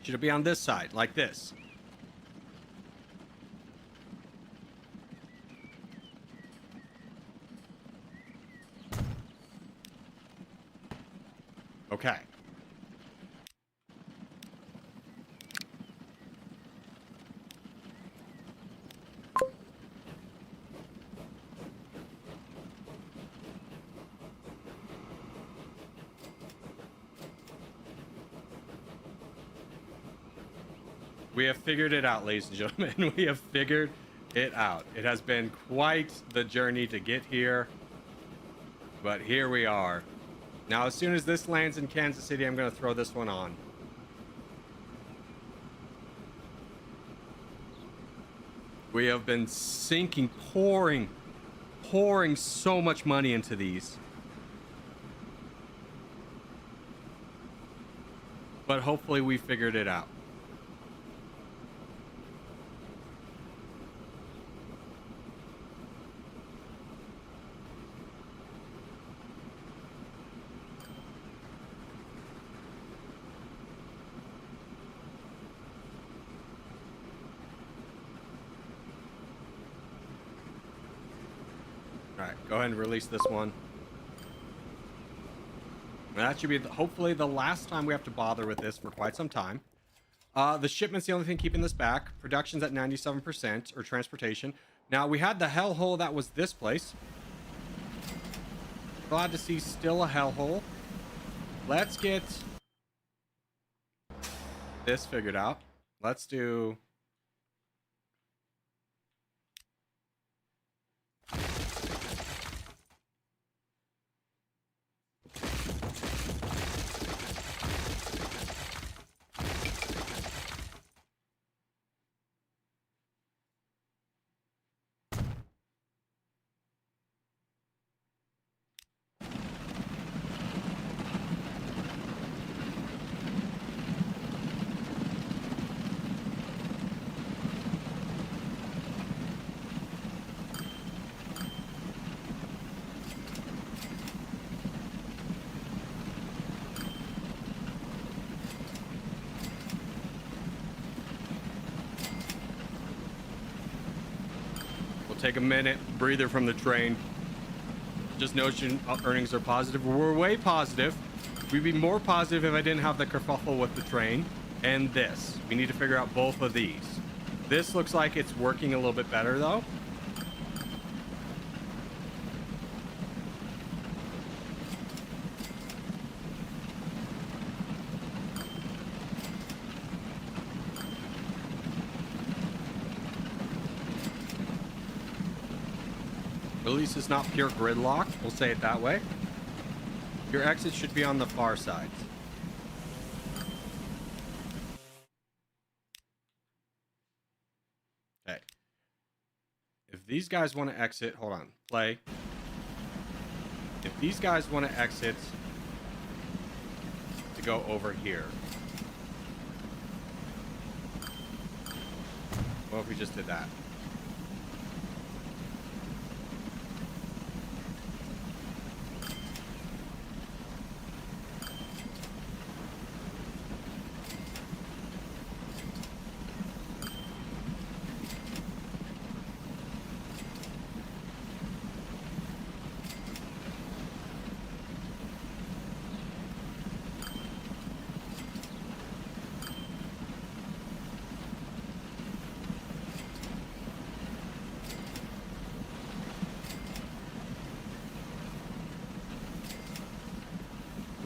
Should it be on this side, like this? Okay. We have figured it out, ladies and gentlemen. We have figured it out. It has been quite the journey to get here. But here we are. Now, as soon as this lands in Kansas City, I'm going to throw this one on. We have been sinking, pouring so much money into these. But hopefully we figured it out. All right, go ahead and release this one. That should be hopefully the last time we have to bother with this for quite some time. The shipment's the only thing keeping this back. Production's at 97%, or transportation. Now, we had the hellhole that was this place. Glad to see still a hellhole. Let's get this figured out. Let's do... Take a minute, breather from the train. Just notion earnings are positive. We're way positive. We'd be more positive if I didn't have the kerfuffle with the train and this. We need to figure out both of these. This looks like it's working a little bit better though. At least it's not pure gridlock, we'll say it that way. Your exit should be on the far side. Okay. If these guys want to exit, hold on, play. If these guys want to exit to go over here. What if we just did that?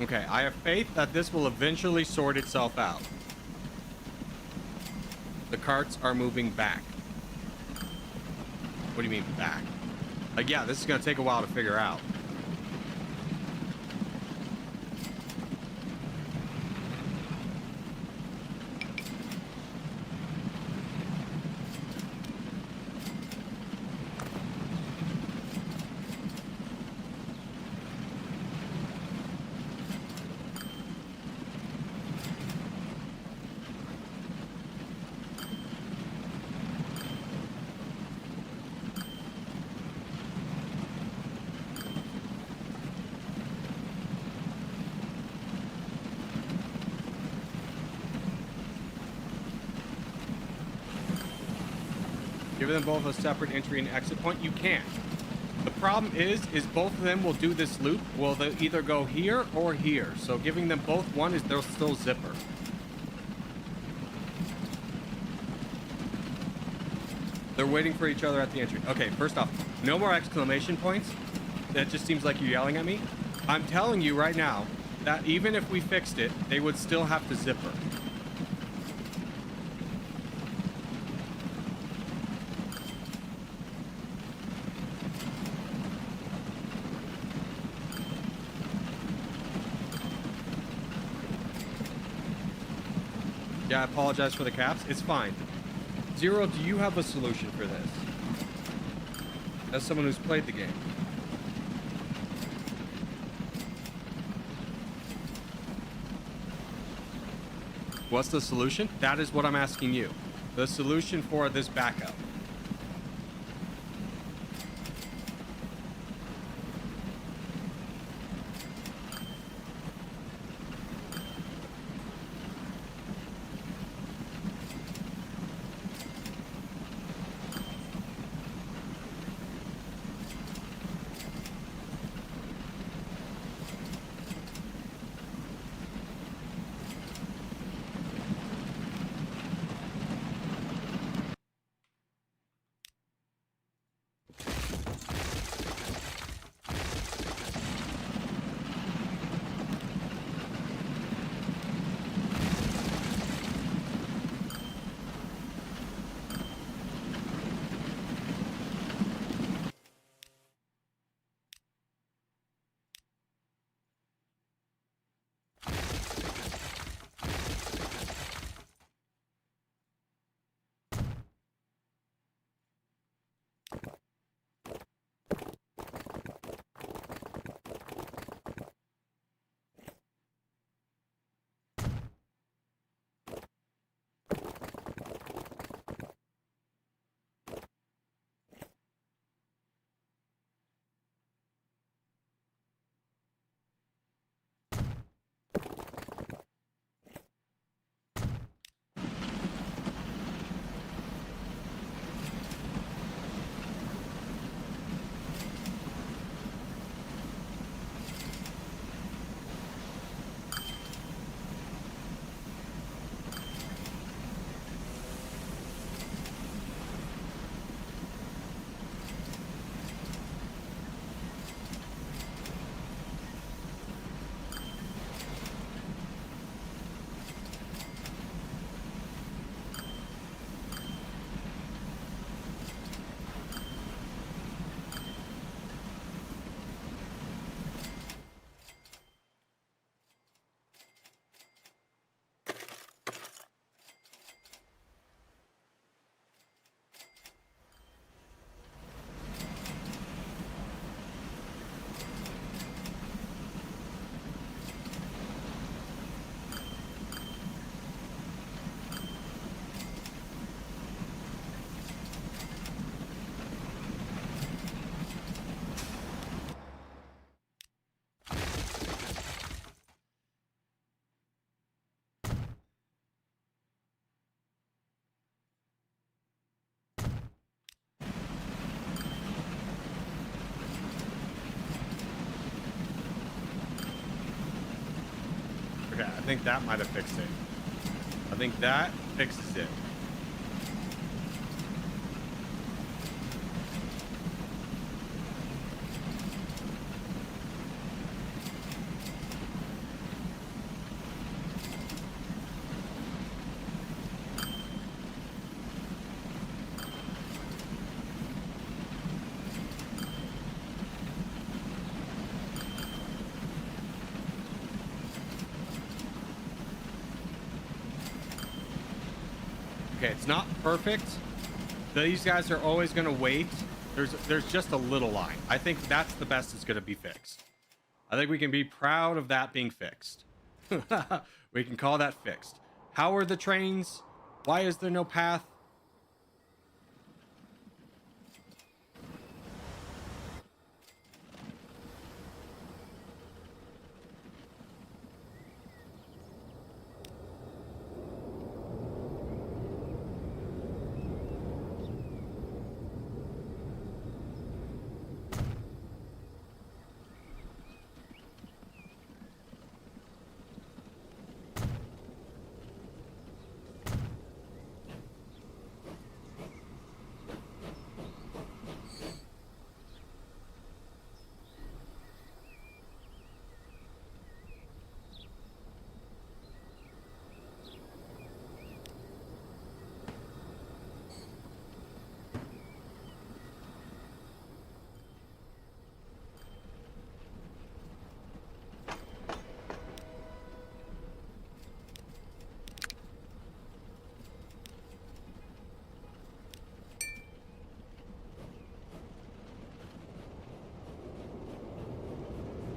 Okay, I have faith that this will eventually sort itself out. The carts are moving back. What do you mean back? Like, yeah, this is gonna take a while to figure out. Give them both a separate entry and exit point. You can't. The problem is both of them will do this loop. Well, they'll either go here or here. So giving them both one is they'll still zipper. They're waiting for each other at the entry. Okay, first off, no more exclamation points. That just seems like you're yelling at me. I'm telling you right now that even if we fixed it, they would still have to zipper. Yeah, I apologize for the caps. It's fine. Zero, do you have a solution for this? As someone who's played the game. What's the solution? That is what I'm asking you. The solution for this backup. Okay, I think that might have fixed it. I think that fixes it. Okay, it's not perfect. These guys are always going to wait. There's just a little line. I think that's the best it's going to be fixed. I think we can be proud of that being fixed. We can call that fixed. How are the trains? Why is there no path?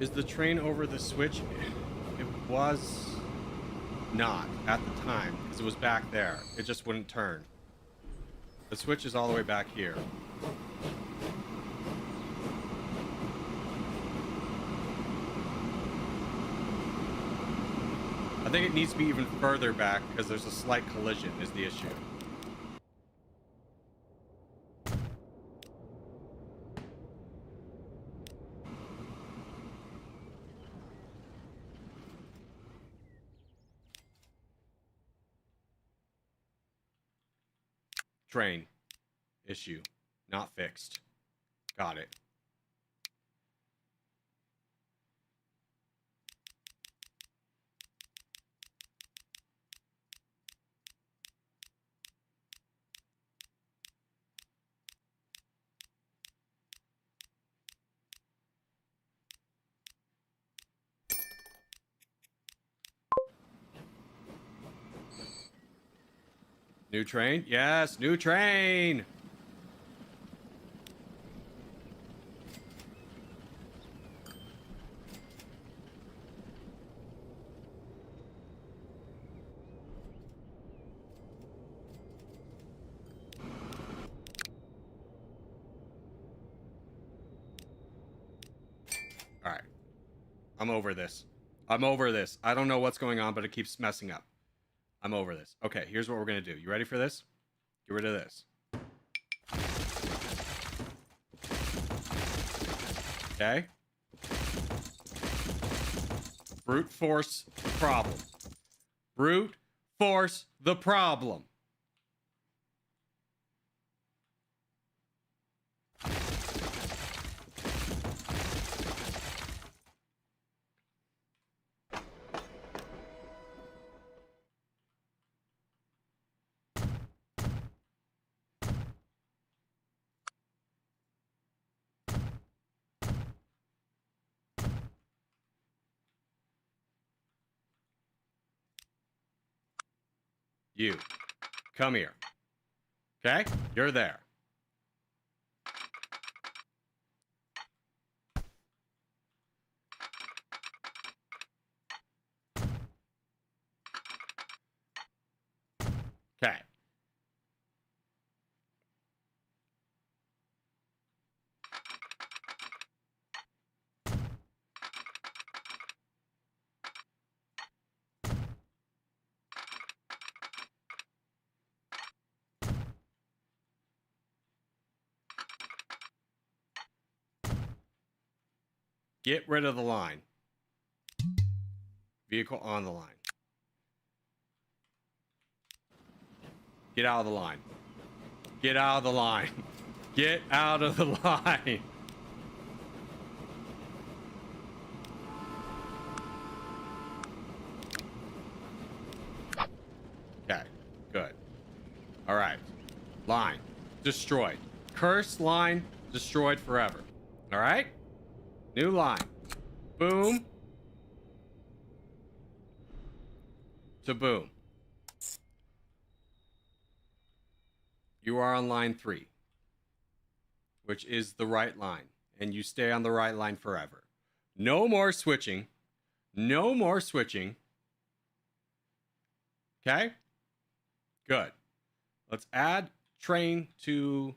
Is the train over the switch? It was not at the time because it was back there. It just wouldn't turn. The switch is all the way back here. I think it needs to be even further back because there's a slight collision is the issue. Train issue not fixed. Got it. New train? Yes, new train! Alright. I'm over this. I'm over this. I don't know what's going on, but it keeps messing up. I'm over this. Okay, here's what we're going to do. You ready for this? Get rid of this. Okay. Brute force the problem. Brute force the problem. You, come here. Okay? You're there. Okay. Get rid of the line. Vehicle on the line. Get out of the line. Get out of the line. Get out of the line. Okay, good. All right. Line destroyed. Cursed line destroyed forever. All right? New line. Boom. To boom. You are on line 3, which is the right line, and you stay on the right line forever. No more switching. No more switching. Okay? Good. Let's add train to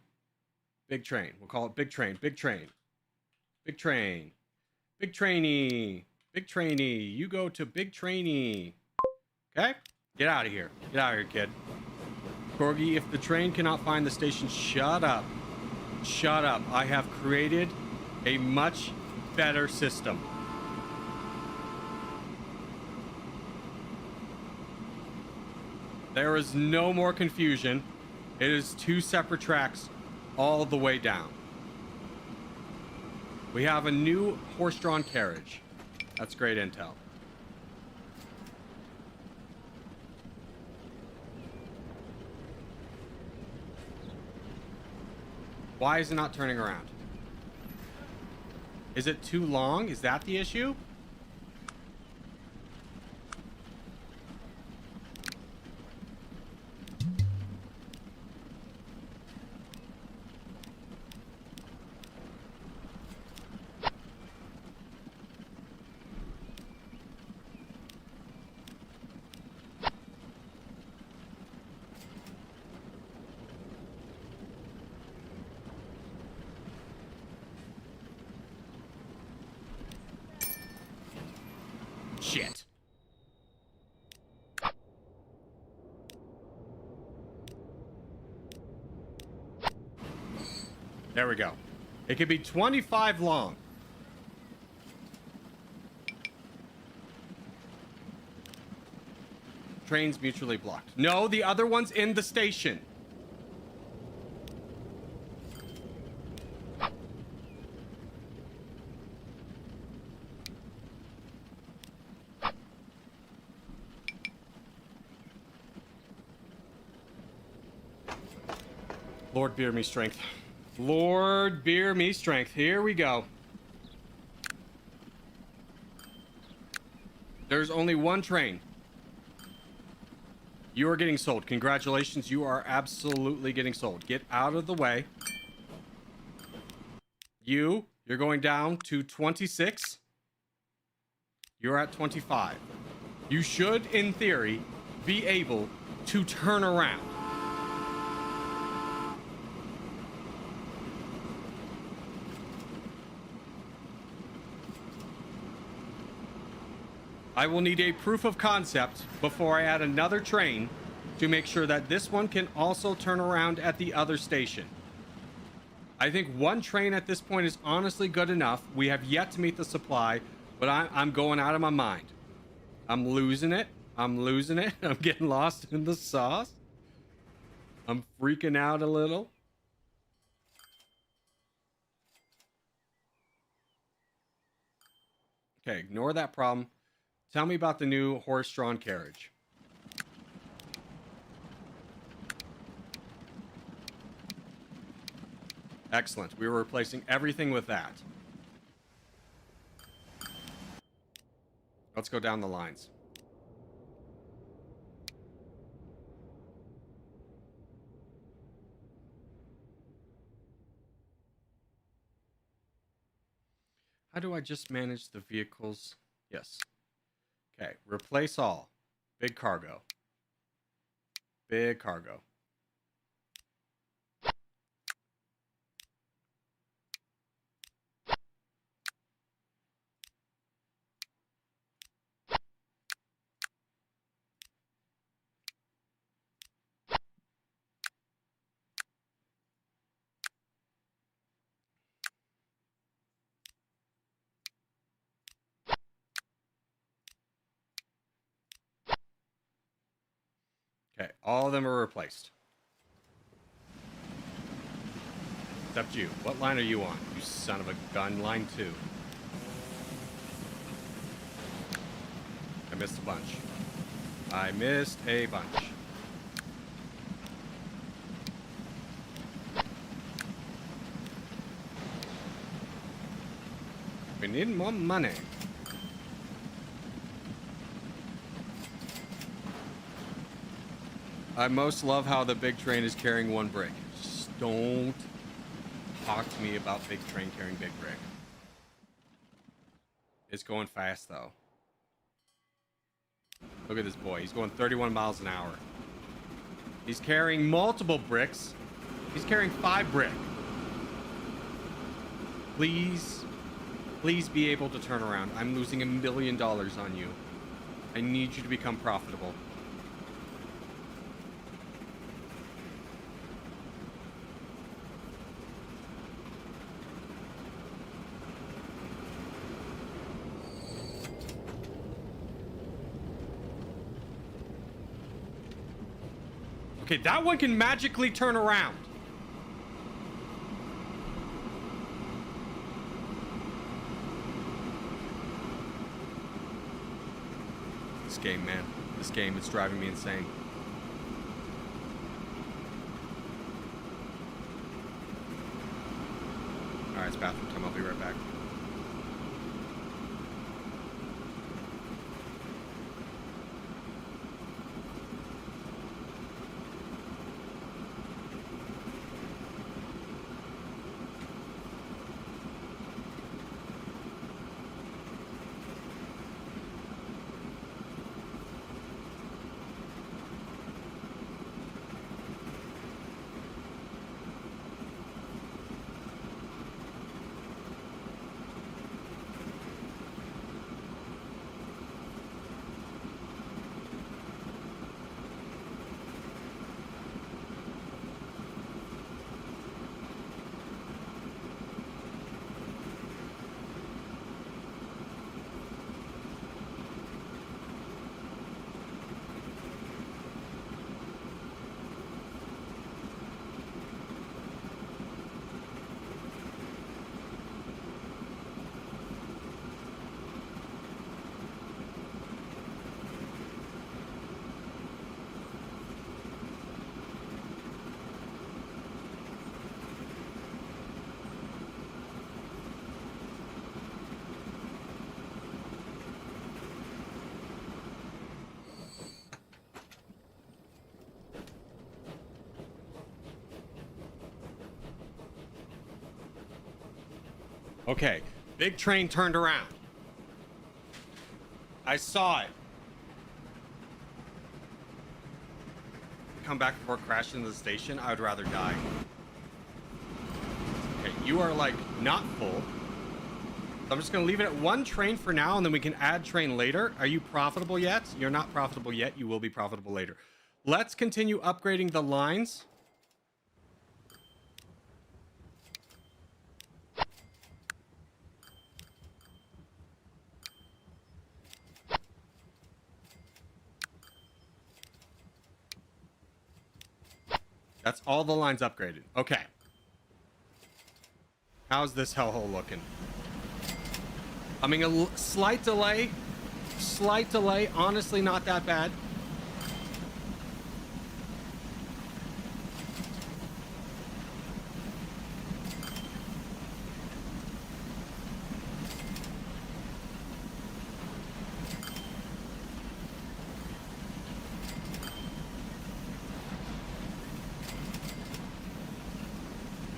big train. We'll call it big train. Big train. Big train. Big trainee. Big trainee. You go to big trainee. Okay? Get out of here. Get out of here, kid. Corgi, if the train cannot find the station, shut up. Shut up. I have created a much better system. There is no more confusion. It is 2 separate tracks all the way down. We have a new horse-drawn carriage. That's great intel. Why is it not turning around? Is it too long? Is that the issue? There we go. It could be 25 long. Trains mutually blocked. No, the other one's in the station. Lord, bear me strength. Lord, bear me strength. Here we go. There's only one train. You are getting sold. Congratulations, you are absolutely getting sold. Get out of the way. You're going down to 26. You're at 25. You should, in theory, be able to turn around. I will need a proof of concept before I add another train to make sure that this one can also turn around at the other station. I think one train at this point is honestly good enough. We have yet to meet the supply, but I'm going out of my mind. I'm losing it. I'm losing it. I'm getting lost in the sauce. I'm freaking out a little. Okay, ignore that problem. Tell me about the new horse-drawn carriage. Excellent. We were replacing everything with that. Let's go down the lines. How do I just manage the vehicles? Yes. Okay, replace all. Big cargo. Big cargo. Okay, all of them are replaced. Except you. What line are you on? You son of a gun. Line 2. I missed a bunch. I missed a bunch. We need more money. I most love how the big train is carrying one brick. Just don't talk to me about big train carrying big brick. It's going fast though. Look at this boy. He's going 31 miles an hour. He's carrying multiple bricks. He's carrying 5 brick. Please, please be able to turn around. I'm losing $1 million on you. I need you to become profitable. Okay, that one can magically turn around. This game, man. This game is driving me insane. Alright, it's bathroom time. I'll be right back. Okay, big train turned around. I saw it. Come back before crashing into the station. I would rather die. Okay, you are like not full. So I'm just gonna leave it at one train for now, and then we can add train later. Are you profitable yet? You're not profitable yet. You will be profitable later. Let's continue upgrading the lines. That's all the lines upgraded. Okay. How's this hellhole looking? I mean, a slight delay. Slight delay. Honestly, not that bad.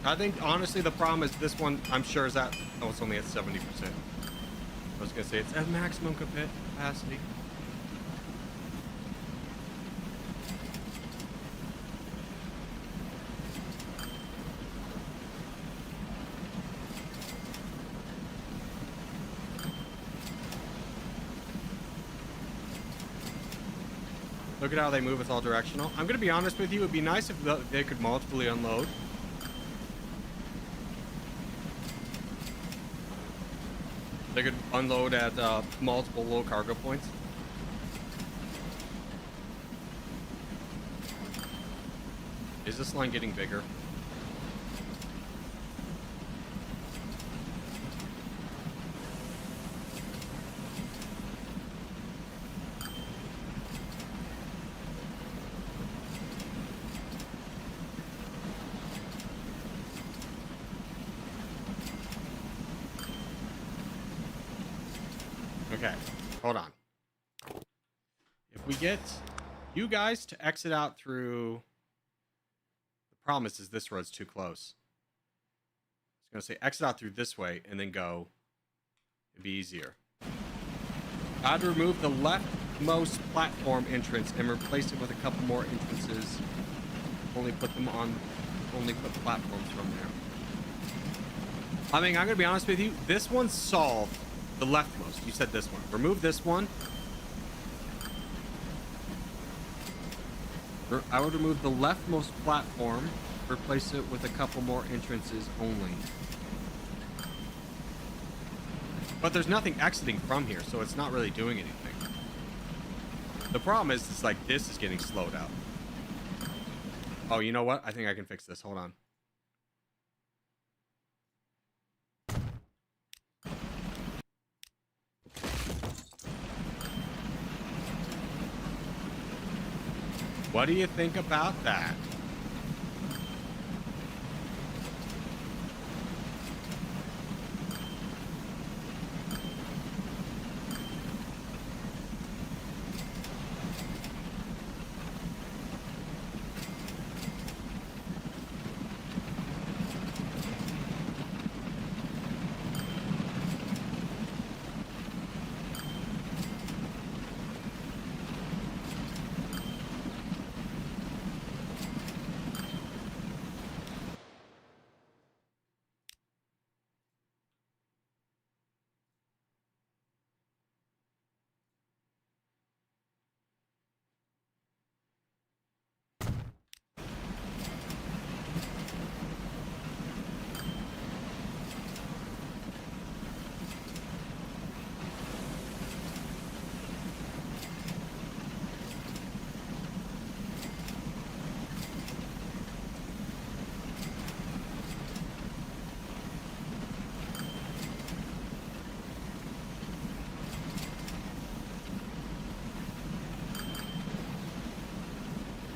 I think, honestly, the problem is this one, I'm sure, is at... Oh, it's only at 70%. I was going to say, it's at maximum capacity. Look at how they move. It's all directional. I'm going to be honest with you. It'd be nice if they could multiply unload. They could unload at multiple low cargo points. Is this line getting bigger? Okay, hold on. If we get you guys to exit out through... The problem is this road's too close. I was going to say exit out through this way and then go. It'd be easier. I'd remove the leftmost platform entrance and replace it with a couple more entrances. Only put platforms from there. I mean, I'm going to be honest with you. This one's solved. The leftmost. You said this one. Remove this one. I would remove the leftmost platform. Replace it with a couple more entrances only. But there's nothing exiting from here, so it's not really doing anything. The problem is, it's like this is getting slowed out. Oh, you know what? I think I can fix this. Hold on. What do you think about that?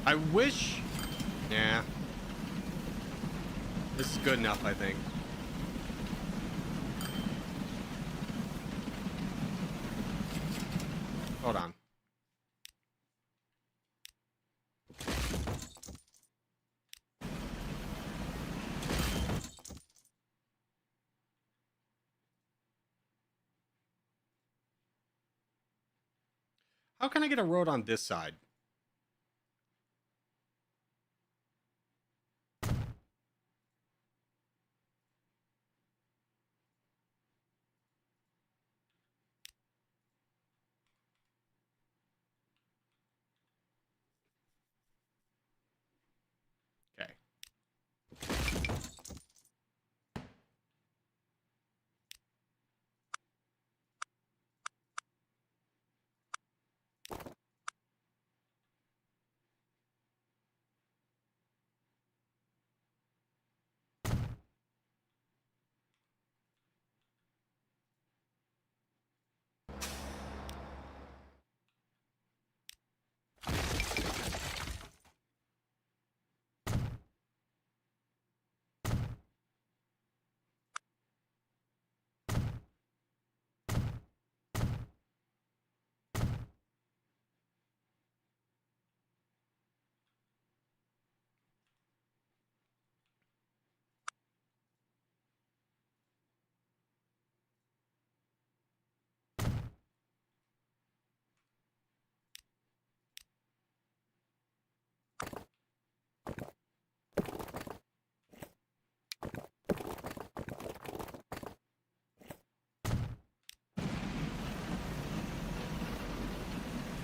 I wish... Yeah. This is good enough, I think. Hold on. How can I get a road on this side? Okay.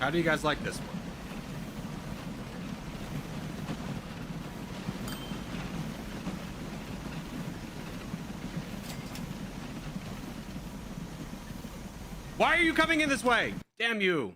How do you guys like this one? Why are you coming in this way? Damn you.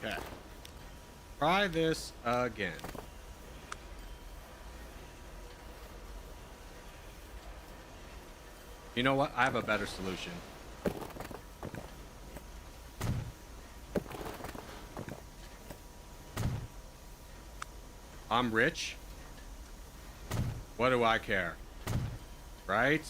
Okay. Try this again. You know what? I have a better solution. I'm rich. What do I care? Right?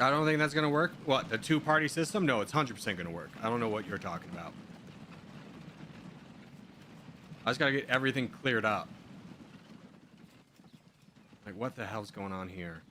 I don't think that's going to work. What, the two-party system? No, it's 100% going to work. I don't know what you're talking about. I just got to get everything cleared up. Like, what the hell's going on here?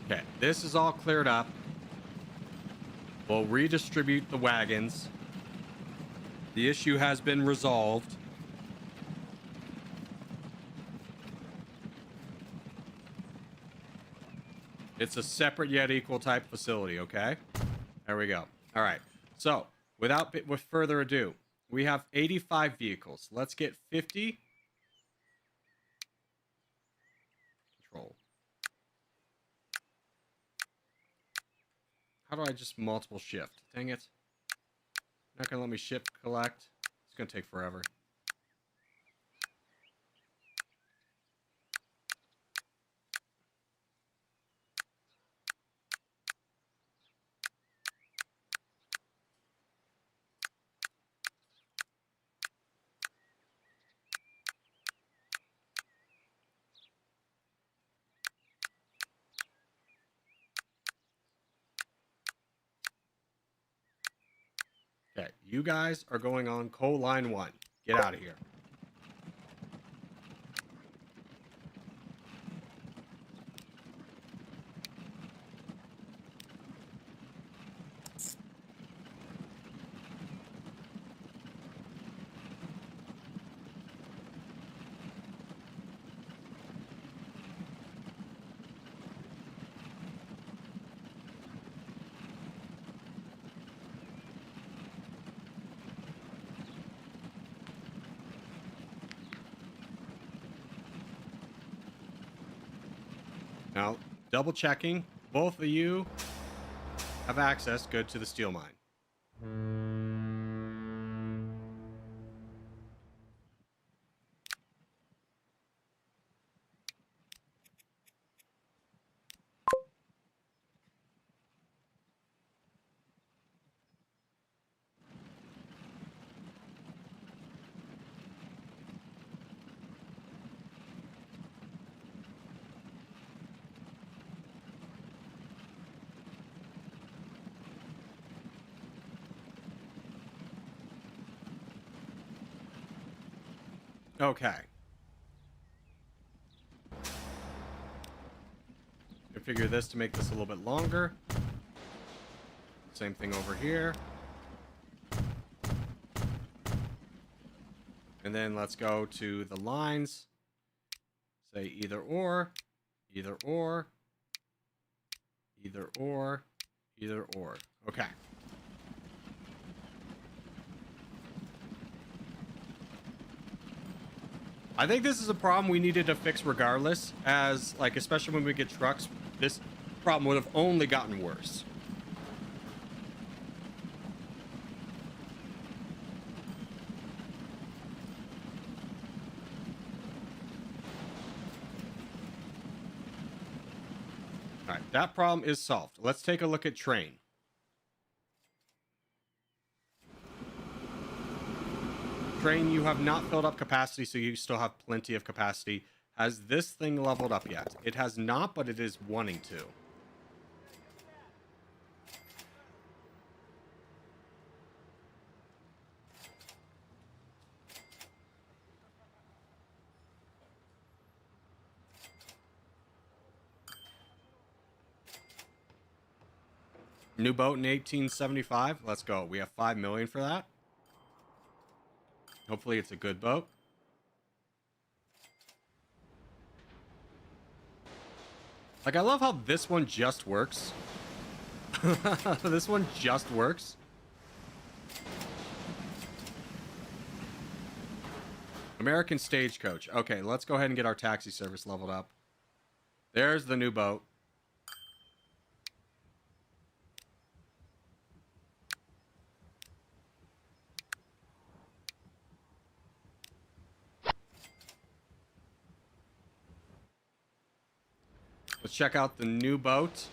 Okay, this is all cleared up. We'll redistribute the wagons. The issue has been resolved. It's a separate yet equal type facility, okay? There we go. All right. So, with further ado, we have 85 vehicles. Let's get 50. Control. How do I just multiple shift? Dang it. Not gonna let me shift collect. It's gonna take forever. Okay, you guys are going on coal line 1. Get out of here. Now, double checking. Both of you have access good to the steel mine. Okay. Configure this to make this a little bit longer. Same thing over here. And then let's go to the lines. Say either or, either or, either or, either or. Okay. I think this is a problem we needed to fix regardless, as, like, especially when we get trucks, this problem would have only gotten worse. All right, that problem is solved. Let's take a look at train. Train, you have not filled up capacity, so you still have plenty of capacity. Has this thing leveled up yet? It has not, but it is wanting to. New boat in 1875. Let's go. We have 5 million for that. Hopefully it's a good boat. Like, I love how this one just works. This one just works. American Stagecoach. Okay, let's go ahead and get our taxi service leveled up. There's the new boat. Let's check out the new boat.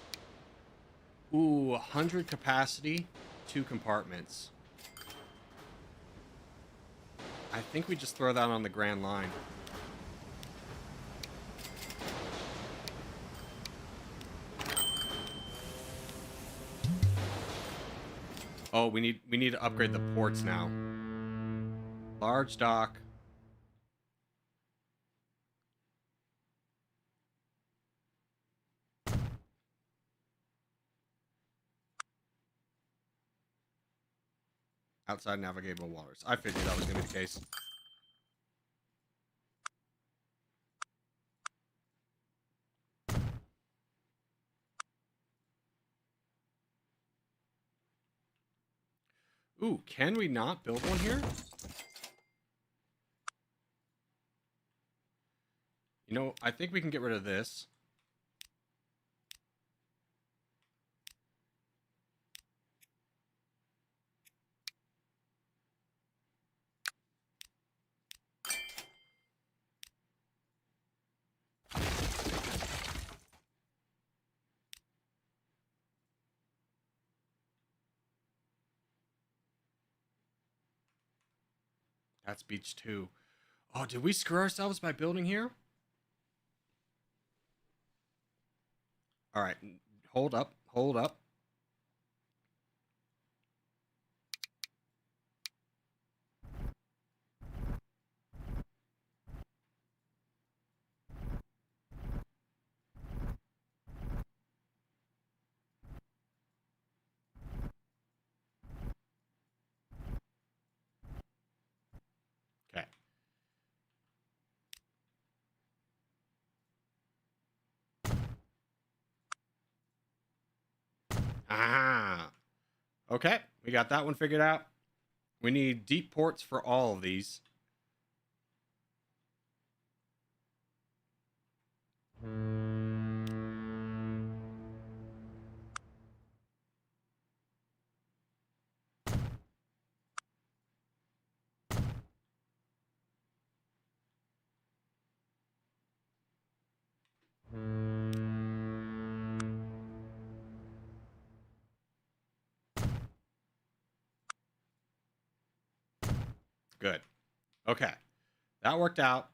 Ooh, 100 capacity, 2 compartments. I think we just throw that on the Grand Line. Oh, we need to upgrade the ports now. Large dock. Outside navigable waters. I figured that was going to be the case. Ooh, can we not build one here? You know, I think we can get rid of this. That's beach 2. Oh, did we screw ourselves by building here? All right, hold up, hold up. Okay. Ah. Okay, we got that one figured out. We need deep ports for all of these. Good. Okay. That worked out.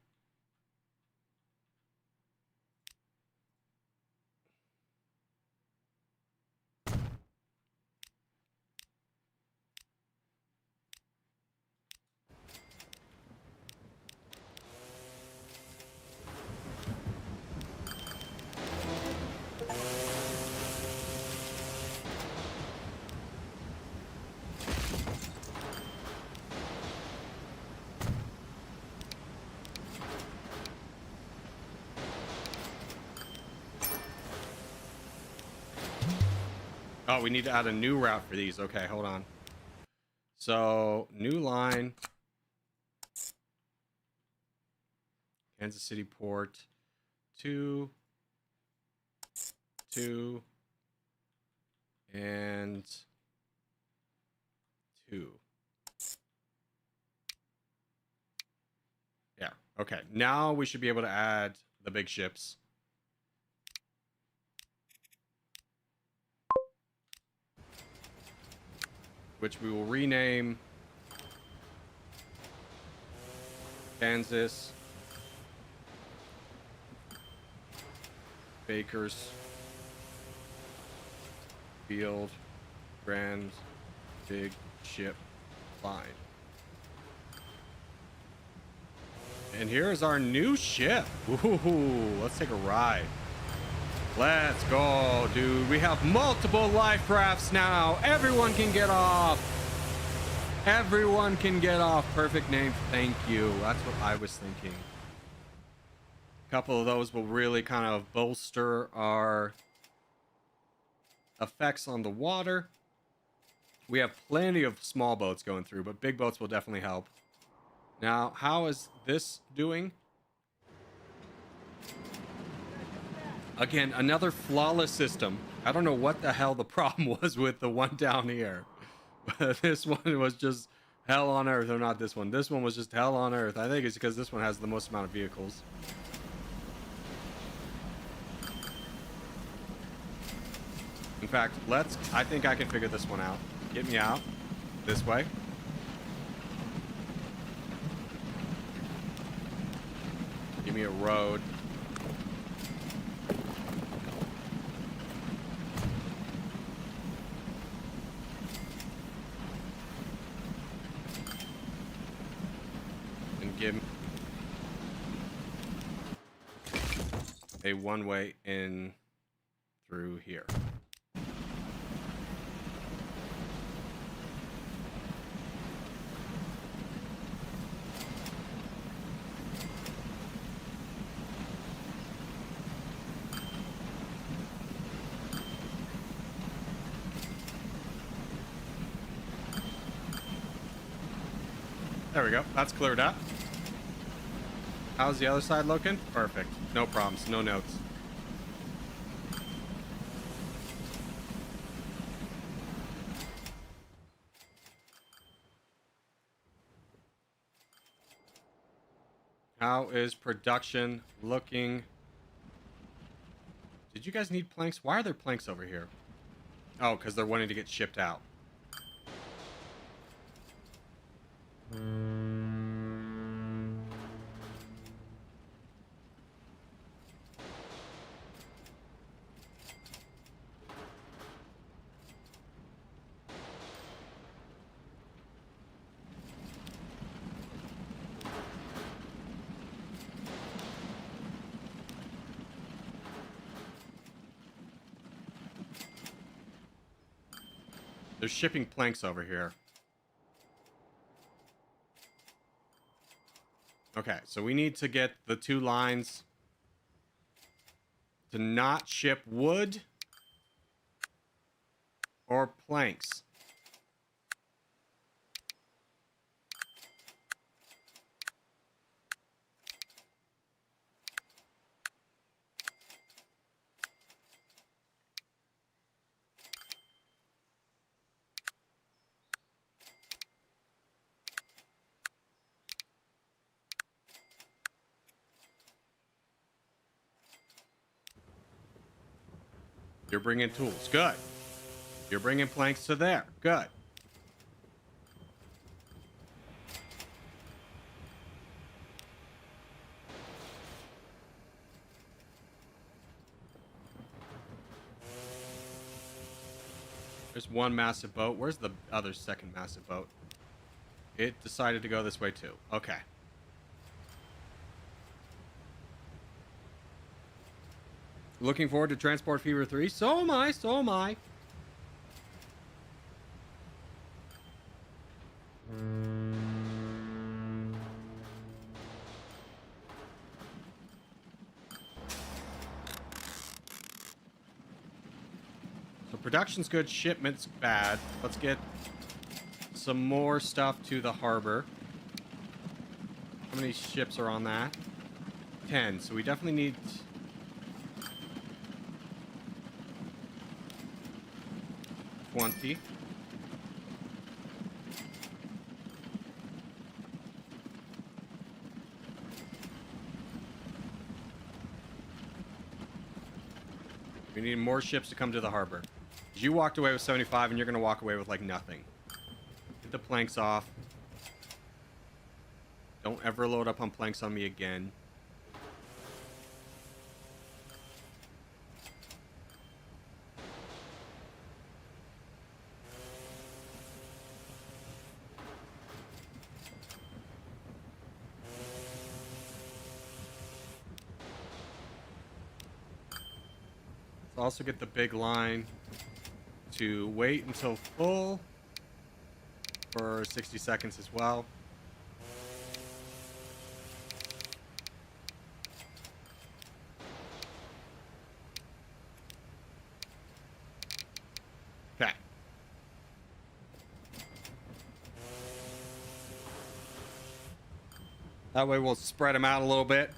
Oh, we need to add a new route for these. Okay, hold on. So, new line. Kansas City Port. 2. 2. And 2. Yeah, okay. Now we should be able to add the big ships. Which we will rename Kansas Baker's Field Grand Big Ship Line. And here's our new ship. Ooh, let's take a ride. Let's go, dude. We have multiple life rafts now. Everyone can get off. Everyone can get off. Perfect name. Thank you. That's what I was thinking. A couple of those will really kind of bolster our effects on the water. We have plenty of small boats going through, but big boats will definitely help. Now, how is this doing? Again, another flawless system. I don't know what the hell the problem was with the one down here. This one was just hell on earth, or not this one. This one was just hell on earth. I think it's because this one has the most amount of vehicles. In fact, I think I can figure this one out. Get me out. This way. Give me a road. And give me a one-way in through here. There we go. That's cleared up. How's the other side looking? Perfect. No problems. No notes. How is production looking? Did you guys need planks? Why are there planks over here? Oh, because they're wanting to get shipped out. They're shipping planks over here. Okay, so we need to get the two lines to not ship wood or planks. You're bringing tools. Good. You're bringing planks to there. Good. There's one massive boat. Where's the other second massive boat? It decided to go this way too. Okay. Looking forward to Transport Fever 3. So am I. So am I. So production's good. Shipment's bad. Let's get some more stuff to the harbor. How many ships are on that? 10. So we definitely need... 20. We need more ships to come to the harbor. You walked away with 75 and you're going to walk away with like nothing. Get the planks off. Don't ever load up on planks on me again. Let's also get the big line to wait until full for 60 seconds as well. Okay. That way we'll spread them out a little bit.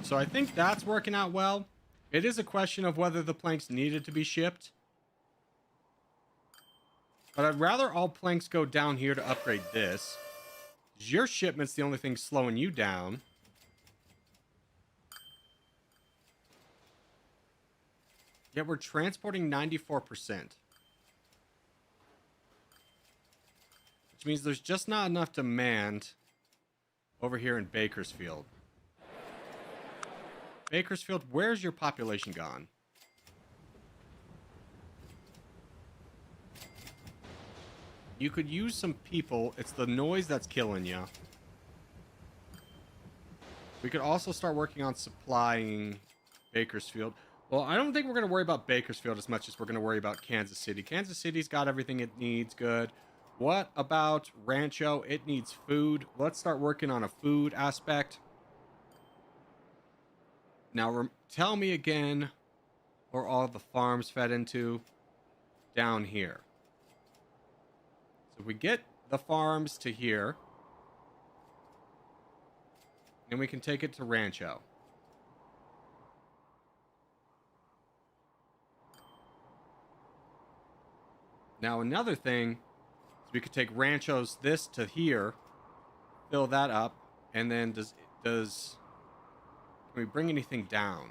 So I think that's working out well. It is a question of whether the planks needed to be shipped. But I'd rather all planks go down here to upgrade this. Your shipment's the only thing slowing you down. Yet we're transporting 94%. Which means there's just not enough demand over here in Bakersfield. Bakersfield, where's your population gone? You could use some people. It's the noise that's killing you. We could also start working on supplying Bakersfield. Well, I don't think we're going to worry about Bakersfield as much as we're going to worry about Kansas City. Kansas City's got everything it needs. Good. What about Rancho? It needs food. Let's start working on a food aspect. Now, tell me again where all the farms fed into. Down here. So if we get the farms to here, then we can take it to Rancho. Now, another thing is we could take Rancho's this to here, fill that up, and then can we bring anything down?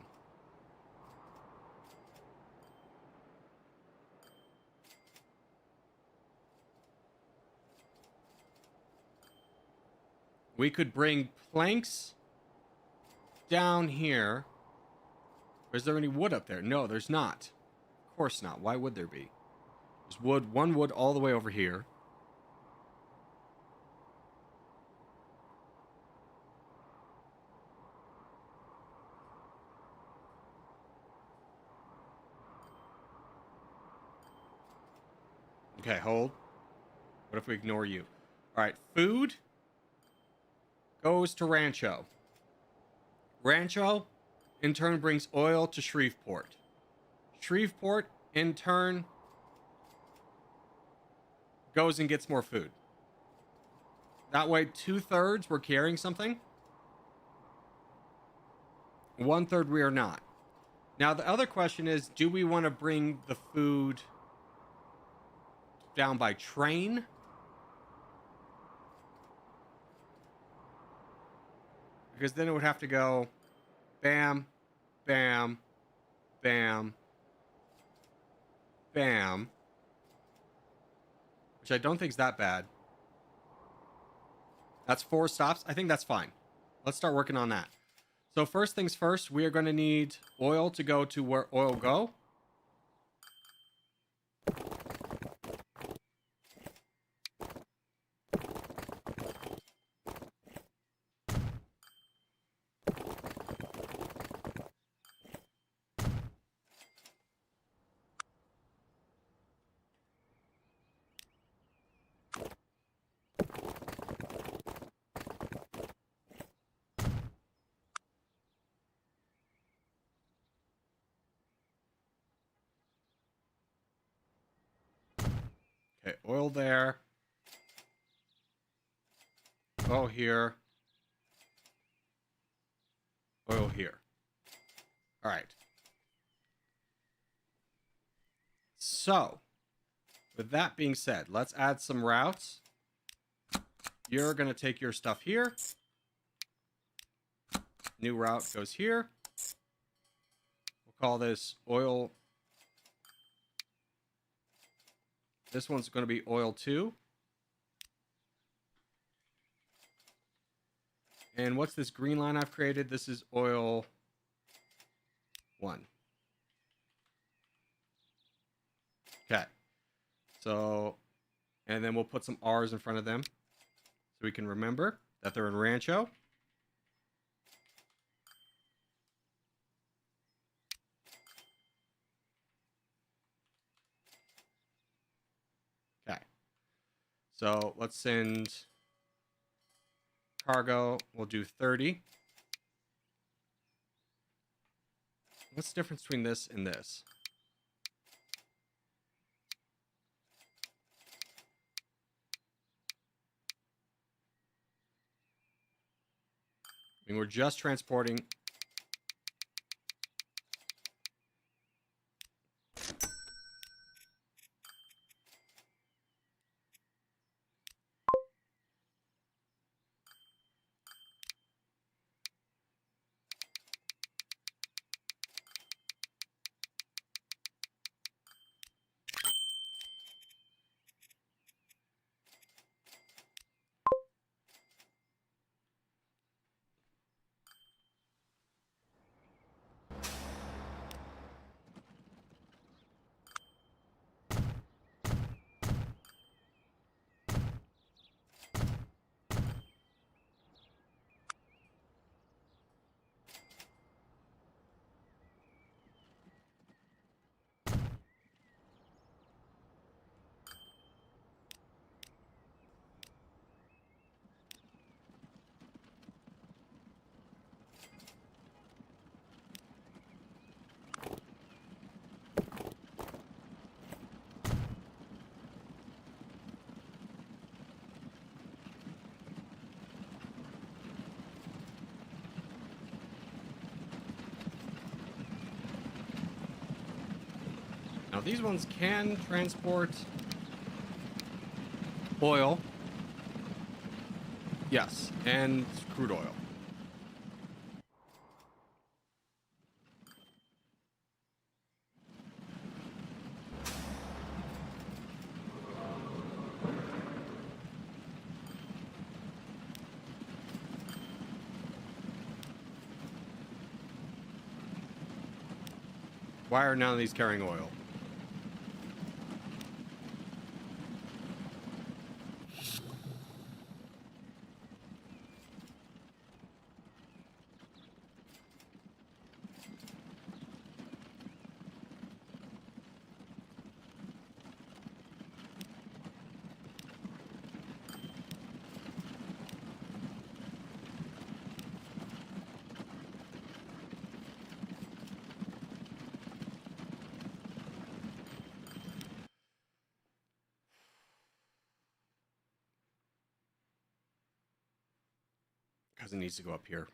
We could bring planks down here. Is there any wood up there? No, there's not. Of course not. Why would there be? There's wood, one wood all the way over here. Okay, hold. What if we ignore you? All right, food goes to Rancho. Rancho, in turn, brings oil to Shreveport. Shreveport, in turn, goes and gets more food. That way, 2/3 we're carrying something. 1/3 we are not. Now, the other question is, do we want to bring the food down by train? Because then it would have to go bam, bam, bam, Bam. Which I don't think is that bad. That's 4 stops. I think that's fine. Let's start working on that. So first things first, we are going to need oil to go to where oil go. Okay, oil there. Oil here. Oil here. All right. So, with that being said, let's add some routes. You're going to take your stuff here. New route goes here. We'll call this oil. This one's going to be oil 2. And what's this green line I've created? This is oil 1. Okay. So, and then we'll put some R's in front of them so we can remember that they're in Rancho. Okay. So let's send cargo. We'll do 30. What's the difference between this and this? I mean, we're just transporting. Now these ones can transport oil. Yes, and crude oil. Why are none of these carrying oil? Because it needs to go up here.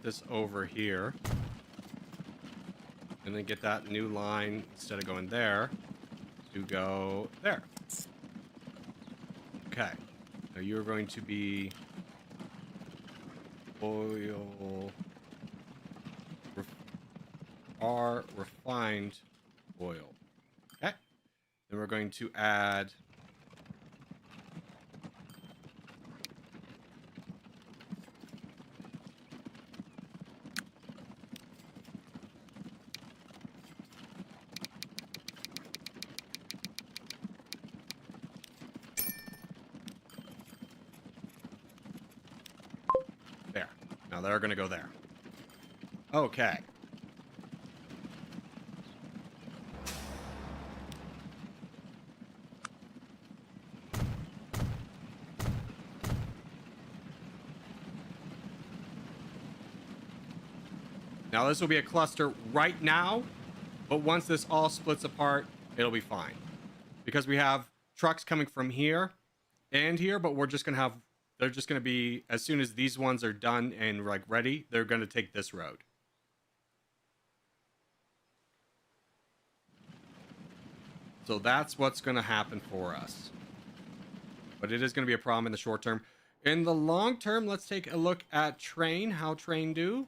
put this over here. And then get that new line, instead of going there, to go there. Okay. Now you're going to be oil, our refined oil. Okay. Then we're going to add there. Now they're going to go there. Okay. Now this will be a cluster right now, but once this all splits apart, it'll be fine. Because we have trucks coming from here and here, but we're just going to have, they're just going to be, as soon as these ones are done and like ready, they're going to take this road. So that's what's going to happen for us. But it is going to be a problem in the short term. In the long term, let's take a look at train, how train do.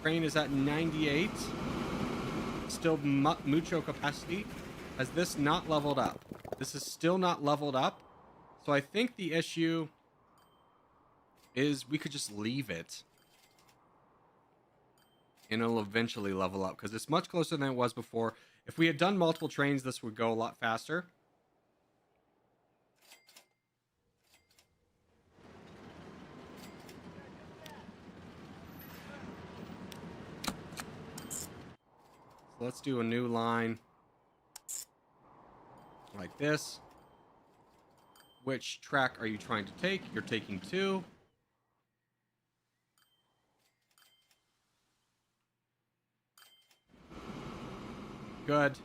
Train is at 98. Still mucho capacity. Has this not leveled up? This is still not leveled up. So I think the issue is we could just leave it. And it'll eventually level up because it's much closer than it was before. If we had done multiple trains, this would go a lot faster. So let's do a new line like this. Which track are you trying to take? You're taking 2. Good.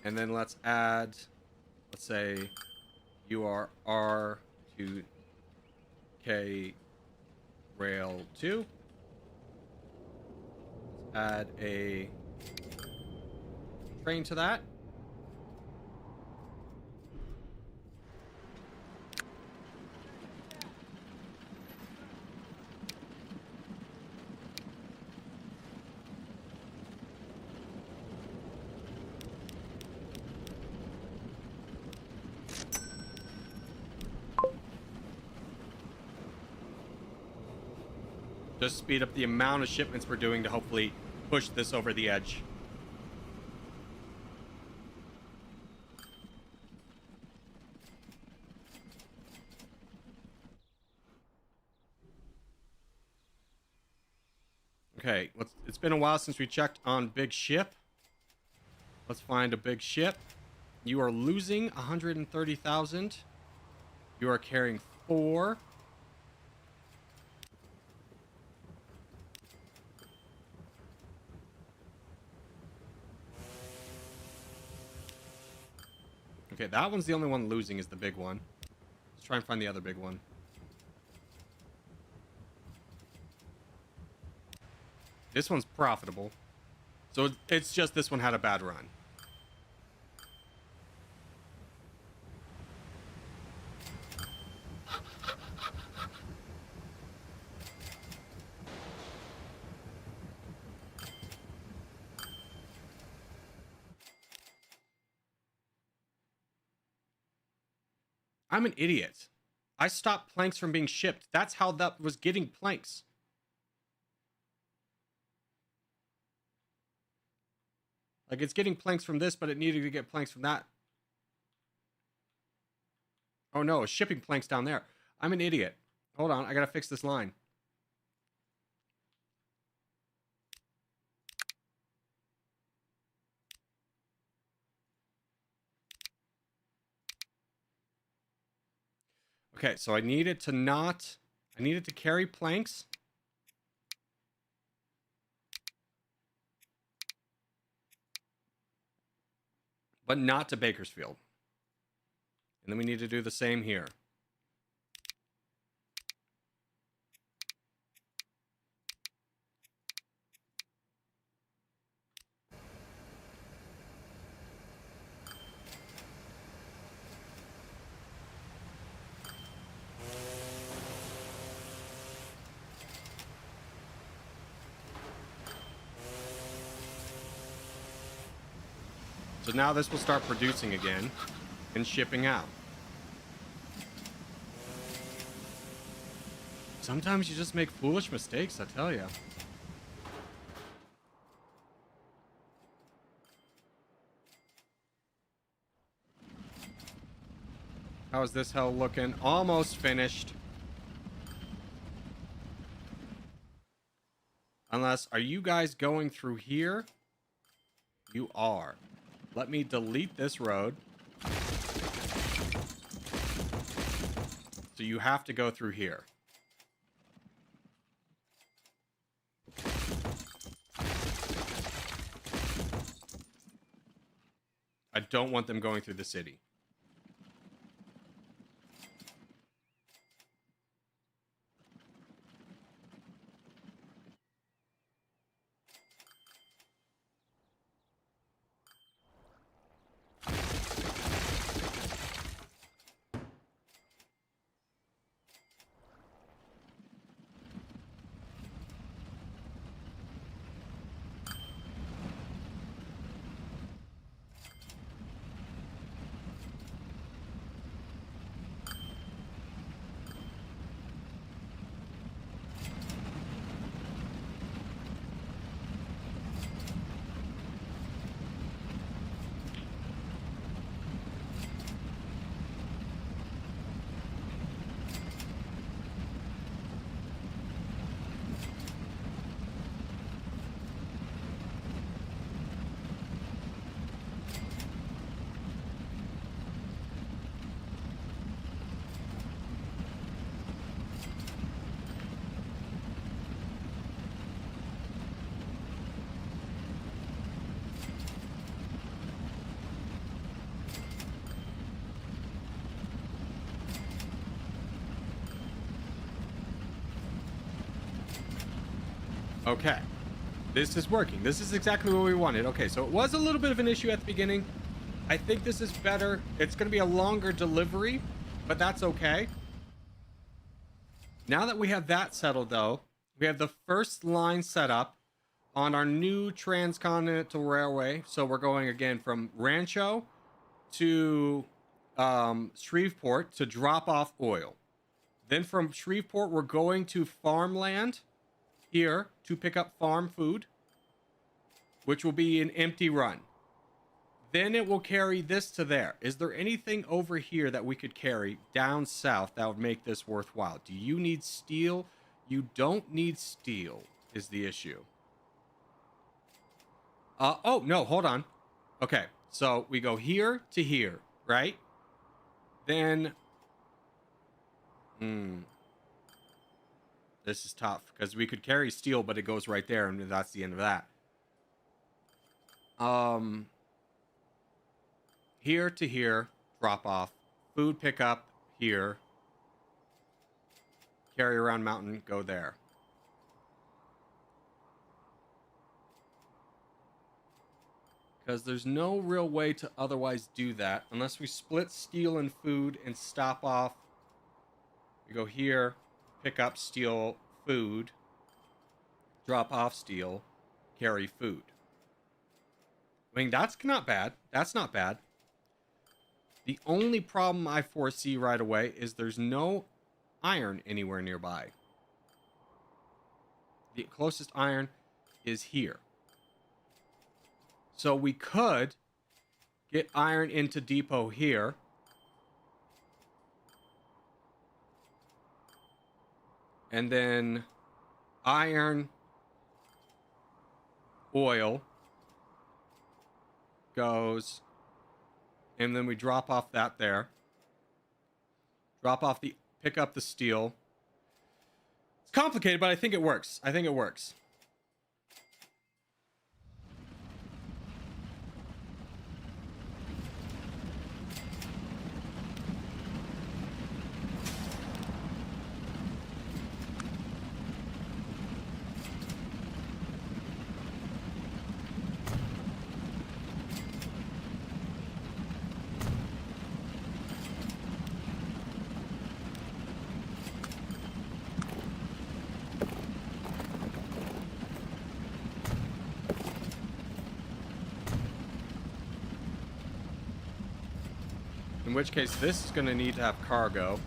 And then let's add, let's say you are R to K rail 2. Let's add a train to that. Just speed up the amount of shipments we're doing to hopefully push this over the edge. Okay, it's been a while since we checked on big ship. Let's find a big ship. You are losing 130,000. You are carrying 4. Okay, that one's the only one losing is the big one. Let's try and find the other big one. This one's profitable. So it's just this one had a bad run. I'm an idiot. I stopped planks from being shipped. That's how that was getting planks. Like, it's getting planks from this, but it needed to get planks from that. Oh no, it's shipping planks down there. I'm an idiot. Hold on, I gotta fix this line. Okay, so I needed to carry planks. But not to Bakersfield. And then we need to do the same here. So now this will start producing again and shipping out. Sometimes you just make foolish mistakes, I tell you. How is this hell looking? Almost finished. Unless, are you guys going through here? You are. Let me delete this road. So you have to go through here. I don't want them going through the city. Okay. This is working. This is exactly what we wanted. Okay, so it was a little bit of an issue at the beginning. I think this is better. It's going to be a longer delivery, but that's okay. Now that we have that settled, though, we have the first line set up on our new transcontinental railway. So we're going again from Rancho to Shreveport to drop off oil. Then from Shreveport, we're going to farmland here to pick up farm food, which will be an empty run. Then it will carry this to there. Is there anything over here that we could carry down south that would make this worthwhile? Do you need steel? You don't need steel is the issue. Oh, no, hold on. Okay, so we go here to here, right? Then, this is tough because we could carry steel, but it goes right there, and that's the end of that. Here to here, drop off. Food pickup here. Carry around mountain, go there. Because there's no real way to otherwise do that unless we split steel and food and stop off. We go here. Pick up steel, food, drop off steel, carry food. I mean, that's not bad. That's not bad. The only problem I foresee right away is there's no iron anywhere nearby. The closest iron is here. So we could get iron into depot here. And then iron, oil goes, and then we drop off that there. Drop off the, pick up the steel. It's complicated, but I think it works. I think it works. In which case, this is going to need to have cargo.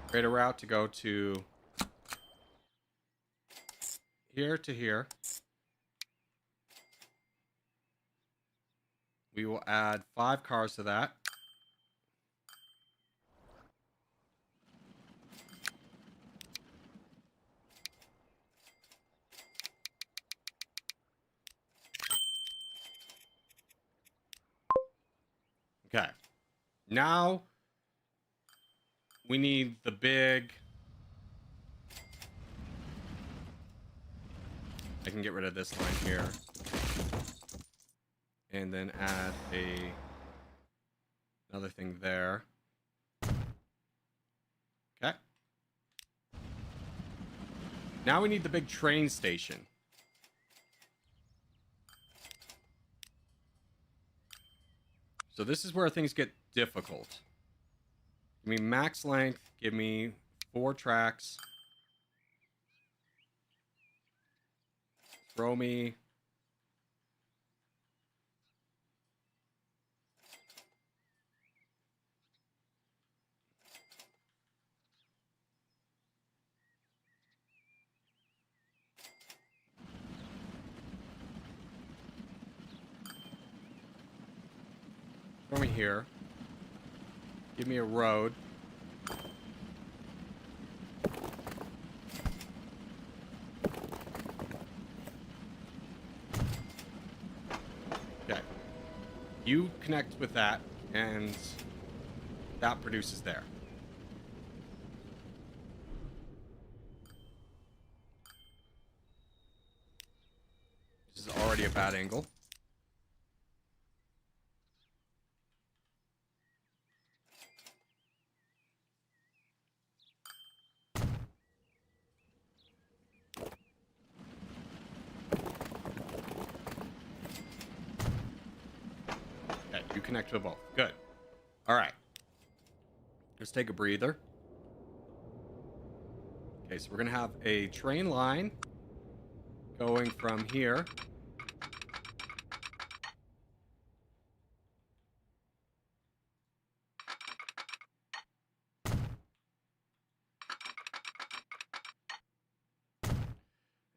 Create a route to go to here to here. We will add 5 cars to that. Okay. Now we need the big... I can get rid of this line here. And then add another thing there. Okay. Now we need the big train station. So this is where things get difficult. Give me max length. Give me 4 tracks. Throw me... Throw me here. Give me a road. Okay. You connect with that, and that produces there. This is already a bad angle. Connect to both. Good. All right. Let's take a breather. Okay, so we're going to have a train line going from here.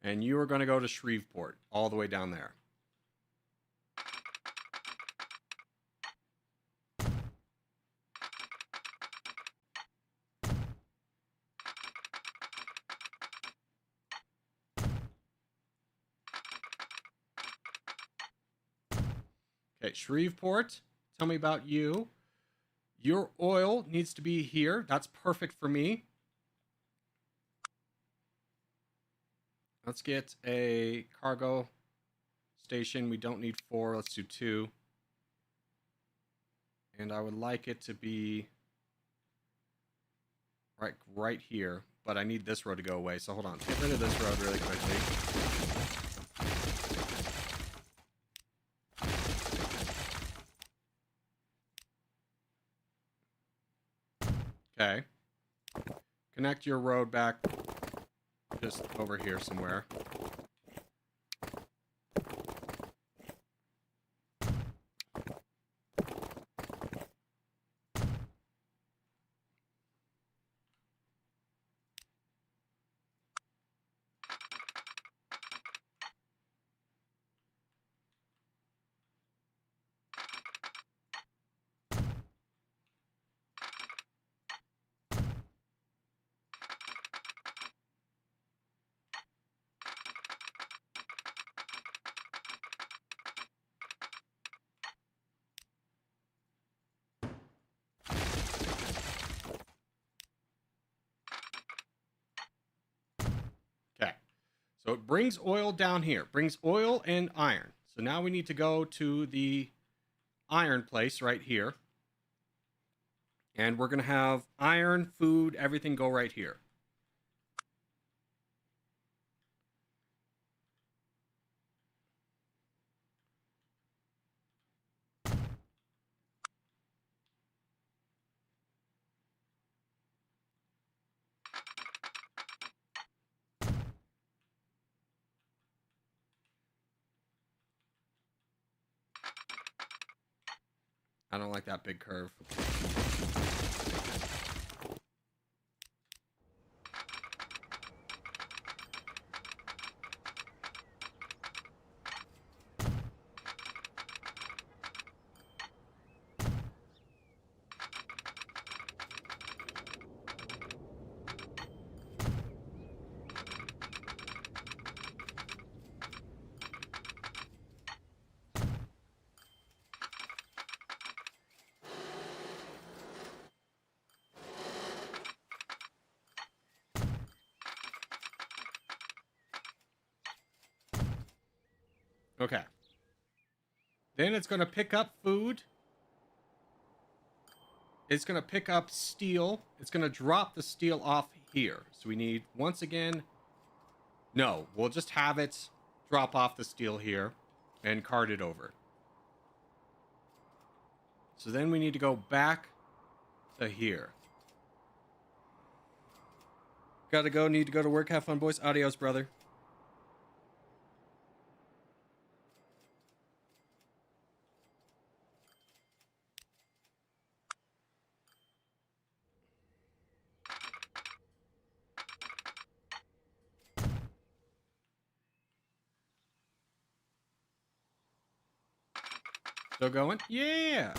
And you are going to go to Shreveport, all the way down there. Okay, Shreveport, tell me about you. Your oil needs to be here. That's perfect for me. Let's get a cargo station. We don't need 4. Let's do 2. And I would like it to be right here. But I need this road to go away. So hold on. Get rid of this road really quickly. Okay. Connect your road back just over here somewhere. Okay. So it brings oil down here. Brings oil and iron. So now we need to go to the iron place right here. And we're going to have iron, food, everything go right here. I don't like that big curve. Okay. Then it's going to pick up food. It's going to pick up steel. It's going to drop the steel off here. So we need, once again... No, we'll just have it drop off the steel here and cart it over. So then we need to go back to here. Gotta go, need to go to work. Have fun, boys. Adios, brother. Still going? Yeah!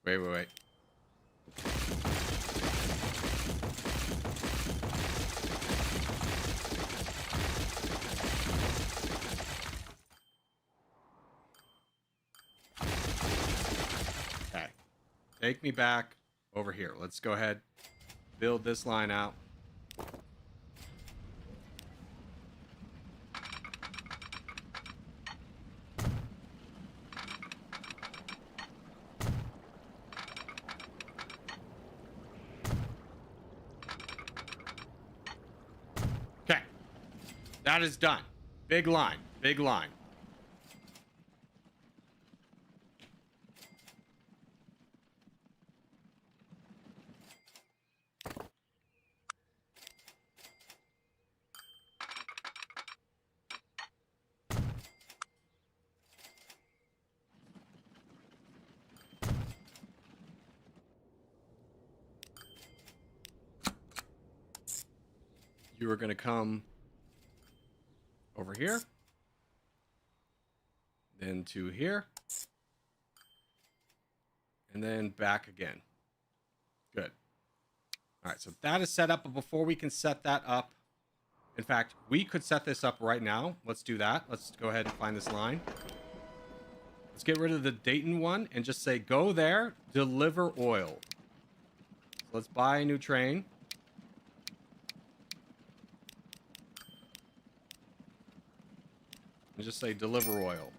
Wait. Okay. Take me back over here. Let's go ahead. Build this line out. Okay. That is done. Big line. Big line. You are going to come over here. Then to here. And then back again. Good. All right, so that is set up, but before we can set that up, in fact, we could set this up right now. Let's do that. Let's go ahead and find this line. Let's get rid of the Dayton one and just say, go there, deliver oil. So let's buy a new train. And just say, deliver oil.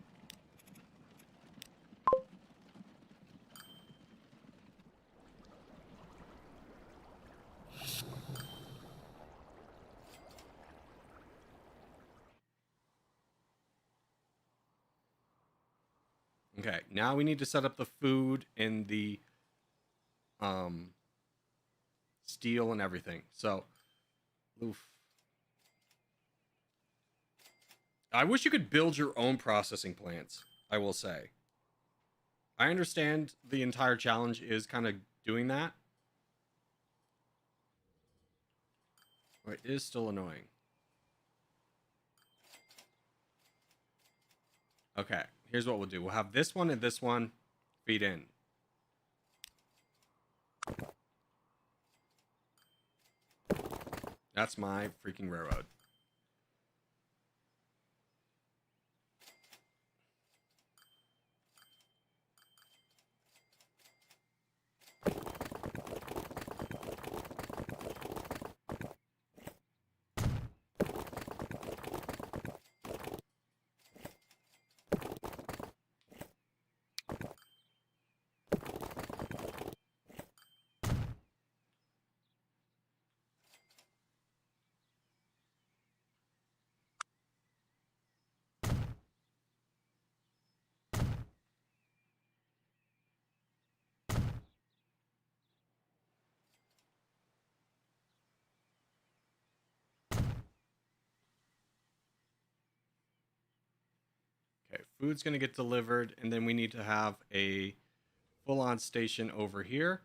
Okay, now we need to set up the food and the steel and everything. So, oof. I wish you could build your own processing plants, I will say. I understand the entire challenge is kind of doing that. But it is still annoying. Okay, here's what we'll do. We'll have this one and this one feed in. That's my freaking railroad. Okay, food's going to get delivered, and then we need to have a full-on station over here.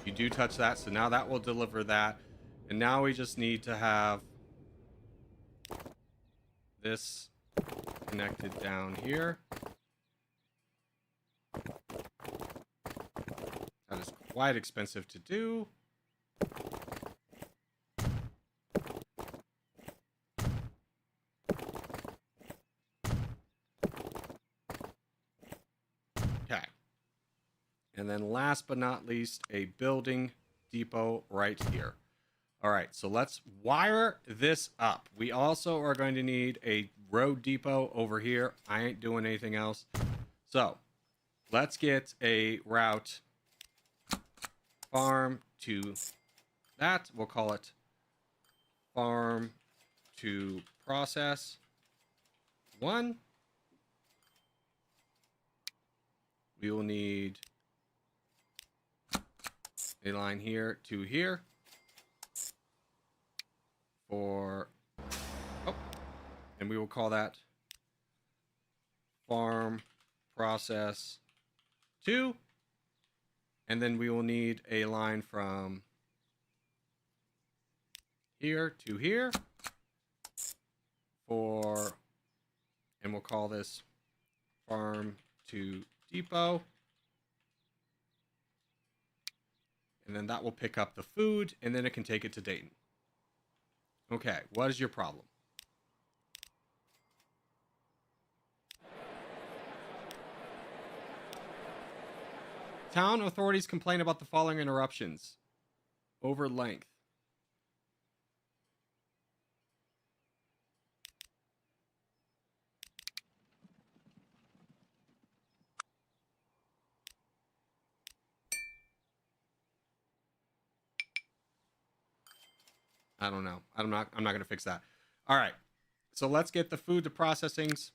You do touch that, so now that will deliver that. And now we just need to have this connected down here. That is quite expensive to do. Okay. And then last but not least, a building depot right here. All right, so let's wire this up. We also are going to need a road depot over here. I ain't doing anything else. So let's get a route farm to that. We'll call it farm to process 1. We will need a line here to here for, and we will call that farm process 2. And then we will need a line from here to here for, and we'll call this farm to depot. And then that will pick up the food, and then it can take it to Dayton. Okay, what is your problem? Town authorities complain about the following interruptions. Over length. I don't know. I'm not going to fix that. All right. So let's get the food to processings.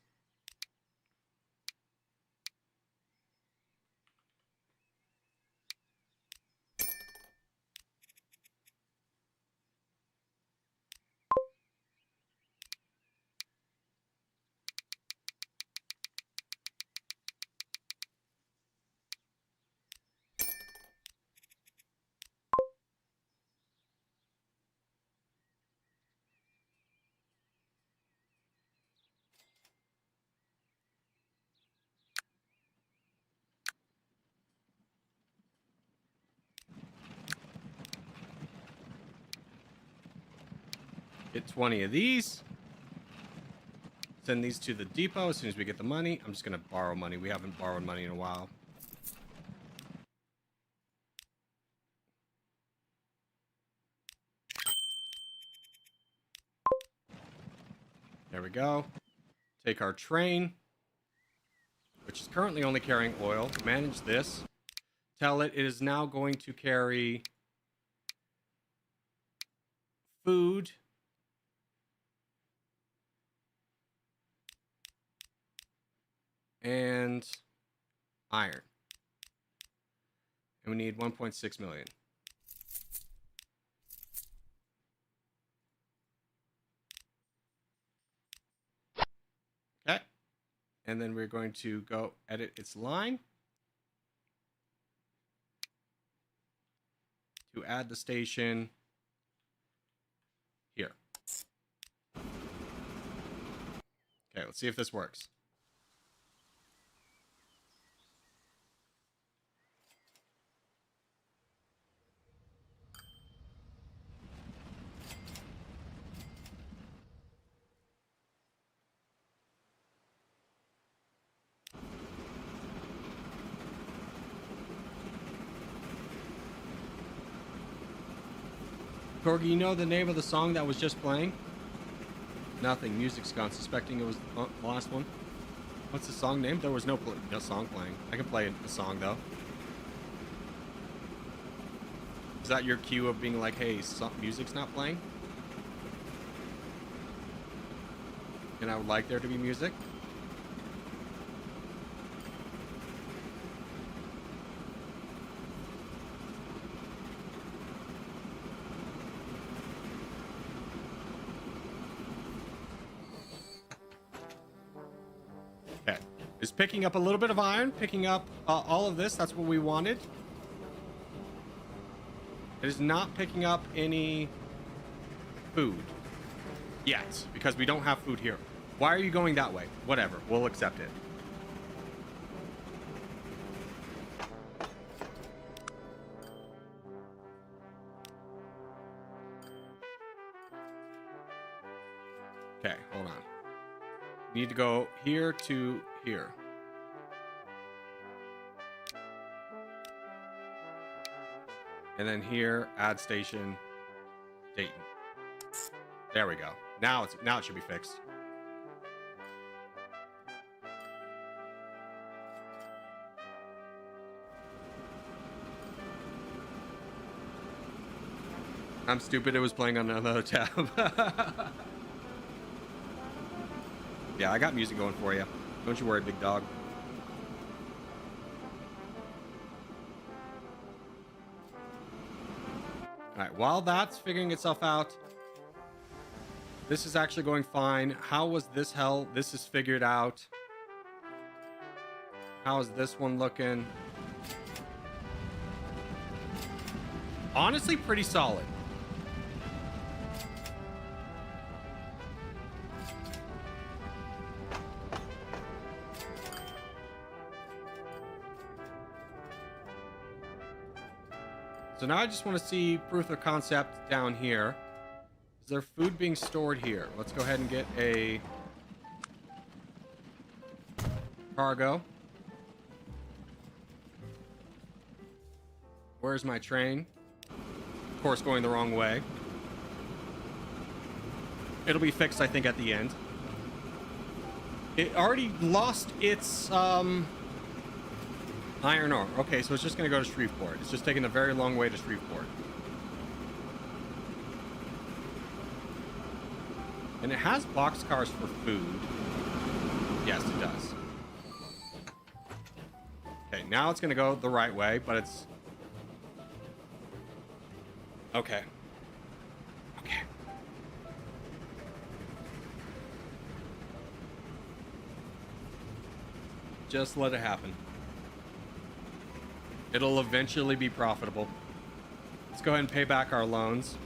Get 20 of these. Send these to the depot as soon as we get the money. I'm just going to borrow money. We haven't borrowed money in a while. There we go. Take our train, which is currently only carrying oil. Manage this. Tell it is now going to carry food. And iron. And we need 1.6 million. Okay. And then we're going to go edit its line. to add the station here. Okay, let's see if this works. Corgi, you know the name of the song that was just playing? Nothing. Music's gone. Suspecting it was the last one. What's the song name? There was no song playing. I can play a song, though. Is that your cue of being like, hey, music's not playing? And I would like there to be music. Okay. Is picking up a little bit of iron, picking up all of this. That's what we wanted. It is not picking up any food yet because we don't have food here. Why are you going that way? Whatever, we'll accept it. Okay, hold on. We need to go here to here. And then here, add station, Dayton. There we go. Now it should be fixed. I'm stupid. It was playing on another tab. Yeah, I got music going for you. Don't you worry, big dog. Alright, while that's figuring itself out, this is actually going fine. How was this hell? This is figured out. How is this one looking? Honestly, pretty solid. So now I just want to see proof of concept down here. Is there food being stored here? Let's go ahead and get a cargo. Where's my train? Of course, going the wrong way. It'll be fixed, I think, at the end. It already lost its iron ore. Okay, so it's just going to go to Shreveport. It's just taking a very long way to Shreveport. And it has boxcars for food. Yes, it does. Okay, now it's going to go the right way, but it's... Okay. Okay. Just let it happen. It'll eventually be profitable. Let's go ahead and pay back our loans.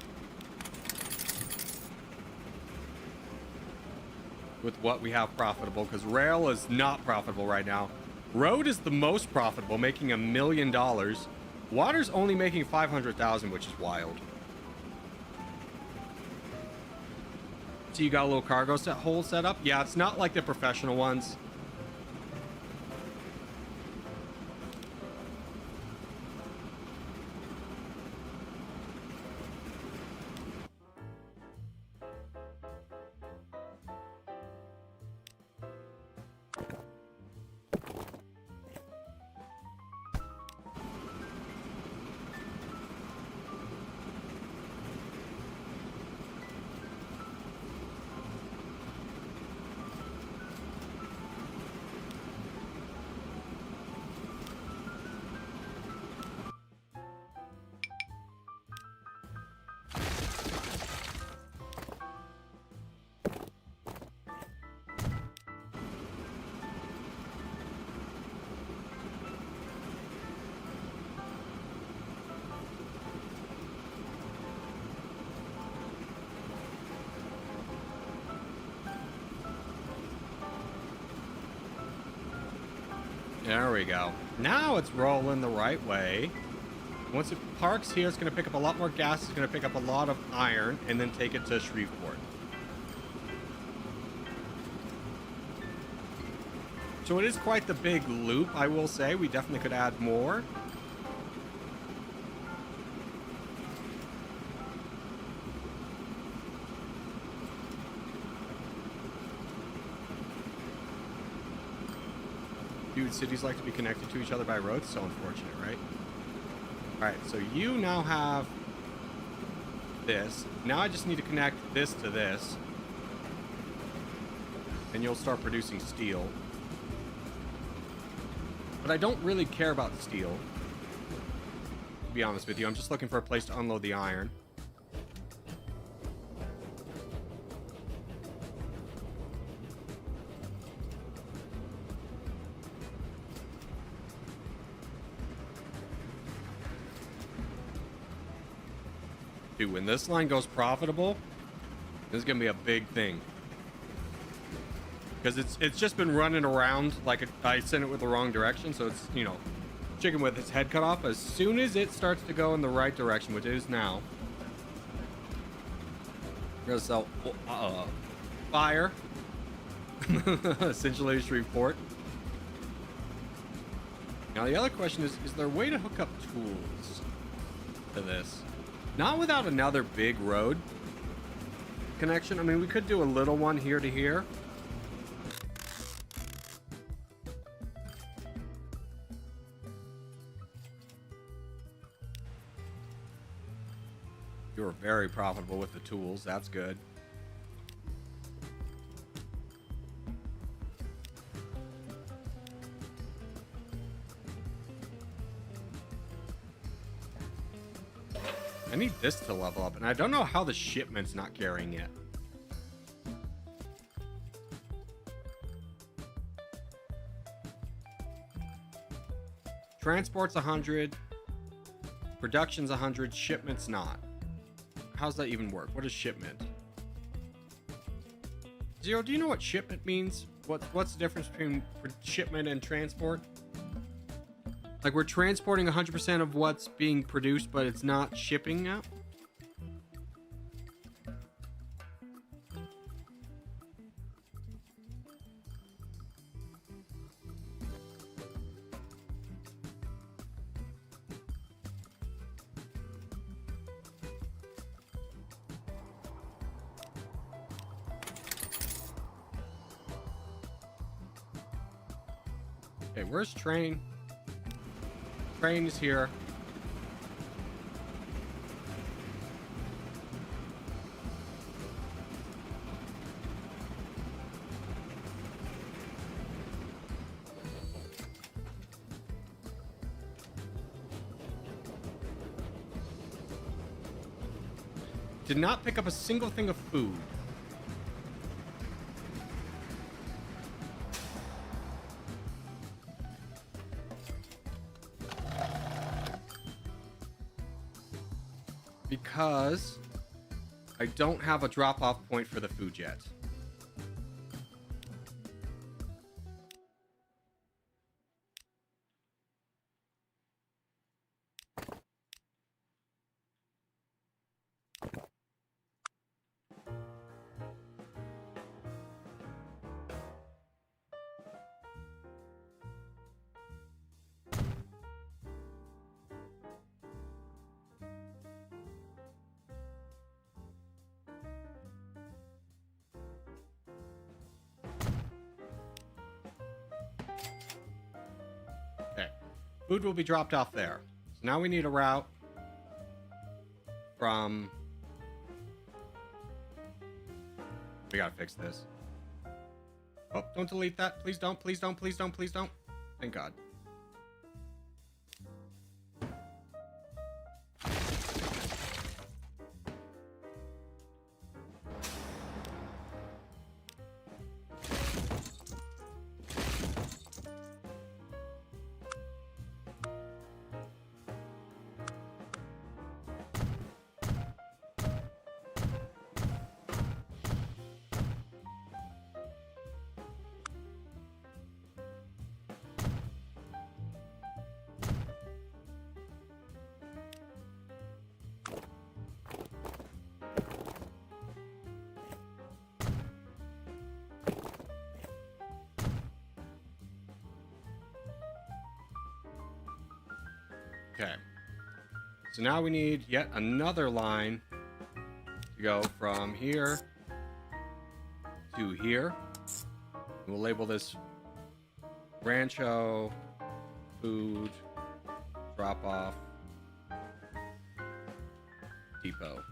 With what we have profitable, because rail is not profitable right now. Road is the most profitable, making $1 million. Water's only making 500,000, which is wild. So you got a little cargo hole set up? Yeah, it's not like the professional ones. There we go. Now it's rolling the right way. Once it parks here, it's going to pick up a lot more gas. It's going to pick up a lot of iron and then take it to Shreveport. So it is quite the big loop, I will say. We definitely could add more. Dude, cities like to be connected to each other by roads. So unfortunate, right? Alright, so you now have this. Now I just need to connect this to this. And you'll start producing steel. But I don't really care about steel. To be honest with you, I'm just looking for a place to unload the iron. Dude, when this line goes profitable, this is gonna be a big thing. Because it's just been running around like I sent it with the wrong direction, so it's, you know, chicken with its head cut off. As soon as it starts to go in the right direction, which it is now, we're gonna sell fire, essentially Shreveport. Now the other question is there a way to hook up tools to this? Not without another big road connection. I mean, we could do a little one here to here. You're very profitable with the tools. That's good. I need this to level up, and I don't know how the shipment's not carrying it. Transport's 100, production's 100, shipment's not. How's that even work? What is shipment? Zero, do you know what shipment means? What's the difference between shipment and transport? Like, we're transporting 100% of what's being produced, but it's not shipping out? Okay, where's train? Train is here. Did not pick up a single thing of food. Because I don't have a drop-off point for the food yet. Food will be dropped off there. So now we need a route from... We gotta fix this. Oh, don't delete that. Please don't, please don't, please don't, please don't. Thank God. Okay. So now we need yet another line to go from here to here. We'll label this Rancho Food Drop Off Depot.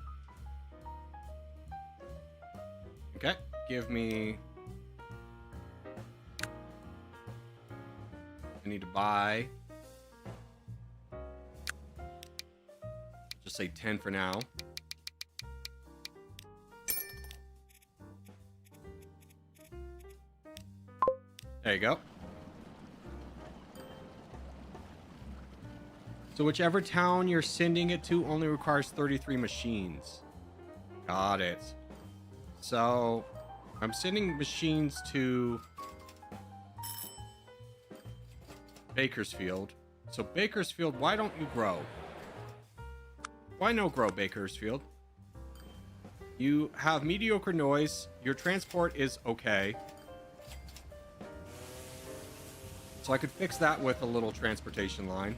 Okay, give me... I need to buy... Just say 10 for now. There you go. So whichever town you're sending it to only requires 33 machines. Got it. So I'm sending machines to Bakersfield. So Bakersfield, why don't you grow? Why no grow, Bakersfield? You have mediocre noise. Your transport is okay. So I could fix that with a little transportation line.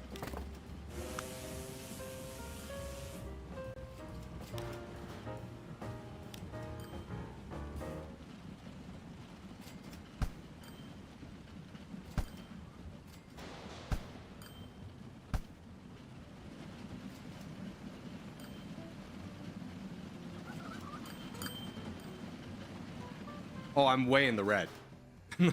Oh, I'm way in the red. This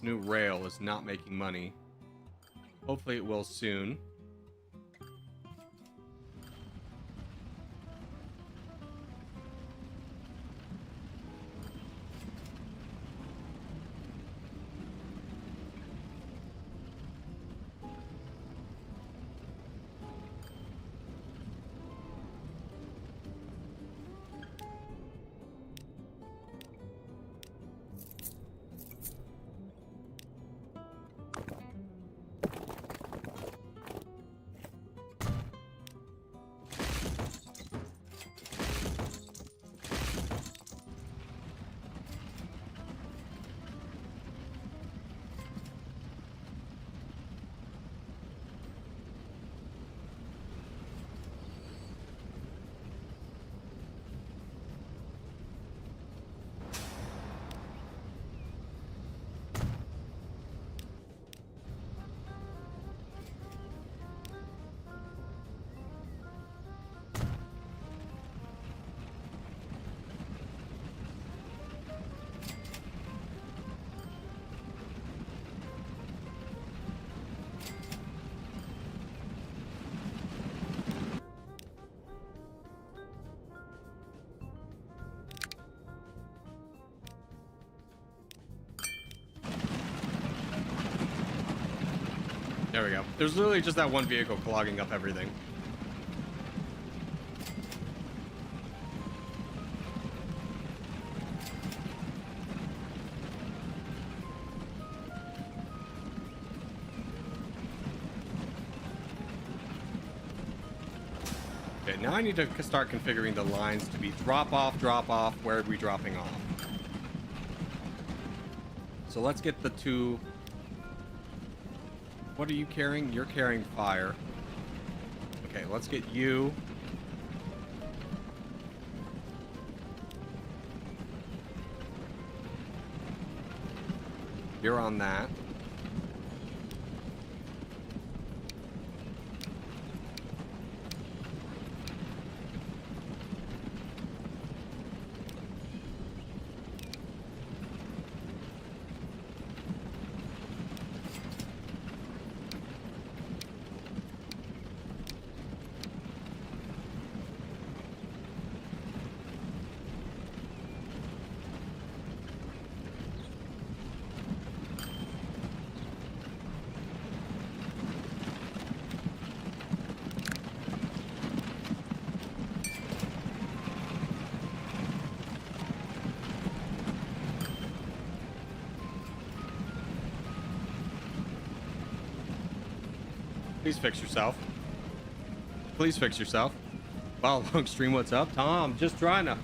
new rail is not making money. Hopefully it will soon. There we go. There's literally just that one vehicle clogging up everything. Okay, now I need to start configuring the lines to be drop off, where are we dropping off? So let's get the two... What are you carrying? You're carrying fire. Okay, let's get you. You're on that. Please fix yourself. Please fix yourself. Wow, long stream, what's up? Tom, just trying to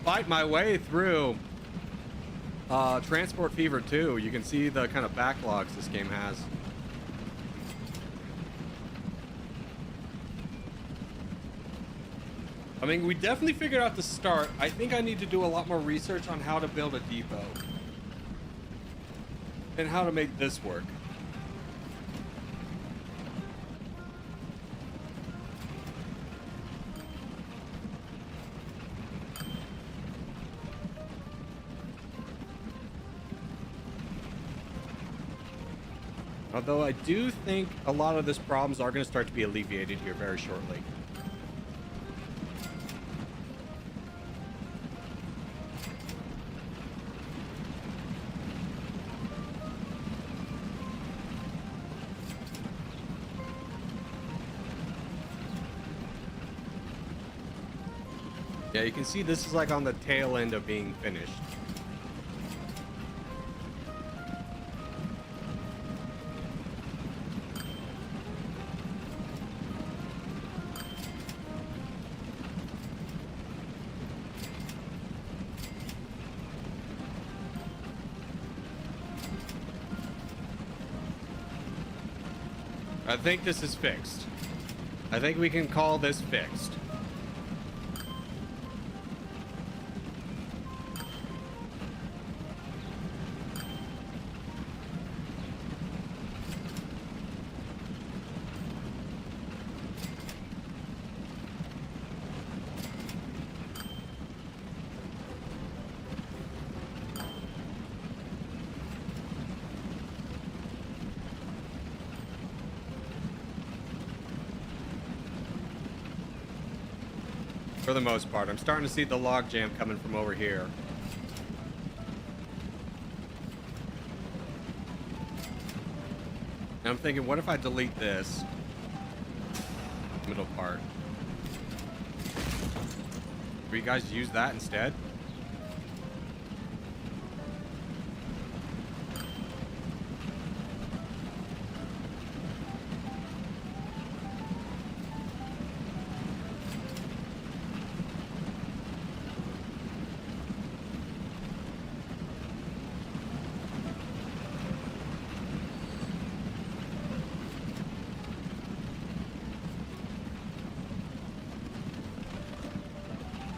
fight my way through Transport Fever 2. You can see the kind of backlogs this game has. I mean, we definitely figured out the start. I think I need to do a lot more research on how to build a depot. And how to make this work. Although I do think a lot of these problems are going to start to be alleviated here very shortly. Yeah, you can see this is like on the tail end of being finished. I think this is fixed. I think we can call this fixed. For the most part. I'm starting to see the log jam coming from over here. And I'm thinking, what if I delete this middle part? Do you guys use that instead?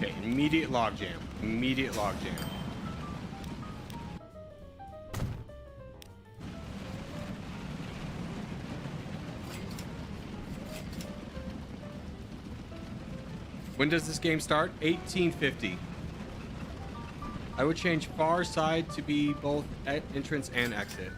Okay, immediate log jam. Immediate log jam. When does this game start? 1850. I would change far side to be both entrance and exit.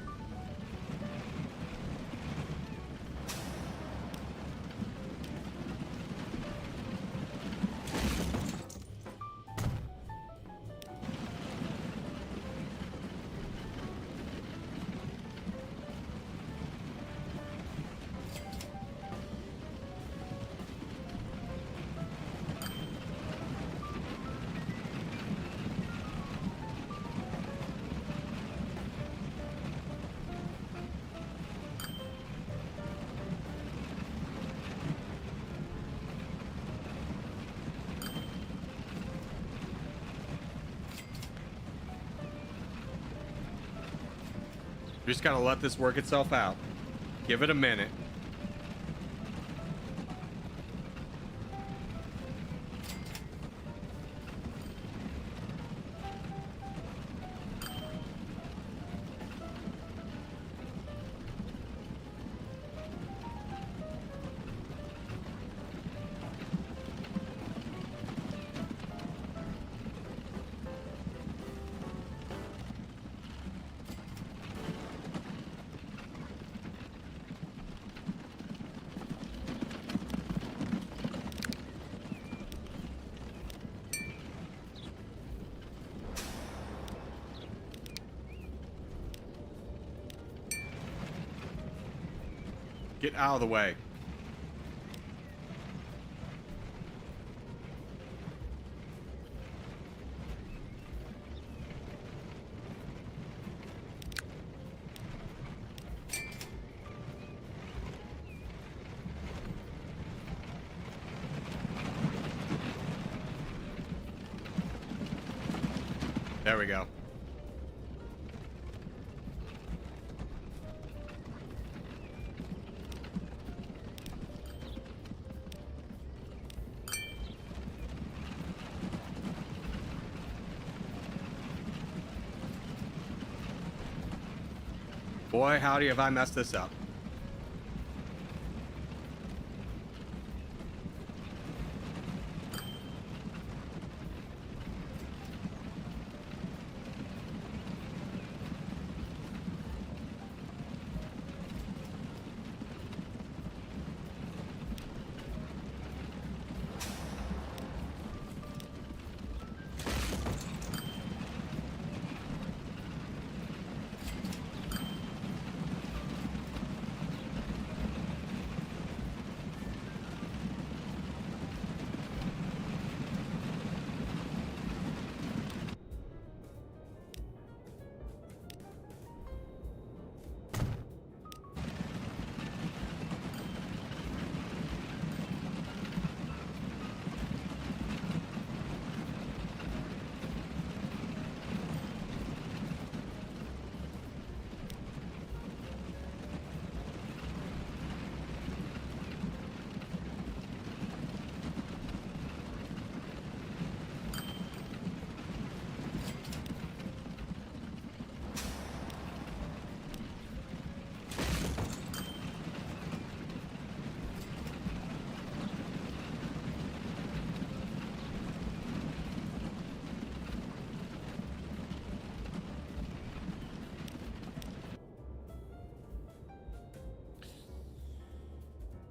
We just gotta let this work itself out. Give it a minute. Get out of the way. There we go. Boy, howdy, have I messed this up.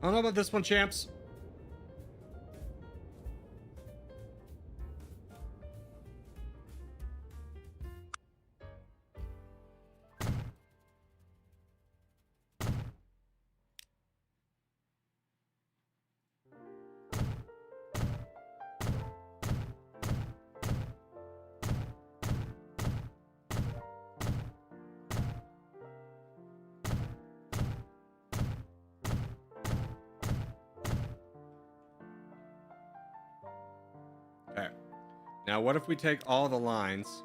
I don't know about this one, champs. Okay. Now, what if we take all the lines?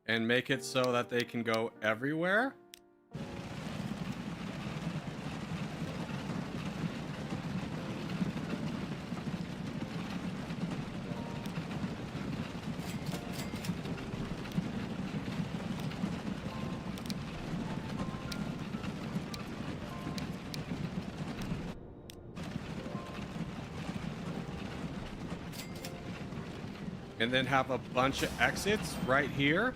And make it so that they can go everywhere? And then have a bunch of exits right here?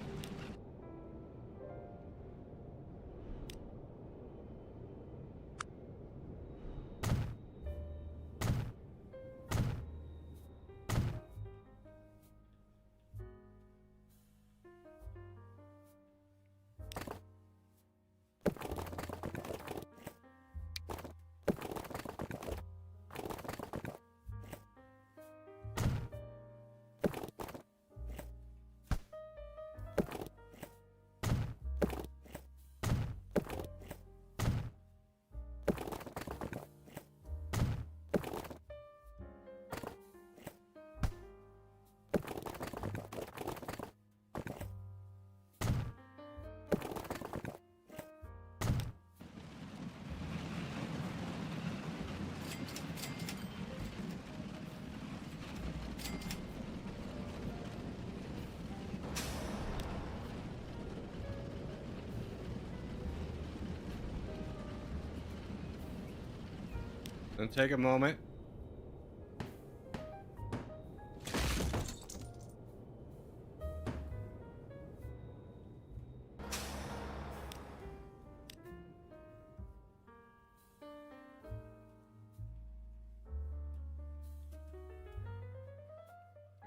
And take a moment.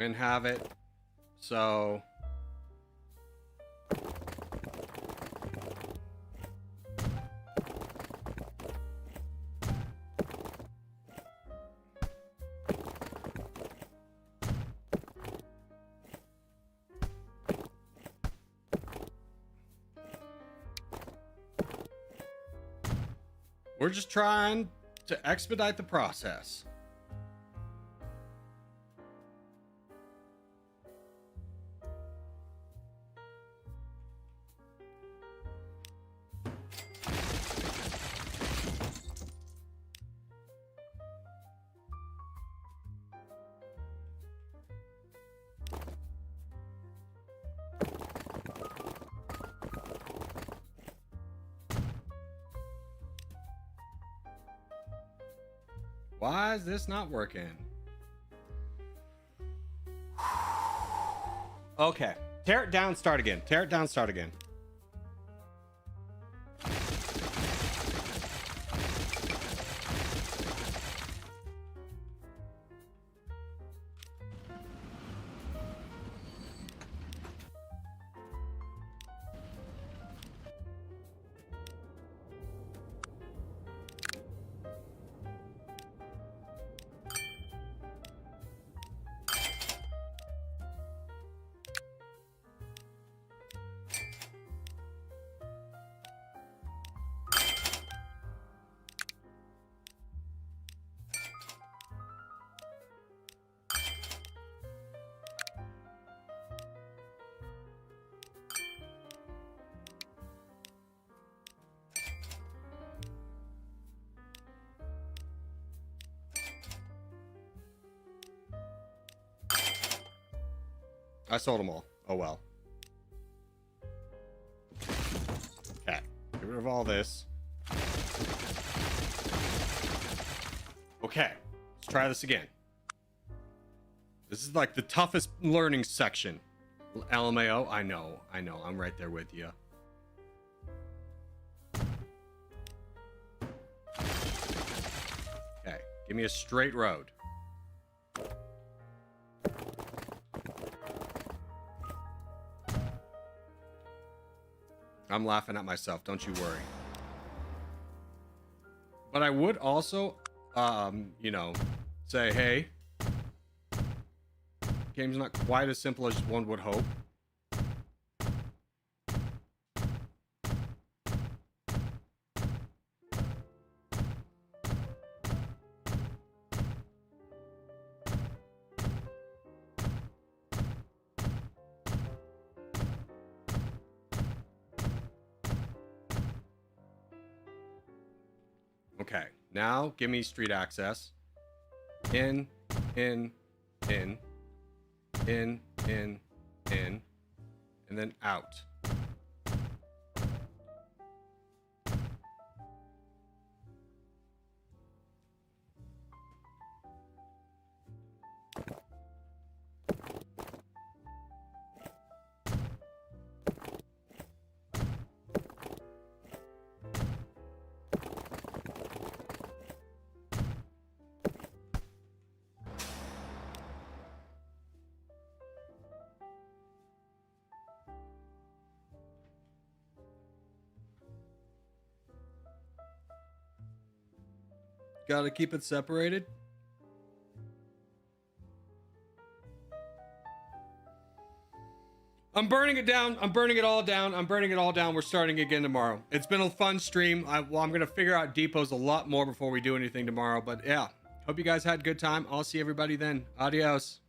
and have it so we're just trying to expedite the process. Why is this not working? Okay. Tear it down, start again. Tear it down, start again. I sold them all. Oh well. Okay. Get rid of all this. Okay. Let's try this again. This is like the toughest learning section. LMAO? I know. I'm right there with you. Okay. Give me a straight road. I'm laughing at myself, don't you worry. But I would also, you know, say, hey, game's not quite as simple as one would hope. Okay, now give me street access. In, and then out. Gotta keep it separated. I'm burning it down. I'm burning it all down. We're starting again tomorrow. It's been a fun stream. I'm gonna figure out depots a lot more before we do anything tomorrow. But yeah, hope you guys had a good time. I'll see everybody then. Adios.